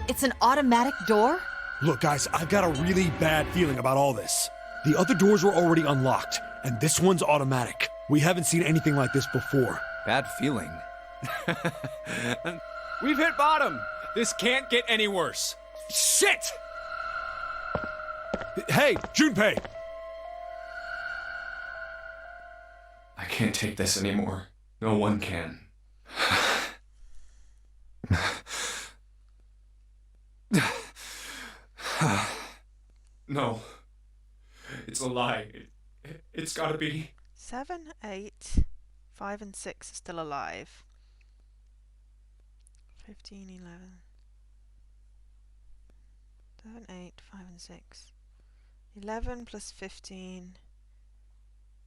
It's an automatic door? Look, guys, I've got a really bad feeling about all this. The other doors were already unlocked, and this one's automatic. We haven't seen anything like this before. Bad feeling. We've hit bottom. This can't get any worse. Shit! Hey, Junpei! I can't take this anymore. No one can. No. It's a lie. It's gotta be. 7, 8, 5 and 6 are still alive. 15, 11. 7, 8, 5 and 6. 11 plus 15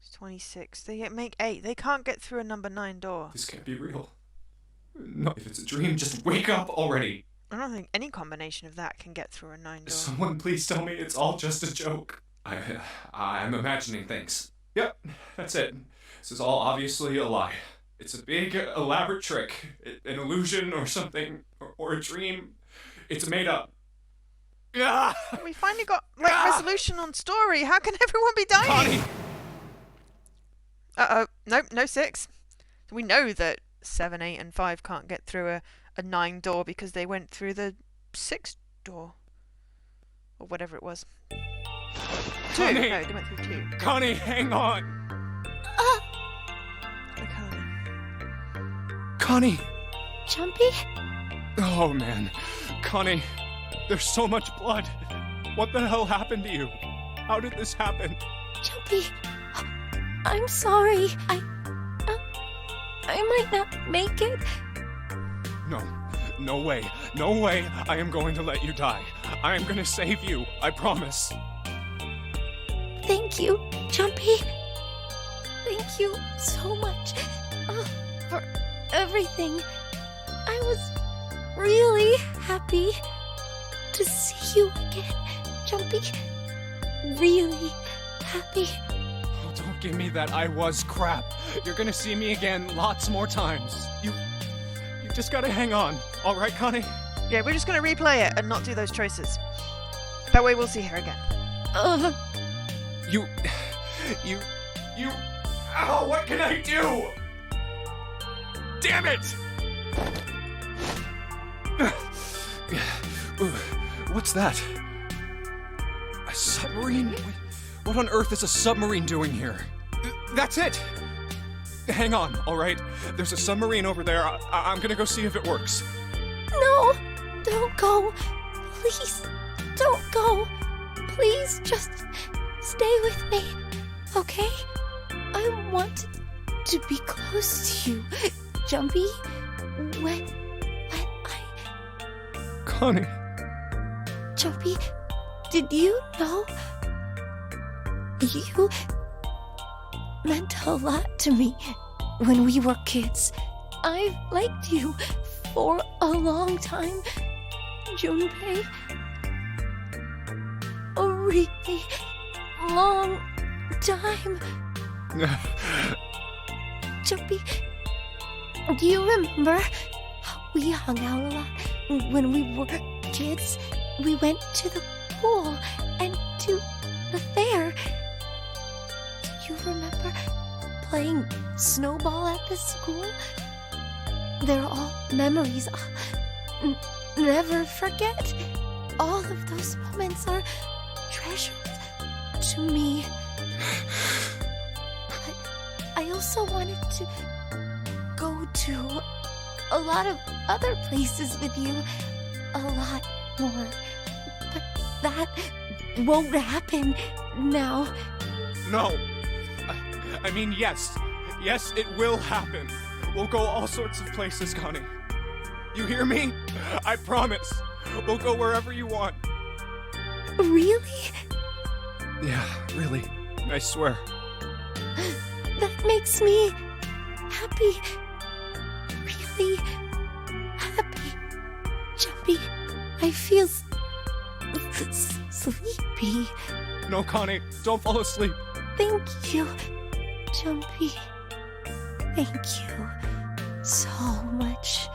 is 26. They make 8. They can't get through a number 9 door. This can't be real. No, if it's a dream, just wake up already. I don't think any combination of that can get through a 9 door. Someone please tell me it's all just a joke. I'm imagining things. Yep, that's it. This is all obviously a lie. It's a big, elaborate trick. An illusion or something. Or a dream. It's made up. We finally got resolution on story. How can everyone be dying? Connie! Uh-oh. Nope, no 6. We know that 7, 8 and 5 can't get through a 9 door because they went through the 6 door. Or whatever it was. 2. Connie! No, they went through 2. Connie, hang on! Connie! Jumpy? Oh man. Connie, there's so much blood. What the hell happened to you? How did this happen? Jumpy, I'm sorry. I might not make it. No way. No way I am going to let you die. I am going to save you. I promise. Thank you, Jumpy. Thank you so much for everything. I was really happy to see you again, Jumpy. Really happy. Oh, don't give me that I was crap. You're going to see me again lots more times. You just got to hang on. All right, Connie? Yeah, we're just going to replay it and not do those choices. That way we'll see her again. You... Ow, what can I do? Damn it! What's that? A submarine? What on earth is a submarine doing here? That's it! Hang on, alright? There's a submarine over there. I'm gonna go see if it works. No! Don't go! Please, don't go! Please, just stay with me, okay? I want to be close to you, Jumpy. When I... Connie. Jumpy, did you know? You meant a lot to me when we were kids. I've liked you for a long time, Junpei. A really long time. Jumpy, do you remember how we hung out a lot when we were kids? We went to the pool and to the fair. Do you remember playing snowball at the school? They're all memories I'll never forget. All of those moments are treasures to me. But I also wanted to go to a lot of other places with you. A lot more. But that won't happen now. No. I mean, yes. Yes, it will happen. We'll go all sorts of places, Connie. You hear me? I promise. We'll go wherever you want. Really? Yeah, really. I swear. That makes me happy. Really happy. Jumpy, I feel sleepy. No, Connie, don't fall asleep. Thank you, Jumpy. Thank you so much.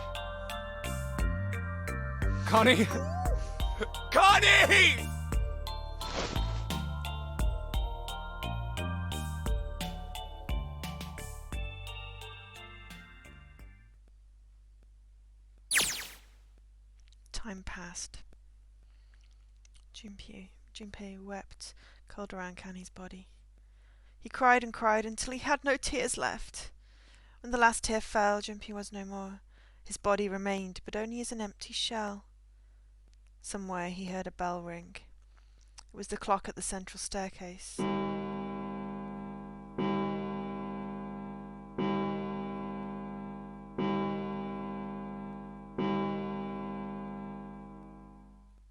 Connie! Connie! Time passed. Junpei wept, curled around Connie's body. He cried and cried until he had no tears left. When the last tear fell, Junpei was no more. His body remained, but only as an empty shell. Somewhere he heard a bell ring. It was the clock at the central staircase.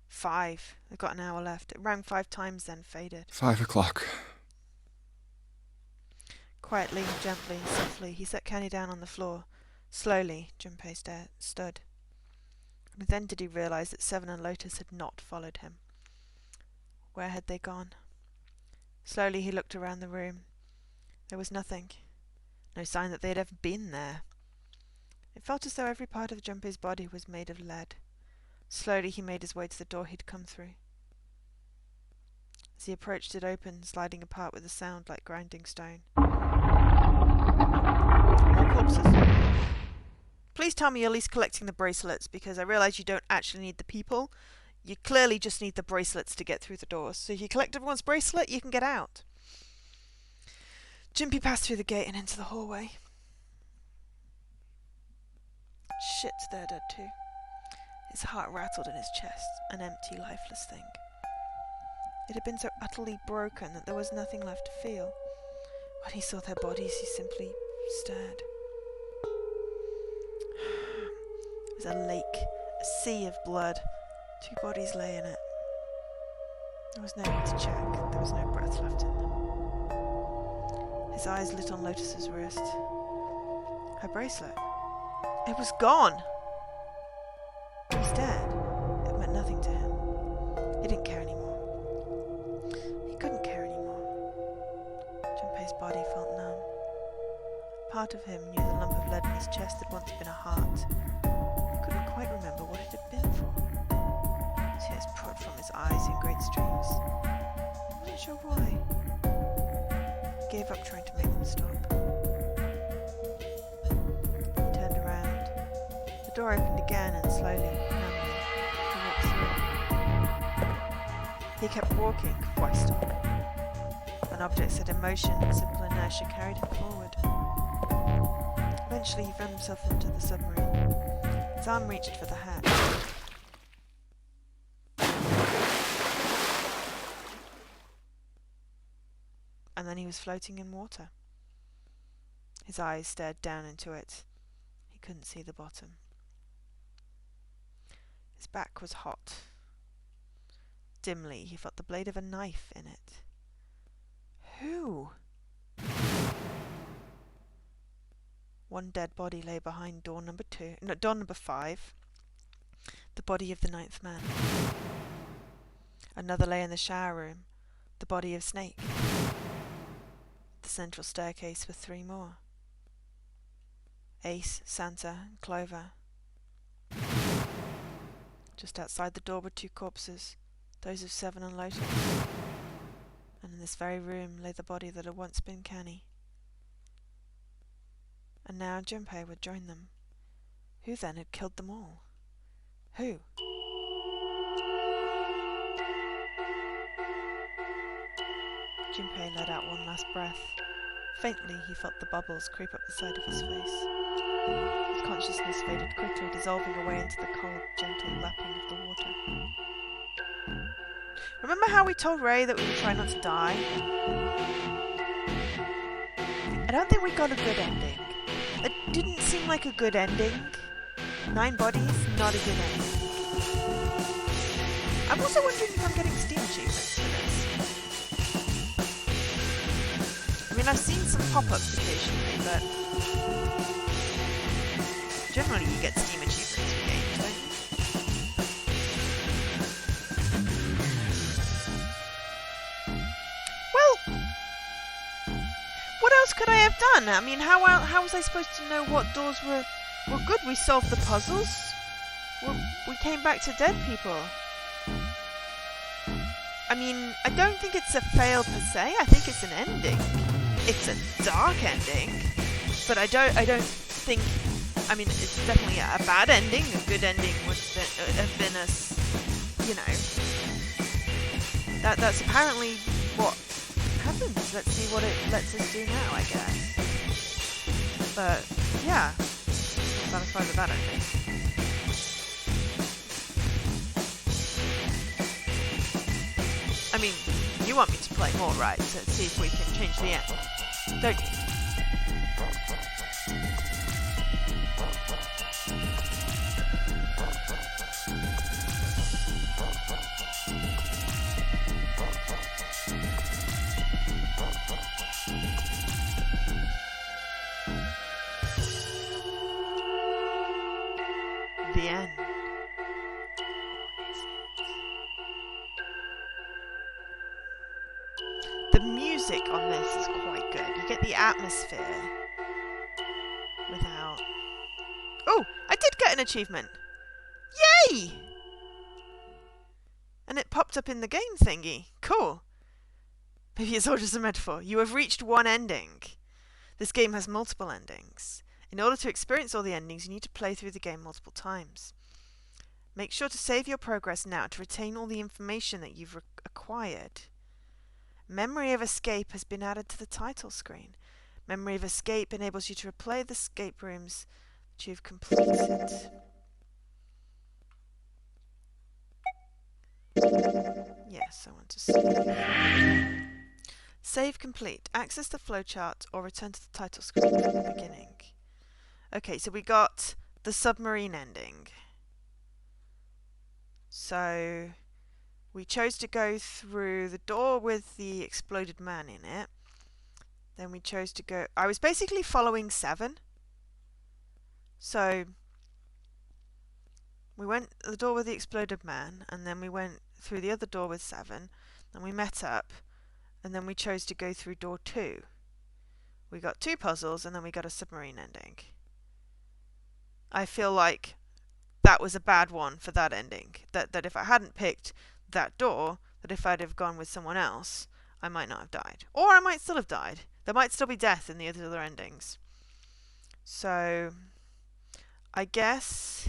Five. They've got an hour left. It rang 5 times, then faded. 5 o'clock. Quietly, gently, softly, he set Connie down on the floor. Slowly, Junpei stood. And then did he realize that Seven and Lotus had not followed him. Where had they gone? Slowly he looked around the room. There was nothing. No sign that they had ever been there. It felt as though every part of Junpei's body was made of lead. Slowly he made his way to the door he'd come through. As he approached, it opened, sliding apart with a sound like grinding stone. More corpses. Please tell me you're at least collecting the bracelets, because I realise you don't actually need the people. You clearly just need the bracelets to get through the doors. So if you collect everyone's bracelet, you can get out. Junpei passed through the gate and into the hallway. Shit, they're dead too. His heart rattled in his chest, an empty, lifeless thing. It had been so utterly broken that there was nothing left to feel. When he saw their bodies, he simply stared. It was a lake, a sea of blood. 2 bodies lay in it. There was no one to check. There was no breath left in them. His eyes lit on Lotus's wrist. Her bracelet. It was gone! He's dead. It meant nothing to him. He didn't care anymore. He couldn't care anymore. Junpei's body felt numb. Part of him knew the lump of lead in his chest had once been a heart. He couldn't quite remember what it had been for. Tears poured from his eyes in great streams. He wasn't sure why. He gave up trying to make them stop. He turned around. The door opened again and slowly, numbly, he walked through. He kept walking. Why stop? An object set in motion, simple inertia carried him forward. Eventually he found himself into the submarine. His arm reached for the hatch. And then he was floating in water. His eyes stared down into it. He couldn't see the bottom. His back was hot. Dimly, he felt the blade of a knife in it. Who? One dead body lay behind door number 5. The body of the 9th man. Another lay in the shower room. The body of Snake. The central staircase with 3 more. Ace, Santa, and Clover. Just outside the door were 2 corpses, those of Seven and Lotus. And in this very room lay the body that had once been Canny. And now Junpei would join them. Who then had killed them all? Who? Junpei let out one last breath. Faintly he felt the bubbles creep up the side of his face. His consciousness faded quickly, dissolving away into the cold, gentle lapping of the water. Remember how we told Ray that we would try not to die? I don't think we got a good ending. It didn't seem like a good ending. 9 bodies, not a good ending. I'm also wondering if I'm getting Steam achievements for this. I mean, I've seen some pop-ups occasionally, but generally you get Steam achievements for games, don't you? Well, what else could I have done? I mean, how was I supposed to know what doors were good? We solved the puzzles. We came back to dead people. I mean, I don't think it's a fail per se. I think it's an ending. It's a dark ending, but I don't think. I mean, it's definitely a bad ending. A good ending would have been that's apparently what happens. Let's see what it lets us do now, I guess. But yeah, I'm satisfied with that ending. I mean, you want me to play more, right? So let's see if we can change the end, don't you? The end. The music on this is quite good. You get the atmosphere without... Oh! I did get an achievement! Yay! And it popped up in the game thingy. Cool. Maybe it's all just a metaphor. You have reached one ending. This game has multiple endings. In order to experience all the endings, you need to play through the game multiple times. Make sure to save your progress now to retain all the information that you've acquired. Memory of Escape has been added to the title screen. Memory of Escape enables you to replay the escape rooms that you've completed. Yes, I want to save. Save complete. Access the flowchart or return to the title screen from the beginning. Okay, so we got the submarine ending. So we chose to go through the door with the exploded man in it. Then we chose to go... I was basically following 7. So we went the door with the exploded man, and then we went through the other door with 7, and we met up, and then we chose to go through door 2. We got 2 puzzles, and then we got a submarine ending. I feel like that was a bad one for that ending. That if I hadn't picked that door, that if I'd have gone with someone else, I might not have died. Or I might still have died. There might still be death in the other endings. So, I guess...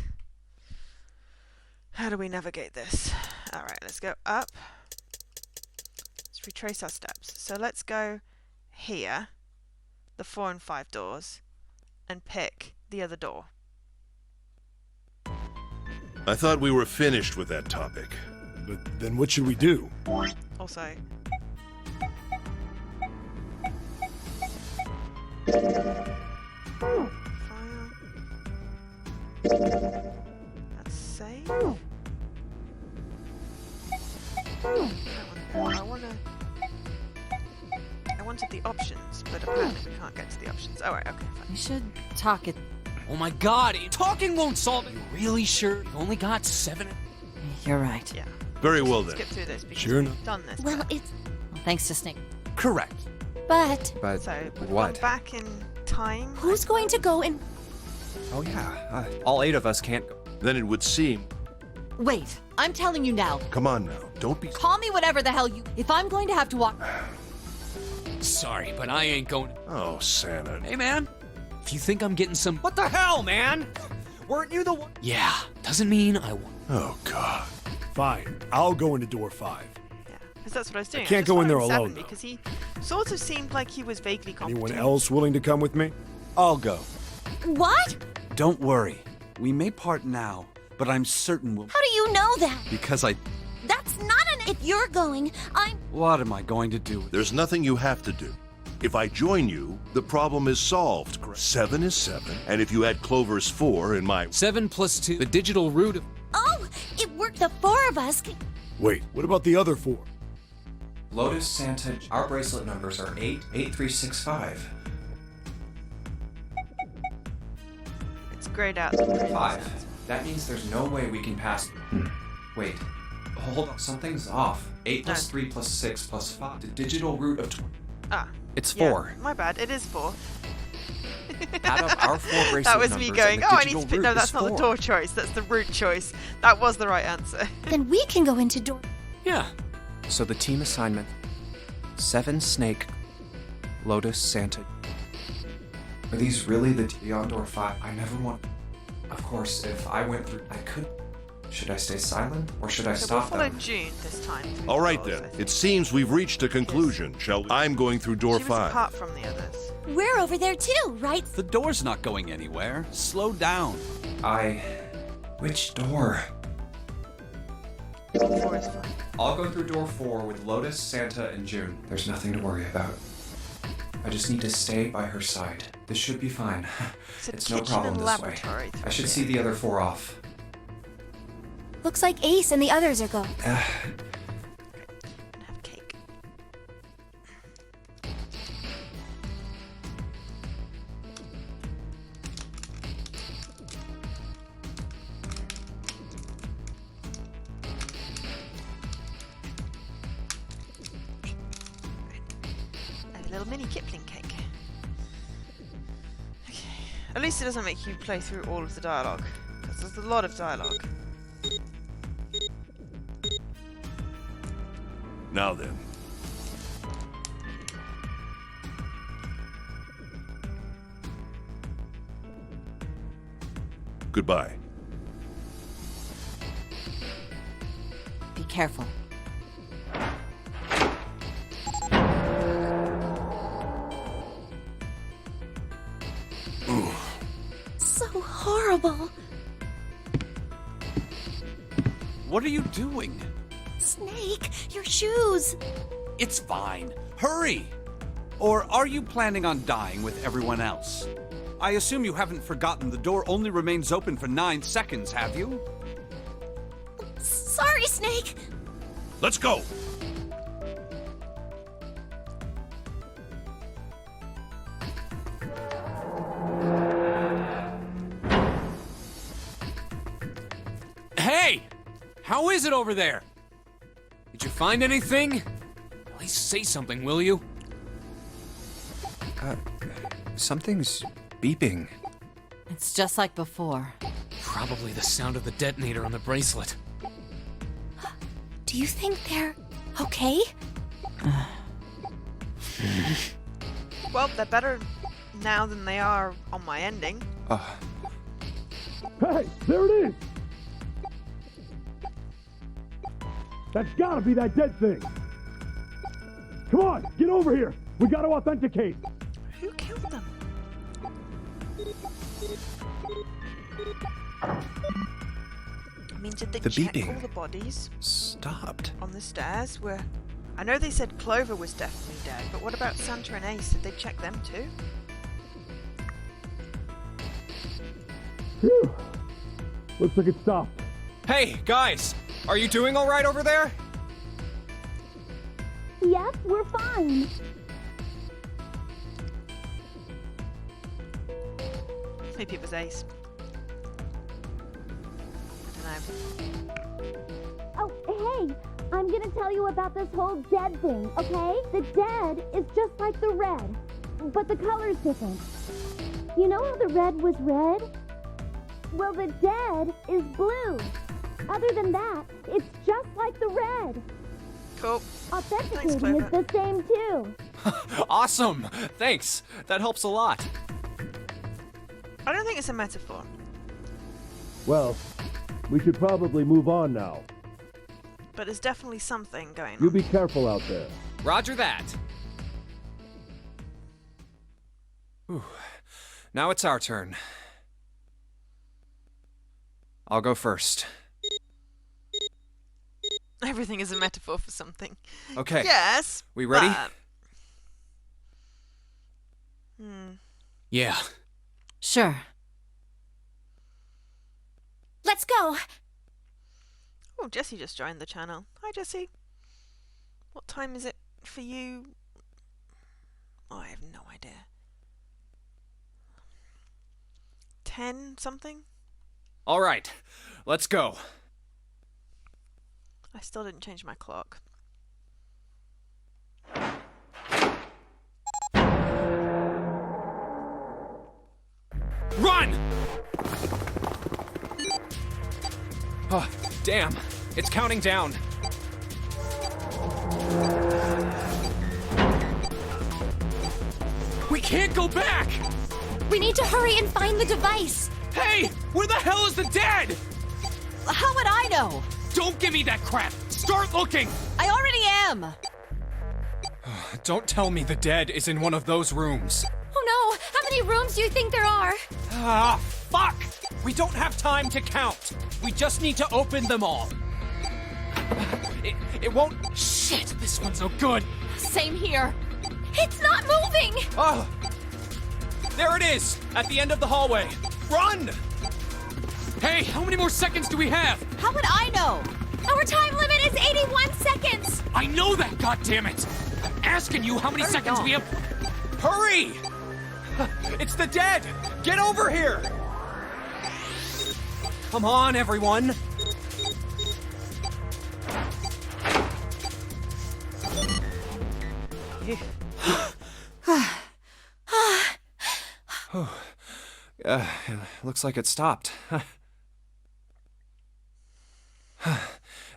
How do we navigate this? Alright, let's go up. retrace our steps. So let's go here, the 4 and 5 doors, and pick the other door. I thought we were finished with that topic. But then what should we do? Also, fire. That's safe. I wanted the options, but apparently we can't get to the options. All right, okay, fine. We should talk it. Oh my god, talking won't solve it. You really sure? You only got 7? You're right. Yeah. Very well then. Skip through this because Sure we've enough. done this. Well, it's. Well, thanks to Snake. Correct. But But So we've what? gone back in time. who's going to go and. Oh yeah, all 8 of us can't go. Then it would seem. Wait, I'm telling you now. Come on now, don't be. Call me whatever the hell you. If I'm going to have to walk. Sorry, but I ain't going. Oh, Santa. Hey, man. If you think I'm getting some. What the hell, man? Weren't you the one? Yeah, doesn't mean I won't. Oh, God. Fine, I'll go into door 5. Yeah, because that's what I was doing. can't just go in there followed alone, 7 though. because he sort of seemed like he was vaguely competent. Anyone else willing to come with me? I'll go. What? Don't worry. We may part now, but I'm certain we'll. How do you know that? Because I. That's not an. If you're going, I'm. What am I going to do? There's nothing you have to do. If I join you, the problem is solved. 7 is 7, and if you add Clover's 4 in my 7 plus 2. The digital root of. Oh, it worked. The 4 of us. Wait, what about the other 4? Lotus, Santa, our bracelet numbers are 88365. It's grayed out. some previous 5. answers. That means there's no way we can pass. Wait, hold on, something's off. 8 plus No. 3 plus 6 plus 5. The digital root of 20. Ah. It's Yeah, 4. my bad. It is 4. Add up our 4 bracelet That was me numbers going, and the oh, I need digital to pick. root No, is that's not the 4. door choice. That's the root choice. That was the right answer. Then we can go into door. Yeah. So the team assignment: 7 Snake, Lotus, Santa. Are these really the beyond door 5? I never want. Of course, if I went through, I could. Should I stay silent or should I So we'll stop follow them? June this time. through All the right doors, then. I think. It seems we've reached a conclusion, shall we? I'm going through door She was 5. apart from the others. We're over there too, right? The door's not going anywhere. Slow down. Which door? 4 is fine. I'll go through door 4 with Lotus, Santa, and June. There's nothing to worry about. I just need to stay by her side. This should be fine. It's a It's no kitchen problem and this way. laboratory I should through see the other 4 off. Looks like Ace and the others are going. And have cake. And a little mini Kipling cake. Okay. At least it doesn't make you play through all of the dialogue, because there's a lot of dialogue. Now then. Goodbye. Be careful. So horrible. What are you doing? Snake, your shoes. It's fine. Hurry! Or are you planning on dying with everyone else? I assume you haven't forgotten the door only remains open for 9 seconds, have you? Sorry, Snake. Let's go! Hey! How is it over there? Did you find anything? At least say something, will you? Something's beeping. It's just like before. Probably the sound of the detonator on the bracelet. Do you think they're okay? Well, they're better now than they are on my ending. Hey, there it is! That's gotta be that dead thing! Come on, get over here. We gotta authenticate. Who killed them? I mean, did they The check beeping all the bodies stopped. on the stairs? I know they said Clover was definitely dead, but what about Santa and Ace? Did they check them too? Phew. Looks like it stopped. Hey, guys! Are you doing alright over there? Yes, we're fine. Maybe it was Ace. I don't know. Oh, hey, I'm gonna tell you about this whole dead thing, okay? The dead is just like the red, but the color's different. You know how the red was red? Well, the dead is blue. Other than that, it's just like the red. Cool. Authenticating is the same too. Awesome! Thanks! That helps a lot. I don't think it's a metaphor. Well, we should probably move on now. But there's definitely something going on. You be careful out there. Roger that. Whew. Now it's our turn. I'll go first. Everything is a metaphor for something. Okay. Yes. We ready? Yeah. Sure. Let's go. Oh, Jessie just joined the channel. Hi, Jessie. What time is it for you? Oh, I have no idea. 10 something? All right, let's go. I still didn't change my clock. Run! Oh, damn. It's counting down. We can't go back! We need to hurry and find the device. Hey! Where the hell is the dead? How would I know? Don't give me that crap! Start looking! I already am! Don't tell me the dead is in one of those rooms. Oh no! How many rooms do you think there are? Ah, fuck! We don't have time to count. We just need to open them all. It won't... Shit, this one's no good. Same here. It's not moving! Oh! There it is! At the end of the hallway. Run! Hey, how many more seconds do we have? How would I know? Our time limit is 81 seconds! I know that, goddammit! I'm asking you how many seconds we have. Hurry! It's the dead! Get over here! Come on, everyone! Looks like it stopped.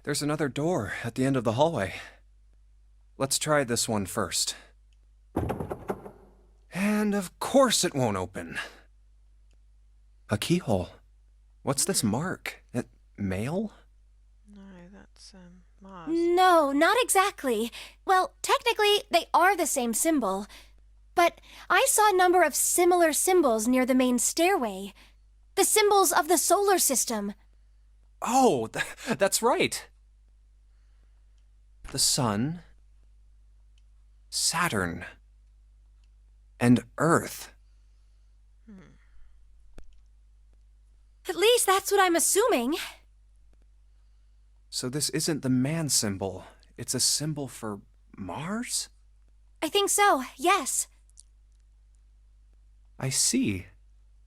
There's another door at the end of the hallway. Let's try this one first. And of course it won't open. A keyhole. What's this mark? Mail? No, that's Mars. No, not exactly. Well, technically, they are the same symbol. But I saw a number of similar symbols near the main stairway. The symbols of the solar system. Oh, that's right. The sun, Saturn, and Earth. At least that's what I'm assuming. So this isn't the man symbol. It's a symbol for Mars? I think so, yes. I see.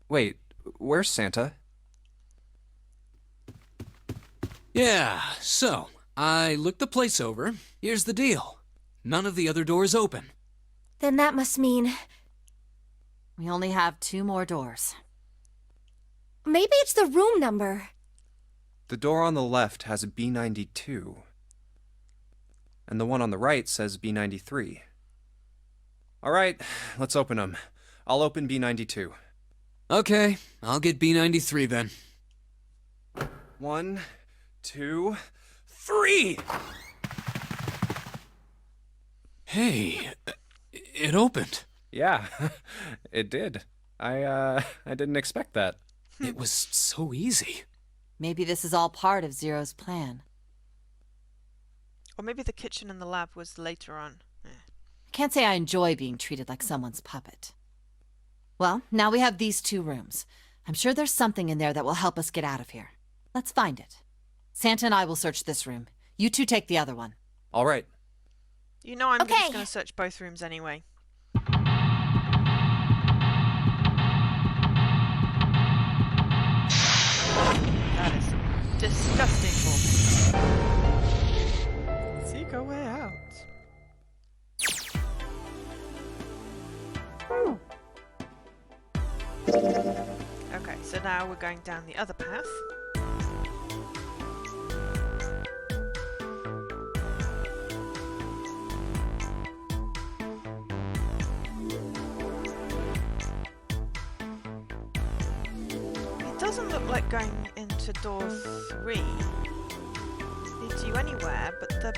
Wait, where's Santa? Yeah, so, I looked the place over. Here's the deal. None of the other doors open. Then that must mean... We only have 2 more doors. Maybe it's the room number. The door on the left has a B92. And the one on the right says B93. All right, let's open them. I'll open B92. Okay, I'll get B93 then. 1, 2, 3! Hey, it opened. Yeah, it did. I didn't expect that. It was so easy. Maybe this is all part of Zero's plan. Or maybe the kitchen and the lab was later on. I can't say I enjoy being treated like someone's puppet. Well, now we have these 2 rooms. I'm sure there's something in there that will help us get out of here. Let's find it. Santa and I will search this room. You 2 take the other one. All right. You know I'm Okay. just going to search both rooms anyway. That is disgusting. Seek a way out. Okay, so now we're going down the other path. It doesn't look like going into door 3 leads you anywhere but the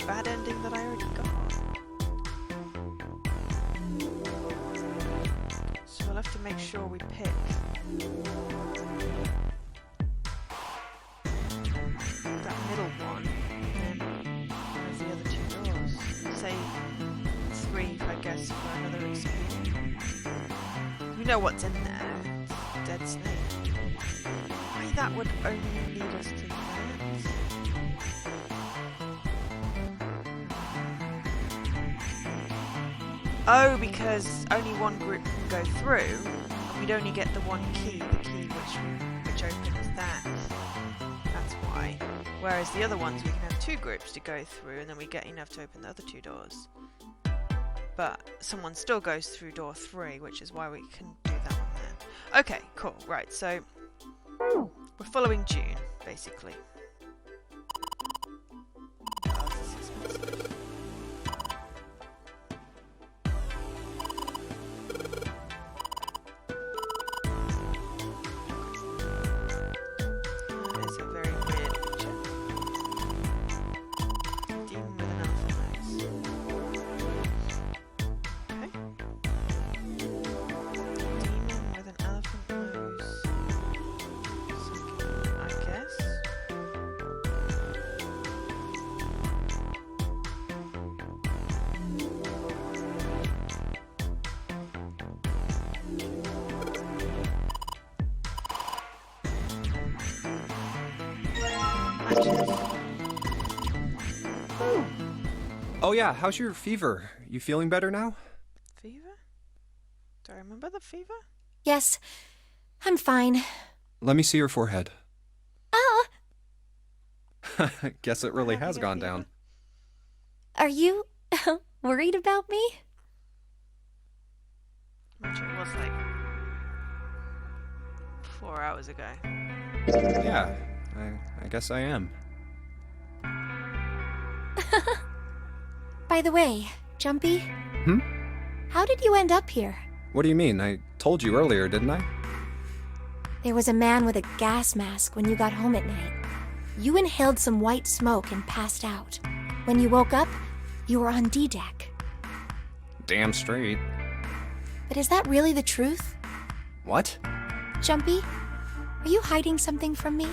bad ending that I already got. So we'll have to make sure we pick that middle one and then where's the other 2 doors? Say 3, I guess, for another experience. We know what's in there. It's dead snake. Why that would only lead us to that? Oh, because only one group can go through, and we'd only get the one key, the key which opens that. That's why. Whereas the other ones, we can have 2 groups to go through, and then we get enough to open the other 2 doors. But someone still goes through door 3, which is why we can do that one there. Okay, cool. Right, so we're following June, basically. Oh, this is expensive. That is a very weird picture. Demon with an elephant nose. Okay. Demon with an elephant nose. Something, I guess. Oh yeah, how's your fever? You feeling better now? Fever? Do I remember the fever? Yes, I'm fine. Let me see your forehead. Ah, Guess it really has gone down. are you worried about me? I'm sure it was like 4 hours ago. Yeah, I guess I am. By the way, Jumpy, Hmm? how did you end up here? What do you mean? I told you earlier, didn't I? There was a man with a gas mask when you got home at night. You inhaled some white smoke and passed out. When you woke up, you were on D deck. Damn straight. But is that really the truth? What? Jumpy, are you hiding something from me?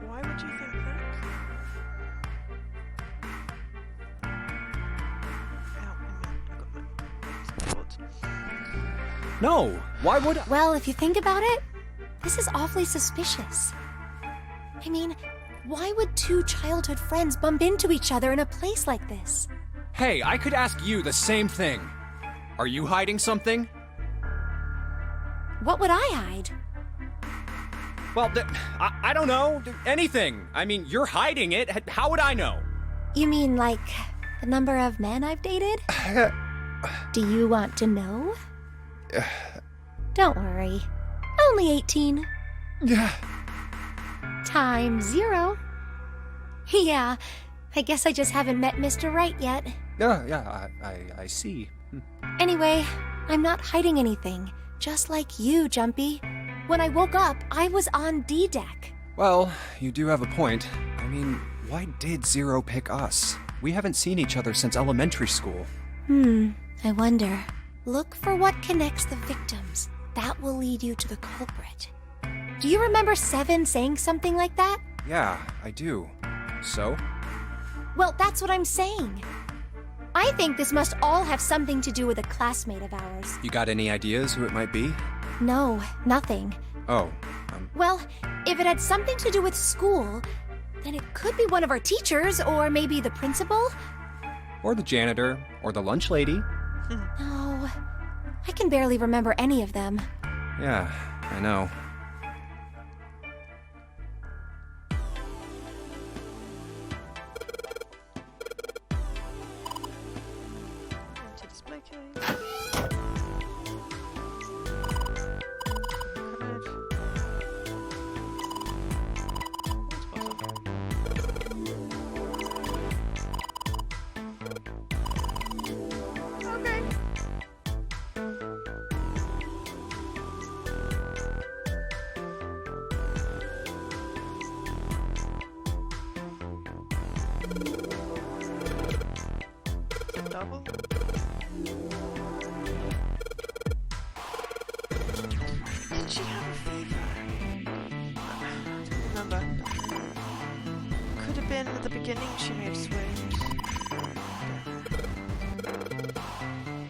Why would you think that? Ow, I got my legs caught. No! Why would I? Well, if you think about it, this is awfully suspicious. I mean, why would 2 childhood friends bump into each other in a place like this? Hey, I could ask you the same thing. Are you hiding something? What would I hide? Well, I don't know. Anything. I mean, you're hiding it. How would I know? You mean like the number of men I've dated? Do you want to know? Don't worry. Only 18. Yeah. Times 0. Yeah, I guess I just haven't met Mr. Right yet. Yeah, I see. Anyway, I'm not hiding anything. Just like you, Jumpy. When I woke up, I was on D deck. Well, you do have a point. I mean, Why did Zero pick us? We haven't seen each other since elementary school. I wonder. Look for what connects the victims. That will lead you to the culprit. Do you remember Seven saying something like that? Yeah, I do. So? Well, that's what I'm saying. I think this must all have something to do with a classmate of ours. You got any ideas who it might be? No, nothing. Oh, Well, if it had something to do with school, then it could be one of our teachers, or maybe the principal. or the janitor, or the lunch lady. No, I can barely remember any of them. Yeah, I know. Empty display case. Okay. Double. Did she have a fever? I don't remember. Could have been at the beginning. She may have swooned.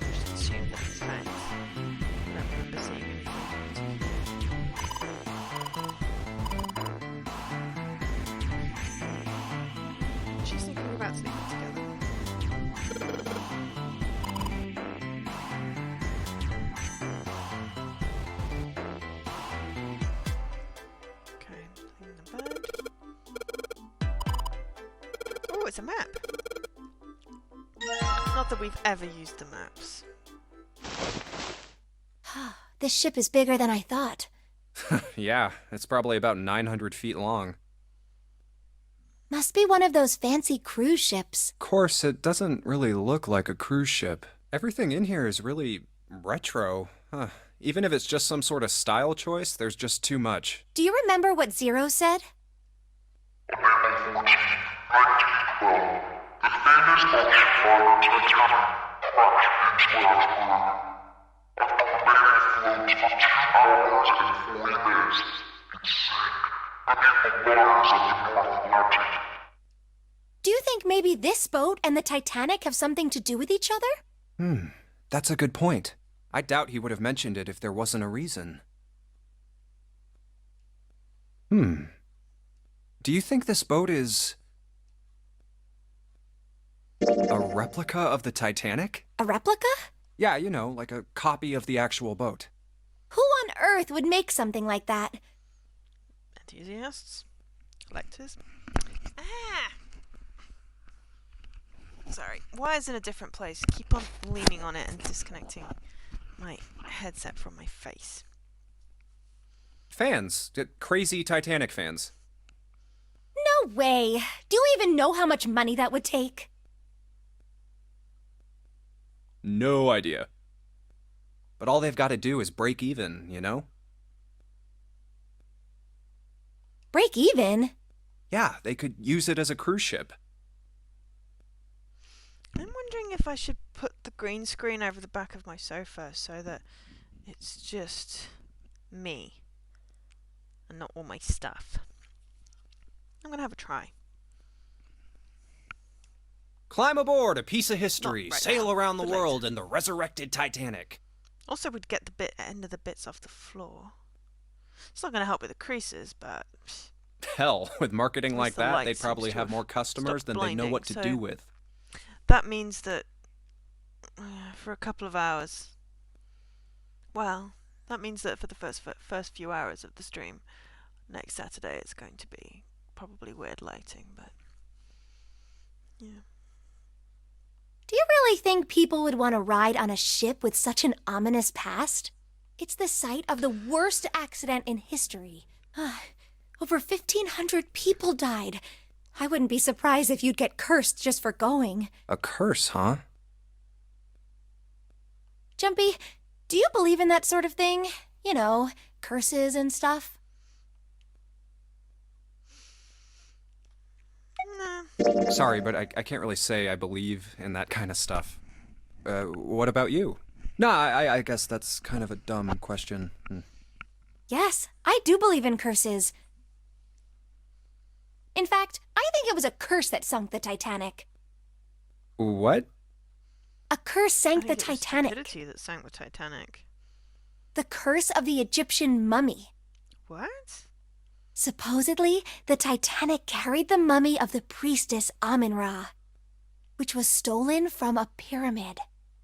Just assume that it's right. I don't remember seeing anything. She's thinking about sleeping together. Okay, clean the bed. Oh, it's a map. Not that we've ever used the maps. This ship is bigger than I thought. Yeah, it's probably about 900 feet long. Must be one of those fancy cruise ships. Of course, it doesn't really look like a cruise ship. Everything in here is really retro. Even if it's just some sort of style choice, there's just too much. Do you remember what Zero said? On April 14, 1912, the famous ocean liner Titanic crashed into Earth's moon. After remaining afloat for 2 hours and 40 minutes, it sank beneath the waters of the North Atlantic. Do you think maybe this boat and the Titanic have something to do with each other? That's a good point. I doubt he would have mentioned it if there wasn't a reason. Do you think this boat is a replica of the Titanic? A replica? Yeah, you know, like a copy of the actual boat. Who on earth would make something like that? Enthusiasts? Collectors? Sorry, wires in a different place. Keep on leaning on it and disconnecting my headset from my face. Fans. Crazy Titanic fans. No way. Do you even know how much money that would take? No idea. But all they've got to do is break even, you know? Break even? Yeah, they could use it as a cruise ship. I'm wondering if I should put the green screen over the back of my sofa so that it's just me and not all my stuff. I'm gonna have a try. Climb aboard a piece of history, Not right sail now, around the but later. world in the resurrected Titanic. Also, we'd get the end of the bits off the floor. It's not gonna help with the creases, but Hell, with marketing like the that, light they'd seems probably to have have more customers stopped than they know what to blinding, do so- with. that means that for a couple of hours. Well, that means that for the first few hours of the stream next Saturday, it's going to be probably weird lighting, but yeah. Do you really think people would want to ride on a ship with such an ominous past? It's the site of the worst accident in history. Over 1,500 people died. I wouldn't be surprised if you'd get cursed just for going. A curse, huh? Jumpy, do you believe in that sort of thing? You know, curses and stuff? Nah. Sorry, but I can't really say I believe in that kind of stuff. What about you? Nah, I guess that's kind of a dumb question. Yes, I do believe in curses. In fact, I think it was a curse that sunk the Titanic. What? A curse sank I the think it was Titanic. stupidity that sank the Titanic. The curse of the Egyptian mummy. What? Supposedly, the Titanic carried the mummy of the priestess Amun-Ra, which was stolen from a pyramid.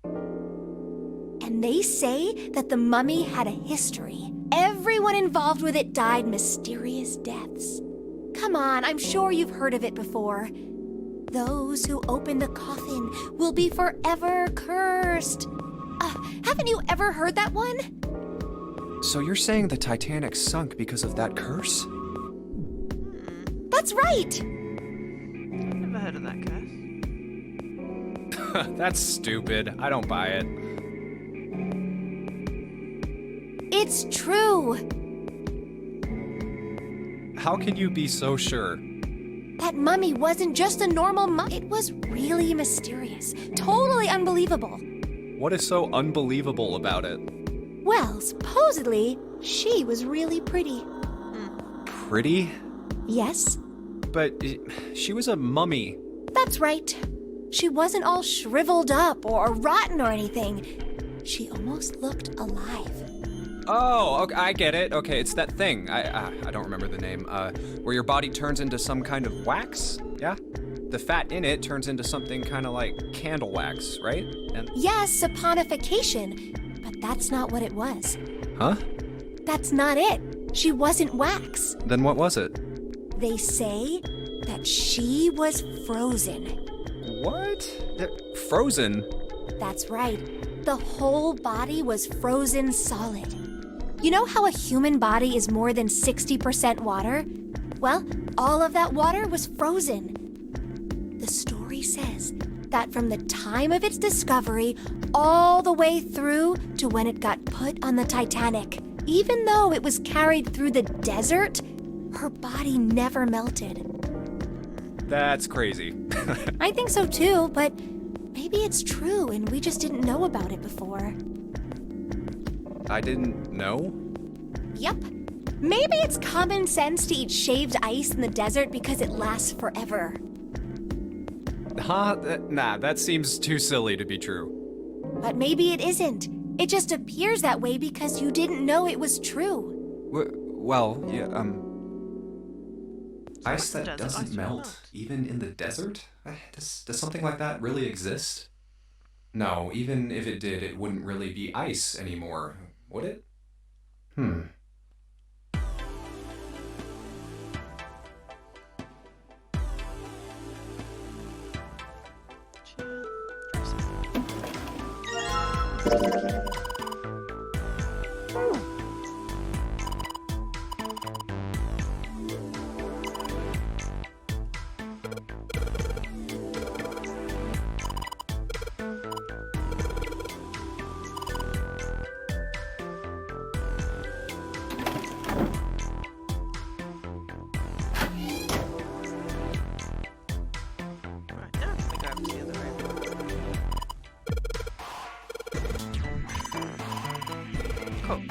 And they say that the mummy had a history. Everyone involved with it died mysterious deaths. Come on, I'm sure you've heard of it before. Those who open the coffin will be forever cursed. Haven't you ever heard that one? So you're saying the Titanic sunk because of that curse? That's right! Never heard of that curse. That's stupid. I don't buy it. It's true. How can you be so sure? That mummy wasn't just a normal mummy. It was really mysterious. Totally unbelievable. What is so unbelievable about it? Well, supposedly, she was really pretty. Pretty? Yes? But she was a mummy. That's right. She wasn't all shriveled up or rotten or anything. She almost looked alive. Oh, okay, I get it. Okay, it's that thing. I don't remember the name. Where your body turns into some kind of wax? Yeah? The fat in it turns into something kind of like candle wax, right? And Yes, saponification. But that's not what it was. Huh? That's not it. She wasn't wax. Then what was it? They say that she was frozen. What? Frozen? That's right. The whole body was frozen solid. You know how a human body is more than 60% water? Well, all of that water was frozen. The story says that from the time of its discovery all the way through to when it got put on the Titanic, even though it was carried through the desert, her body never melted. That's crazy. I think so too, but maybe it's true and we just didn't know about it before. I didn't know? Yup. Maybe it's common sense to eat shaved ice in the desert because it lasts forever. Huh? Nah, that seems too silly to be true. But maybe it isn't. It just appears that way because you didn't know it was true. Well, yeah, ice the that desert, doesn't ice melt, even in the desert? Does something like that really exist? No, even if it did, it wouldn't really be ice anymore, would it? Right, now can we go up to the other room? Cool.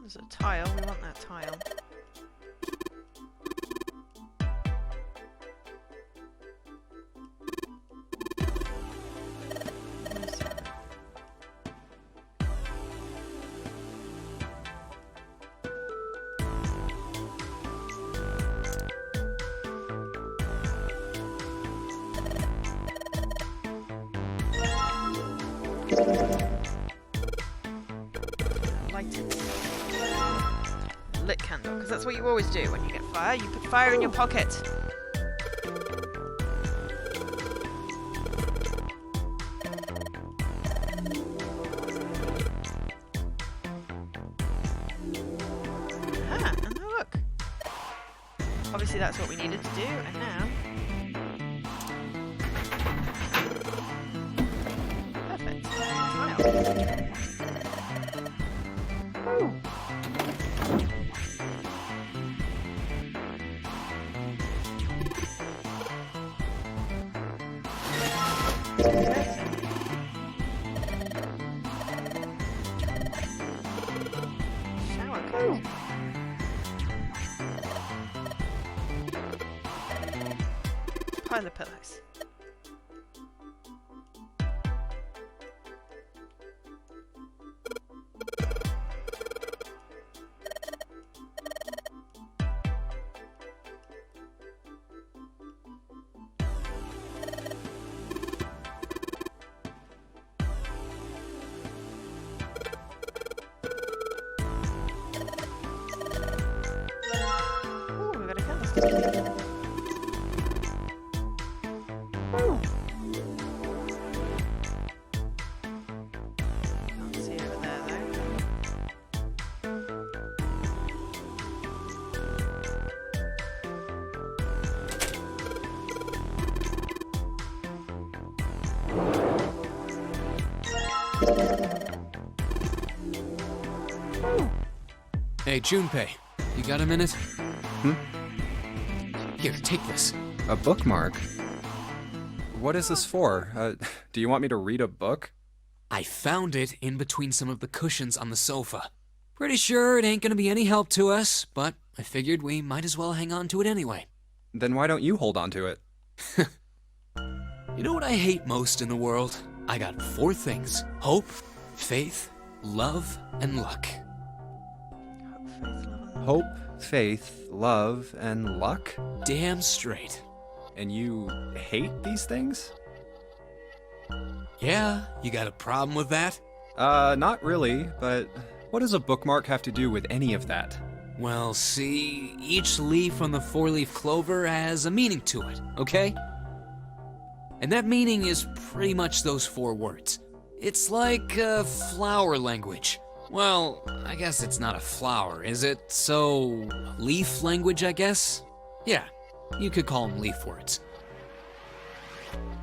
There's a tile, we want that tile. Where's that? Light it. lit candle, because that's what you always do when you get fire. You put fire in your pocket. Ah, and oh look. Obviously that's what we needed to do, and now... Perfect. Tile. Shower curtain. Pile of pillows. Ooh, we've got a candlestick. Can't see over there though. Hey, Junpei, you got a minute? Here, take this. A bookmark? What is this for? Do you want me to read a book? I found it in between some of the cushions on the sofa. Pretty sure it ain't gonna be any help to us, but I figured we might as well hang on to it anyway. Then why don't you hold on to it? You know what I hate most in the world? I got 4 things: hope, faith, love, and luck. Hope, faith, love, and luck? Damn straight. And you hate these things? Yeah, you got a problem with that? Not really, but what does a bookmark have to do with any of that? Well, see, each leaf on the 4-leaf clover has a meaning to it, okay? And that meaning is pretty much those 4 words. It's like flower language. Well, I guess it's not a flower, is it? So, leaf language, I guess? Yeah, you could call them leaf words.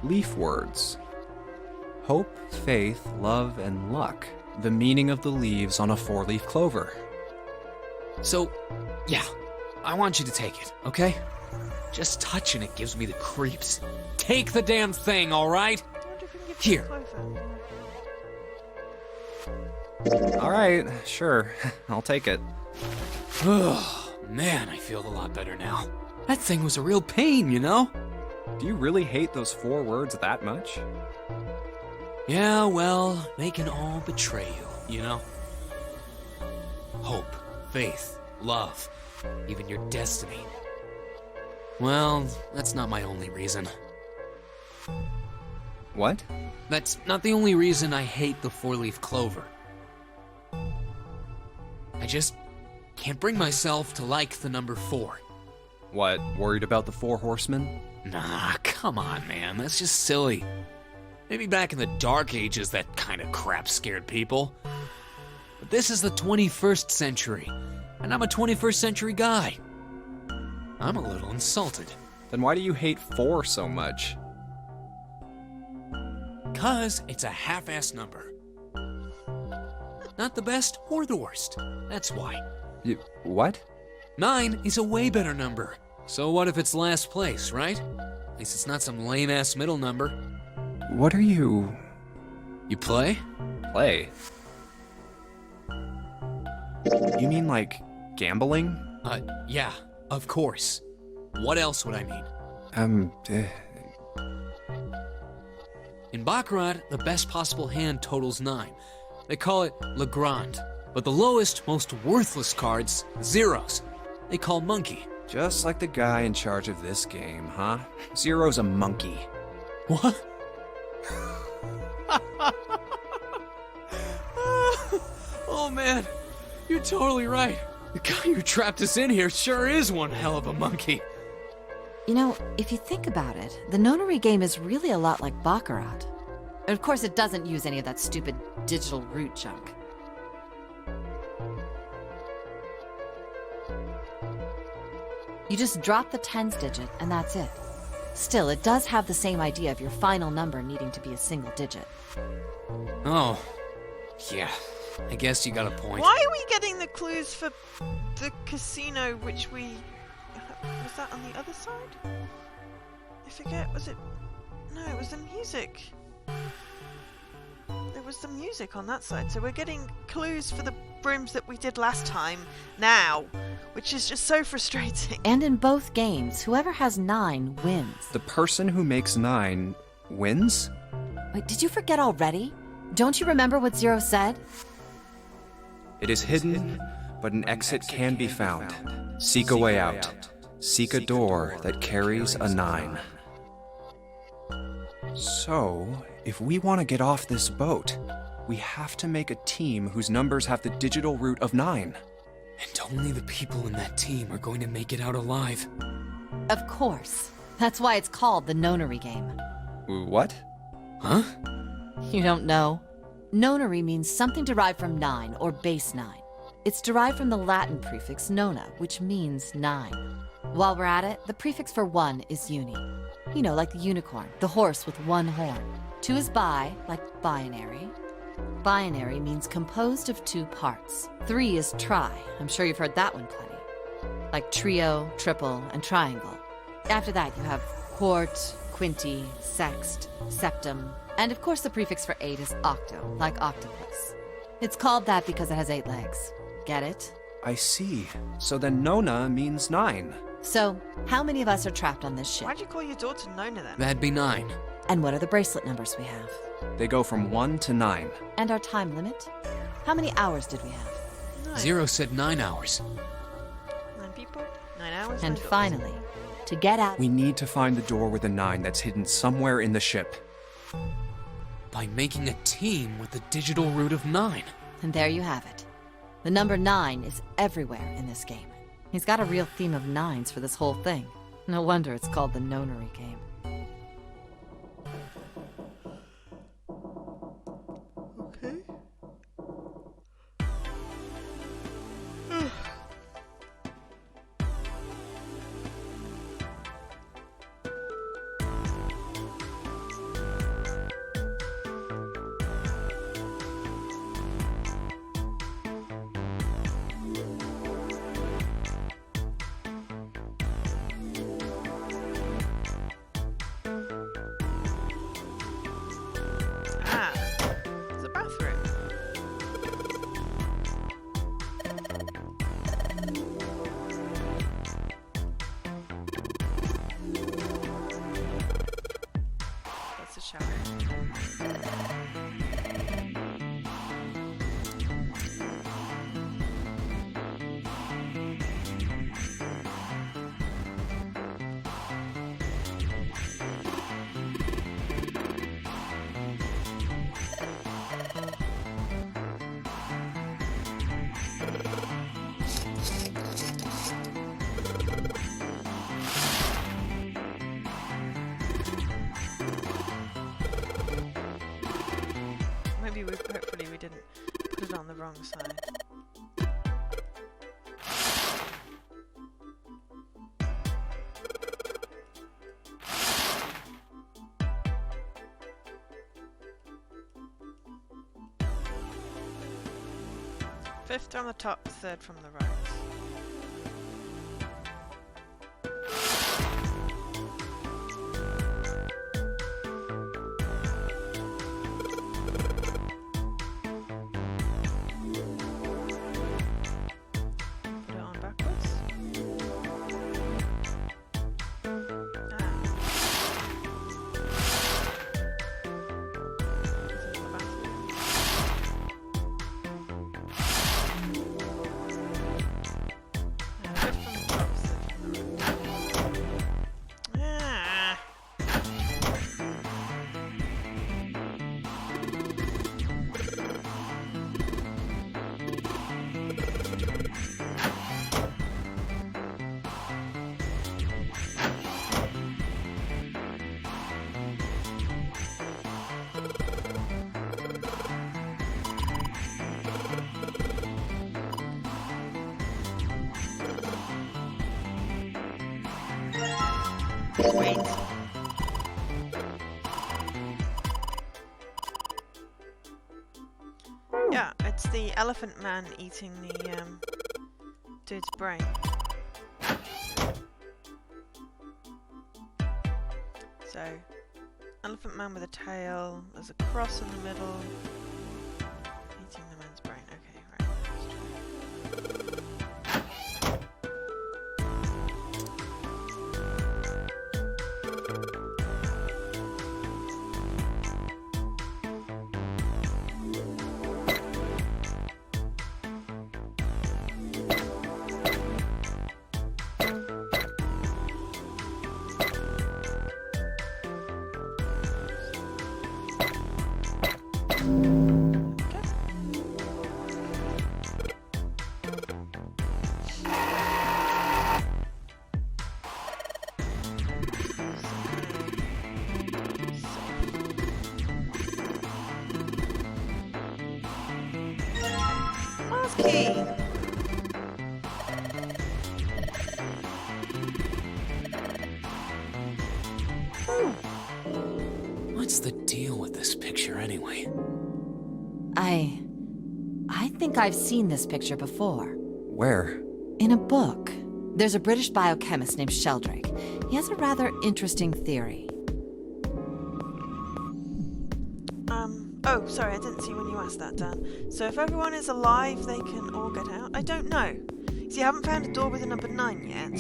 Leaf words. Hope, faith, love, and luck. The meaning of the leaves on a 4-leaf clover. So, yeah, I want you to take it, okay? Just touching it gives me the creeps. Take the damn thing, all right? Here. All right, sure. I'll take it. Oh, man, I feel a lot better now. That thing was a real pain, you know? Do you really hate those 4 words that much? Yeah, well, they can all betray you, you know? Hope, faith, love, even your destiny. Well, that's not my only reason. What? That's not the only reason I hate the 4-leaf clover. I just can't bring myself to like the number 4. What, worried about the 4 horsemen? Nah, come on, man, that's just silly. Maybe back in the Dark Ages that kind of crap scared people. But this is the 21st century, and I'm a 21st century guy. I'm a little insulted. Then why do you hate 4 so much? 'Cause it's a half-ass number. Not the best or the worst. That's why. What? 9 is a way better number. So what if it's last place, right? At least it's not some lame-ass middle number. What are you... You play? Play? You mean like gambling? Yeah, of course. What else would I mean? In Baccarat, the best possible hand totals 9. They call it Le Grand. But the lowest, most worthless cards, zeros, they call Monkey. Just like the guy in charge of this game, huh? Zero's a monkey. What? Oh man, you're totally right. The guy who trapped us in here sure is one hell of a monkey. You know, if you think about it, the Nonary game is really a lot like Baccarat. And of course, it doesn't use any of that stupid digital root junk. You just drop the tens digit, and that's it. Still, it does have the same idea of your final number needing to be a single digit. Oh, yeah. I guess you got a point. Why are we getting the clues for the casino, which we... Was that on the other side? I forget, was it... No, it was the music. There was the music on that side, so we're getting clues for the rooms that we did last time now, which is just so frustrating. And in both games, whoever has 9 wins. The person who makes 9 wins? Wait, did you forget already? Don't you remember what Zero said? It is hidden, but an exit can be found. Seek a way out. Seek a door that carries a 9. So, if we want to get off this boat, we have to make a team whose numbers have the digital root of 9. And only the people in that team are going to make it out alive. Of course. That's why it's called the Nonary game. What? Huh? You don't know? Nonary means something derived from 9, or base 9. It's derived from the Latin prefix nona, which means 9. While we're at it, the prefix for 1 is uni. You know, like the unicorn, the horse with 1 horn. 2 is bi, like binary. Binary means composed of 2 parts. 3 is tri. I'm sure you've heard that one plenty. Like trio, triple, and triangle. After that, you have quart, quinti, sext, septum, and of course the prefix for 8 is octo, like octopus. It's called that because it has 8 legs. Get it? I see. So then Nona means 9. So, how many of us are trapped on this ship? Why'd you call your daughter Nona then? That'd be 9. And what are the bracelet numbers we have? They go from 1 to 9. And our time limit? How many hours did we have? 9. Zero said 9 hours. 9 people, 9 hours. And 9 finally, to get out... We need to find the door with a 9 that's hidden somewhere in the ship. By making a team with the digital root of 9. And there you have it. The number 9 is everywhere in this game. He's got a real theme of 9s for this whole thing. No wonder it's called the Nonary game. Okay. There's a bathroom. That's a shower. Hopefully we didn't put it on the wrong side. Fifth from the top, third from the right. Put it on backwards. Wait. Yeah, it's the elephant man eating the dude's brain. So, elephant man with a tail, there's a cross in the middle, eating the man's brain. Okay, right. Key. What's the deal with this picture anyway? I think I've seen this picture before. Where? In a book. There's a British biochemist named Sheldrake. He has a rather interesting theory. Oh, sorry, I didn't see when you asked that, Dan. So if everyone is alive, they can all get out? I don't know. See, I haven't found a door with a number 9 yet.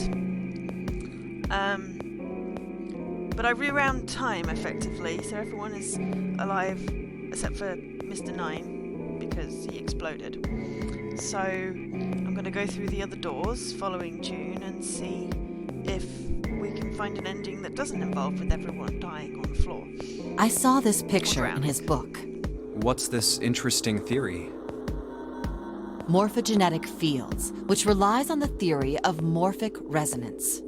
But I rewound time, effectively, so everyone is alive, except for Mr. 9, because he exploded. So I'm going to go through the other doors, following June, and see if we can find an ending that doesn't involve with everyone dying on the floor. I saw this picture in his book. What's this interesting theory? Morphogenetic fields, which relies on the theory of morphic resonance.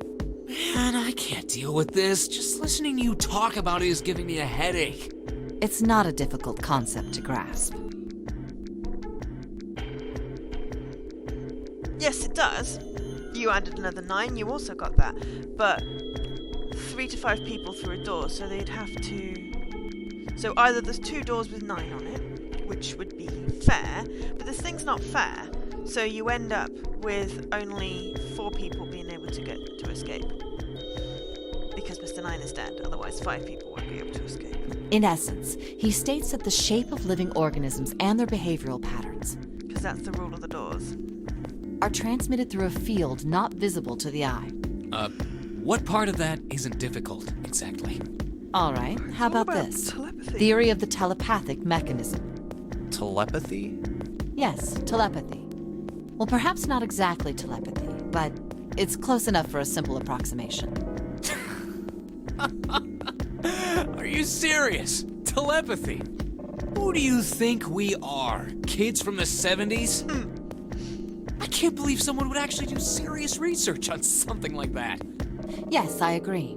Man, I can't deal with this. Just listening to you talk about it is giving me a headache. It's not a difficult concept to grasp. Yes, it does. You added another 9, you also got that. But 3 to 5 people through a door, so they'd have to... So either there's 2 doors with 9 on it, which would be fair, but this thing's not fair. So you end up with only 4 people being able to escape. Because Mr. 9 is dead, otherwise 5 people won't be able to escape. In essence, he states that the shape of living organisms and their behavioral patterns, because that's the rule of the doors, are transmitted through a field not visible to the eye. What part of that isn't difficult, exactly? All right, how about this? Telepathy. Theory of the telepathic mechanism. Telepathy? Yes, telepathy. Well, perhaps not exactly telepathy, but it's close enough for a simple approximation. Are you serious? Telepathy? Who do you think we are? Kids from the 70s? I can't believe someone would actually do serious research on something like that. Yes, I agree.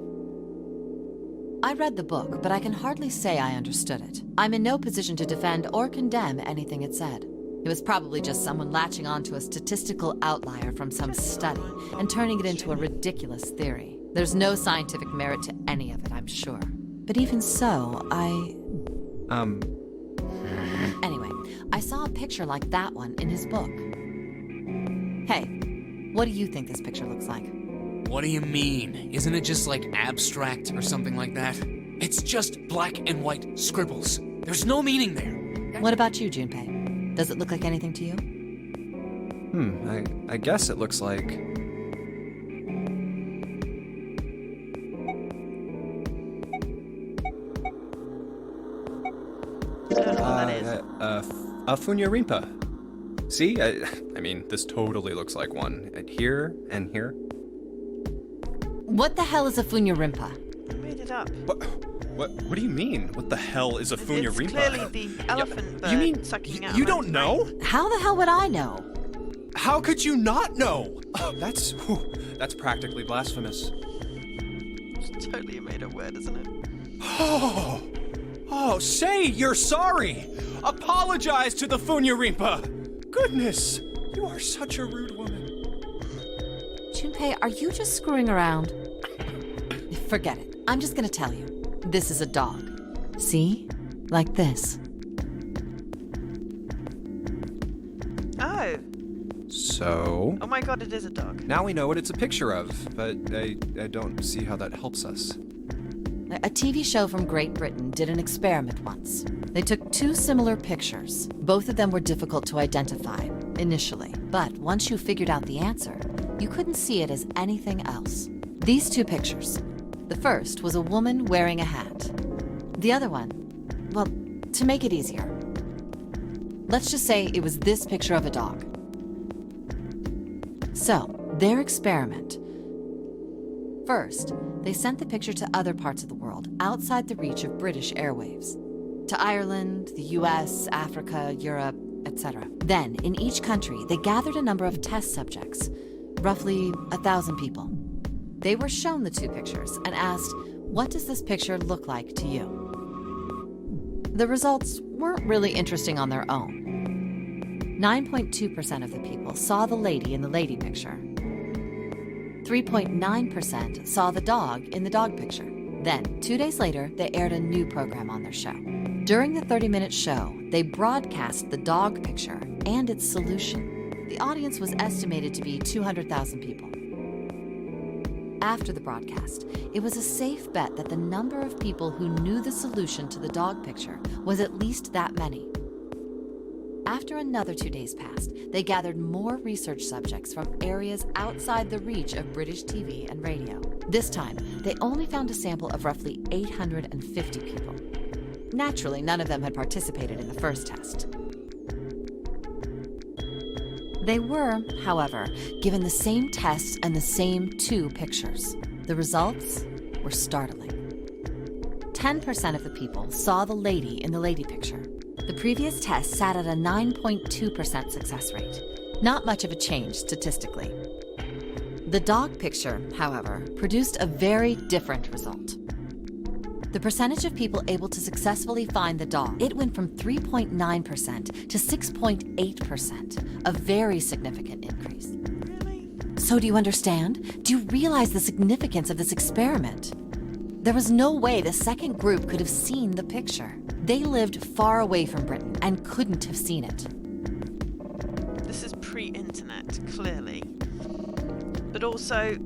I read the book, but I can hardly say I understood it. I'm in no position to defend or condemn anything it said. It was probably just someone latching onto a statistical outlier from some study and turning it into a ridiculous theory. There's no scientific merit to any of it, I'm sure. But even so, Anyway, I saw a picture like that one in his book. Hey, what do you think this picture looks like? What do you mean? Isn't it just like abstract or something like that? It's just black and white scribbles. There's no meaning there. What about you, Junpei? Does it look like anything to you? I guess it looks like... I don't know what that is. A Funyarimpa. See? I mean, this totally looks like one. Here and here. What the hell is a Funyarimpa? I made it up. What do you mean? What the hell is a Funyarimpa? It's clearly the elephant bird you mean sucking out. You don't know? How the hell would I know? How could you not know? Oh, that's practically blasphemous. It's totally a made-up word, isn't it? Oh, say you're sorry. Apologize to the Funyarimpa. Goodness, you are such a rude woman. Junpei, are you just screwing around? If Forget it. I'm just gonna tell you. This is a dog. See? Like this. Oh. So? Oh my god, it is a dog. Now we know what it's a picture of, but I don't see how that helps us. A TV show from Great Britain did an experiment once. They took two similar pictures. Both of them were difficult to identify, initially. But once you figured out the answer, you couldn't see it as anything else. These two pictures. The first was a woman wearing a hat. The other one, well, to make it easier, let's just say it was this picture of a dog. So, their experiment. First, they sent the picture to other parts of the world outside the reach of British airwaves. To Ireland, the US, Africa, Europe, etc. Then, in each country, they gathered a number of test subjects, roughly 1,000 people. They were shown the two pictures and asked, what does this picture look like to you? The results weren't really interesting on their own. 9.2% of the people saw the lady in the lady picture. 3.9% saw the dog in the dog picture. Then, 2 days later, they aired a new program on their show. During the 30-minute show, they broadcast the dog picture and its solution. The audience was estimated to be 200,000 people. After the broadcast, it was a safe bet that the number of people who knew the solution to the dog picture was at least that many. After another 2 days passed, they gathered more research subjects from areas outside the reach of British TV and radio. This time, they only found a sample of roughly 850 people. Naturally, none of them had participated in the first test. They were, however, given the same tests and the same two pictures. The results were startling. 10% of the people saw the lady in the lady picture. The previous test sat at a 9.2% success rate. Not much of a change statistically. The dog picture, however, produced a very different result. The percentage of people able to successfully find the dog, it went from 3.9% to 6.8%, a very significant increase. Really? So do you understand? Do you realize the significance of this experiment? There was no way the second group could have seen the picture. They lived far away from Britain and couldn't have seen it. This is pre-internet, clearly. But also,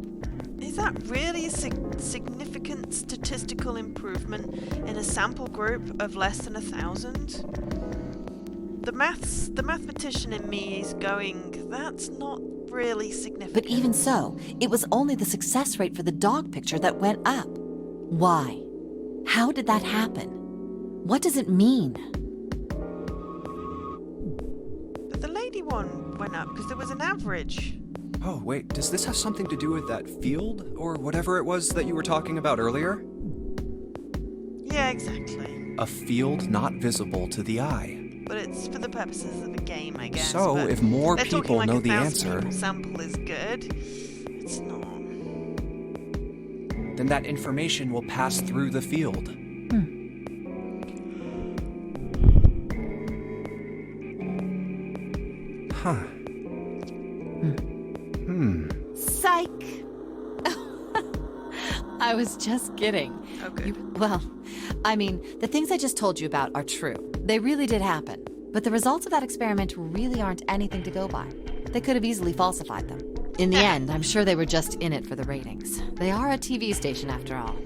is that really a significant statistical improvement in a sample group of less than 1,000? The mathematician in me is going, that's not really significant. But even so, it was only the success rate for the dog picture that went up. Why? How did that happen? What does it mean? But the lady one went up because there was an average. Oh, wait, does this have something to do with that field, or whatever it was that you were talking about earlier? Yeah, exactly. A field not visible to the eye. But it's for the purposes of a game, I guess. So, but if more they're talking people like know the 1,000 answer, people sample is good. It's not. then that information will pass through the field. Huh. Psych! I was just kidding. Okay. Well, I mean, the things I just told you about are true. They really did happen. But the results of that experiment really aren't anything to go by. They could have easily falsified them. In the end, I'm sure they were just in it for the ratings. They are a TV station after all.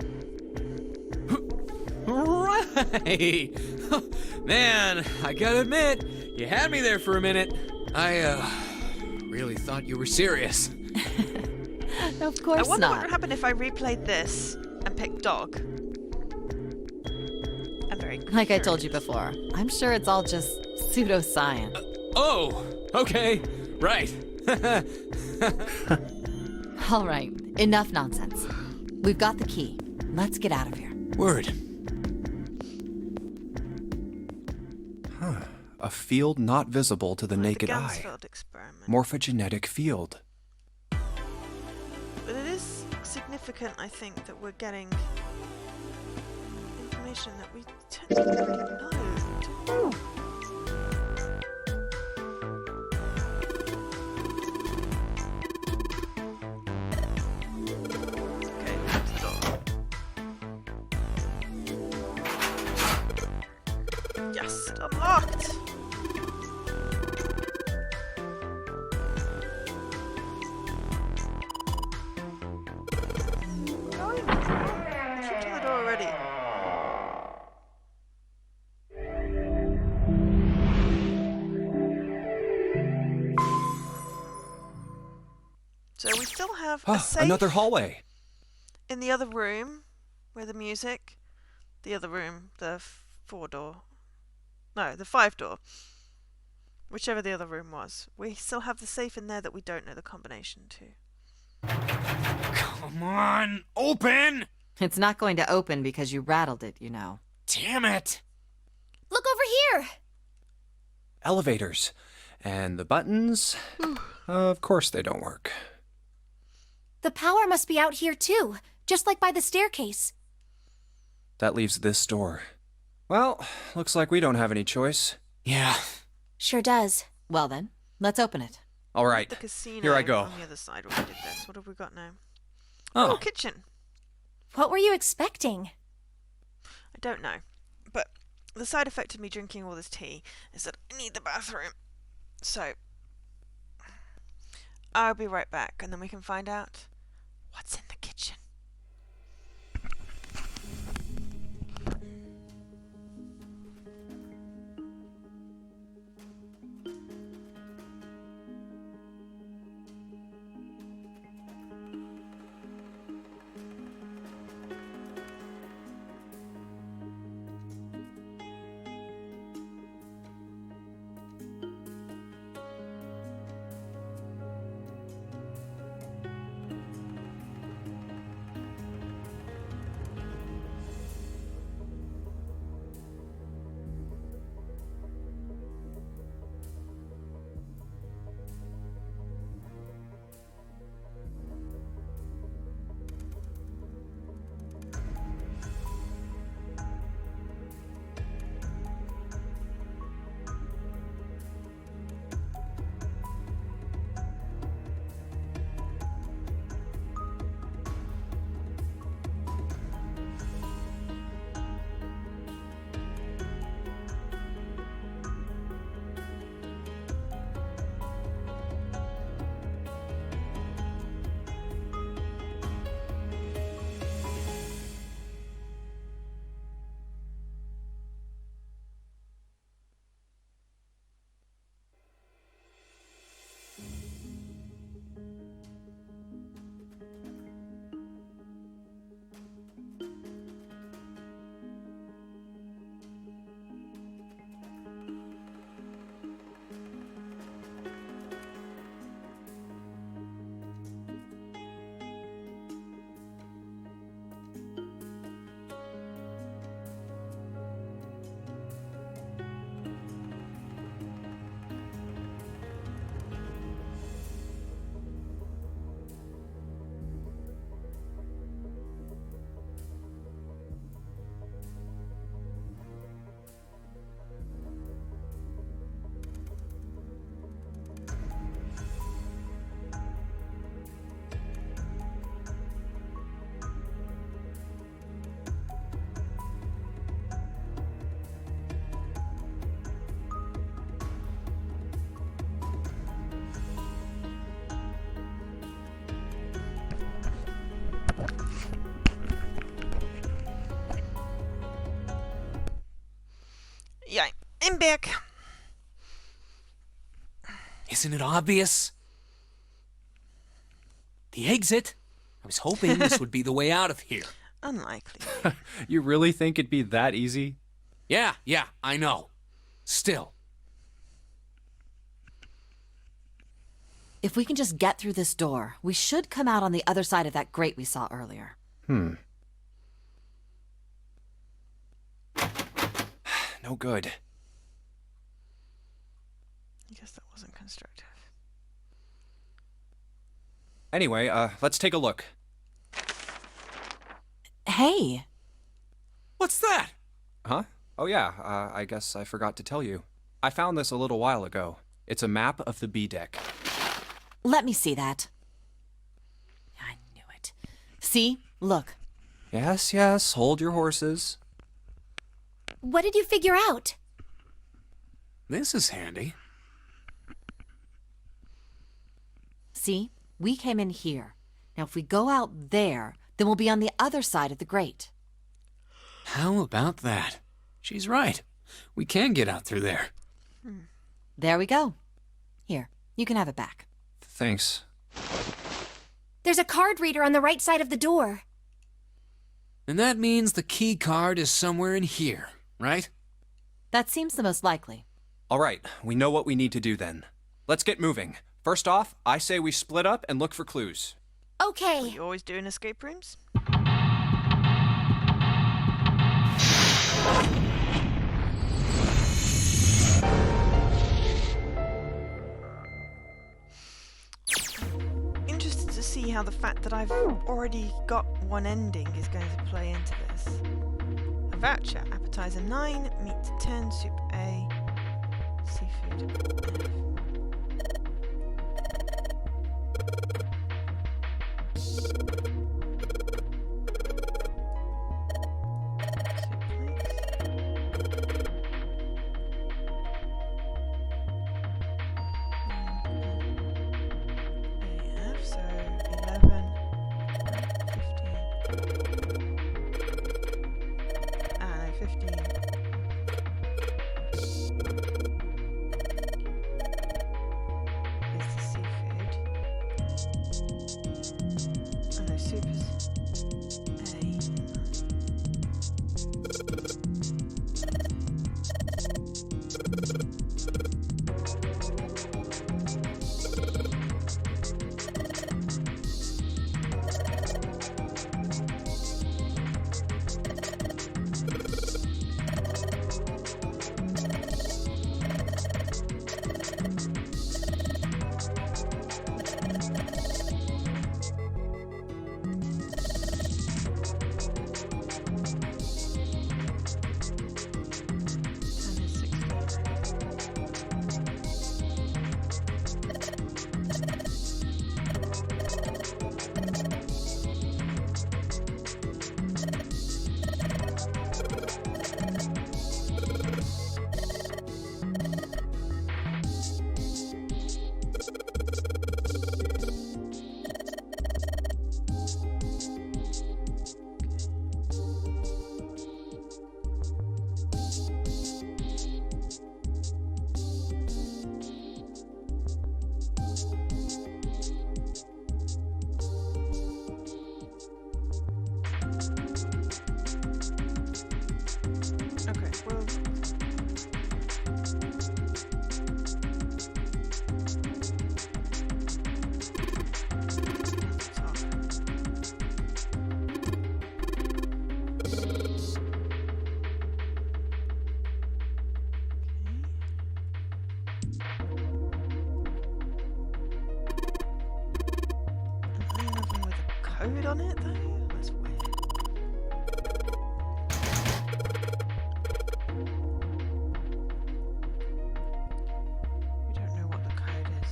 Right! Man, I gotta admit, you had me there for a minute. I, really thought you were serious. Of course I wonder not. what would happen if I replayed this and picked dog. I'm very Like I told you before, I'm sure it's all just pseudoscience. Oh, okay, right. All right, enough nonsense. We've got the key. Let's get out of here. Word. Huh. A field not visible to the naked the eye. Gansfeld experiment. Morphogenetic field. But it is significant, I think, that we're getting information that we technically already know. Okay, that's dog. behind us. I tripped on the door already. So we still have a safe Another hallway. in the other room where the music. The other room, the 4-door. No, the 5-door. Whichever the other room was. We still have the safe in there that we don't know the combination to. Come on, open! It's not going to open because you rattled it, you know. Damn it! Look over here! Elevators. And the buttons? Of course they don't work. The power must be out here too, just like by the staircase. That leaves this door. Well, looks like we don't have any choice. Yeah. Sure does. Well then, let's open it. All right. The casino Here I go. on the other side when we did this. What have we got now? Oh, kitchen. What were you expecting? I don't know. But the side effect of me drinking all this tea is that I need the bathroom. So, I'll be right back and then we can find out what's in the kitchen. Yeah, I'm back. Isn't it obvious? The exit? I was hoping this would be the way out of here. Unlikely. You really think it'd be that easy? Yeah, I know. Still. If we can just get through this door, we should come out on the other side of that grate we saw earlier. No good. I guess that wasn't constructive. Anyway, let's take a look. Hey! What's that? Huh? Oh yeah, I guess I forgot to tell you. I found this a little while ago. It's a map of the B deck. Let me see that. I knew it. See? Look. Yes, hold your horses. What did you figure out? This is handy. See? We came in here. Now if we go out there, then we'll be on the other side of the grate. How about that? She's right. We can get out through there. There we go. Here, you can have it back. Thanks. There's a card reader on the right side of the door. And that means the key card is somewhere in here, right? That seems the most likely. All right, we know what we need to do then. Let's get moving. First off, I say we split up and look for clues. Okay. You always do in escape rooms? Interested to see how the fact that I've already got one ending is going to play into this. A voucher, appetizer 9, meat 10, soup A, seafood F. So 11, 15. Ah, no, 15. Here's the seafood. Oh no, soup is code on it though? That's weird. We don't know what the code is.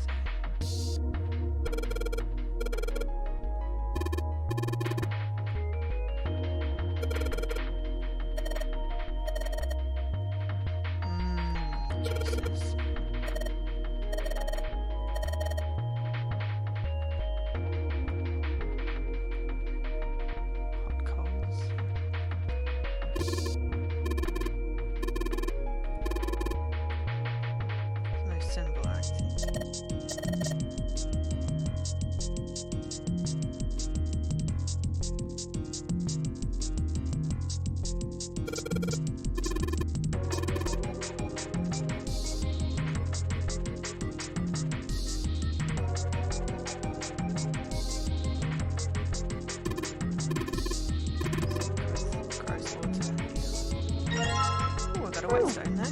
Jesus. Symbol or anything. Gross water. Oh, I've got a whetstone there.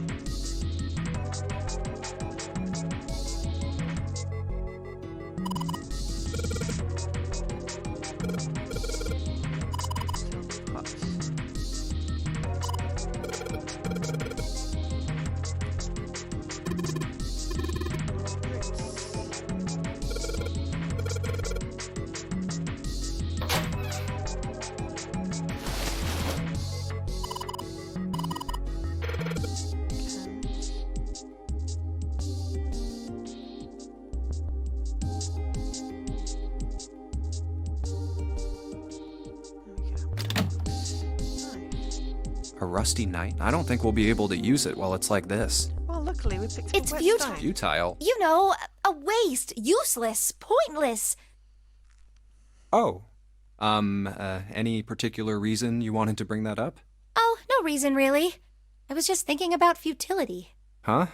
A rusty knight? I don't think we'll be able to use it while it's like this. Well, luckily we picked up It's a wet futile. stone. Futile? You know, a waste, useless, pointless. Oh. Any particular reason you wanted to bring that up? Oh, no reason really. I was just thinking about futility. Huh?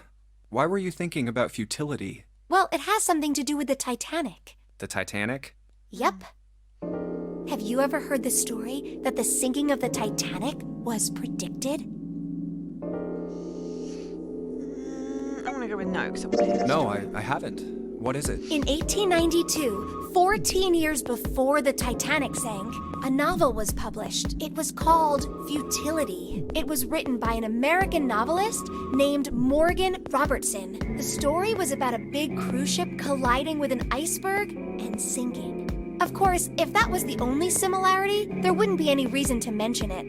Why were you thinking about futility? Well, it has something to do with the Titanic. The Titanic? Yep. Have you ever heard the story that the sinking of the Titanic was predicted? I'm gonna go with no, because I want to hear the No, story. I haven't. What is it? In 1892, 14 years before the Titanic sank, a novel was published. It was called Futility. It was written by an American novelist named Morgan Robertson. The story was about a big cruise ship colliding with an iceberg and sinking. Of course, if that was the only similarity, there wouldn't be any reason to mention it.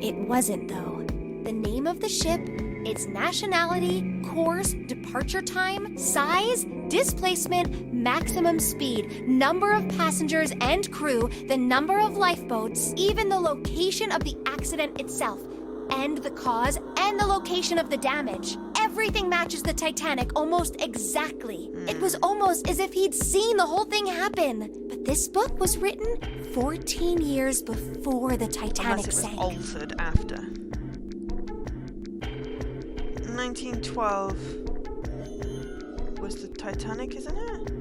It wasn't, though. The name of the ship, its nationality, course, departure time, size, displacement, maximum speed, number of passengers and crew, the number of lifeboats, even the location of the accident itself, and the cause and the location of the damage. Everything matches the Titanic almost exactly. It was almost as if he'd seen the whole thing happen. But this book was written 14 years before the Titanic Unless it was sank. altered after. 1912 was the Titanic, isn't it?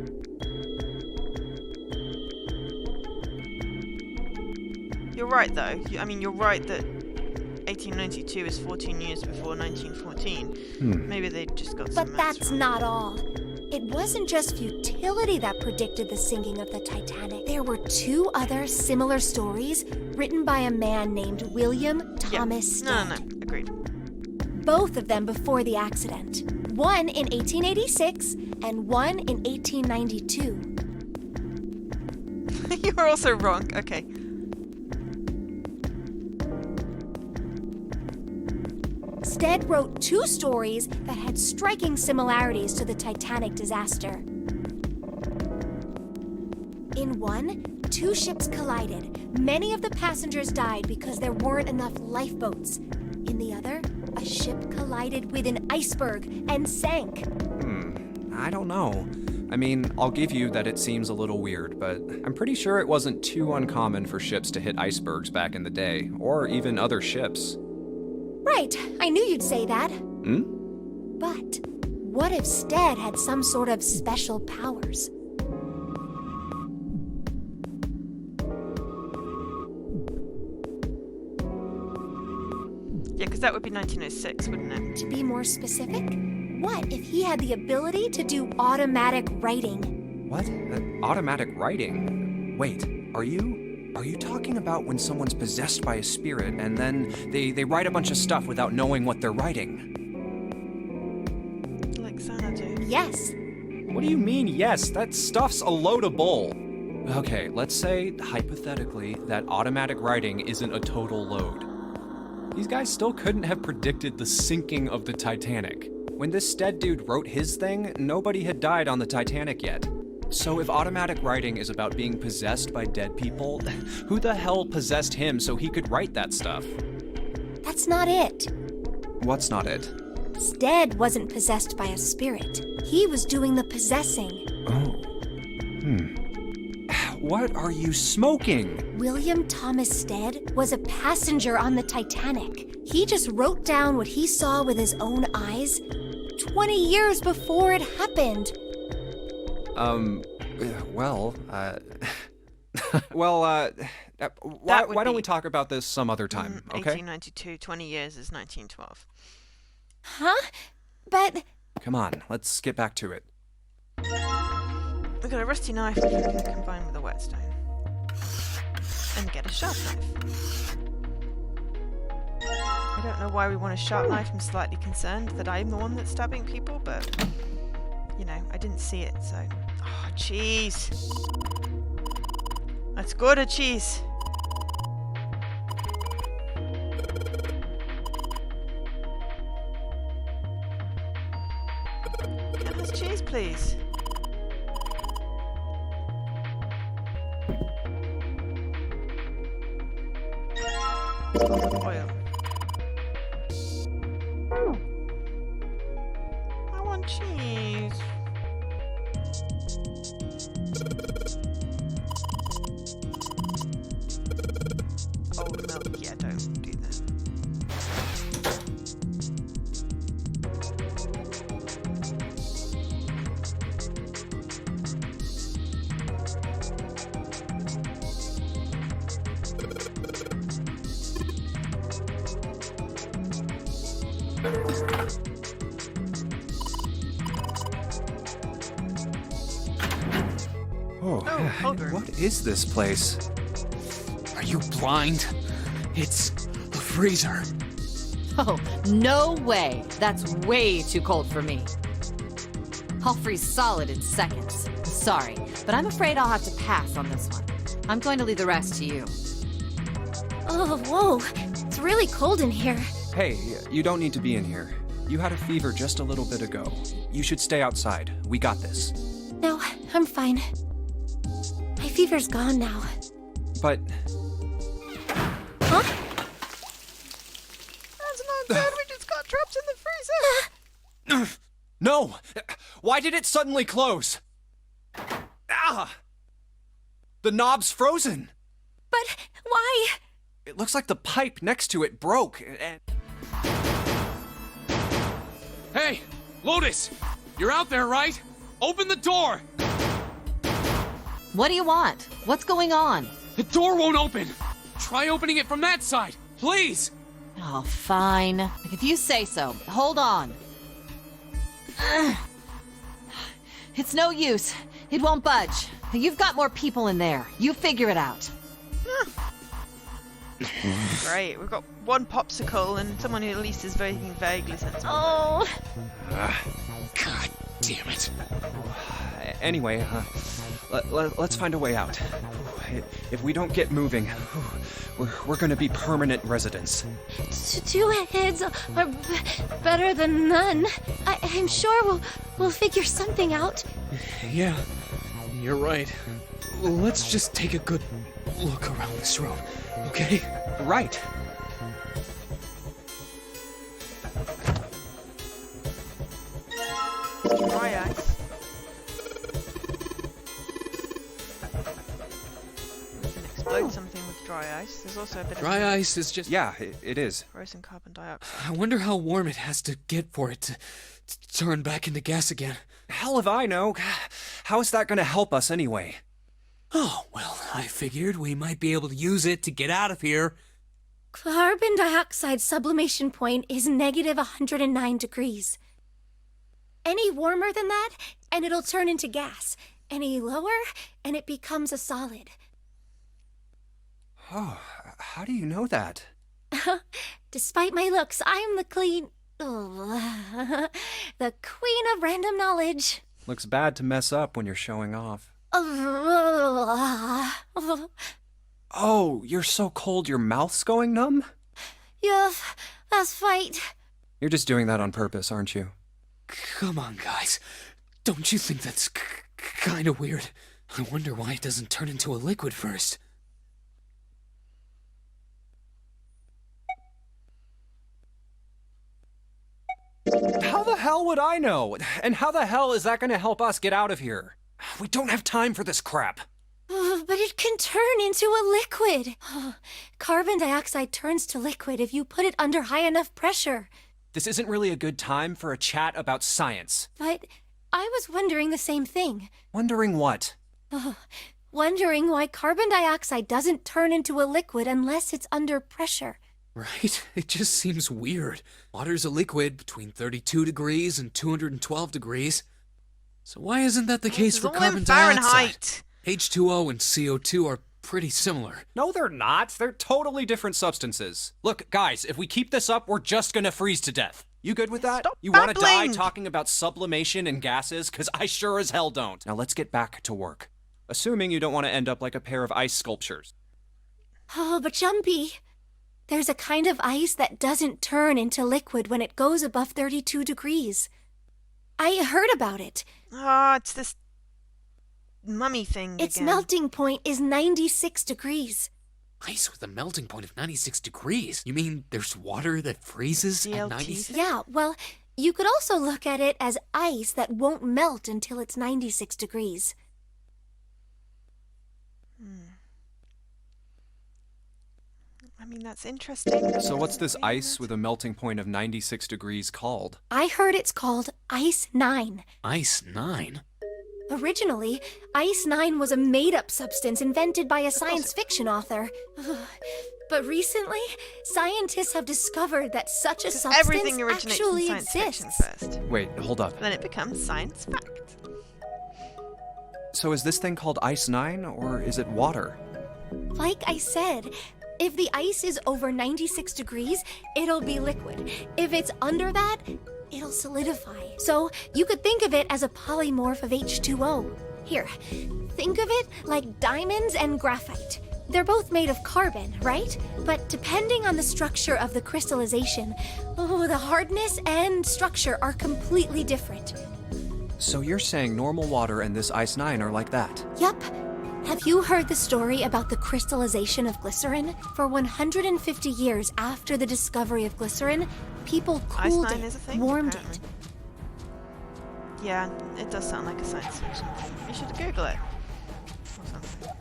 You're right, though. You're right that 1892 is 14 years before 1914. Maybe they just got some But maths that's wrong. not all. It wasn't just futility that predicted the sinking of the Titanic. There were two other similar stories written by a man named William Thomas Stead. No, agreed. Both of them before the accident. One in 1886 and one in 1892. You were also wrong. Okay. Stead wrote two stories that had striking similarities to the Titanic disaster. In one, two ships collided. Many of the passengers died because there weren't enough lifeboats. In the other, a ship collided with an iceberg and sank. I don't know. I'll give you that it seems a little weird, but I'm pretty sure it wasn't too uncommon for ships to hit icebergs back in the day, or even other ships. Right, I knew you'd say that. But what if Stead had some sort of special powers? Yeah, because that would be 1906, wouldn't it? To be more specific, what if he had the ability to do automatic writing? What? Automatic writing? Wait, are you talking about when someone's possessed by a spirit and then they write a bunch of stuff without knowing what they're writing? Like Xanadu. Yes. What do you mean, yes? That stuff's a load of bull. Okay, let's say, hypothetically, that automatic writing isn't a total load. These guys still couldn't have predicted the sinking of the Titanic. When this Stead dude wrote his thing, nobody had died on the Titanic yet. So if automatic writing is about being possessed by dead people, who the hell possessed him so he could write that stuff? That's not it. What's not it? Stead wasn't possessed by a spirit. He was doing the possessing. Oh. What are you smoking? William Thomas Stead was a passenger on the Titanic. He just wrote down what he saw with his own eyes 20 years before it happened. Why don't we talk about this some other time, okay? 1892, 20 years is 1912. Huh? But... Come on, let's get back to it. We've got a rusty knife which we're going to combine with a whetstone. And get a sharp knife. I don't know why we want a sharp knife. I'm slightly concerned that I'm the one that's stabbing people, but... I didn't see it, so... Oh, cheese! Let's go to cheese! Can I have cheese, please? Oil. Oh, hold on. what is this place? Are you blind? It's a freezer. Oh, no way. That's way too cold for me. I'll freeze solid in seconds. Sorry, but I'm afraid I'll have to pass on this one. I'm going to leave the rest to you. Oh, whoa. It's really cold in here. Hey, you don't need to be in here. You had a fever just a little bit ago. You should stay outside. We got this. No, I'm fine. My fever's gone now. But Huh? That's not good. We just got trapped in the freezer. no! Why did it suddenly close? Ah! The knob's frozen. But why? It looks like the pipe next to it broke. And Hey, Lotus! You're out there, right? Open the door! What do you want? What's going on? The door won't open! Try opening it from that side, please! Oh, fine. If you say so. Hold on. Ugh. It's no use. It won't budge. You've got more people in there. You figure it out. Great, we've got one popsicle and someone who at least is vaguely sensible. Oh. God damn it. anyway, let's find a way out. If we don't get moving, we're gonna be permanent residents. Two heads are better than none. I'm sure we'll figure something out. Yeah, you're right. Let's just take a good look around this room, okay? Right. Dry ice. We can explode something with dry ice. There's also a bit Dry of ice is just... Yeah, it is. frozen carbon dioxide. I wonder how warm it has to get for it to turn back into gas again. Hell if I know. How is that gonna help us anyway? Oh, well, I figured we might be able to use it to get out of here. Carbon dioxide sublimation point is negative 109 degrees. Any warmer than that, and it'll turn into gas. Any lower, and it becomes a solid. Oh, how do you know that? Despite my looks, I'm the the queen of random knowledge. Looks bad to mess up when you're showing off. Oh, you're so cold your mouth's going numb? Yeah, that's right. You're just doing that on purpose, aren't you? Come on, guys. Don't you think that's kind of weird? I wonder why it doesn't turn into a liquid first. How the hell would I know? And how the hell is that gonna help us get out of here? We don't have time for this crap. But it can turn into a liquid. Carbon dioxide turns to liquid if you put it under high enough pressure. This isn't really a good time for a chat about science. But I was wondering the same thing. Wondering what? Wondering why carbon dioxide doesn't turn into a liquid unless it's under pressure. Right? It just seems weird. Water's a liquid between 32 degrees and 212 degrees. So why isn't that the case for all in carbon dioxide? Fahrenheit. H2O and CO2 are pretty similar. No, they're not. They're totally different substances. Look, guys, if we keep this up, we're just gonna freeze to death. You good with that? Stop You wanna die babbling. talking about sublimation and gases? Cause I sure as hell don't. Now let's get back to work. Assuming you don't want to end up like a pair of ice sculptures. Oh, but Jumpy, there's a kind of ice that doesn't turn into liquid when it goes above 32 degrees. I heard about it. Ah, it's this mummy thing Its again. melting point is 96 degrees. Ice with a melting point of 96 degrees? You mean there's water that freezes at DLT? 96? Yeah, well, you could also look at it as ice that won't melt until it's 96 degrees. I mean, that's interesting. So what's this ice with a melting point of 96 degrees called? I heard it's called Ice 9. Ice 9? Originally, Ice 9 was a made-up substance invented by a science fiction author. But recently, scientists have discovered that such a substance everything originates actually in science exists. fiction first. Wait, hold up. Then it becomes science fact. So is this thing called Ice 9, or is it water? Like I said, if the ice is over 96 degrees, it'll be liquid. If it's under that, it'll solidify. So you could think of it as a polymorph of H2O. Here, think of it like diamonds and graphite. They're both made of carbon, right? But depending on the structure of the crystallization, the hardness and structure are completely different. So you're saying normal water and this Ice 9 are like that? Yup. Have you heard the story about the crystallization of glycerin? For 150 years after the discovery of glycerin, people cooled Ice 9 is a it, thing, warmed apparently. it. Yeah, it does sound like a science fiction thing. You should Google it. Or something.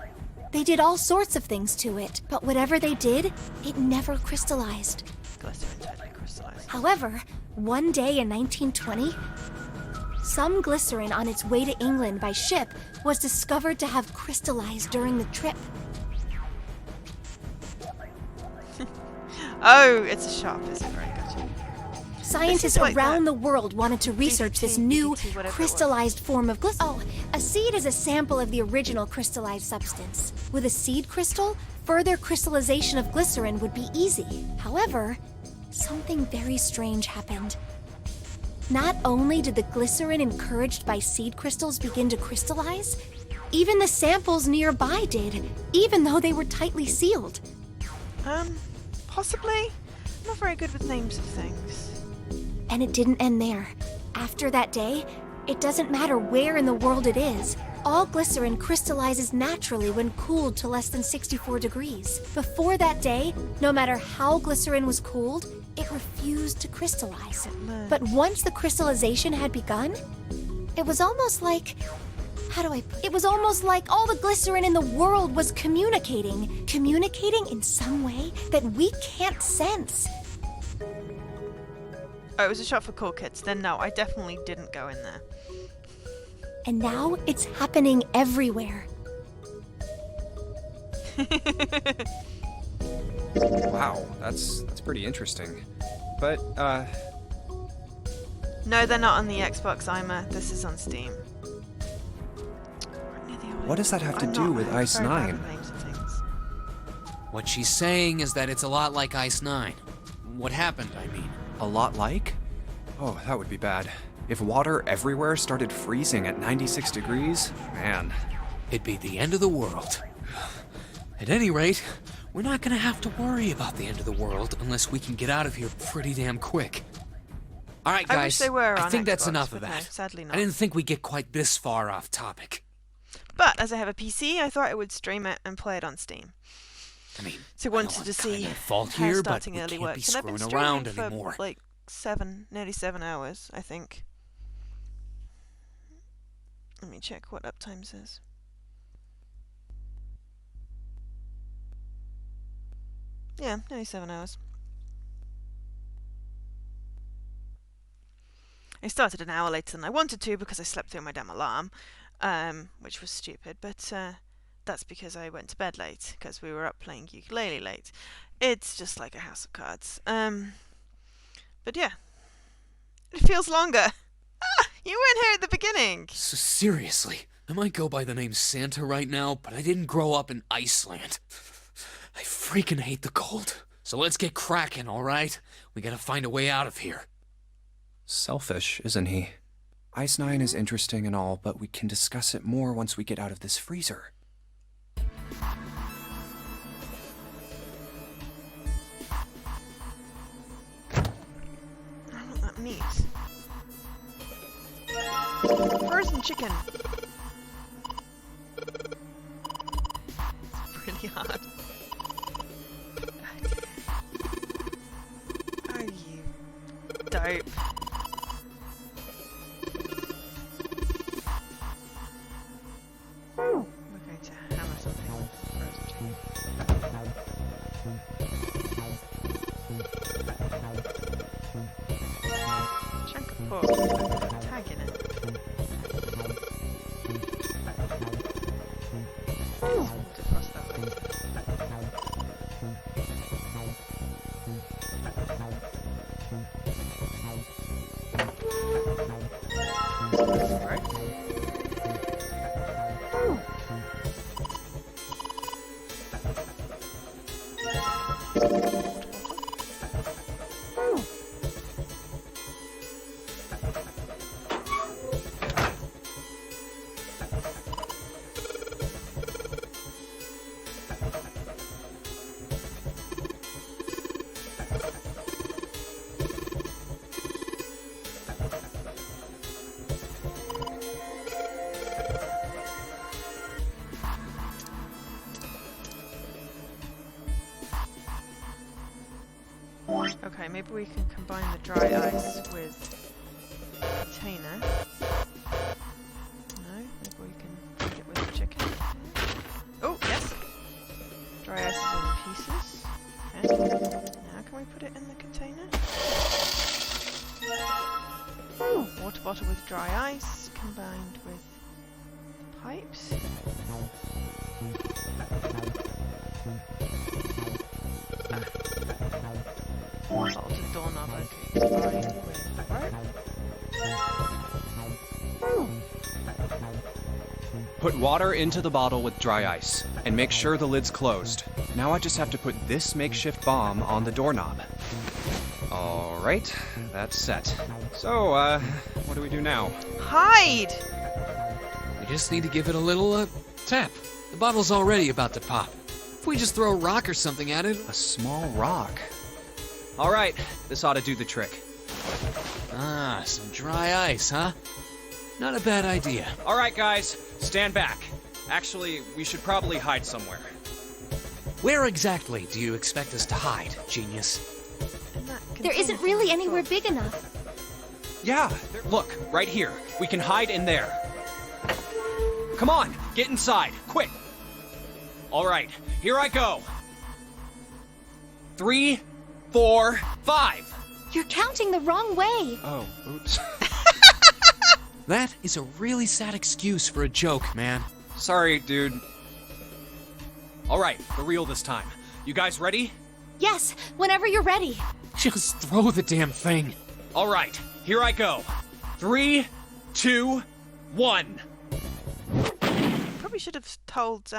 They did all sorts of things to it, but whatever they did, it never crystallized. Glycerin totally crystallized. However, one day in 1920, some glycerin on its way to England by ship was discovered to have crystallized during the trip. Oh, it's a shop, is it? Right, gotcha. Scientists like around the world wanted to research this new whatever it was. crystallized form of glycerin. Oh, a seed is a sample of the original crystallized substance. With a seed crystal, further crystallization of glycerin would be easy. However, something very strange happened. Not only did the glycerin encouraged by seed crystals begin to crystallize, even the samples nearby did, even though they were tightly sealed. Possibly? I'm not very good with names of things. And it didn't end there. After that day, it doesn't matter where in the world it is. All glycerin crystallizes naturally when cooled to less than 64 degrees. Before that day, no matter how glycerin was cooled, it refused to crystallize. But once the crystallization had begun, it was almost like... How do I put it? It was almost like all the glycerin in the world was communicating. Communicating in some way that we can't sense. Oh, it was a shop for cool kids. Then no, I definitely didn't go in there. And now it's happening everywhere. Wow, that's pretty interesting. But, No, they're not on the Xbox, This is on Steam. what does that have to do with Ice 9? What she's saying is that it's a lot like Ice 9. What happened, I mean. A lot like? Oh, that would be bad. If water everywhere started freezing at 96 degrees, man. It'd be the end of the world. At any rate, we're not gonna have to worry about the end of the world unless we can get out of here pretty damn quick. Alright, I guys, wish they were I on think that's Xbox, enough but of no, that. sadly not. I didn't think we'd get quite this far off topic. But as I have a PC, I thought I would stream it and play it on Steam. I mean, So wanted to see fault how here, but starting we early can't be works. And I've been screwing streaming around for anymore. like nearly 7 hours, I think. Let me check what uptime says. Yeah, nearly 7 hours. I started an hour later than I wanted to because I slept through my damn alarm, which was stupid, but that's because I went to bed late, because we were up playing ukulele late. It's just like a house of cards. But yeah, it feels longer. You weren't here at the beginning! So seriously, I might go by the name Santa right now, but I didn't grow up in Iceland. I freaking hate the cold. So let's get cracking, alright? We gotta find a way out of here. Selfish, isn't he? Ice 9 is interesting and all, but we can discuss it more once we get out of this freezer. I want that meat. Frozen chicken. It's really hard. Oh, you dope. We're going to hammer something with frozen chicken. Chunk of pork with a tag in it. Okay, maybe we can combine the dry ice with the container. No, maybe we can put it with the chicken. Oh, yes! Dry ice is in pieces. Okay. Now can we put it in the container? Water bottle with dry ice combined with pipes. Bolted doorknob, okay, combined with rope. Put water into the bottle with dry ice, and make sure the lid's closed. Now I just have to put this makeshift bomb on the doorknob. Alright, that's set. So, what do we do now? Hide! We just need to give it a little, tap. The bottle's already about to pop. If we just throw a rock or something at it... A small rock. Alright, this ought to do the trick. Ah, some dry ice, huh? Not a bad idea. Alright, guys, stand back. Actually, we should probably hide somewhere. Where exactly do you expect us to hide, genius? There isn't really anywhere big enough. Yeah, look, right here. We can hide in there. Come on, get inside, quick. Alright, here I go. 3, 4, 5. You're counting the wrong way. Oh, oops. That is a really sad excuse for a joke, man. Sorry, dude. Alright, for real this time. You guys ready? Yes, whenever you're ready. Just throw the damn thing. Alright, here I go. 3, 2, 1. Probably should have told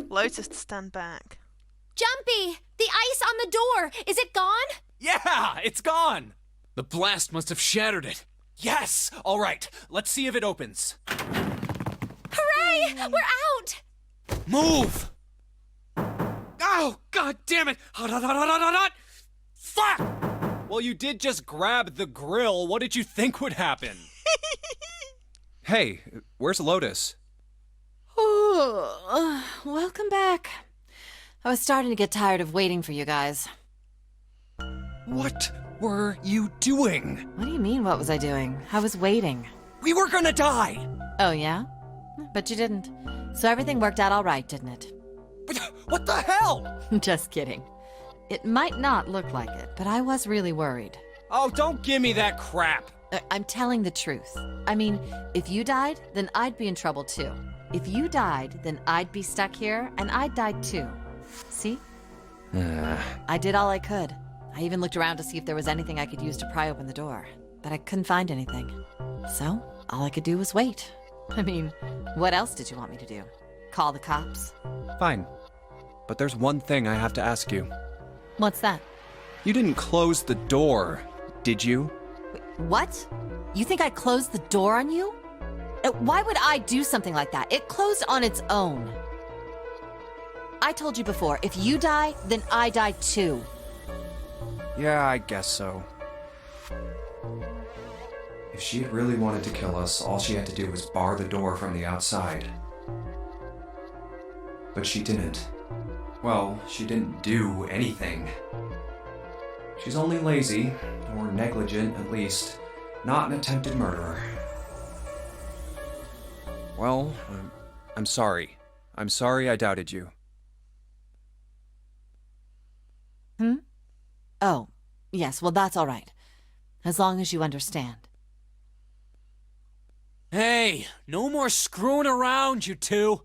Lotus to stand back. Jumpy! The ice on the door! Is it gone? Yeah, it's gone! The blast must have shattered it. Yes! Alright, let's see if it opens. Hooray! We're out! Move! Oh, god damn it! Hot, hot, hot, hot, hot, hot! Fuck! Well, you did just grab the grill. What did you think would happen? Hey, where's Lotus? Oh, welcome back. I was starting to get tired of waiting for you guys. What were you doing? What do you mean, what was I doing? I was waiting. We were gonna die! Oh, yeah? But you didn't. So everything worked out all right, didn't it? What the hell? Just kidding. It might not look like it, but I was really worried. Oh, don't give me that crap. I'm telling the truth. I mean, if you died, then I'd be in trouble too. If you died, then I'd be stuck here, and I'd die too. See? I did all I could. I even looked around to see if there was anything I could use to pry open the door, but I couldn't find anything. So, all I could do was wait. I mean, what else did you want me to do? Call the cops? Fine. But there's one thing I have to ask you. What's that? You didn't close the door, did you? Wait, what? You think I closed the door on you? Why would I do something like that? It closed on its own. I told you before, if you die, then I die too. Yeah, I guess so. If she had really wanted to kill us, all she had to do was bar the door from the outside. But she didn't. Well, she didn't do anything. She's only lazy, or negligent at least, not an attempted murderer. Well, I'm sorry. I'm sorry I doubted you. Oh, yes, well that's all right. As long as you understand. Hey, no more screwing around, you two.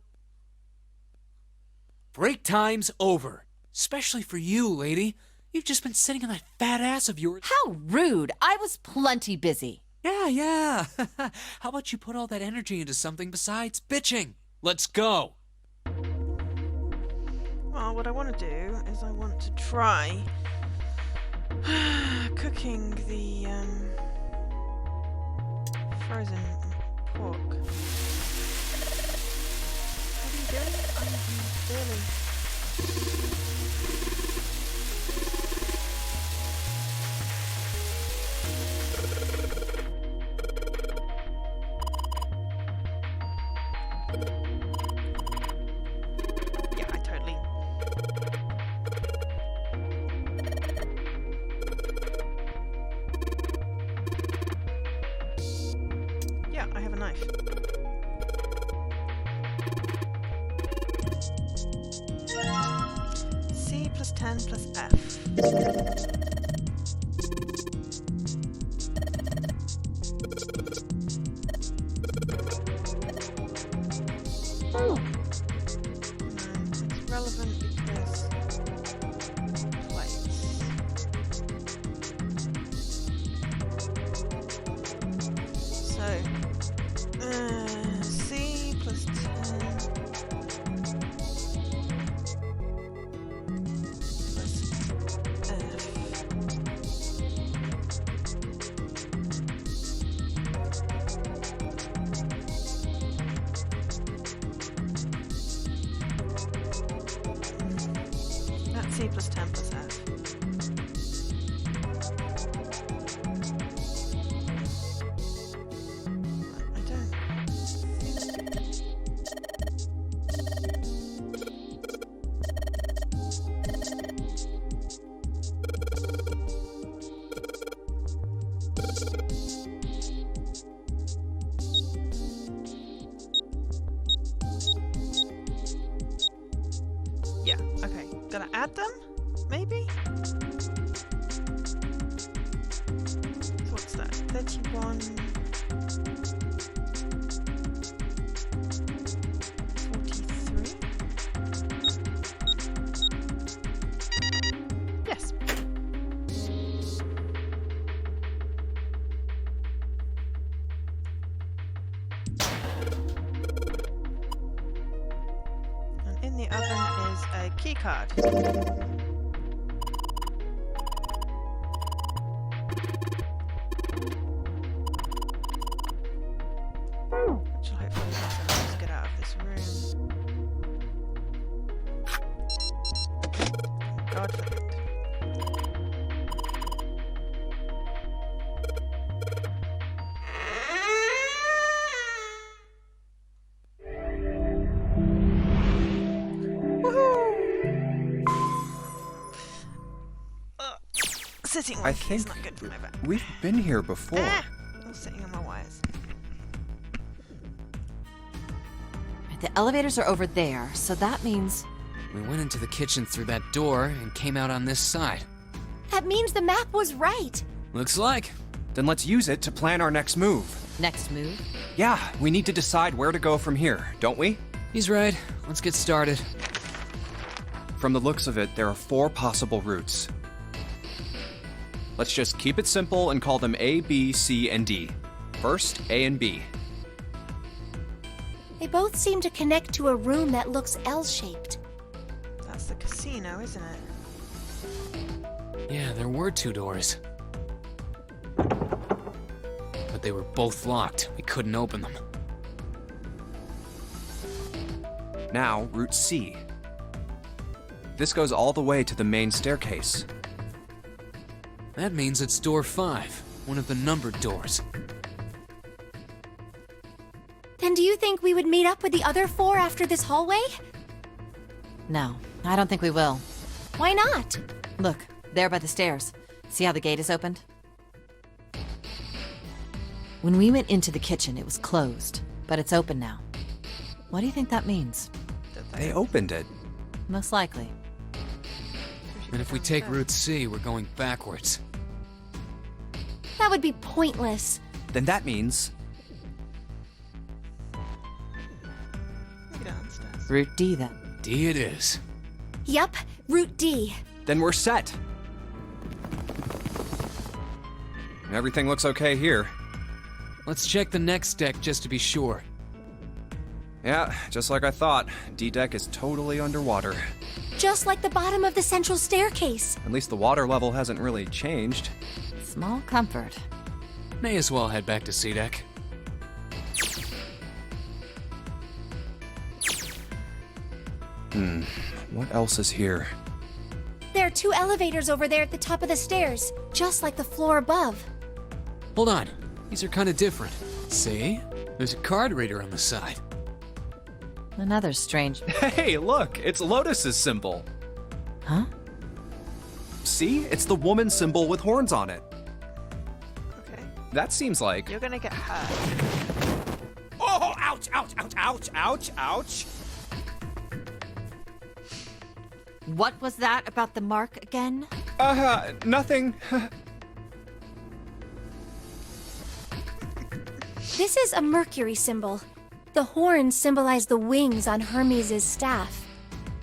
Break time's over. Especially for you, lady. You've just been sitting on that fat ass of yours. How rude! I was plenty busy. Yeah. How about you put all that energy into something besides bitching? Let's go. Well, what I want to do is I want to try cooking the frozen pork. What are you doing? I'm barely... Yeah, I totally... Yeah, I have a knife. C plus 10 plus F. It's relevant because plates. So, C plus 10 plus F. That's C plus 10 plus F. I don't. Yeah, okay. Gotta add them? Maybe? So what's that? 31... 43? Yes. And in the oven is a key card. Which will hopefully let us get out of this room. God forbid. Sitting I like think is not good for my back. we've been here before. I'm sitting on my wires. The elevators are over there, so that means... We went into the kitchen through that door and came out on this side. That means the map was right. Looks like. Then let's use it to plan our next move. Next move? Yeah, we need to decide where to go from here, don't we? He's right. Let's get started. From the looks of it, there are 4 possible routes. Let's just keep it simple and call them A, B, C, and D. First, A and B. They both seem to connect to a room that looks L-shaped. That's the casino, isn't it? Yeah, there were 2 doors. But they were both locked. We couldn't open them. Now, Route C. This goes all the way to the main staircase. That means it's door 5, one of the numbered doors. Then do you think we would meet up with the other 4 after this hallway? No, I don't think we will. Why not? Look, there by the stairs. See how the gate is opened? When we went into the kitchen, it was closed, but it's open now. What do you think that means? They opened it. Most likely. And if we take Route C, we're going backwards. That would be pointless. Then that means... Downstairs. Route D, then. D it is. Yup, Route D. Then we're set. Everything looks okay here. Let's check the next deck just to be sure. Yeah, just like I thought. D-Deck is totally underwater. just like the bottom of the central staircase. At least the water level hasn't really changed. Small comfort. May as well head back to C-Deck. What else is here? There are 2 elevators over there at the top of the stairs, just like the floor above. Hold on. These are kind of different. See? There's a card reader on the side. Another strange. Hey, look! It's Lotus's symbol. Huh? See? It's the woman symbol with horns on it. Okay. That seems like... You're gonna get hurt. Oh, ouch, ouch, ouch, ouch, ouch, ouch. What was that about the mark again? Nothing. This is a Mercury symbol. The horns symbolize the wings on Hermes' staff.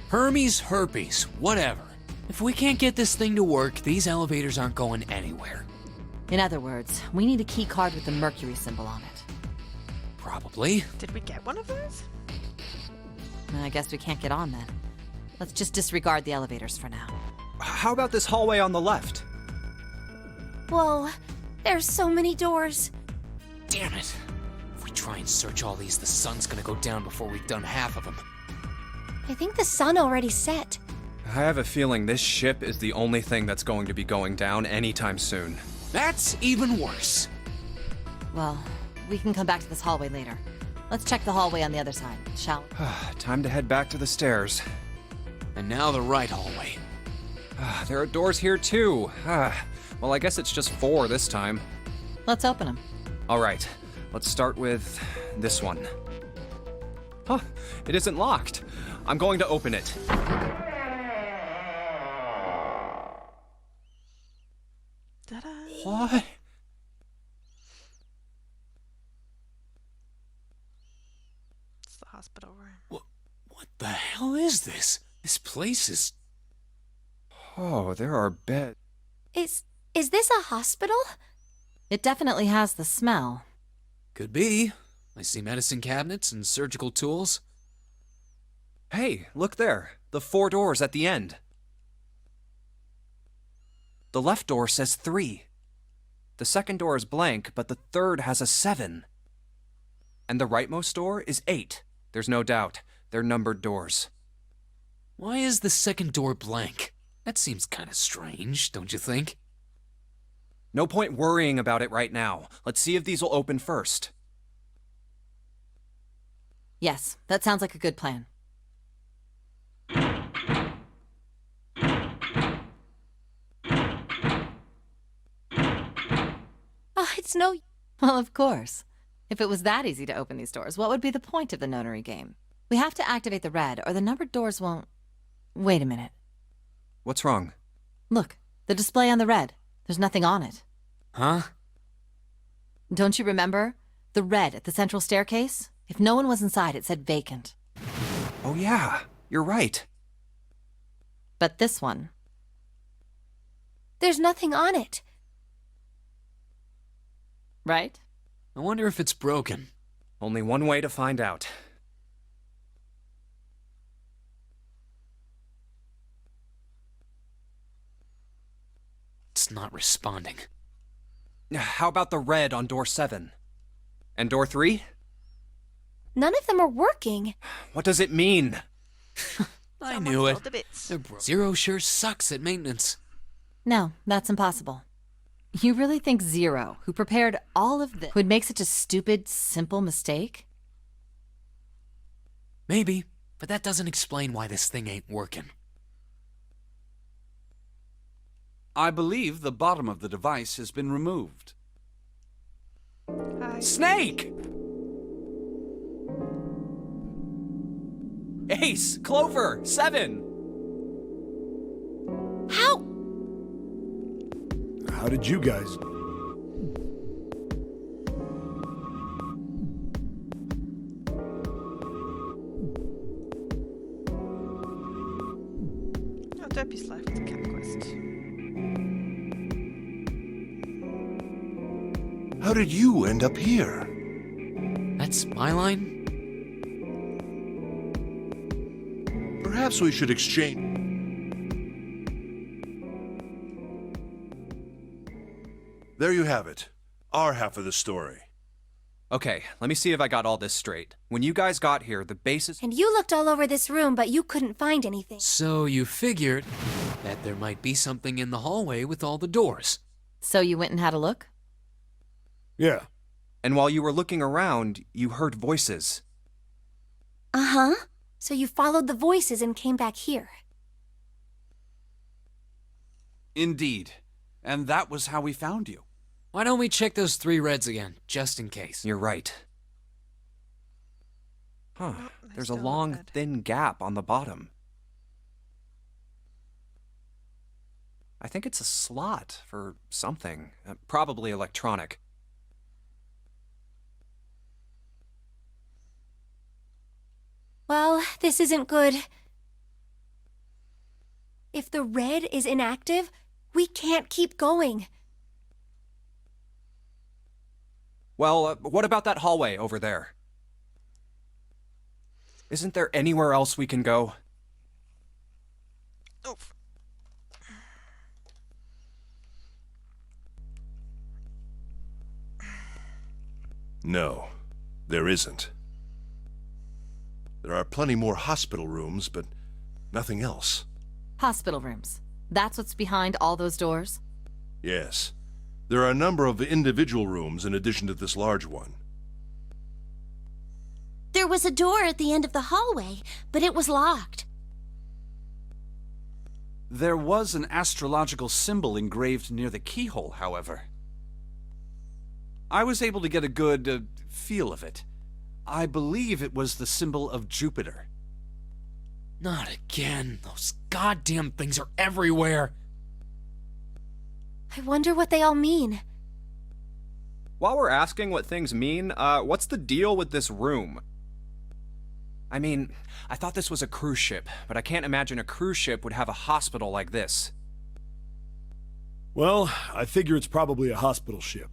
Hermes, herpes, whatever. If we can't get this thing to work, these elevators aren't going anywhere. In other words, we need a key card with the Mercury symbol on it. Probably. Did we get one of those? I guess we can't get on then. Let's just disregard the elevators for now. How about this hallway on the left? Whoa, there's so many doors. Damn it. If we try and search all these, the sun's gonna go down before we've done half of them. I think the sun already set. I have a feeling this ship is the only thing that's going to be going down anytime soon. That's even worse. Well, we can come back to this hallway later. Let's check the hallway on the other side, shall we? Time to head back to the stairs. And now the right hallway. There are doors here too. Well, I guess it's just 4 this time. Let's open them. All right, let's start with this one. Huh, it isn't locked. I'm going to open it. Ta-da. What? It's the hospital room. What the hell is this? This place is... Oh, there are beds. Is this a hospital? It definitely has the smell. Could be. I see medicine cabinets and surgical tools. Hey, look there. The 4 doors at the end. The left door says 3. The second door is blank, but the third has a 7. And the rightmost door is 8. There's no doubt. They're numbered doors. Why is the second door blank? That seems kind of strange, don't you think? No point worrying about it right now. Let's see if these will open first. Yes, that sounds like a good plan. Oh, it's no... Well, of course. If it was that easy to open these doors, what would be the point of the Nonary game? We have to activate the red, or the numbered doors won't... Wait a minute. What's wrong? Look, the display on the red. There's nothing on it. Huh? Don't you remember? The red at the central staircase? If no one was inside, it said vacant. Oh yeah, you're right. But this one... There's nothing on it. Right? I wonder if it's broken. Only one way to find out. It's not responding. How about the red on door 7? And door 3? None of them are working. What does it mean? I knew it. Sold the bits. Zero sure sucks at maintenance. No, that's impossible. You really think Zero, who prepared all of this, would make such a stupid, simple mistake? Maybe, but that doesn't explain why this thing ain't working. I believe the bottom of the device has been removed. Hi. Snake! Ace! Clover! 7! How? How did you guys... Oh, Dopey's left. Cat quest. How did you end up here? That's my line? Perhaps we should exchange. There you have it. Our half of the story. Okay, let me see if I got all this straight. When you guys got here, the basis... And you looked all over this room, but you couldn't find anything. So you figured that there might be something in the hallway with all the doors. So you went and had a look? Yeah. And while you were looking around, you heard voices. Uh-huh. So you followed the voices and came back here. Indeed. And that was how we found you. Why don't we check those 3 reds again, just in case? You're right. Huh. There's a long, thin gap on the bottom. I think it's a slot for something. Probably electronic. Well, this isn't good. If the red is inactive, we can't keep going. Well, what about that hallway over there? Isn't there anywhere else we can go? Oh. No, there isn't. There are plenty more hospital rooms, but nothing else. Hospital rooms. That's what's behind all those doors? Yes. There are a number of individual rooms in addition to this large one. There was a door at the end of the hallway, but it was locked. There was an astrological symbol engraved near the keyhole, however. I was able to get a good feel of it. I believe it was the symbol of Jupiter. Not again. Those goddamn things are everywhere. I wonder what they all mean. While we're asking what things mean, what's the deal with this room? I mean, I thought this was a cruise ship, but I can't imagine a cruise ship would have a hospital like this. Well, I figure it's probably a hospital ship.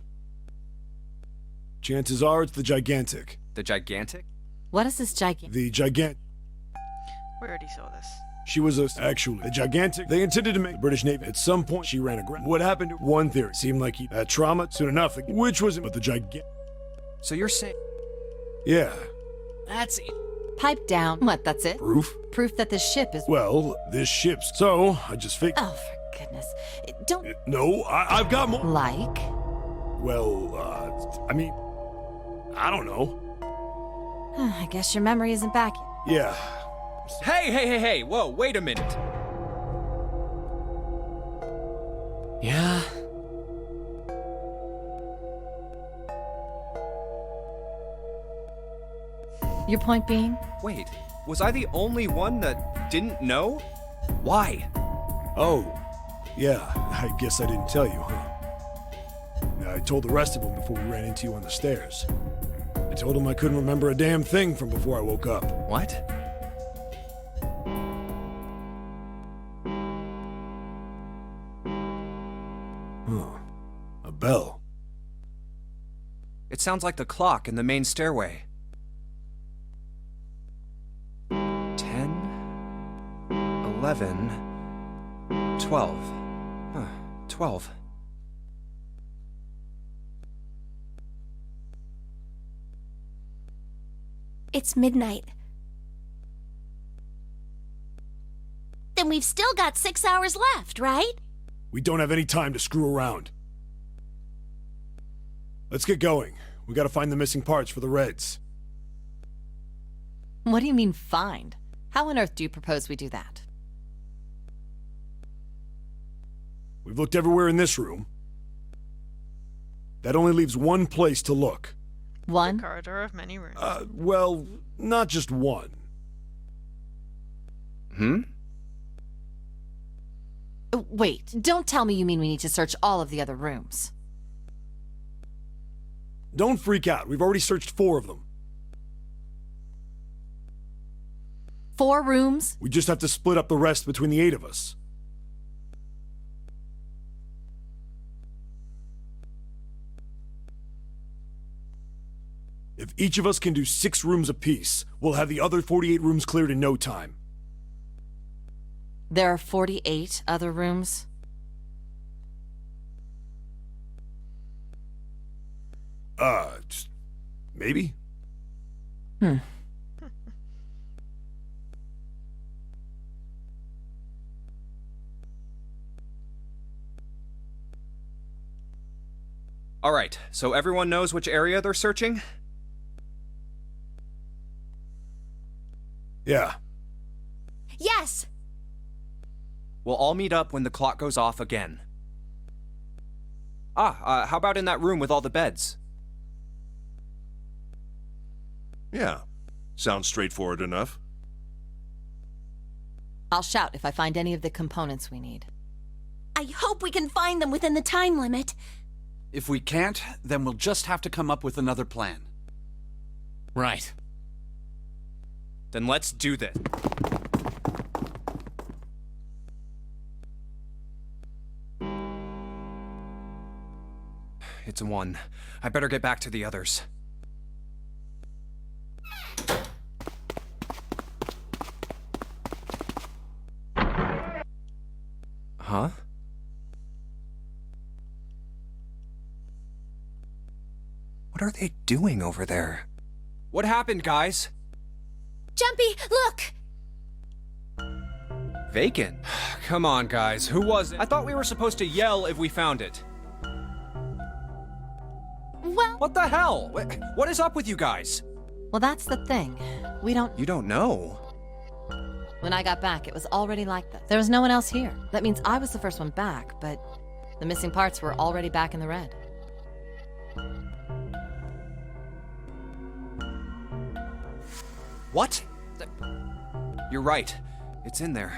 Chances are it's the Gigantic. The Gigantic? What is this gigantic? The Gigant... We already saw this. She was actually a Gigantic. They intended to make the British Navy. At some point, she ran aground. What happened? One theory. Seemed like he had trauma soon enough, which wasn't, but the Gigant... So you're saying... Yeah. That's it. Pipe down. What, that's it? Proof? Proof that this ship is... Well, this ship's... So, I just figured... Oh, for goodness. Don't... No, I've got more... Like? Well, I mean... I don't know. I guess your memory isn't back yet. Yeah. Hey! Whoa, wait a minute. Yeah? Your point being? Wait, was I the only one that didn't know? Why? Oh, yeah, I guess I didn't tell you, huh? I told the rest of them before we ran into you on the stairs. I told them I couldn't remember a damn thing from before I woke up. What? Huh. A bell. It sounds like the clock in the main stairway. 10, 11, 12. Huh, 12. It's midnight. Then we've still got 6 hours left, right? We don't have any time to screw around. Let's get going. We gotta find the missing parts for the Reds. What do you mean, find? How on earth do you propose we do that? We've looked everywhere in this room. That only leaves one place to look. One? The corridor of many rooms. Well, not just one. Wait, don't tell me you mean we need to search all of the other rooms. Don't freak out. We've already searched 4 of them. 4 rooms? We just have to split up the rest between the 8 of us. If each of us can do 6 rooms apiece, we'll have the other 48 rooms cleared in no time. There are 48 other rooms? Maybe? All right, so everyone knows which area they're searching? Yeah. Yes! We'll all meet up when the clock goes off again. How about in that room with all the beds? Yeah. Sounds straightforward enough. I'll shout if I find any of the components we need. I hope we can find them within the time limit. If we can't, then we'll just have to come up with another plan. Right. Then let's do this. It's a 1. I better get back to the others. Huh? What are they doing over there? What happened, guys? Jumpy, look! Vacant? Come on, guys. Who was it? I thought we were supposed to yell if we found it. Well... What the hell? What is up with you guys? Well, that's the thing. We don't... You don't know. When I got back, it was already like this. There was no one else here. That means I was the first one back, but the missing parts were already back in the red. What? You're right. It's in there.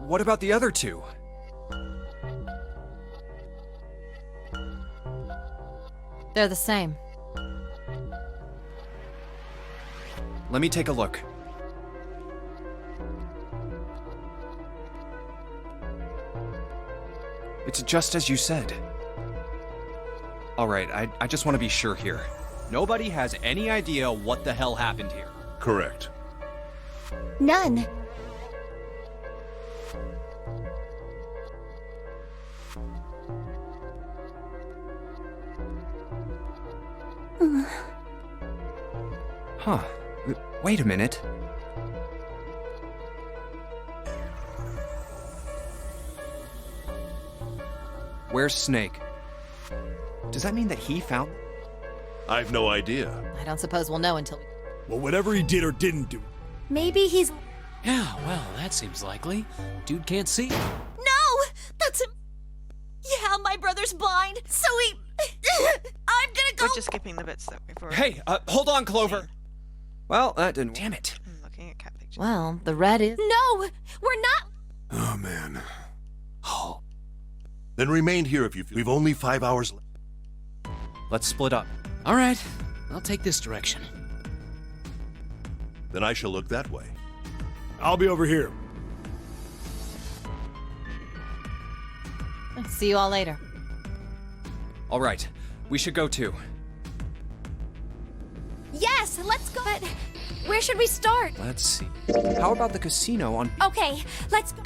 What about the other 2? They're the same. Let me take a look. It's just as you said. Alright, I just want to be sure here. Nobody has any idea what the hell happened here. Correct. None. Huh. Wait a minute. Where's Snake? Does that mean that he found... I've no idea. I don't suppose we'll know until... Well, whatever he did or didn't do. Maybe he's... Yeah, well, that seems likely. Dude can't see. No! That's him! Yeah, my brother's blind, so he... I'm gonna go... We're just skipping the bits that we've already... Hey, hold on, Clover! Well, that didn't... Damn it. I'm looking at cat pictures. Well, the red is... No! We're not... Oh, man. Oh. Then remain here if we've only 5 hours left. Let's split up. All right, I'll take this direction. Then I shall look that way. I'll be over here. See you all later. All right, we should go too. Yes, let's go. But where should we start? Let's see. How about the casino on... Okay, let's go.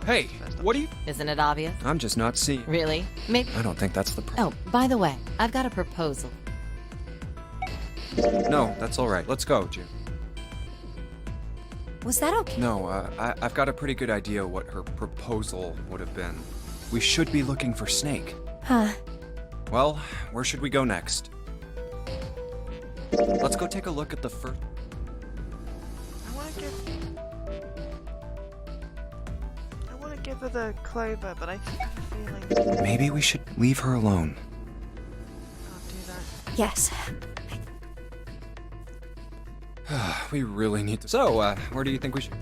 Hey, what do you... Isn't it obvious? I'm just not seeing... Really? Maybe... I don't think that's the problem. Oh, by the way, I've got a proposal. No, that's all right. Let's go, June. Was that okay? No, I've got a pretty good idea what her proposal would have been. We should be looking for Snake. Huh. Well, where should we go next? Let's go take a look at the first... I want to give her the clover, but I have a feeling... Maybe we should leave her alone. Can't do that. Yes. We really need to... So, where do you think we should...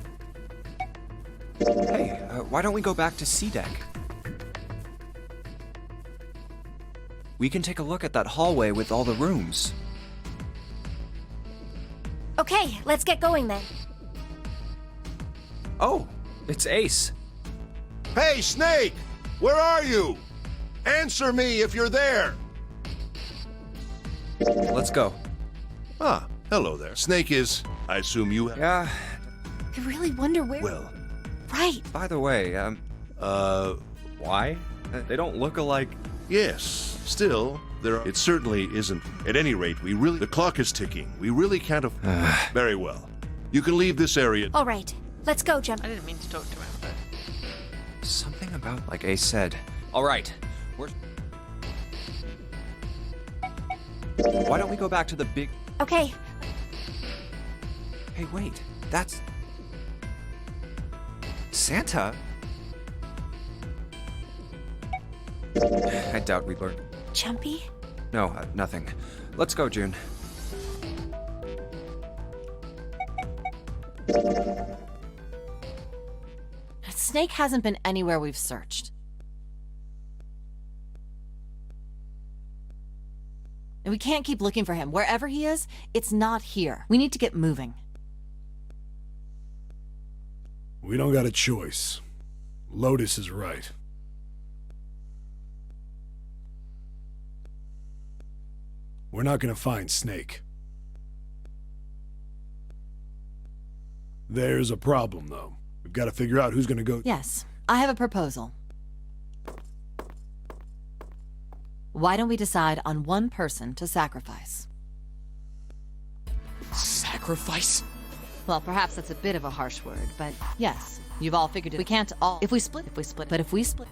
Hey, why don't we go back to C deck? We can take a look at that hallway with all the rooms. Okay, let's get going then. Oh, it's Ace. Hey, Snake! Where are you? Answer me if you're there! Let's go. Ah, hello there. Snake is... I assume you... Yeah. I really wonder where... Well... Right. By the way, Why? They don't look alike. Yes, still, it certainly isn't. At any rate, the clock is ticking. We really can't Very well. You can leave this area. All right, let's go, Jump. I didn't mean to talk to him, but... Something about, like Ace said. All right, why don't we go back to the big... Okay. Hey, wait. That's... Santa? I doubt we learned. Jumpy? No, nothing. Let's go, June. Snake hasn't been anywhere we've searched. And we can't keep looking for him. Wherever he is, it's not here. We need to get moving. We don't got a choice. Lotus is right. We're not gonna find Snake. There's a problem, though. We've got to figure out who's gonna go... Yes, I have a proposal. Why don't we decide on one person to sacrifice? Sacrifice? Well, perhaps that's a bit of a harsh word, but yes, you've all figured it. We can't all... If we split... But if we split...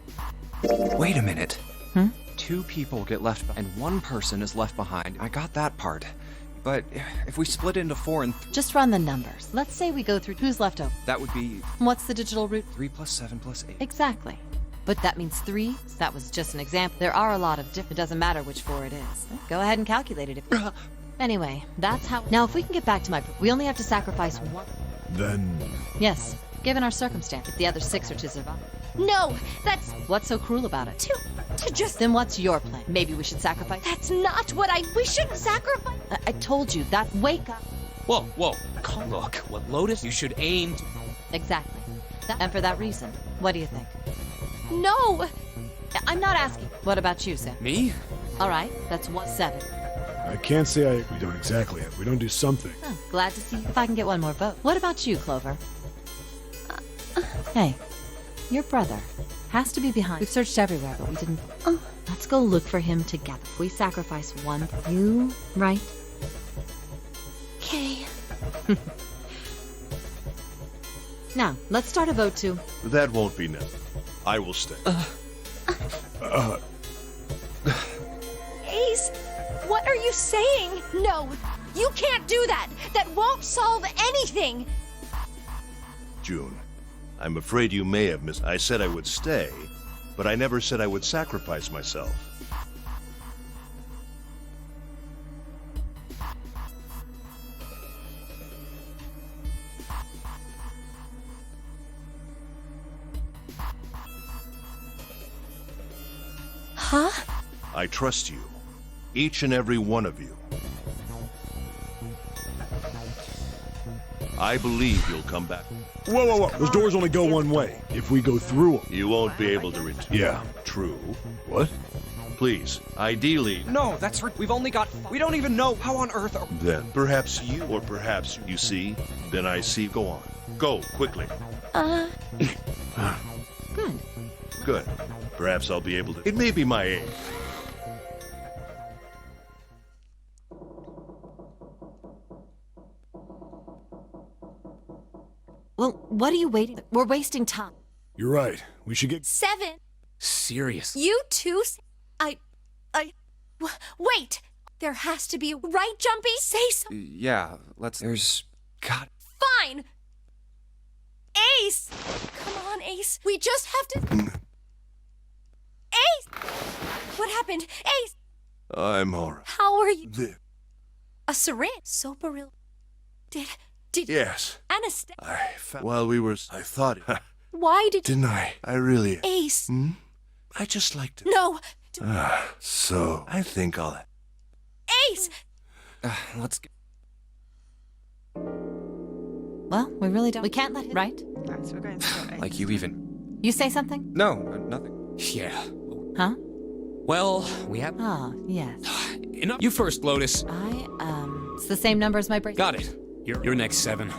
Wait a minute. Hmm? 2 people get left and 1 person is left behind. I got that part. But if we split into 4 and... Just run the numbers. Let's say we go through who's left over. That would be... What's the digital root? 3 plus 7 plus 8. Exactly. But that means 3. That was just an example. There are a lot of different... It doesn't matter which 4 it is. Go ahead and calculate it if... Anyway, that's how... Now, if we can get back to my... We only have to sacrifice 1. Then... Yes, given our circumstance. If the other 6 are to survive. No, that's... What's so cruel about it? To just... Then what's your plan? Maybe we should sacrifice... That's not what we shouldn't sacrifice... I told you, that... Wake up. Whoa, whoa. Look, what Lotus? You should aim... Exactly. And for that reason, what do you think? No! I'm not asking. What about you, Sam? Me? All right, that's 7. I can't say we don't exactly have. We don't do something. Oh, glad to see if I can get one more vote. What about you, Clover? Hey, your brother has to be behind. We've searched everywhere, but we didn't... Let's go look for him together. If we sacrifice 1, you, right? Okay. Now, let's start a vote too. That won't be necessary. I will stay. Ace, what are you saying? No, you can't do that. That won't solve anything. June, I'm afraid you may have missed. I said I would stay, but I never said I would sacrifice myself. Huh? I trust you. Each and every one of you. I believe you'll come back. Whoa, whoa, whoa. Those doors only go one way. If we go through them... You won't be able to return. Yeah. True. What? Please, ideally... No, that's... We've only got... We don't even know how on earth... Then, perhaps you, or perhaps you see, then I see. Go on. Go, quickly. Good. Good. Perhaps I'll be able to... It may be my age. Well, what are you waiting? We're wasting time. You're right. We should get... 7. Serious. You two... Wait! There has to be... Right, Jumpy? Say something. Yeah, there's... God... Fine! Ace! Come on, Ace. We just have to... Ace! What happened? Ace! I'm alright. How are you? A syringe? Soberil. Did... Yes. Anesthesia. While we were... I thought... Why did... Didn't I? I really... Ace. I just like to... No! So... I think I'll... Ace! Let's... Well, we really don't... We can't let him... Right? Right, so we're going to go Like you even... You say something? No, nothing. Yeah. Huh? Well, we have... Ah, yes. Enough. You first, Lotus. It's the same number as my bracelet. Got it. You're next, 7.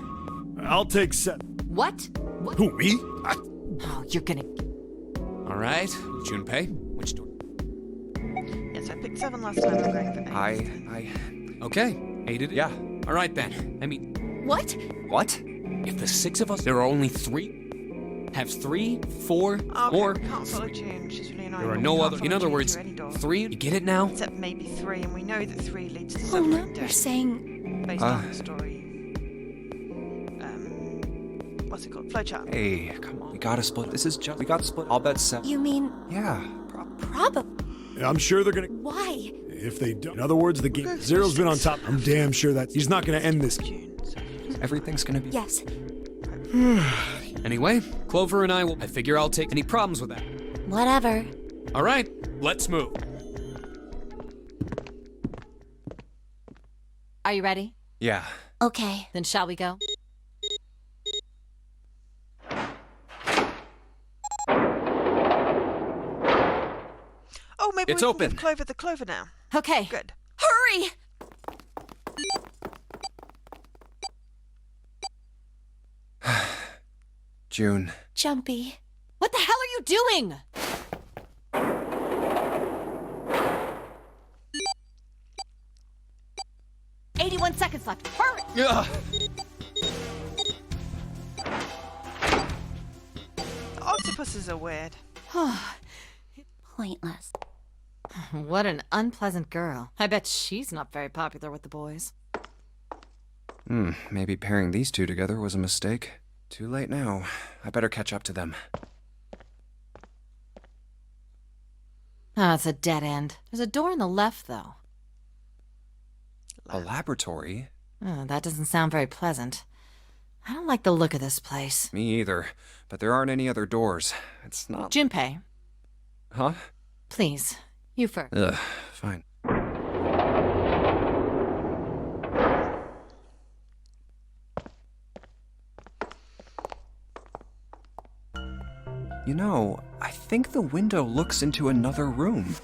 I'll take 7. What? Who, me? Oh, you're gonna... All right, Junpei, which door? Yes, I picked 7 last time. I'm going for 8. Okay, 8 it is. Yeah. All right then. I mean, What? What? if the 6 of us, there are only 3. Have 3, 4, Okay, or we can't follow June. She's really annoying. there are but we no can't other. follow In other June words, through any door. 3. You get it now? Except maybe 3, and we know that 3 leads to Oh seven no, and you're death, saying. based on the story. What's it called? Flowchart. Hey, come on. We gotta split. We gotta split. I'll bet 7. You mean. Yeah. Probably. I'm sure they're gonna. Why? If they don't. In other words, the game. Zero's been on top. I'm damn sure that he's not gonna end this. Everything's gonna be. Yes. Anyway, Clover and I figure I'll take any problems with that. Whatever. All right, let's move. Are you ready? Yeah. Okay. Then shall we go? Oh, maybe It's we open. can give Clover the clover now. Okay. Good. Hurry! June. Jumpy. What the hell are you doing? "81 seconds left. Hurry!" Octopuses are weird. Pointless. What an unpleasant girl. I bet she's not very popular with the boys. Maybe pairing these two together was a mistake. Too late now. I better catch up to them. Oh, it's a dead end. There's a door on the left, though. A laboratory? Oh, that doesn't sound very pleasant. I don't like the look of this place. Me either. But there aren't any other doors. It's not. Junpei, Huh? please, you first. Ugh, fine. You know, I think the window looks into another room.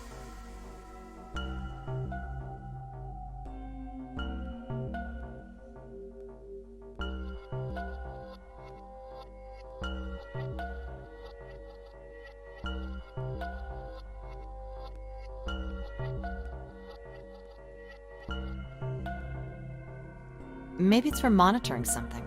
Maybe it's for monitoring something.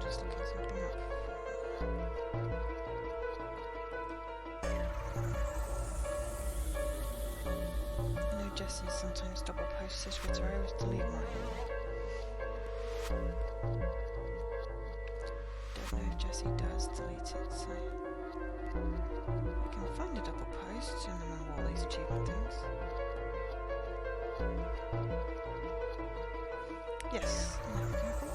Just looking something up. I know Jesse sometimes double posts his Twitter. I always delete mine. Don't know if Jesse does delete it, so I can find a double post and then all these achievement things. Yes, there we go.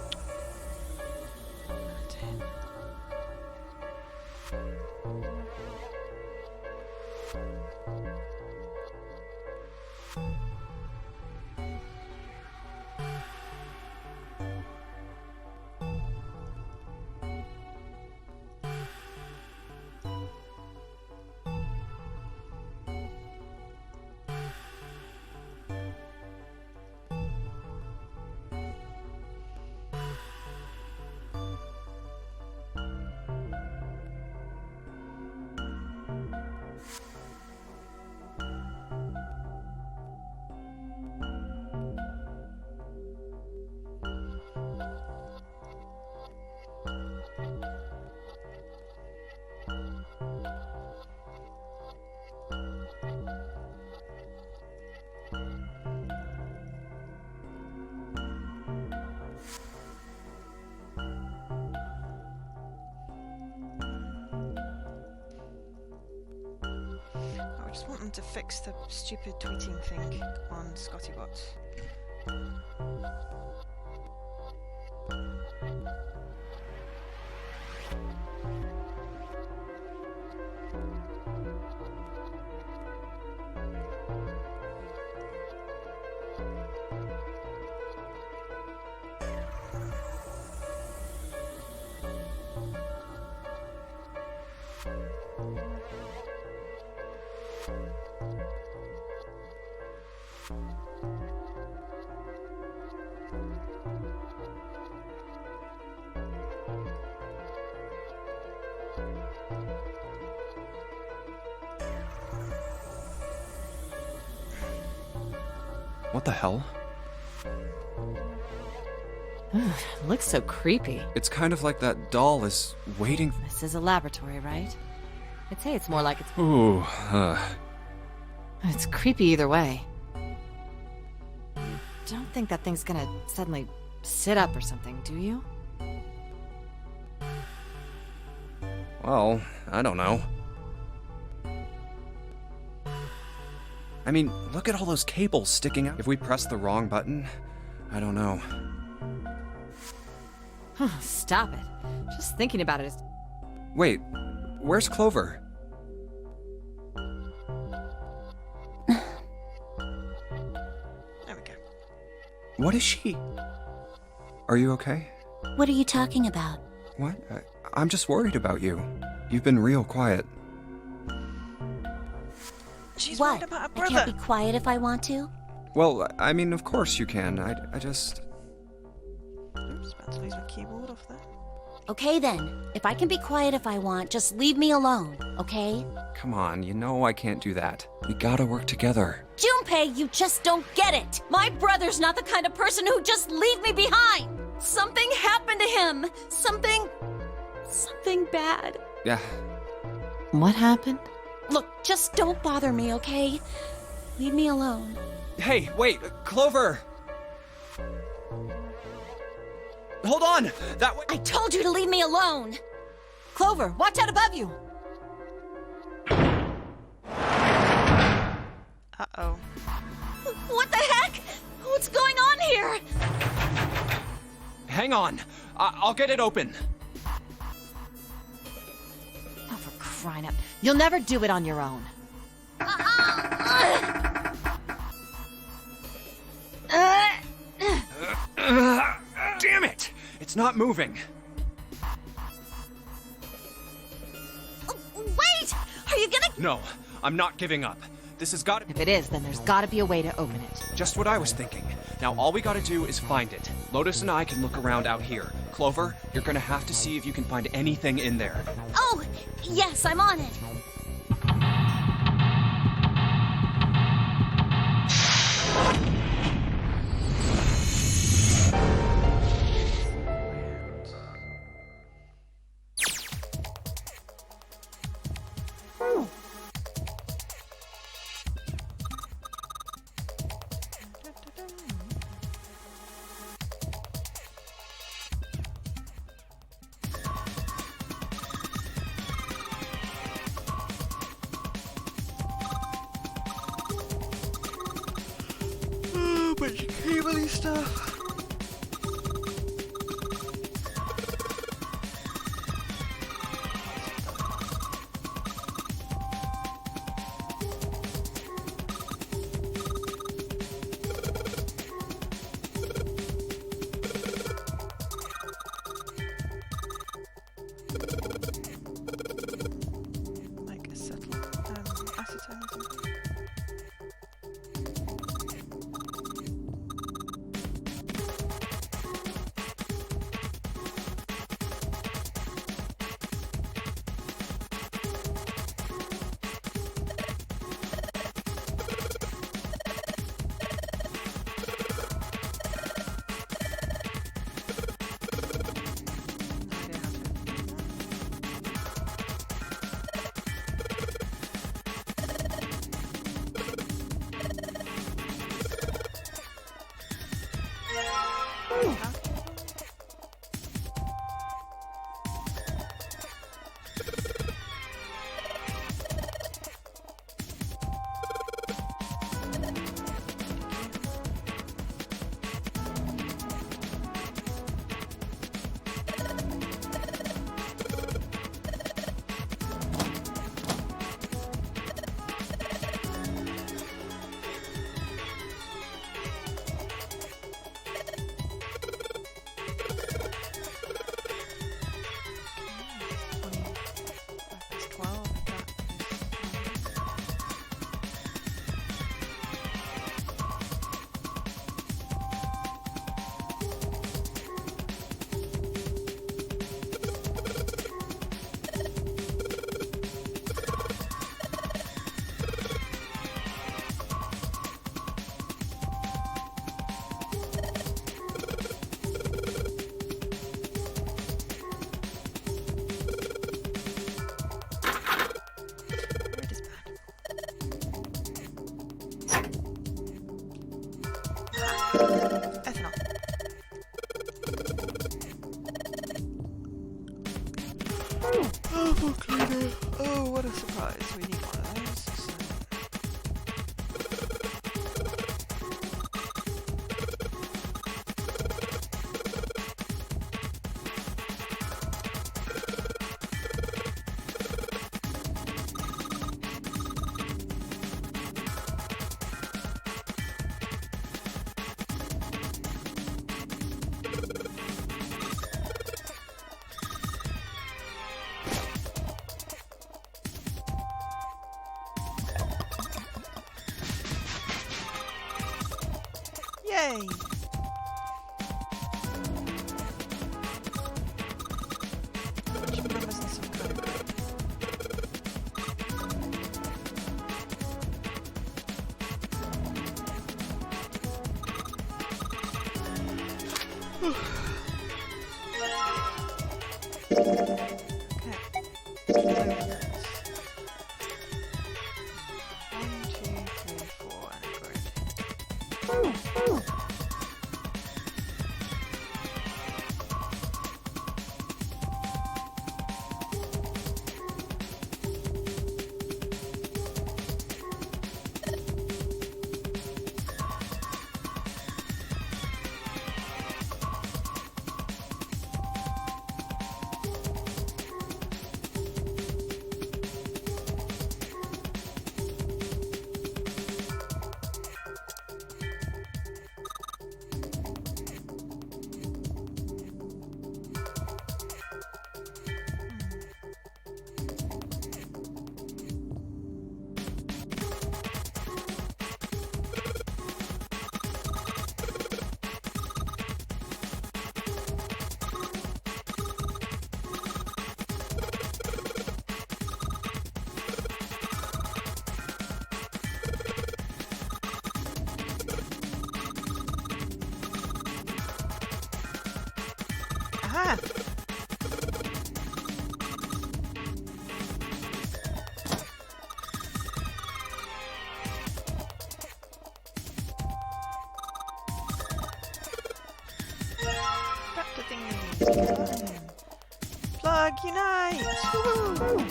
I just want them to fix the stupid tweeting thing on ScottyBot. What the hell? Looks so creepy. It's kind of like that doll is waiting. This is a laboratory, right? I'd say it's more like it's... Ooh, It's creepy either way. Don't think that thing's gonna suddenly sit up or something, do you? Well, I don't know. I mean, look at all those cables sticking out. If we press the wrong button, I don't know. Stop it. Just thinking about it is... Wait, where's Clover? There we go. What is she? Are you okay? What are you talking about? What? I'm just worried about you. You've been real quiet. She's What? worried about her I brother. can't be quiet if I want to? Well, I mean, of course you can. I just... Oops, about to lose my keyboard off there. Okay then. If I can be quiet if I want, just leave me alone, okay? Come on, you know I can't do that. We gotta work together. Junpei, you just don't get it! My brother's not the kind of person who'd just leave me behind! Something happened to him! Something bad. Yeah. What happened? Look, just don't bother me, okay? Leave me alone. Hey, wait, Clover! Hold on! That way. I told you to leave me alone! Clover, watch out above you! Uh-oh. What the heck? What's going on here? Hang on. I'll get it open. Oh, for crying out. You'll never do it on your own. Damn it! It's not moving. Wait! Are you gonna... No, I'm not giving up. This has got to... If it is, then there's gotta be a way to open it. Just what I was thinking. Now all we gotta do is find it. Lotus and I can look around out here. Clover, you're gonna have to see if you can find anything in there. Oh, yes, I'm on it. Bunch of cable-y stuff. Like acetone or something. Ethanol. Oh, for cleaner. Oh, what a surprise. We need one of those. Yay! Which one was in some kind of group? Aha! Back to thingies. Plug unite! Woohoo!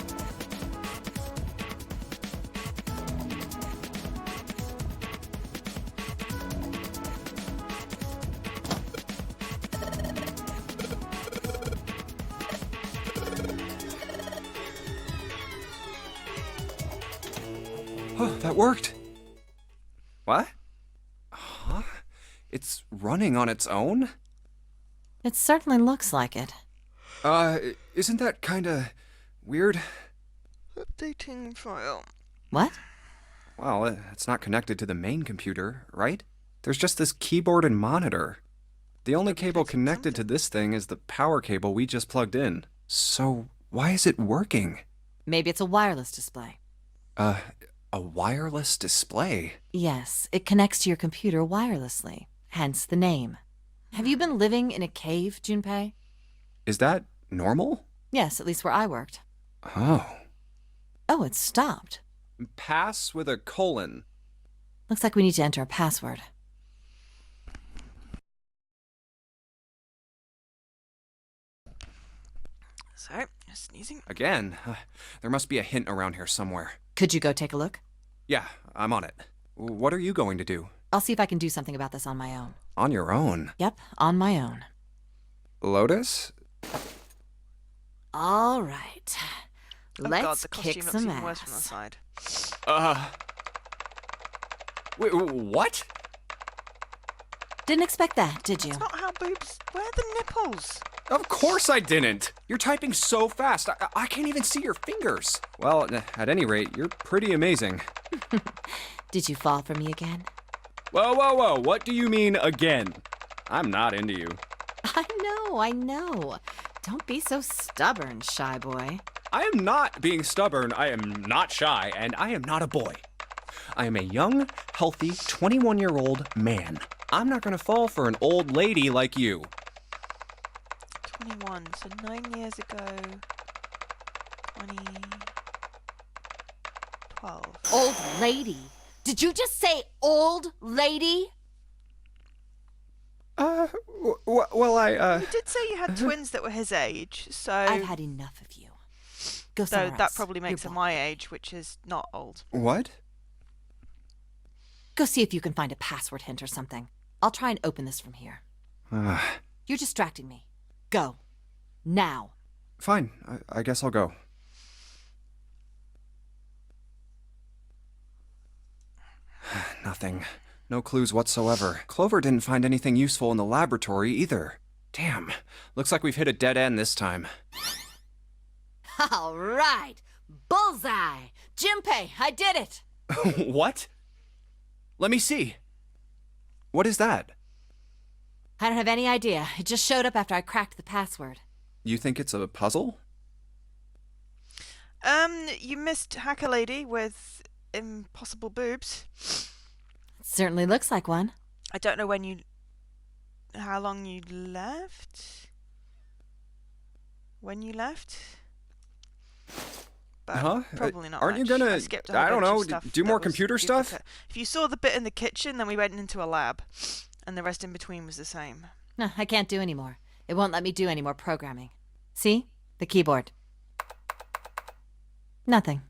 Oh, that worked. What? Huh? It's running on its own? It certainly looks like it. Isn't that kinda weird? Updating file. What? Well, it's not connected to the main computer, right? There's just this keyboard and monitor. The only cable connected to this thing is the power cable we just plugged in. So, why is it working? Maybe it's a wireless display. A wireless display? Yes, it connects to your computer wirelessly, hence the name. Have you been living in a cave, Junpei? Is that normal? Yes, at least where I worked. Oh. Oh, it stopped. Pass with a colon. Looks like we need to enter a password. So, sneezing. Again? There must be a hint around here somewhere. Could you go take a look? Yeah, I'm on it. What are you going to do? I'll see if I can do something about this on my own. On your own? Yep, on my own. Lotus? All right. Oh Let's God, the kick costume looks some even worse from the ass. side. Wait, what? Didn't expect that, did you? It's not how boobs... Where are the nipples? Of course I didn't! You're typing so fast, I can't even see your fingers. Well, at any rate, you're pretty amazing. Did you fall for me again? Whoa, what do you mean, again? I'm not into you. I know. Don't be so stubborn, shy boy. I am not being stubborn, I am not shy, and I am not a boy. I am a young, healthy, 21-year-old man. I'm not gonna fall for an old lady like you. 21, so 9 years ago... 2012. Old lady. Did you just say old lady? Well, I. You did say you had twins that were his age, so... I've had enough of you. Go somewhere So that else. probably makes her my age, which is not old. What? Go see if you can find a password hint or something. I'll try and open this from here. You're distracting me. Go. Now. Fine. I guess I'll go. Nothing. No clues whatsoever. Clover didn't find anything useful in the laboratory either. Damn. Looks like we've hit a dead end this time. All right. Bullseye. Junpei, I did it. What? Let me see. What is that? I don't have any idea. It just showed up after I cracked the password. You think it's a puzzle? You missed Hacker Lady with impossible boobs. It certainly looks like one. I don't know how long you left. When you left. But probably not. Aren't much. you gonna, I skipped a whole I don't bunch know, of stuff do that more was computer duplicate. stuff? If you saw the bit in the kitchen, then we went into a lab, and the rest in between was the same. No, I can't do any more. It won't let me do any more programming. See? The keyboard. Nothing.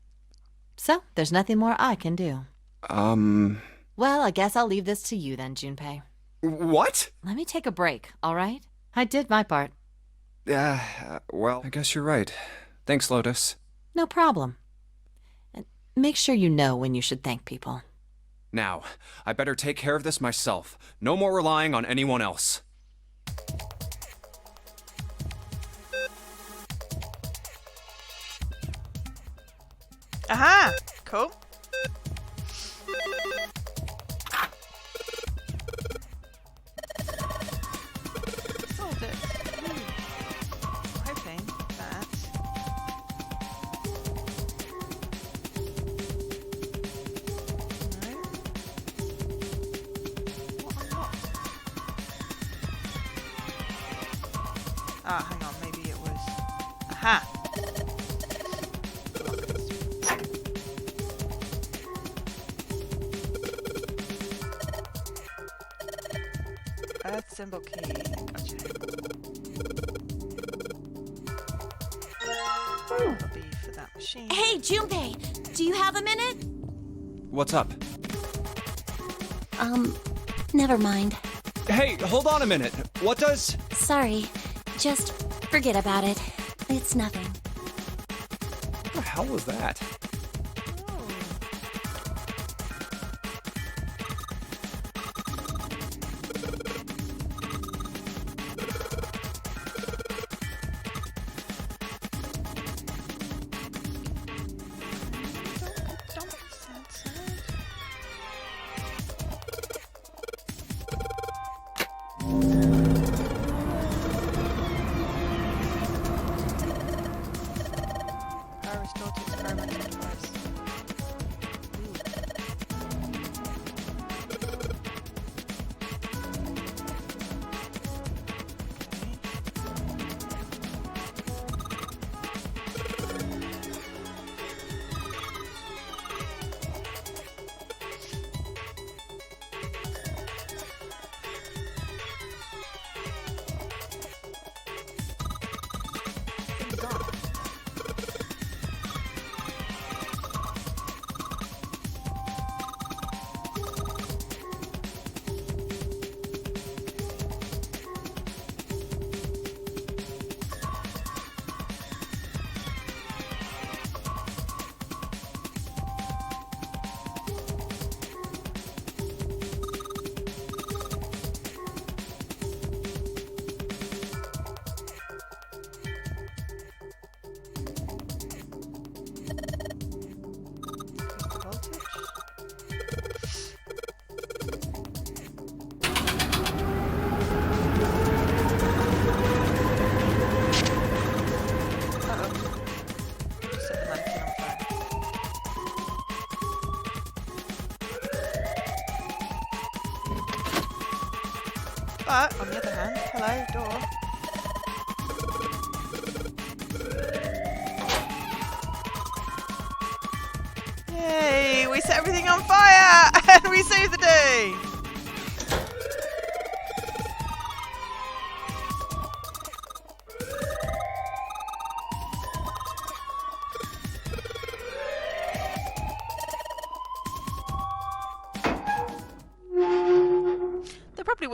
So, there's nothing more I can do. Well, I guess I'll leave this to you then, Junpei. What? Let me take a break, all right? I did my part. Well, I guess you're right. Thanks, Lotus. No problem. And make sure you know when you should thank people. Now, I better take care of this myself. No more relying on anyone else. Aha! Cool. Solved it. Hoping that... No. What unlocked? Ah, hang on, maybe it was... Aha! Earth symbol key. Gotcha. That'll be for that machine. Hey, Junpei, do you have a minute? What's up? Never mind. Hey, hold on a minute. What does... Sorry. Just forget about it. It's nothing. What the hell was that? Power restored to experimental device. But, on the other hand, hello, door. Yay! We set everything on fire! And we saved the day!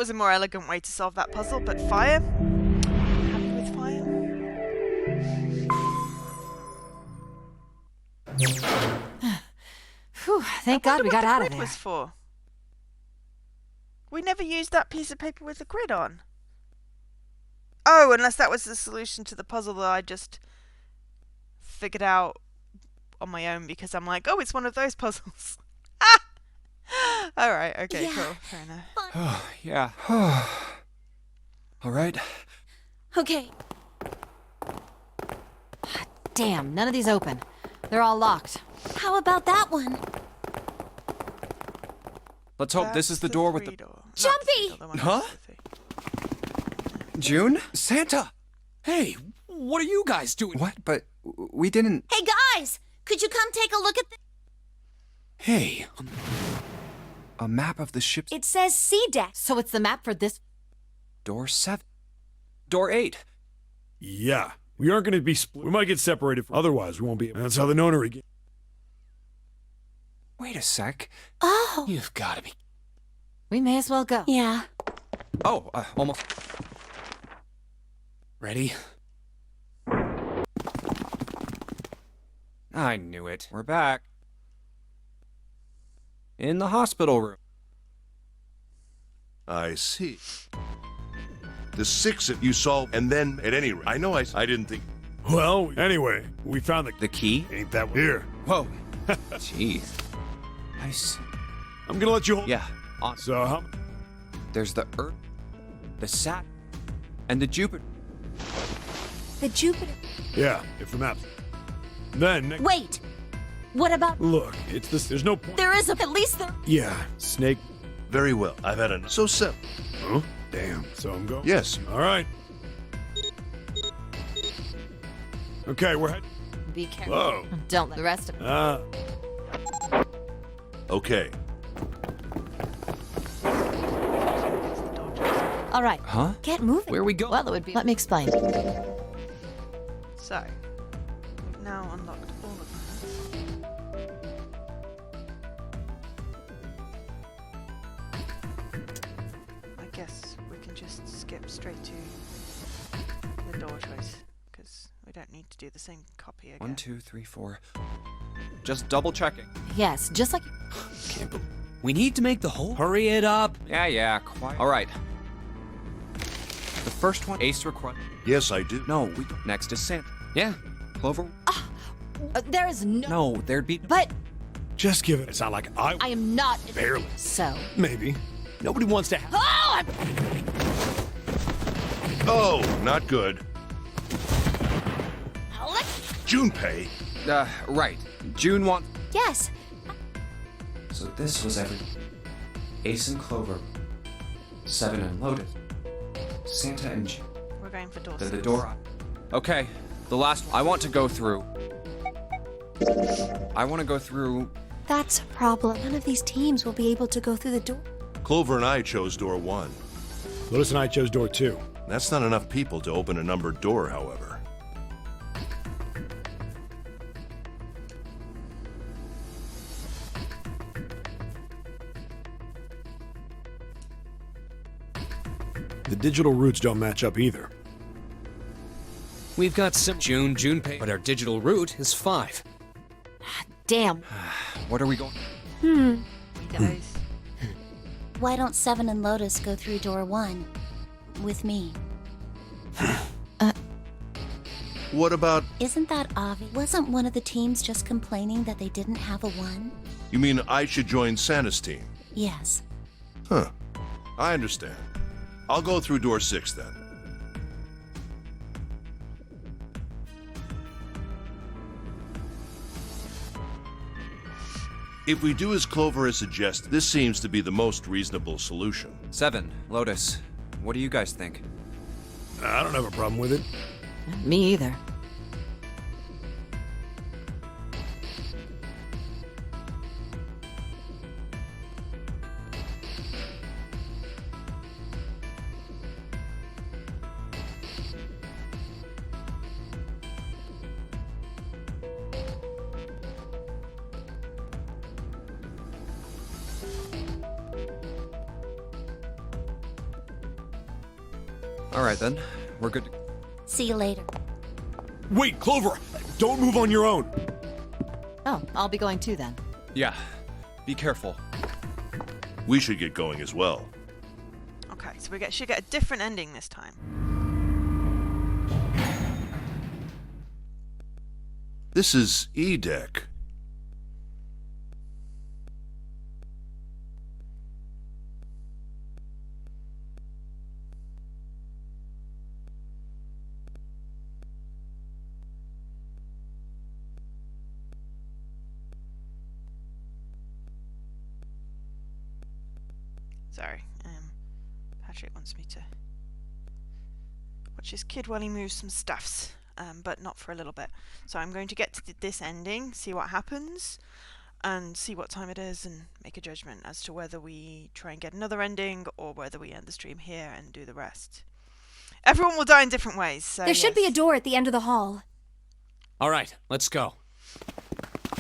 was a more elegant way to solve that puzzle, but fire? Happy with fire? Whew, thank God we got out of What there. was for? We never used that piece of paper with the grid on. Oh, unless that was the solution to the puzzle that I just figured out on my own because I'm like, oh, it's one of those puzzles. Alright, okay, cool. Fair enough. Oh, yeah. All right. Okay. Damn, none of these open. They're all locked. How about that one? Let's hope this is the door with the... Jumpy! Huh? June? Santa! Hey, what are you guys doing? What? But we didn't... Hey guys! Could you come take a look at the... Hey, A map of the ship's... It says C deck. So it's the map for this. Door 7. Door 8. Yeah, we aren't going to be split. We might get separated. Otherwise, we won't be. That's how the Nonary get. Wait a sec. Oh! you've got to be. We may as well go. Yeah. Oh, almost... Ready? I knew it. We're back. In the hospital room. I see. The 6 that you saw, and then, at any rate, I know I didn't think... Well, anyway, we found The key? Ain't that here? Whoa. Jeez. I see. I'm gonna let you hold. Yeah. On. So, how... There's the Earth, the Saturn, and the Jupiter. The Jupiter. Yeah, if the map. Then... Wait! What about... Look, it's this... There's no point. There is at least there... Yeah, Snake... Very well. I've had enough. So simple. Huh? Damn. So I'm going? Yes. All right. Okay, we're heading... Be careful. Whoa. Don't let the rest of it. Okay. All right. Huh? Get moving. Where we go? Well, it would be. Let me explain. So, we've now unlocked all of that. I guess we can just skip straight to the door choice, because we don't need to do the same copy again. 1, 2, 3, 4. Just double checking. Yes, just like. Can't believe. We need to make the hole. Hurry it up. Yeah, quiet. All right. The first one, Ace request. Yes, I do. No, we don't. Next is Santa. Yeah. Clover. There is no. No, there'd be. But Just give it. It's not like I am not. Barely. So. Maybe. Nobody wants to have... Oh! Oh, not good. Junpei. Right. June wants. Yes. So this was every. Ace and Clover. 7 and Lotus. Santa and June. We're going for door Then the 6. door. Okay, the last. I want to go through. I want to go through. That's a problem. None of these teams will be able to go through the door. Clover and I chose door 1. Lotus and I chose door 2. That's not enough people to open a numbered door, however. The digital routes don't match up either. We've got some Junpei, but our digital route is 5. Damn. What are we going? Guys. Why don't 7 and Lotus go through door 1 with me? What about... Isn't that obvious? Wasn't one of the teams just complaining that they didn't have a 1? You mean I should join Santa's team? Yes. Huh. I understand. I'll go through door 6 then. If we do as Clover has suggested, this seems to be the most reasonable solution. 7, Lotus. What do you guys think? I don't have a problem with it. Me either. Alright then, we're good. See you later. Wait, Clover! Don't move on your own! Oh, I'll be going too then. Yeah, be careful. We should get going as well. Okay, so we should get a different ending this time. This is E deck. Sorry, Patrick wants me to watch his kid while he moves some stuffs, but not for a little bit. So I'm going to get to this ending, see what happens, and see what time it is, and make a judgment as to whether we try and get another ending, or whether we end the stream here and do the rest. Everyone will die in different ways, so There should be a door at the end of the hall. All right, let's go.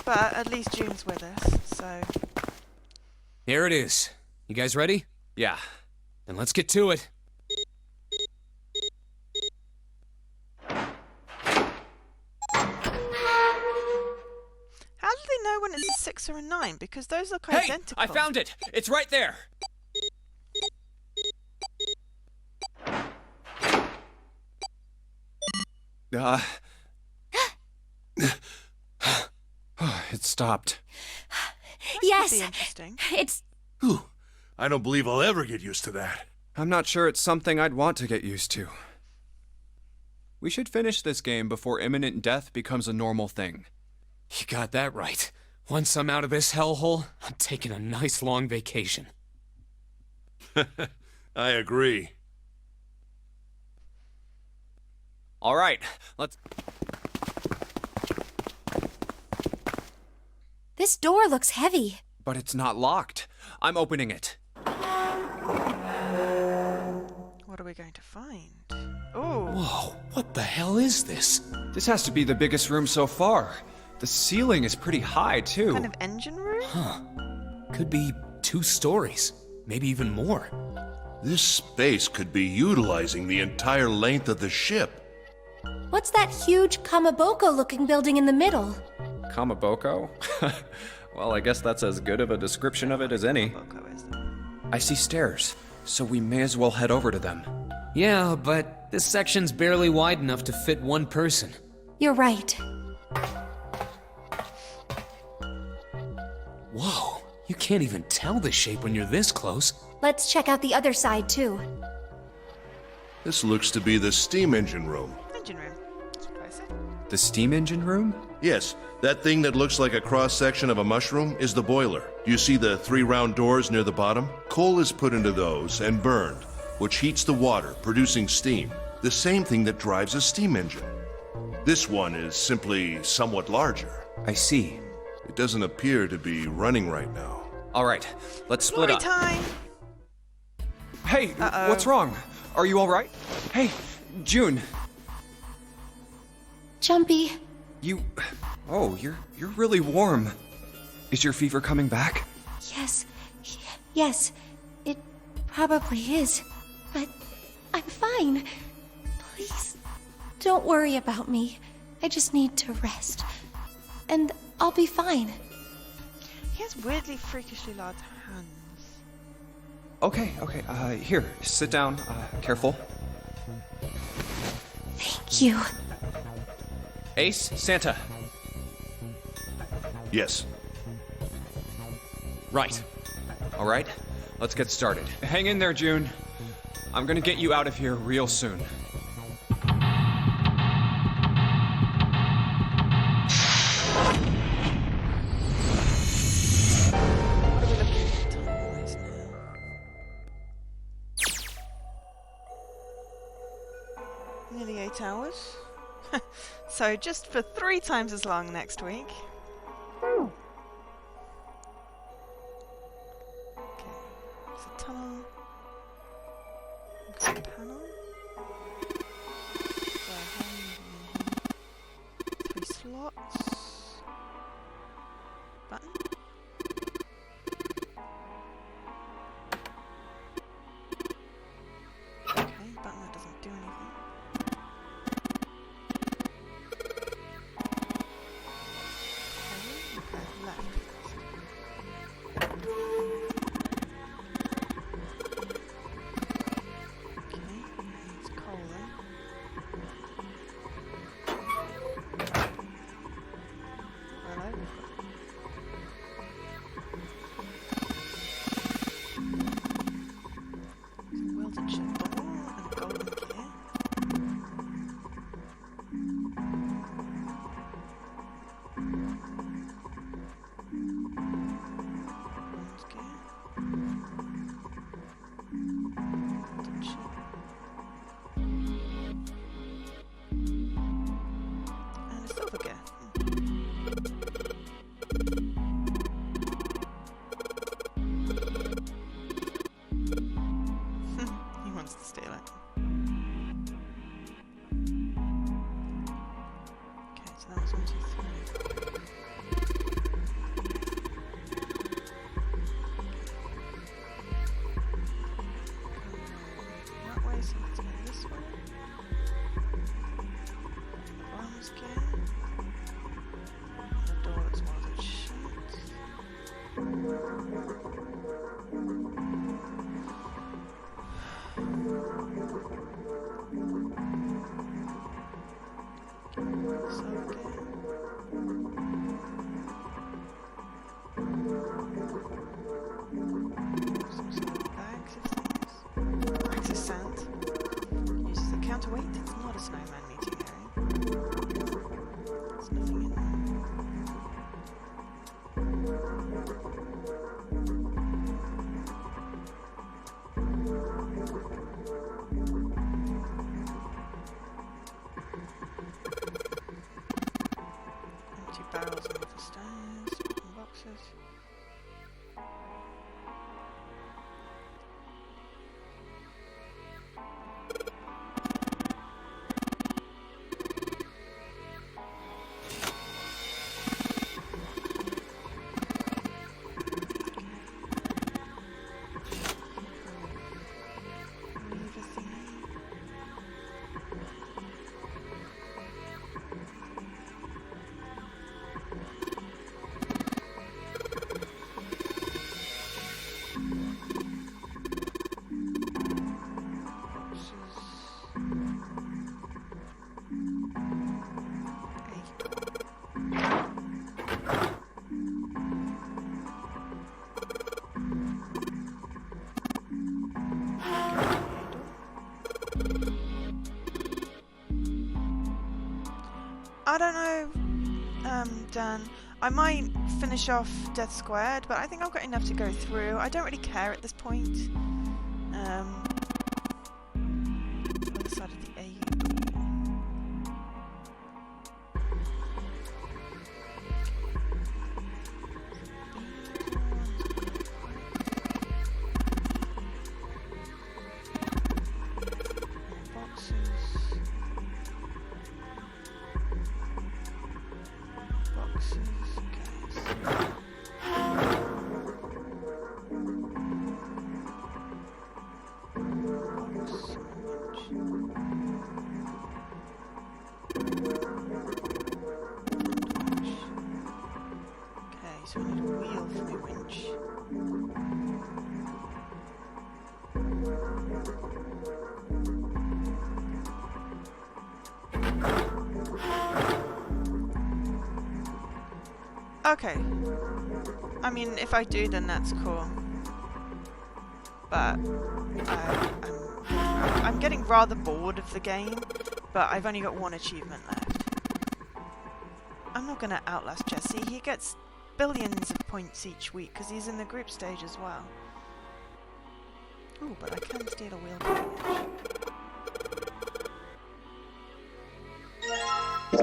But at least June's with us, so... Here it is. You guys ready? Yeah. Then let's get to it. How do they know when it's a 6 or a 9? Because those look Hey, identical. I found it! It's right there! It stopped. Yes. Be interesting. It's... Whew. I don't believe I'll ever get used to that. I'm not sure it's something I'd want to get used to. We should finish this game before imminent death becomes a normal thing. You got that right. Once I'm out of this hellhole, I'm taking a nice long vacation. I agree. All right, let's... This door looks heavy. But it's not locked. I'm opening it. What are we going to find? Oh. Whoa, what the hell is this? This has to be the biggest room so far. The ceiling is pretty high, too. Kind of engine room? Huh. Could be 2 stories, maybe even more. This space could be utilizing the entire length of the ship. What's that huge Kamaboko-looking building in the middle? Kamaboko? Well, I guess that's as good of a description of it as any. I see stairs, so we may as well head over to them. Yeah, but this section's barely wide enough to fit one person. You're right. Whoa, you can't even tell the shape when you're this close. Let's check out the other side, too. This looks to be the steam engine room. Engine room. That's what I said. The steam engine room? Yes, that thing that looks like a cross-section of a mushroom is the boiler. Do you see the 3 round doors near the bottom? Coal is put into those and burned, which heats the water, producing steam. The same thing that drives a steam engine. This one is simply somewhat larger. I see. It doesn't appear to be running right now. All right, let's split Glory up. time! Hey, what's wrong? Are you all right? Hey, June. Jumpy. You... Oh, you're really warm. Is your fever coming back? Yes. Yes. It probably is. But I'm fine. Please, don't worry about me. I just need to rest. And I'll be fine. He has weirdly freakishly large hands. Okay, here, sit down. Careful. Thank you. Ace, Santa. Yes. Right. All right, let's get started. Hang in there, June. I'm gonna get you out of here real soon. Nearly 8 hours. So just for 3 times as long next week. Okay, it's a tunnel. It's a panel. 3 slots. Button. Okay, button that doesn't do Counterweight, it's not a snowman meeting area. There's nothing in empty barrels under the stairs, open boxes. I don't know, Dan. I might finish off Death Squared, but I think I've got enough to go through. I don't really care at this point. Other side of the AU. So I need a wheel for my winch. Okay. I mean, if I do, then that's cool. But I'm getting rather bored of the game, but I've only got one achievement left. I'm not gonna outlast Jesse. He gets billions of points each week because he's in the group stage as well. Ooh, but I can steal a wheel from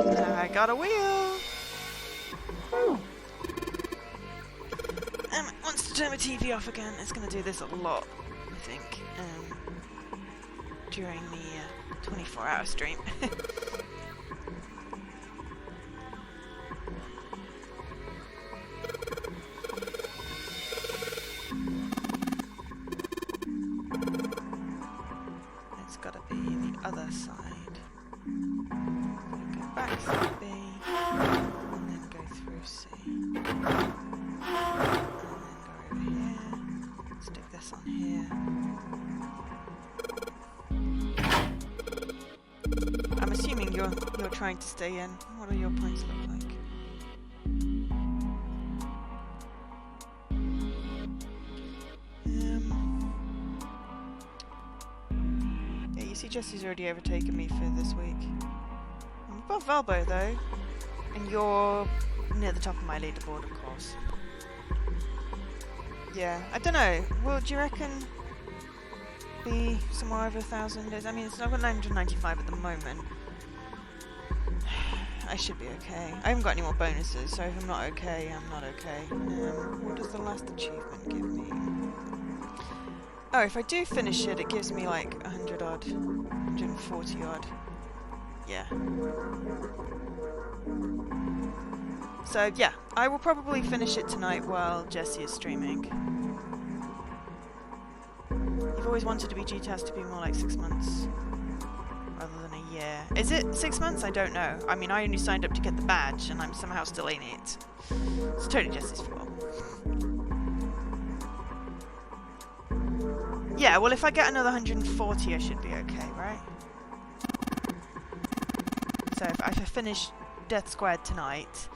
the I got a wheel! And it wants to turn my TV off again. It's going to do this a lot, I think, during the 24-hour stream. It's got to be the other side. Go back through B, and then go through C. Stick this on here. I'm assuming you're trying to stay in. What do your points look like? Yeah, you see Jesse's already overtaken me for this week. I'm above Valbo though, and you're near the top of my leaderboard, of course. Yeah, I don't know. Well, do you reckon be somewhere over 1,000? I mean, I've got 995 at the moment. I should be okay. I haven't got any more bonuses, so if I'm not okay, I'm not okay. What does the last achievement give me? Oh, if I do finish it, it gives me like 100 odd, 140 odd. Yeah. So yeah, I will probably finish it tonight while Jesse is streaming. You've always wanted to be GTAS to be more like 6 months rather than a year. Is it 6 months? I don't know. I mean, I only signed up to get the badge and I'm somehow still in it. It's totally Jesse's fault. Yeah, well, if I get another 140, I should be okay, right? So if I finish Death Squared tonight,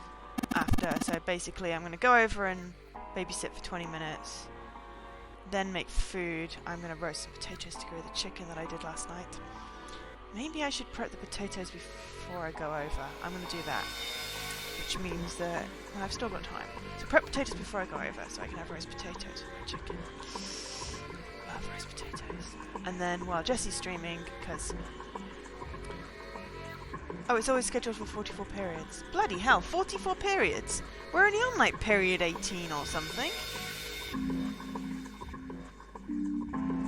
so basically I'm going to go over and babysit for 20 minutes, then make food. I'm going to roast some potatoes to go with the chicken that I did last night. Maybe I should prep the potatoes before I go over. I'm going to do that, which means that I've still got time. So prep potatoes before I go over, so I can have roast potatoes with my chicken. Love roast potatoes. And then while Jesse's streaming, because... Oh, it's always scheduled for 44 periods. Bloody hell, 44 periods? We're only on, like, period 18 or something.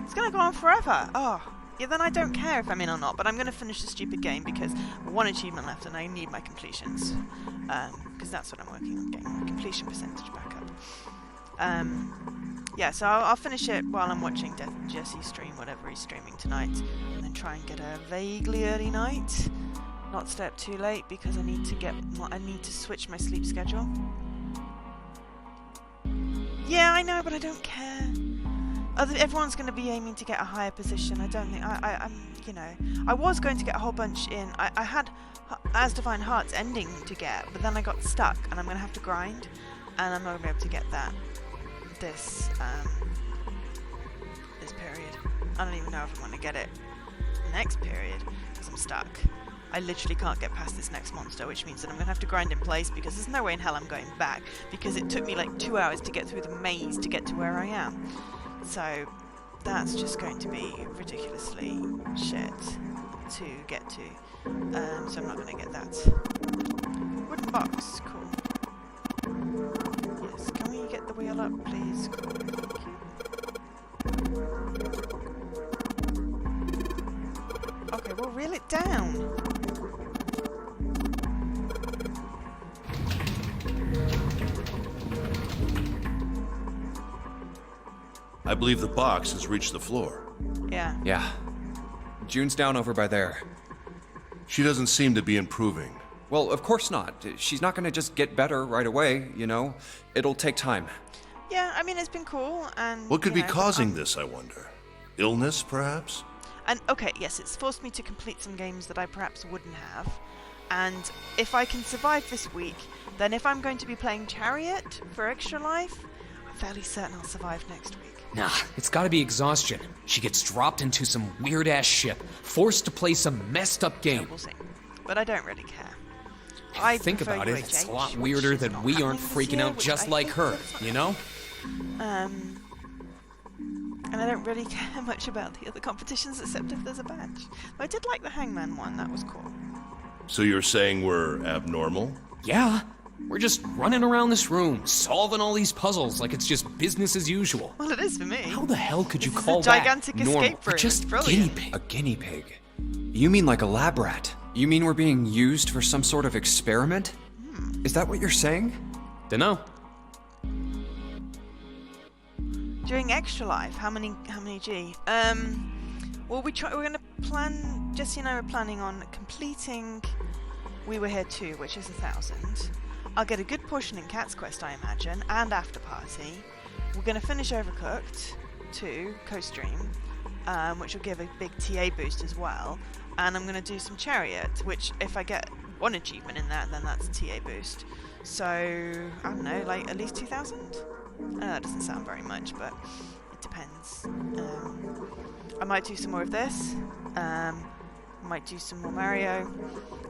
It's gonna go on forever. Oh, yeah, then I don't care if I'm in or not, but I'm gonna finish the stupid game because one achievement left and I need my completions. Because that's what I'm working on, getting my completion percentage back up. Yeah, so I'll finish it while I'm watching Jesse stream whatever he's streaming tonight, and then try and get a vaguely early night. Not stay up too late because I need to switch my sleep schedule. Yeah, I know, but I don't care. Everyone's going to be aiming to get a higher position. I don't think I'm. You know, I was going to get a whole bunch in. I had As Divine Hearts ending to get, but then I got stuck, and I'm going to have to grind, and I'm not going to be able to get that this period. I don't even know if I'm going to get it next period because I'm stuck. I literally can't get past this next monster, which means that I'm going to have to grind in place because there's no way in hell I'm going back, because it took me like 2 hours to get through the maze to get to where I am. So that's just going to be ridiculously shit to get to. So I'm not going to get that. Wooden box, cool. Yes, can we get the wheel up, please? Cool, thank you. Okay, we'll reel it down. I believe the box has reached the floor. Yeah. Yeah. June's down over by there. She doesn't seem to be improving. Well, of course not. She's not gonna just get better right away, you know? It'll take time. Yeah, I mean, it's been cool, and... What could be causing this, I wonder? Illness, perhaps? And, okay, yes, it's forced me to complete some games that I perhaps wouldn't have. And if I can survive this week, then if I'm going to be playing Chariot for Extra Life, I'm fairly certain I'll survive next week. Nah, it's gotta be exhaustion. She gets dropped into some weird-ass ship, forced to play some messed-up game. We'll see. But I don't really care. Think about it, it's a lot weirder that we aren't freaking out just like her, you know? And I don't really care much about the other competitions except if there's a badge. But I did like the Hangman one, that was cool. So you're saying we're abnormal? Yeah. We're just running around this room, solving all these puzzles like it's just business as usual. Well, it is for me. How the hell could you This is call a gigantic that normal? escape room. We're just It's brilliant. guinea pig. A guinea pig? You mean like a lab rat? You mean we're being used for some sort of experiment? Is that what you're saying? Dunno. During Extra Life, how many G? Well, we're gonna plan. Jesse and I were planning on completing We Were Here Too, which is 1,000. I'll get a good portion in Cat's Quest, I imagine, and After Party. We're gonna finish Overcooked 2 co-stream, which will give a big TA boost as well. And I'm gonna do some Chariot, which if I get one achievement in that, then that's a TA boost. So I don't know, like at least 2,000. I know that doesn't sound very much, but it depends. I might do some more of this. I might do some more Mario.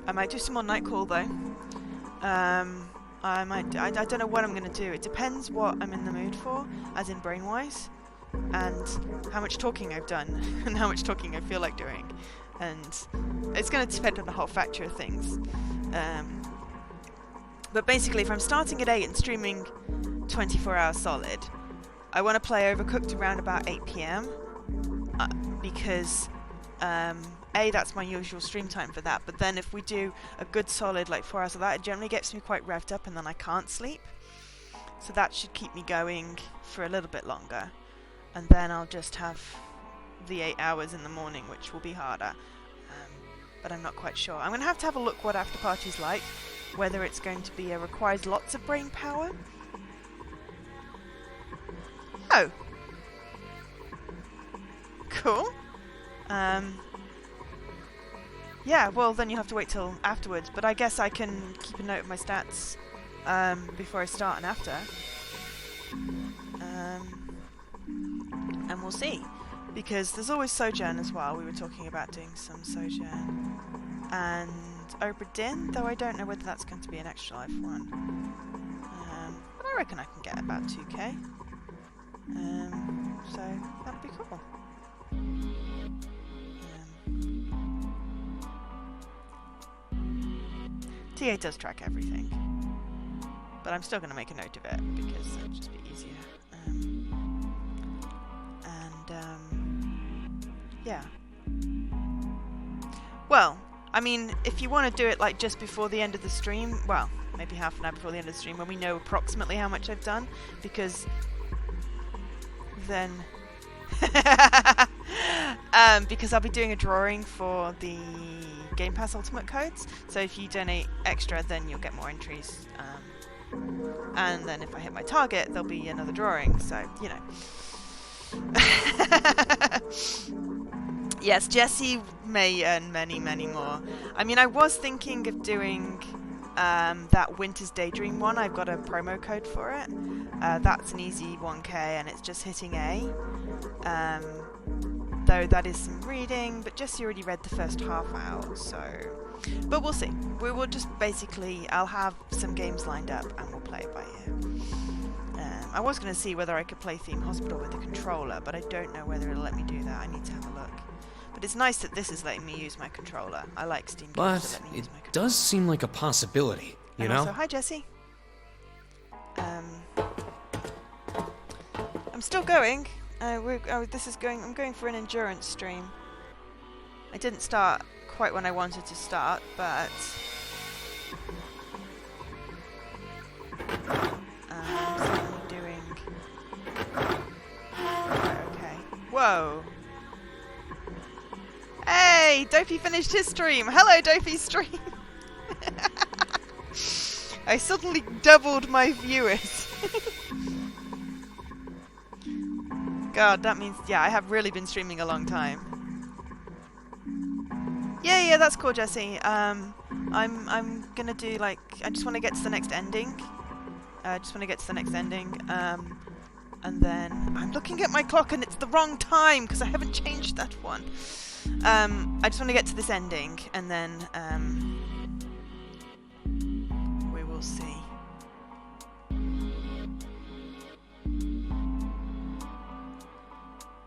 I might do some more Nightcall though. I don't know what I'm going to do. It depends what I'm in the mood for, as in brain-wise, and how much talking I've done, and how much talking I feel like doing. And it's going to depend on a whole factor of things. But basically, if I'm starting at 8 and streaming 24 hours solid, I want to play Overcooked around about 8 PM, because that's my usual stream time for that, but then if we do a good solid like 4 hours of that, it generally gets me quite revved up and then I can't sleep. So that should keep me going for a little bit longer. And then I'll just have the 8 hours in the morning, which will be harder. But I'm not quite sure. I'm going to have a look what After Party's like, whether it's going to be requires lots of brain power. Oh! Cool. Yeah, well then you have to wait till afterwards, but I guess I can keep a note of my stats before I start and after. And we'll see. Because there's always Sojourn as well. We were talking about doing some Sojourn. And Obra Dinn, though I don't know whether that's going to be an extra life one. But I reckon I can get about 2k. So that'd be cool. TA does track everything, but I'm still going to make a note of it because it'll just be easier. Yeah. Well, I mean, if you want to do it like just before the end of the stream, well, maybe half an hour before the end of the stream when we know approximately how much I've done, because then because I'll be doing a drawing for the Game Pass Ultimate codes, so if you donate extra then you'll get more entries, and then if I hit my target there'll be another drawing, so you know. Yes, Jesse may earn many more. I mean, I was thinking of doing that Winter's Daydream one. I've got a promo code for it. That's an easy 1k and it's just hitting A. Though that is some reading, but Jesse already read the first half out, so... But we'll see. We will just basically... I'll have some games lined up and we'll play it by ear. I was going to see whether I could play Theme Hospital with the controller, but I don't know whether it'll let me do that. I need to have a look. But it's nice that this is letting me use my controller. I like Steam games that let me use my controller. It does seem like a possibility, you know? Also, hi Jesse. I'm still going. I'm going for an endurance stream. I didn't start quite when I wanted to start, but I'm still doing. Okay. Whoa. Hey, Dopey finished his stream. Hello, Dopey's stream. I suddenly doubled my viewers. God, that means, yeah, I have really been streaming a long time. Yeah, that's cool, Jesse. I'm gonna do, like, I just want to get to the next ending. And then I'm looking at my clock and it's the wrong time because I haven't changed that one. I just want to get to this ending and then we will see.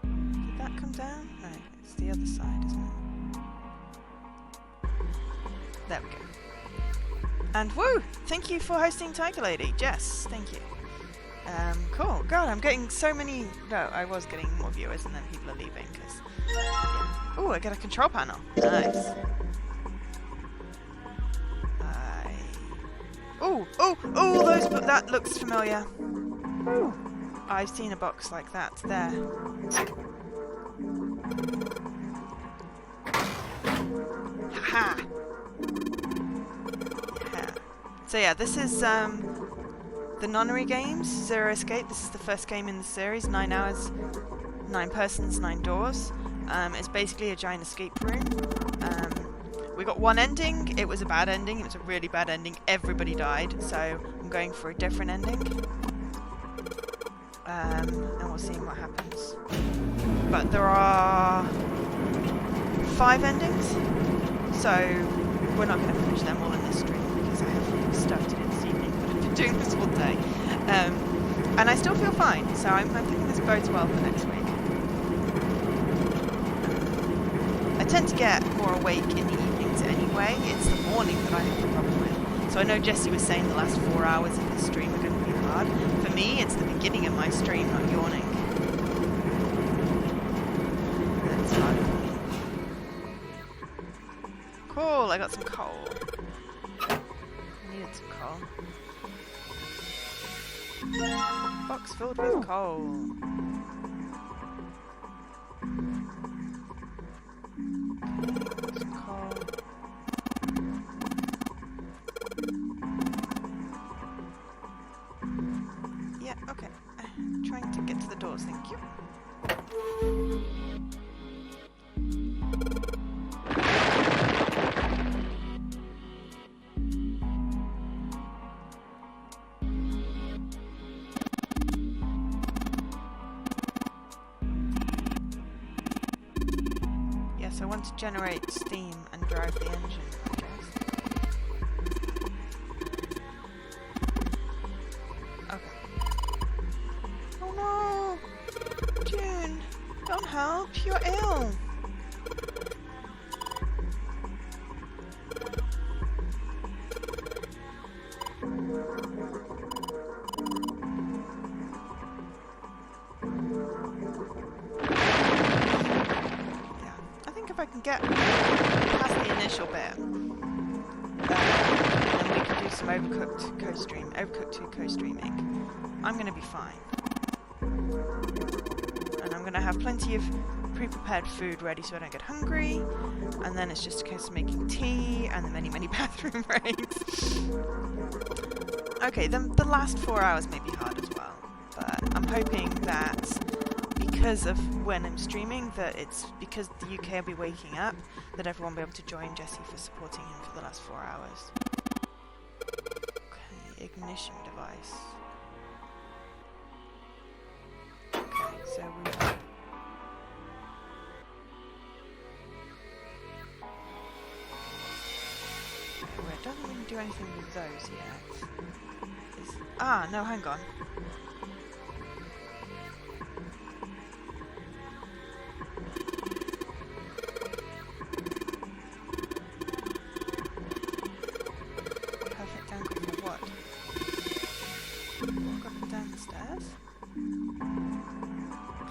Did that come down? No, it's the other side, isn't it? There we go. And woo! Thank you for hosting Tiger Lady. Jess, thank you. Cool. God, I'm getting so many... No, I was getting more viewers and then people are leaving because... Yeah. Ooh, I got a control panel. Nice. Oh, that looks familiar. Ooh. I've seen a box like that there. Haha. Yeah. So yeah, this is the Nonary games, Zero Escape. This is the first game in the series. 9 hours, 9 persons, 9 doors. It's basically a giant escape room. We got one ending. It was a bad ending. It was a really bad ending. Everybody died. So I'm going for a different ending. And we'll see what happens. But there are 5 endings. So we're not going to finish them all in this stream because I have stuff to do this evening. But I've been doing this all day. And I still feel fine. So I'm thinking this bodes well for next week. I tend to get more awake in the evenings anyway. It's the morning that I have the problem with. So I know Jesse was saying the last 4 hours of his stream are going to be hard. For me, it's the beginning of my stream, not yawning. That's hard for me. Cool, I got some coal. I needed some coal. Box filled with coal. Some coal. Yeah, okay. Trying to get to the doors, thank you. So I want to generate steam and drive the engine, I guess. Okay. Oh no! June! Don't help! You're ill! If I can get past the initial bit, then we can do some Overcooked 2 co-streaming. I'm going to be fine. And I'm going to have plenty of pre-prepared food ready so I don't get hungry. And then it's just a case of making tea and the many bathroom breaks. Okay, the last 4 hours may be hard as well. But I'm hoping that because of when I'm streaming, that it's because the UK will be waking up, that everyone will be able to join Jesse for supporting him for the last 4 hours. Okay, ignition device. Okay, so we... Well, it doesn't even do anything with those yet. No, hang on.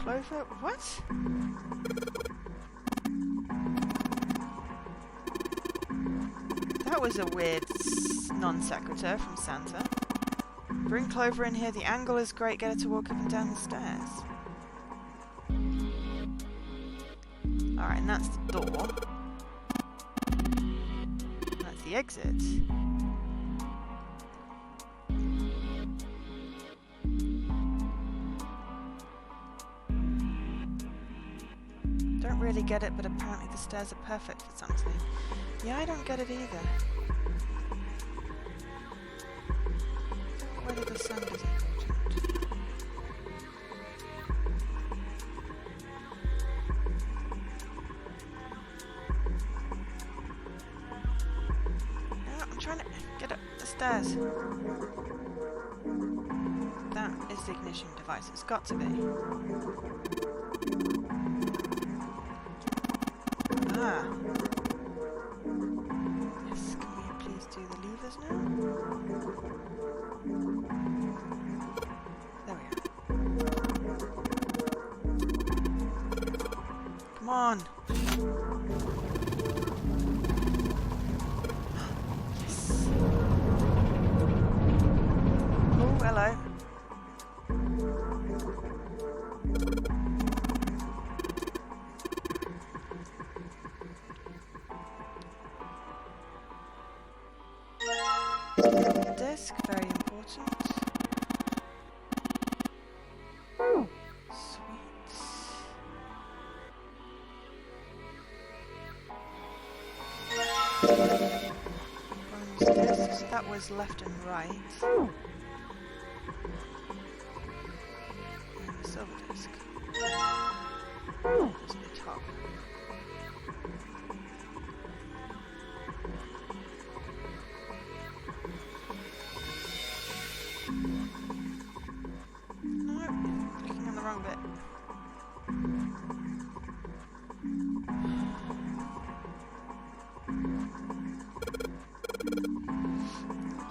Clover? What? That was a weird non sequitur from Santa. Bring Clover in here, the angle is great, get her to walk up and down the stairs. Alright, and that's the door. That's the exit. Don't really get it, but apparently the stairs are perfect for something. Yeah, I don't get it either. Whether the sound is important. No, I'm trying to get up the stairs. That is the ignition device. It's got to be. Ah. Yes, can we please do the levers now? There we are. Come on. Yes. Oh, hello. Disc, very important. Sweet. Bronze disc, so that was left and right. And the silver disc. It's at the top. Clicking on the wrong bit.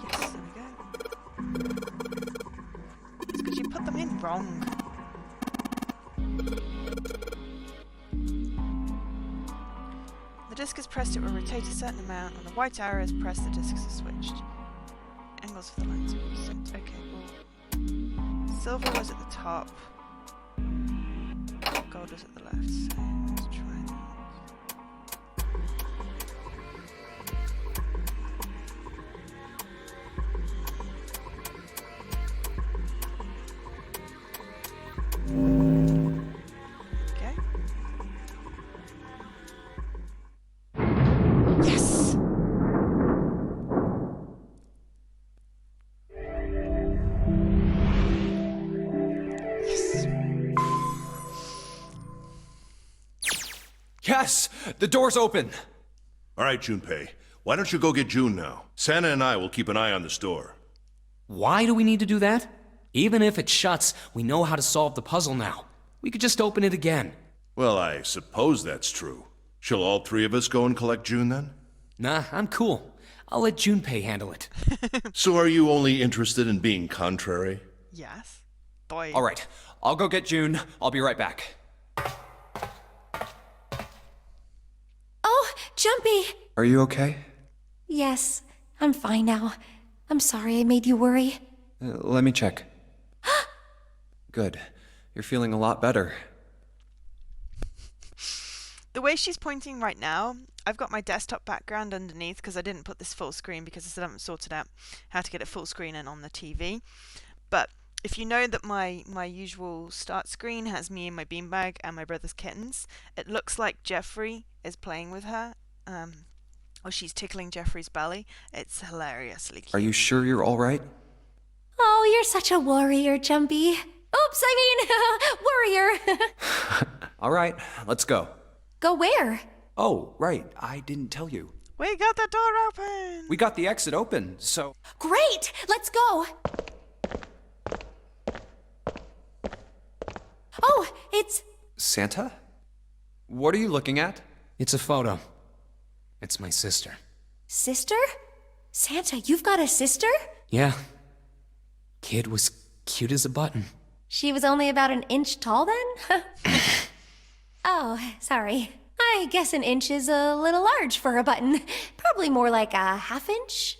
Yes, there we go. It's because you put them in wrong. The disc is pressed, it will rotate a certain amount. When the white arrow is pressed, the discs are switched. Angles for the lines will be set. Okay, well. Silver was at the top. Gold was at the left, so let's try that. Okay. Yes! Yes! The door's open! All right, Junpei. Why don't you go get June now? Santa and I will keep an eye on this door. Why do we need to do that? Even if it shuts, we know how to solve the puzzle now. We could just open it again. Well, I suppose that's true. Shall all three of us go and collect June then? Nah, I'm cool. I'll let Junpei handle it. So are you only interested in being contrary? Yes. Boy. All right, I'll go get June. I'll be right back. Oh, Jumpy! Are you okay? Yes, I'm fine now. I'm sorry I made you worry. Let me check. Good. You're feeling a lot better. The way she's pointing right now, I've got my desktop background underneath because I didn't put this full screen because I still haven't sorted out how to get it full screen and on the TV. But if you know that my usual start screen has me in my beanbag and my brother's kittens, it looks like Jeffrey is playing with her, or she's tickling Jeffrey's belly. It's hilariously cute. Are you sure you're all right? Oh, you're such a warrior, Jumpy. Oops, I mean, warrior. All right, let's go. Go where? Oh, right. I didn't tell you. We got the door open! We got the exit open, so... Great! Let's go! Oh, it's... Santa? What are you looking at? It's a photo. It's my sister. Sister? Santa, you've got a sister? Yeah. Kid was cute as a button. She was only about an inch tall then? Oh, sorry. I guess an inch is a little large for a button. Probably more like a half inch.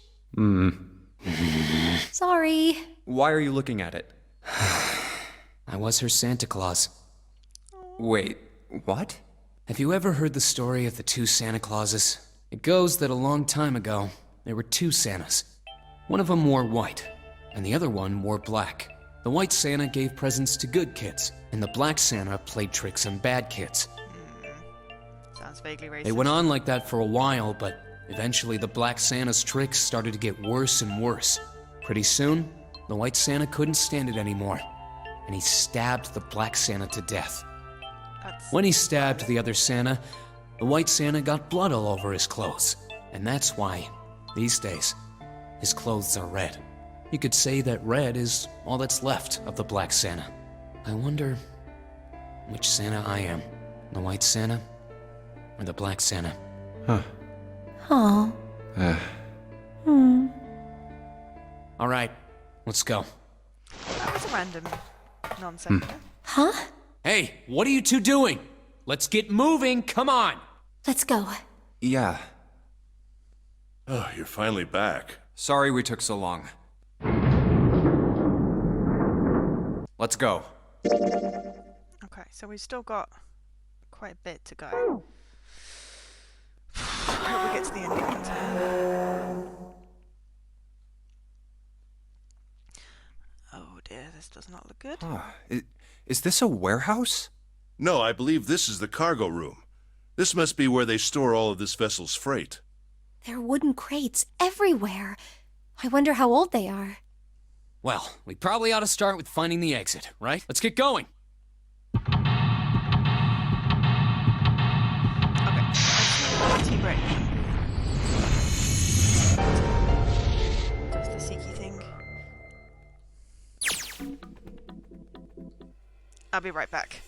Sorry. Why are you looking at it? I was her Santa Claus. Wait, what? Have you ever heard the story of the two Santa Clauses? It goes that a long time ago, there were two Santas. One of them wore white, and the other one wore black. The white Santa gave presents to good kids, and the black Santa played tricks on bad kids. Sounds vaguely racist. They went on like that for a while, but eventually the black Santa's tricks started to get worse and worse. Pretty soon, the white Santa couldn't stand it anymore, and he stabbed the black Santa to death. When he stabbed the other Santa, the white Santa got blood all over his clothes, and that's why, these days, his clothes are red. You could say that red is all that's left of the black Santa. I wonder which Santa I am, the white Santa or the black Santa. Huh. Oh. All right, let's go. That was a random nonsense. Huh? Hey, what are you two doing? Let's get moving, come on! Let's go. Yeah. Oh, you're finally back. Sorry we took so long. Let's go. Okay, so we've still got quite a bit to go. I hope we get to the end in time. Oh dear, this does not look good. Is this a warehouse? No, I believe this is the cargo room. This must be where they store all of this vessel's freight. There are wooden crates everywhere. I wonder how old they are. Well, we probably ought to start with finding the exit, right? Let's get going! Okay, tea break. Does the Seeky thing. I'll be right back.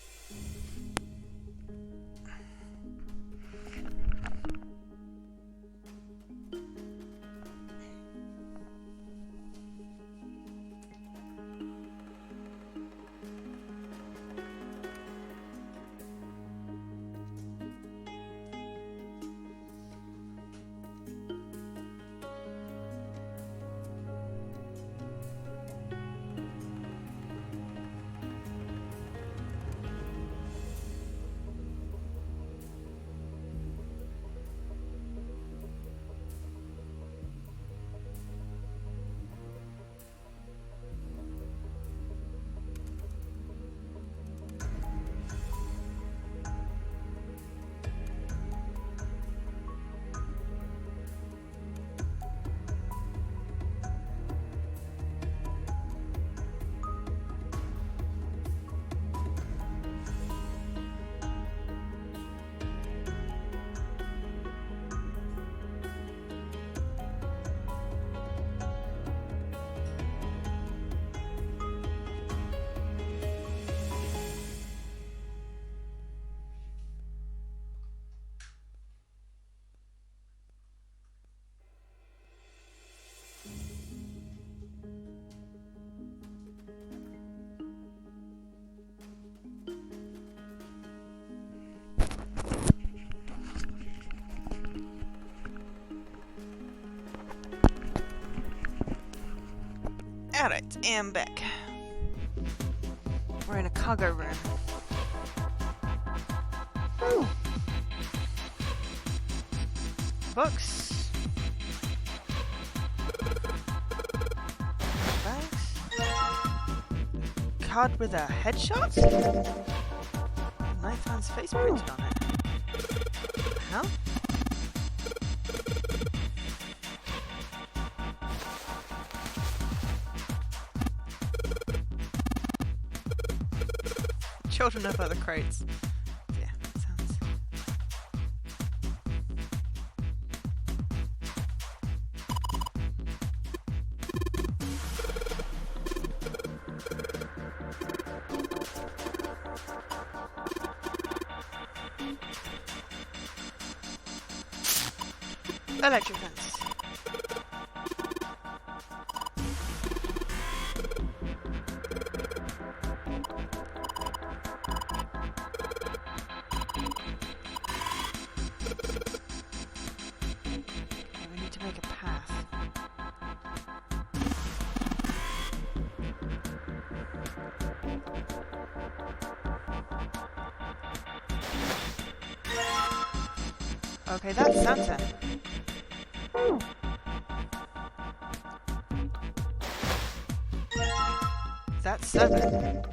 Alright, and back. We're in a cargo room. Books. Bags. Card with a headshot? Knife hand's face printed on it. Hell? Children of other crates. Yeah, that sounds. Electric fence. We need to make a path. Okay, that's Santa. That's 7.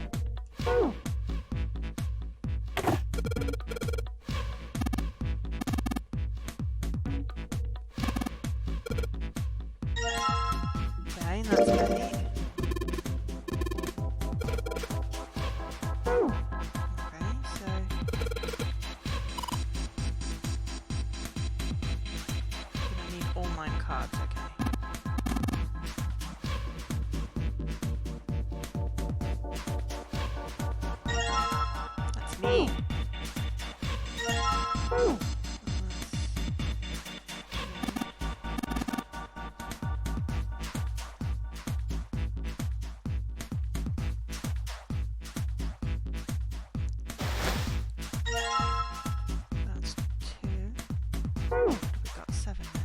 Okay, that's 8. Okay, so we don't need all 9 cards, okay. That's me. That's 2. We've got 7 now.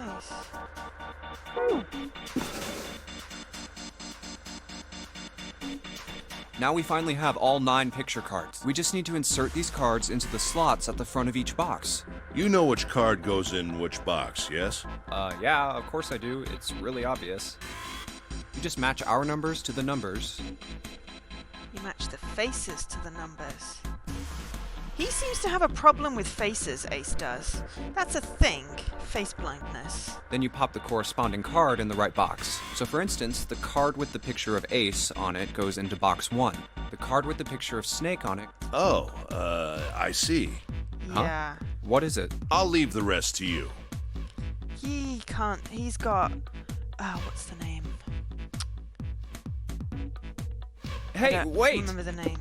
Nice. Now we finally have all 9 picture cards. We just need to insert these cards into the slots at the front of each box. You know which card goes in which box, yes? Yeah, of course I do. It's really obvious. You just match our numbers to the numbers. You match the faces to the numbers. He seems to have a problem with faces, Ace does. That's a thing, face blindness. Then you pop the corresponding card in the right box. So for instance, the card with the picture of Ace on it goes into box 1. The card with the picture of Snake on it... Oh, I see. Huh? Yeah. What is it? I'll leave the rest to you. He can't. He's got. What's the name? I Hey, don't wait! remember the name.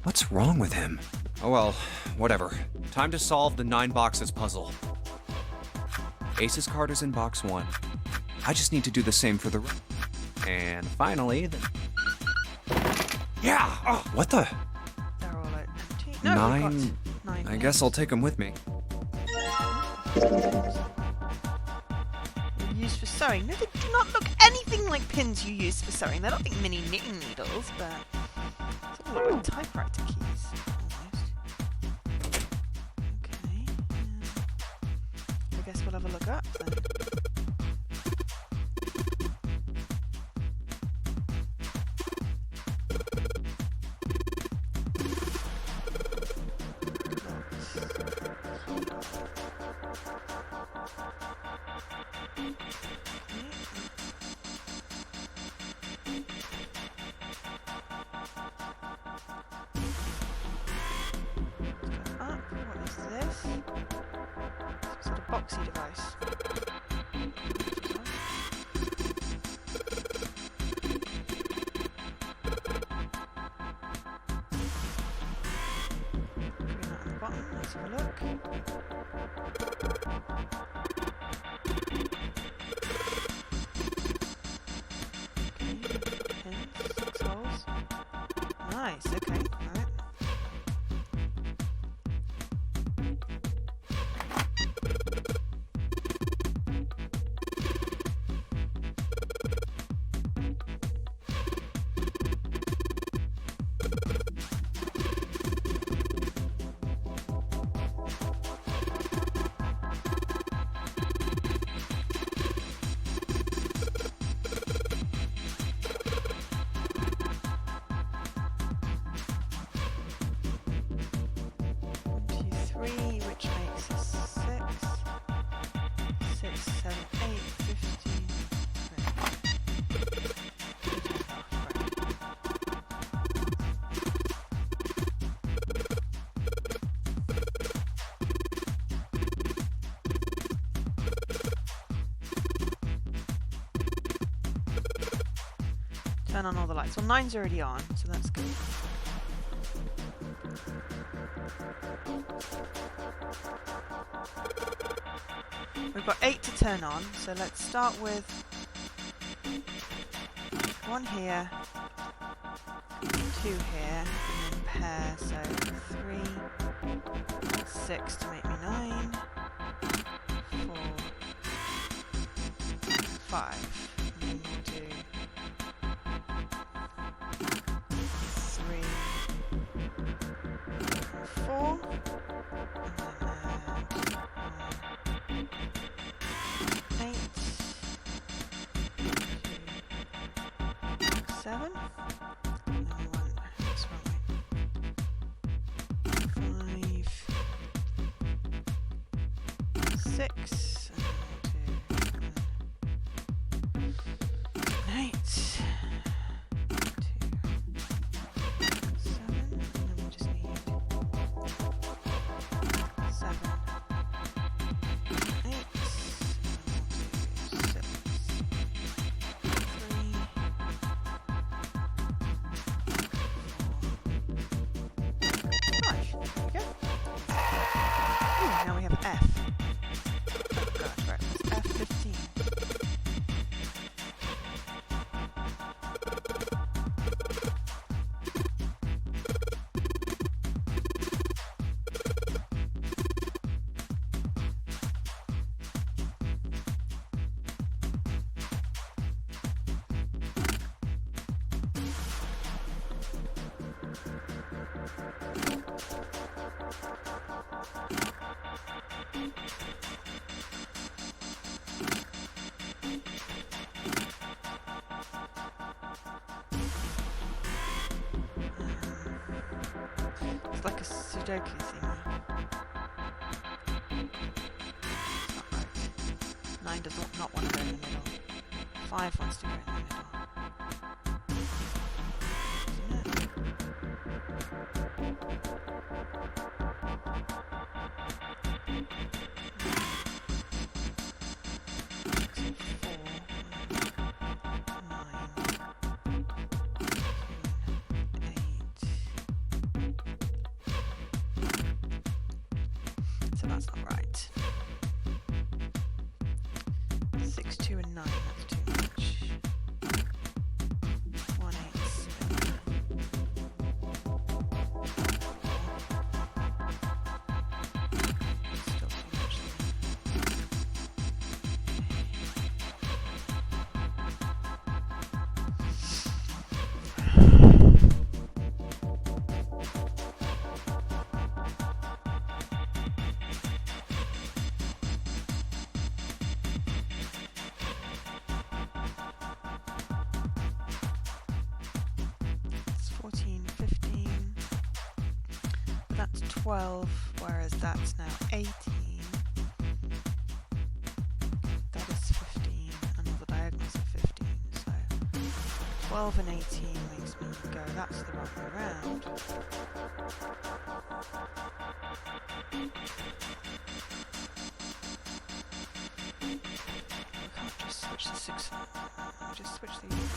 What's wrong with him? Oh well, whatever. Time to solve the 9 boxes puzzle. Ace's card is in box 1. I just need to do the same for the rest. And finally, yeah! Oh, what the? They're all empty. No, 9... we've got 9. I guess I'll take them with me. Used for sewing. No, they do not look anything like pins you use for sewing. They're not like mini knitting needles, but it's all like typewriter keys. Almost. Okay. I guess we'll have a look up then. What is this? Some sort of boxy device. Green out on the bottom, let's have a look. Pins, 6 holes. Nice, okay, alright. Turn on all the lights. Well, 9's already on, so that's good. We've got 8 to turn on, so let's start with 1 here, 2 here, and then pair, so 3, 6 to make me 9, 4, 5, and then we'll do 3, 4, and then 8, 7, and then 1, that's wrong way, 5, 6, and 8, 2, 7, and then we just need 7, 8, and 6, 3, 5. There we go. Ooh, now we have F. Oh gosh, right, it's F15. It's like a Sudoku thing. It's not right. 9 does not want to go in the middle. 5 wants to go in the middle. So that's not right. 6, 2 and 9, that's too much. 1, 8, 7. Still too much. It's 14, 15. But that's 12, whereas that's now 18. That is 15, and all the diagonals are 15. So 12 and 18 makes me go, that's the wrong way around. We can't just switch the 6. We just switch these.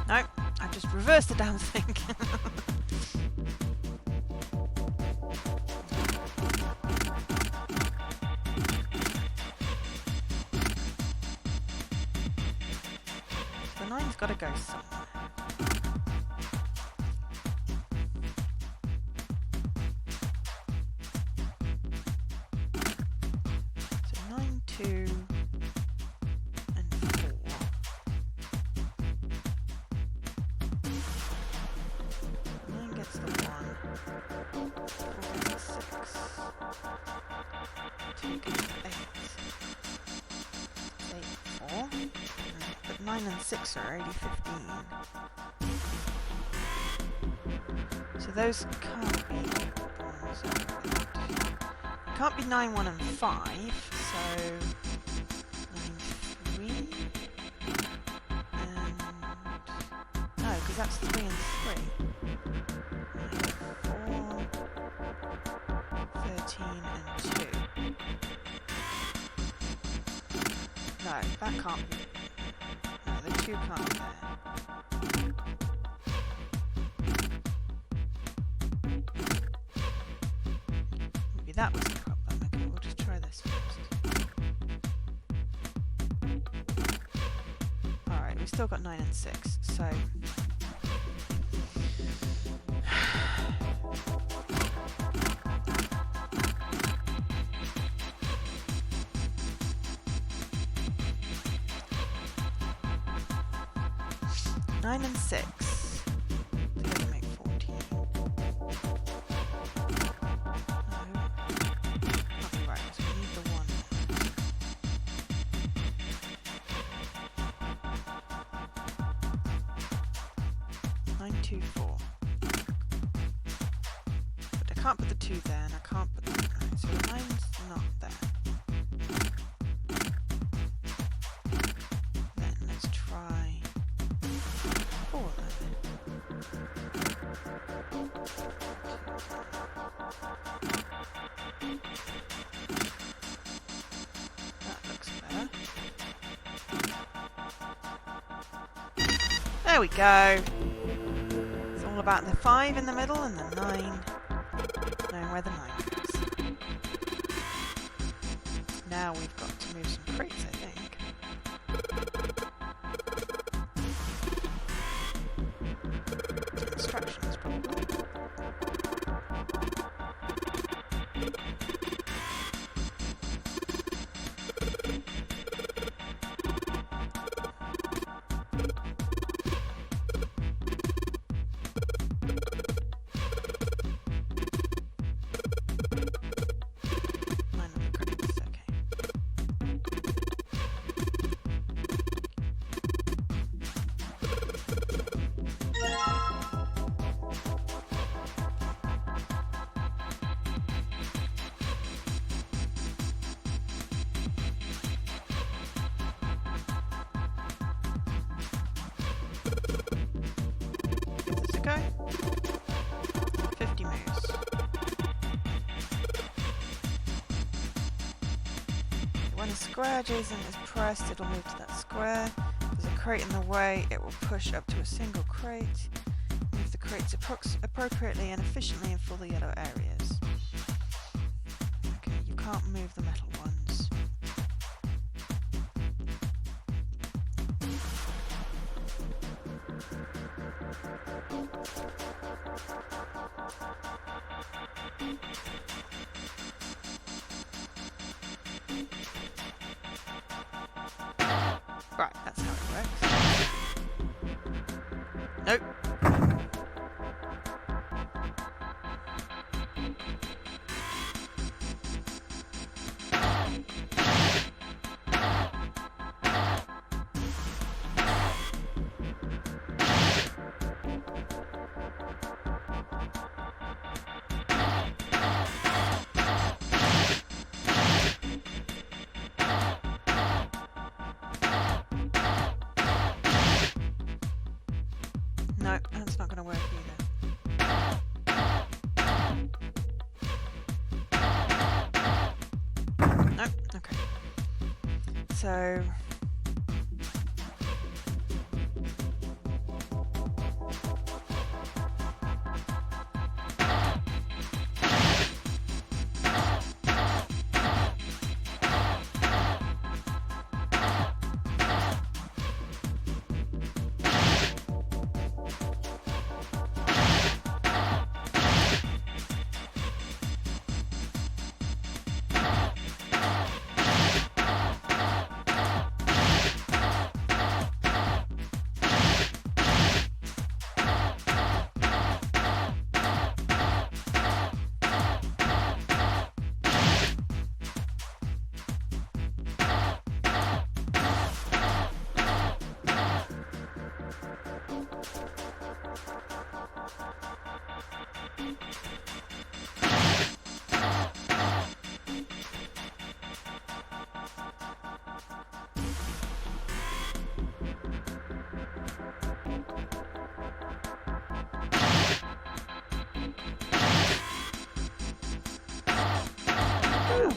No, I've just reversed the damn thing. The 9's got to go somewhere. 2 and 4. 9 gets the 1. 4 gets the 6. 2 gets the 8. 8, 4. But 9 and 6 are already 15. So those can't be 9, 1 and 5, so 9, 3 and no, because that's 3 and 3. 9, 4, 13 and 2. No, that can't be. No, the 2 can't be there. Maybe that was the problem. Okay, we'll just try this first. Alright, we've still got 9 and 6, so... Nine and 6 together make 14. No, can't be right, so we need the 1. 9, 2, 4. But I can't put the 2 there, and I can't put the 9, so the 9's not there. Then let's try 4 then. That looks better. There we go. It's all about the 5 in the middle and the 9. Knowing where the 9 is. Now we've got to move some crates, I think. Some instructions, probably. Nine of the crates, okay. Give this a go. 50 moves. When a square adjacent is pressed, it'll move to that square. If there's a crate in the way, it will push up to a single crate. Move the crates appropriately and efficiently and fill the yellow areas. Okay, you can't move the metal ones. Right, that's how it works. Nope. No, that's not going to work either. No, okay. So...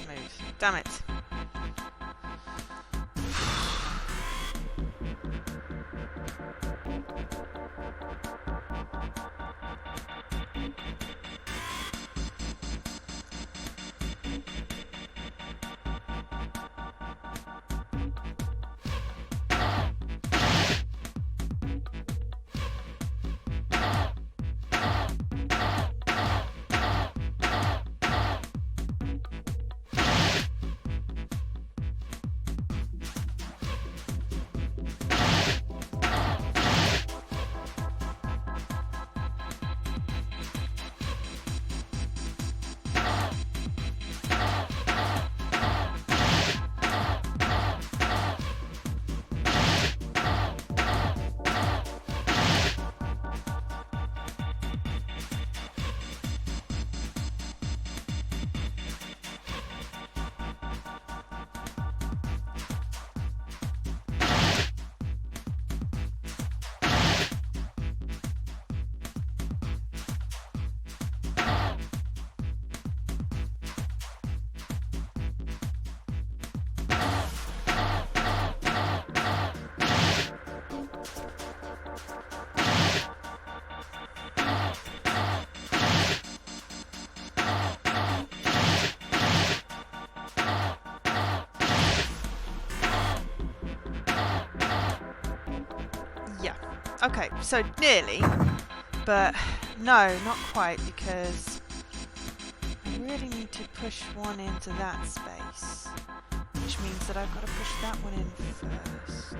Move. Damn it. Okay, so nearly, but no, not quite, because I really need to push one into that space, which means that I've got to push that one in first.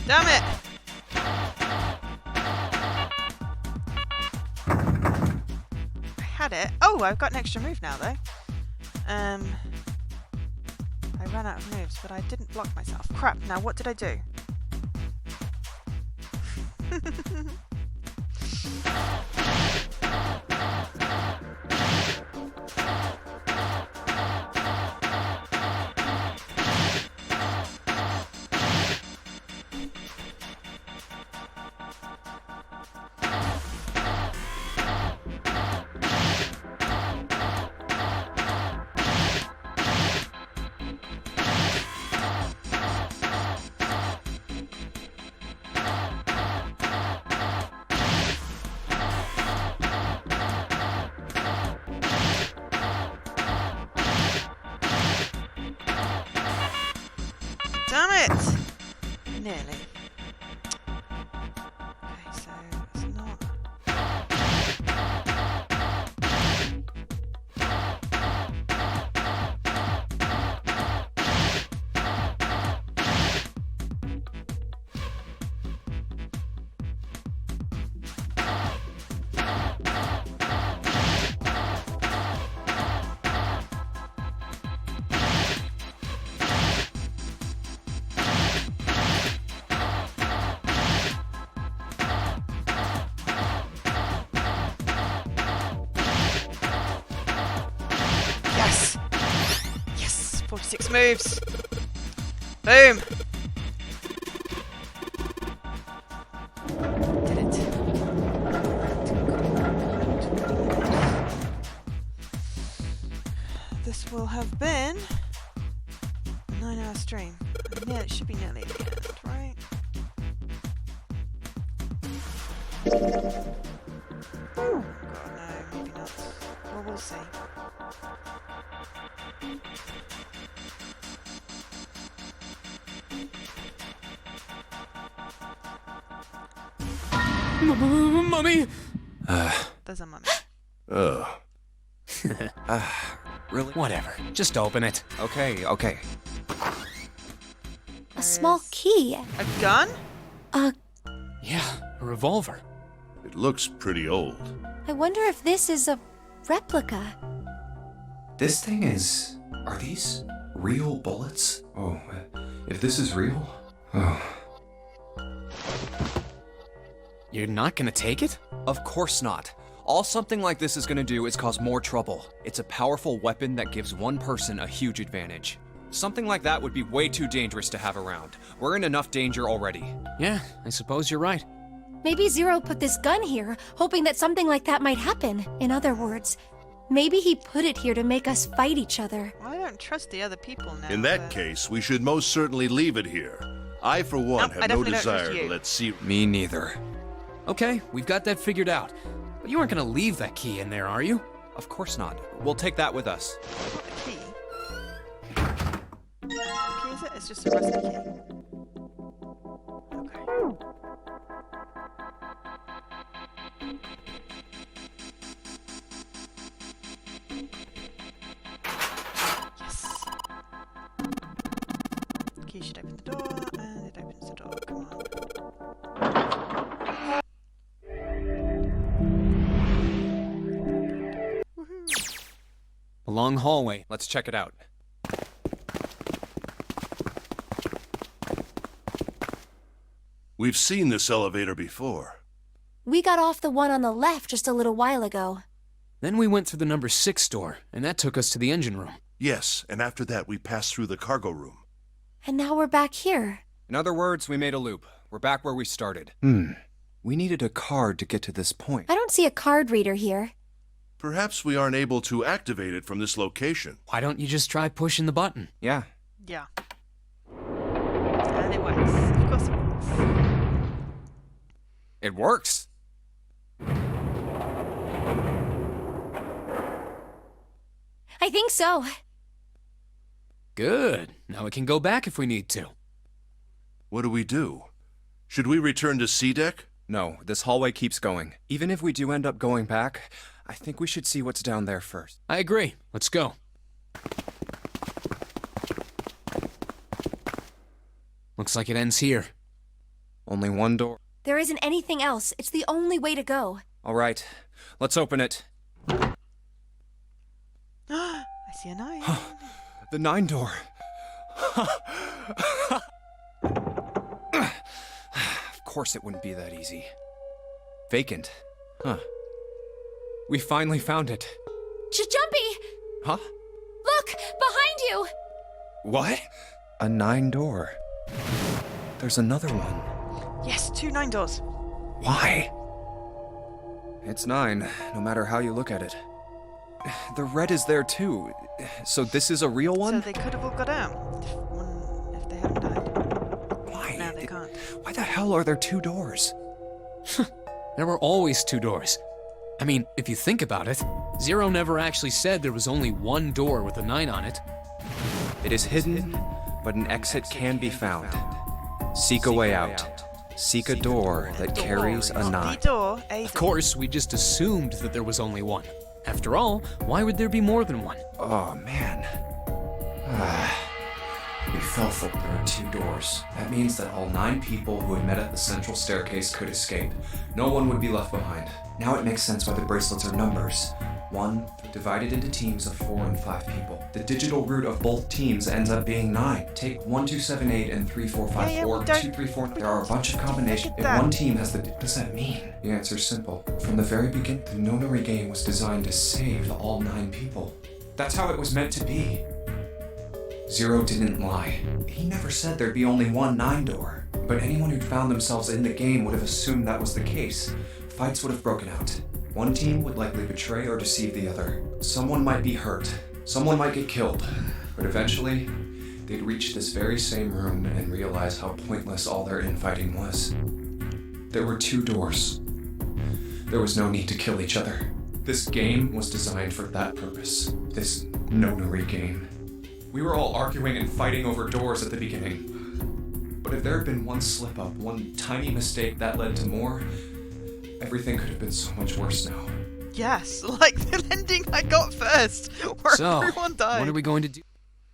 Damn it! I had it. Oh, I've got an extra move now, though. I ran out of moves, but I didn't block myself. Crap, now what did I do? Damn it! Nearly. Okay, so it's not. Yes! Yes! 46 moves! Boom! Did it. This will have been extreme. Yeah, it should be nearly the end, right? Oh god, no, maybe not. Well, we'll see. Mummy! There's a mummy. Really? Whatever. Just open it. Okay, okay. A small key. A gun? Yeah, a revolver. It looks pretty old. I wonder if this is a replica. This thing is... Are these real bullets? Oh, if this is real... Oh. You're not gonna take it? Of course not. All something like this is gonna do is cause more trouble. It's a powerful weapon that gives one person a huge advantage. Something like that would be way too dangerous to have around. We're in enough danger already. Yeah, I suppose you're right. Maybe Zero put this gun here, hoping that something like that might happen. In other words, maybe he put it here to make us fight each other. Well, I don't trust the other people now. In that case, we should most certainly leave it here. I, for one, Nope, I have no definitely don't trust desire to you. let C... Me neither. Okay, we've got that figured out. But you aren't gonna leave that key in there, are you? Of course not. We'll take that with us. What a key? What key is it? It's just a rusty key. Okay. Yes. Key should open the door, and it opens the door. Come on. A long hallway. Let's check it out. We've seen this elevator before. We got off the one on the left just a little while ago. Then we went through the number 6 door, and that took us to the engine room. Yes, and after that we passed through the cargo room. And now we're back here. In other words, we made a loop. We're back where we started. We needed a card to get to this point. I don't see a card reader here. Perhaps we aren't able to activate it from this location. Why don't you just try pushing the button? Yeah. Yeah. And it works. Of course it works. It works. I think so. Good. Now we can go back if we need to. What do we do? Should we return to C deck? No, this hallway keeps going. Even if we do end up going back, I think we should see what's down there first. I agree. Let's go. Looks like it ends here. Only one door. There isn't anything else. It's the only way to go. All right, let's open it. I see a 9. The 9 door. Of course it wouldn't be that easy. Vacant. Huh. We finally found it. Jumpy! Huh? Look! Behind you! What? A 9 door. There's another one. Yes, 2 9 doors. Why? It's 9, no matter how you look at it. The red is there too. So this is a real one? So they could have all got out if they hadn't died. Why? Now they can't. Why the hell are there 2 doors? There were always 2 doors. I mean, if you think about it, Zero never actually said there was only one door with a 9 on it. It is hidden, but an exit can be found. Seek a way out. Seek a door that carries a 9. Of course, we just assumed that there was only one. After all, why would there be more than one? Oh, man. We fell for there are 2 doors. That means that all 9 people who had met at the central staircase could escape. No one would be left behind. Now it makes sense why the bracelets are numbers. 1, divided into teams of 4 and 5 people. The digital root of both teams ends up being 9. Take 1, 2, 7, 8, and 3, 4, 5, or 2, 3, 4. There are a bunch of combinations. If one team has the... What does that mean? The answer's simple. From the very beginning, the Nonary game was designed to save all 9 people. That's how it was meant to be. Zero didn't lie. He never said there'd be only one 9 door. But anyone who'd found themselves in the game would have assumed that was the case. Fights would have broken out. One team would likely betray or deceive the other. Someone might be hurt. Someone might get killed. But eventually, they'd reach this very same room and realize how pointless all their infighting was. There were 2 doors. There was no need to kill each other. This game was designed for that purpose. This Nonary game. We were all arguing and fighting over doors at the beginning. But if there had been one slip-up, one tiny mistake that led to more, everything could have been so much worse now. Yes, like the ending I got first, where everyone died. What are we going to do?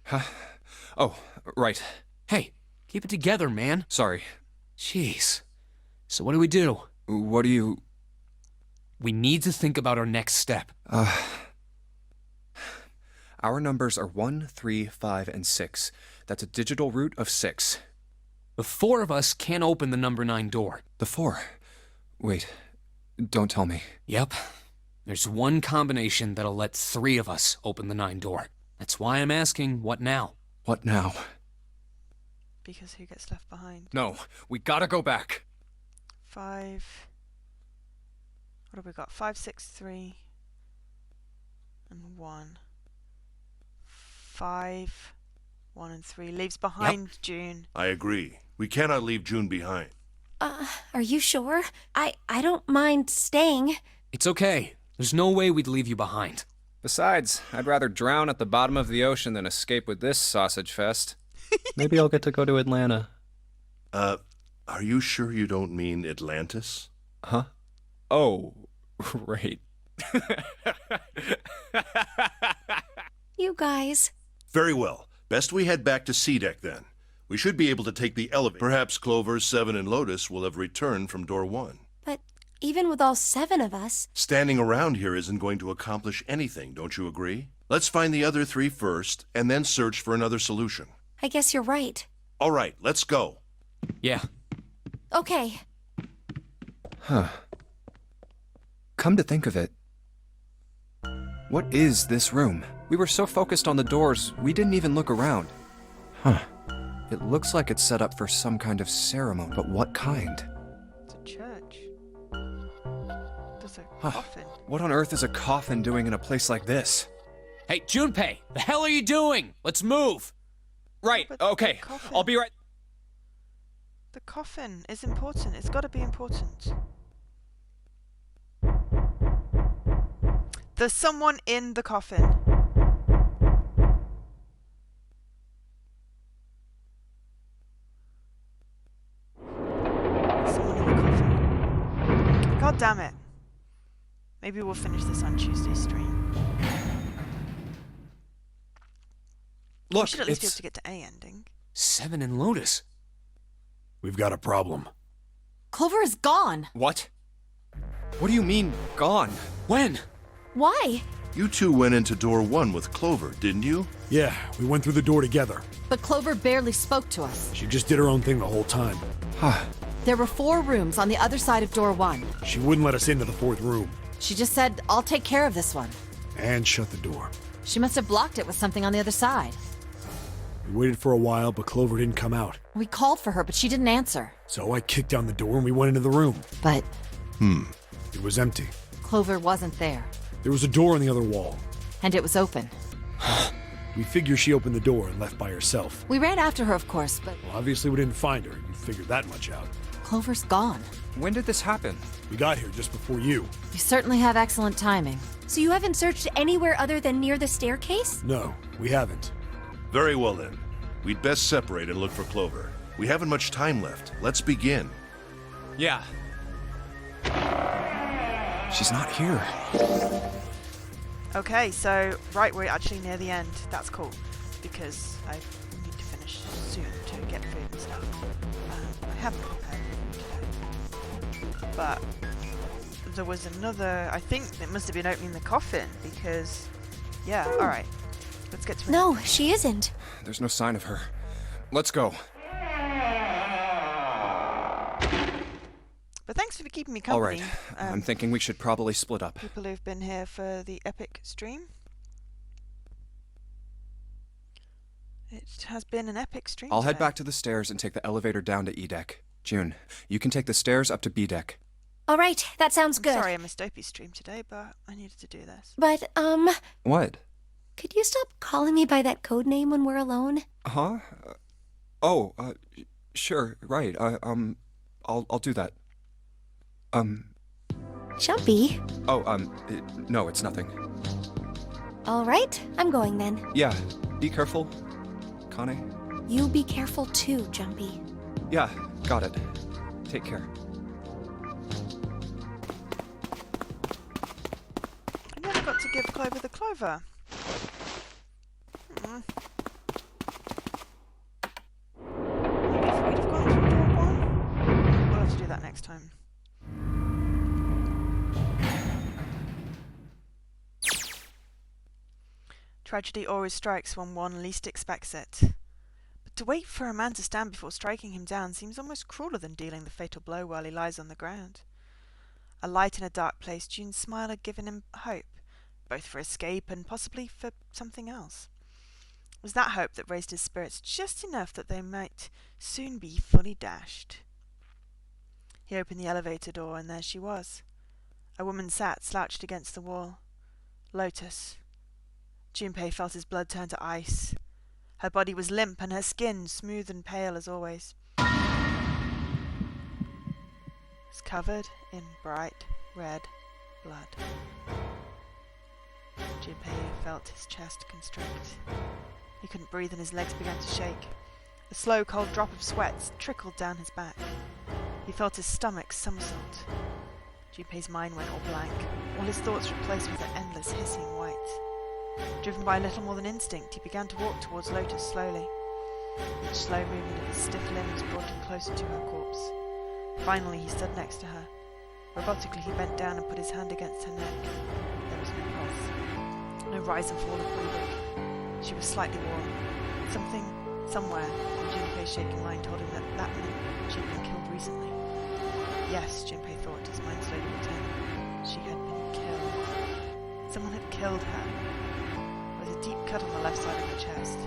Huh? Oh, right. Hey, keep it together, man. Sorry. Jeez. So what do we do? What do you... We need to think about our next step. Our numbers are 1, 3, 5, and 6. That's a digital root of 6. The 4 of us can't open the number 9 door. The 4? Wait, don't tell me. Yep. There's one combination that'll let 3 of us open the 9 door. That's why I'm asking, what now? What now? Because who gets left behind? No, we gotta go back. 5... What have we got? 5, 6, 3... and 1. 5, 1 and 3 leaves behind June. I agree. We cannot leave June behind. Are you sure? I don't mind staying. It's okay. There's no way we'd leave you behind. Besides, I'd rather drown at the bottom of the ocean than escape with this sausage fest. Maybe I'll get to go to Atlanta. Are you sure you don't mean Atlantis? Huh? Oh, right. You guys. Very well. Best we head back to C deck then. We should be able to take the elevator. Perhaps Clover, Seven, and Lotus will have returned from door 1. But even with all 7 of us... Standing around here isn't going to accomplish anything, don't you agree? Let's find the other 3 first, and then search for another solution. I guess you're right. All right, let's go. Yeah. Okay. Huh. Come to think of it, what is this room? We were so focused on the doors, we didn't even look around. Huh. It looks like it's set up for some kind of ceremony, but what kind? It's a church. There's a Huh. coffin. What on earth is a coffin doing in a place like this? Hey, Junpei, the hell are you doing? Let's move. Right, But okay. the coffin- I'll be right... The coffin is important. It's got to be important. There's someone in the coffin. God damn it. Maybe we'll finish this on Tuesday's stream. We Look, should at least be able it's... to get to A ending. 7 and Lotus. We've got a problem. Clover is gone. What? What do you mean, gone? When? Why? You 2 went into door 1 with Clover, didn't you? Yeah, we went through the door together. But Clover barely spoke to us. She just did her own thing the whole time. Huh. There were 4 rooms on the other side of door 1. She wouldn't let us into the 4th room. She just said, I'll take care of this one. And shut the door. She must have blocked it with something on the other side. We waited for a while, but Clover didn't come out. We called for her, but she didn't answer. So I kicked down the door and we went into the room. But It was empty. Clover wasn't there. There was a door on the other wall. And it was open. We figure she opened the door and left by herself. We ran after her, of course, but Well, obviously we didn't find her. You figured that much out. Clover's gone. When did this happen? We got here just before you. You certainly have excellent timing. So you haven't searched anywhere other than near the staircase? No, we haven't. Very well then. We'd best separate and look for Clover. We haven't much time left. Let's begin. Yeah. She's not here. Okay, so, right, we're actually near the end. That's cool, because I need to finish soon to get food and stuff. I haven't prepared food today. But there was another, I think it must have been opening the coffin, because, yeah, alright. Let's get to it. No, she isn't. There's no sign of her. Let's go. But thanks for keeping me All company. right. I'm thinking we should probably split up. People who've been here for the epic stream. It has been an epic stream. I'll head today. back to the stairs and take the elevator down to E deck. June, you can take the stairs up to B deck. All right, that sounds good. Sorry I missed Opie's stream today, but I needed to do this. But, What? Could you stop calling me by that code name when we're alone? Huh? Sure, right. I'll do that. Jumpy. No, it's nothing. All right, I'm going then. Yeah, be careful, Kane. You be careful too, Jumpy. Yeah, got it. Take care. I never got to give Clover the clover. Maybe if we'd have gone through door one. We'll have to do that next time. Tragedy always strikes when one least expects it. But to wait for a man to stand before striking him down seems almost crueler than dealing the fatal blow while he lies on the ground. A light in a dark place, June's smile had given him hope, both for escape and possibly for something else. It was that hope that raised his spirits just enough that they might soon be fully dashed. He opened the elevator door, and there she was. A woman sat slouched against the wall. Lotus. Junpei felt his blood turn to ice. Her body was limp and her skin smooth and pale as always. It was covered in bright red blood. Junpei felt his chest constrict. He couldn't breathe and his legs began to shake. A slow, cold drop of sweat trickled down his back. He felt his stomach somersault. Junpei's mind went all blank, all his thoughts replaced with an endless hissing white. Driven by little more than instinct, he began to walk towards Lotus slowly. Each slow movement of his stiff limbs brought him closer to her corpse. Finally, he stood next to her. Robotically, he bent down and put his hand against her neck. There was no pulse, no rise and fall of breathing. She was slightly warm. Something, somewhere, in Junpei's shaking mind told him that meant she had been killed recently. Yes, Junpei thought, his mind slowly returned. She had been killed. Someone had killed her. There was a deep cut on the left side of her chest.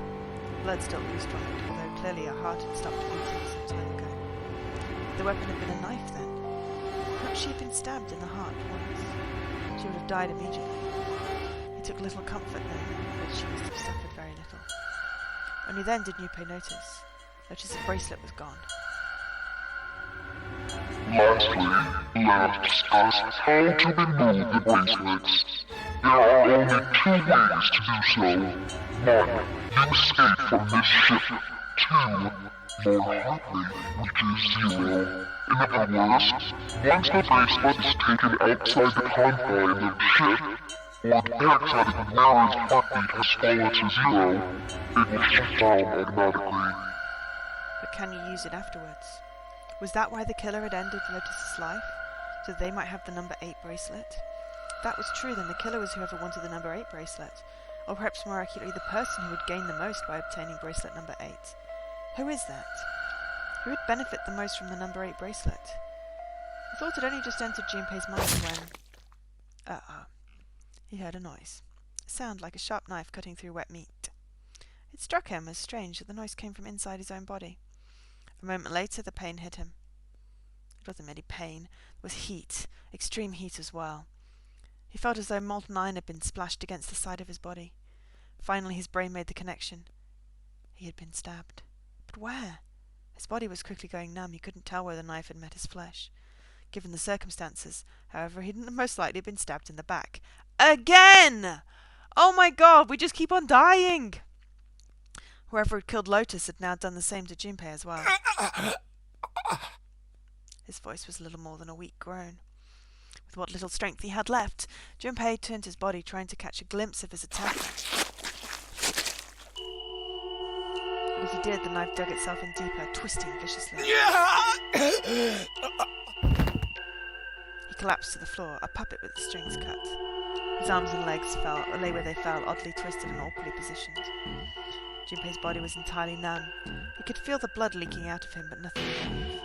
Blood still oozed from it, although clearly her heart had stopped beating some time ago. The weapon had been a knife then. Perhaps she had been stabbed in the heart once. She would have died immediately. He took little comfort knowing that she must have suffered very little. Only then did Junpei notice. Lotus's bracelet was gone. Lastly, let us discuss how to remove the bracelets. There are only two ways to do so. One, you escape from this ship. Two, more hardly, which is zero. In other words, once the bracelet is taken outside the confine of the ship, or the paraxatic mirror's heartbeat has fallen to zero, it will shut down automatically. But can you use it afterwards? Was that why the killer had ended Lotus's life? So they might have the number 8 bracelet? If that was true, then the killer was whoever wanted the number 8 bracelet. Or perhaps more accurately, the person who would gain the most by obtaining bracelet number 8. Who is that? Who would benefit the most from the number 8 bracelet? The thought had only just entered Junpei's mind when... He heard a noise. A sound like a sharp knife cutting through wet meat. It struck him as strange that the noise came from inside his own body. A moment later, the pain hit him. It wasn't merely pain. It was heat, extreme heat as well. He felt as though molten iron had been splashed against the side of his body. Finally, his brain made the connection. He had been stabbed. But where? His body was quickly going numb. He couldn't tell where the knife had met his flesh. Given the circumstances, however, he'd most likely been stabbed in the back. Again! Oh my god, we just keep on dying! Whoever had killed Lotus had now done the same to Junpei as well. His voice was little more than a weak groan. With what little strength he had left, Junpei turned his body, trying to catch a glimpse of his attacker. But as he did, the knife dug itself in deeper, twisting viciously. He collapsed to the floor, a puppet with the strings cut. His arms and legs lay where they fell, oddly twisted and awkwardly positioned. Junpei's body was entirely numb. He could feel the blood leaking out of him, but nothing would move.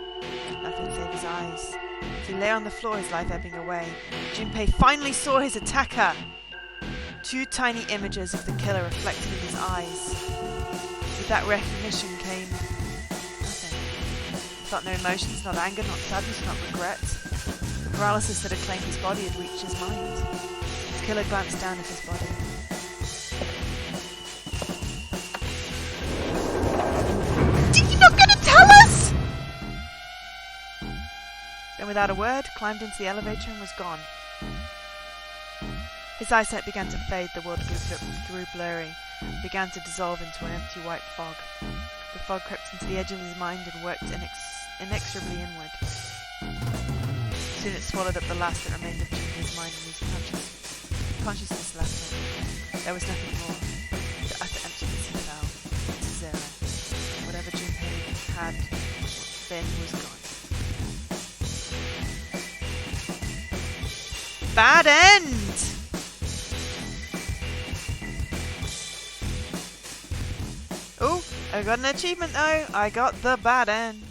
Nothing save his eyes. As he lay on the floor, his life ebbing away, Junpei finally saw his attacker. 2 tiny images of the killer reflected in his eyes. With that recognition came nothing. He felt no emotions, not anger, not sadness, not regret. The paralysis that had claimed his body had reached his mind. The killer glanced down at his body. without a word, climbed into the elevator and was gone. His eyesight began to fade, the world grew blurry, and began to dissolve into an empty white fog. The fog crept into the edge of his mind and worked inexorably inward. Soon it swallowed up the last that remained of Junior's mind and his consciousness left him. There was nothing more. The utter emptiness he fell into zero. Whatever Junpei had been was gone. Bad end! Oh, I got an achievement though. I got the bad end.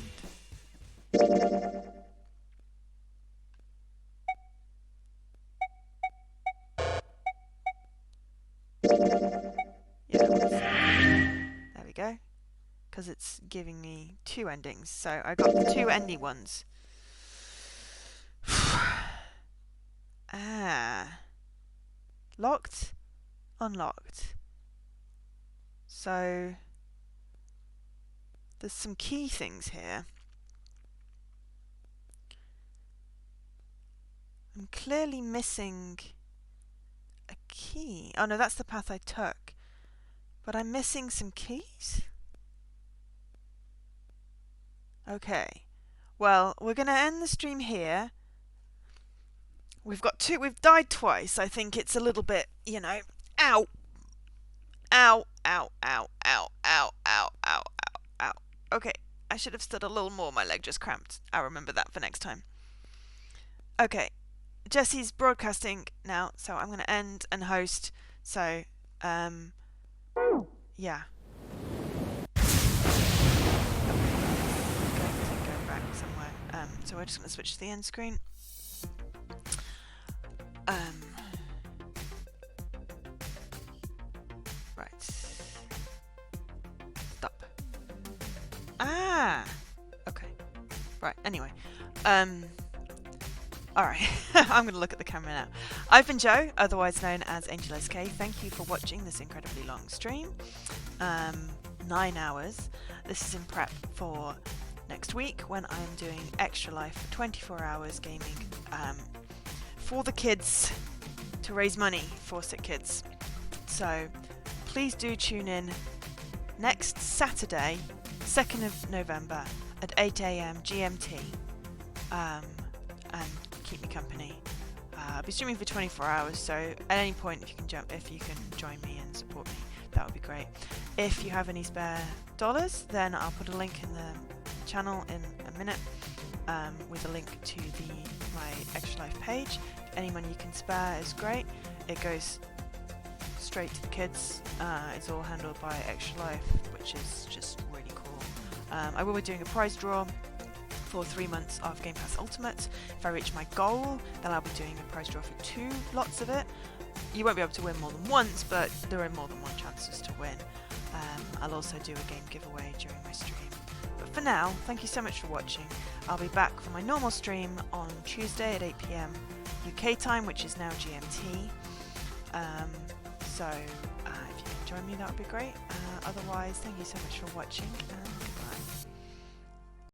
Yeah, there we go. Because it's giving me 2 endings. So I got the 2 ending ones. Locked, unlocked. So there's some key things here. I'm clearly missing a key. Oh no, that's the path I took. But I'm missing some keys? Okay. Well, we're going to end the stream here. We've died twice. I think it's a little bit, you know, ow. Ow, ow, ow, ow, ow, ow, ow, ow, ow. Okay, I should have stood a little more. My leg just cramped. I'll remember that for next time. Okay, Jesse's broadcasting now, so I'm going to end and host. So, yeah. Go back somewhere. So we're just going to switch to the end screen. Right. Stop. Okay. Right, anyway. Alright. I'm going to look at the camera now. I've been Joe, otherwise known as Angel SK. Thank you for watching this incredibly long stream. 9 hours. This is in prep for next week when I'm doing Extra Life for 24 hours gaming for the kids to raise money for sick kids. So please do tune in next Saturday, 2nd of November at 8 AM GMT and keep me company. I'll be streaming for 24 hours, so at any point if you can join me and support me, that would be great. If you have any spare dollars, then I'll put a link in the channel in a minute with a link to my Extra Life page. Any money you can spare is great. It goes straight to the kids. It's all handled by Extra Life, which is just really cool. I will be doing a prize draw for 3 months of Game Pass Ultimate. If I reach my goal, then I'll be doing a prize draw for 2 lots of it. You won't be able to win more than once, but there are more than one chances to win. I'll also do a game giveaway during my stream. But for now, thank you so much for watching. I'll be back for my normal stream on Tuesday at 8 PM UK time, which is now GMT. So if you can join me, that would be great. Otherwise, thank you so much for watching, and goodbye.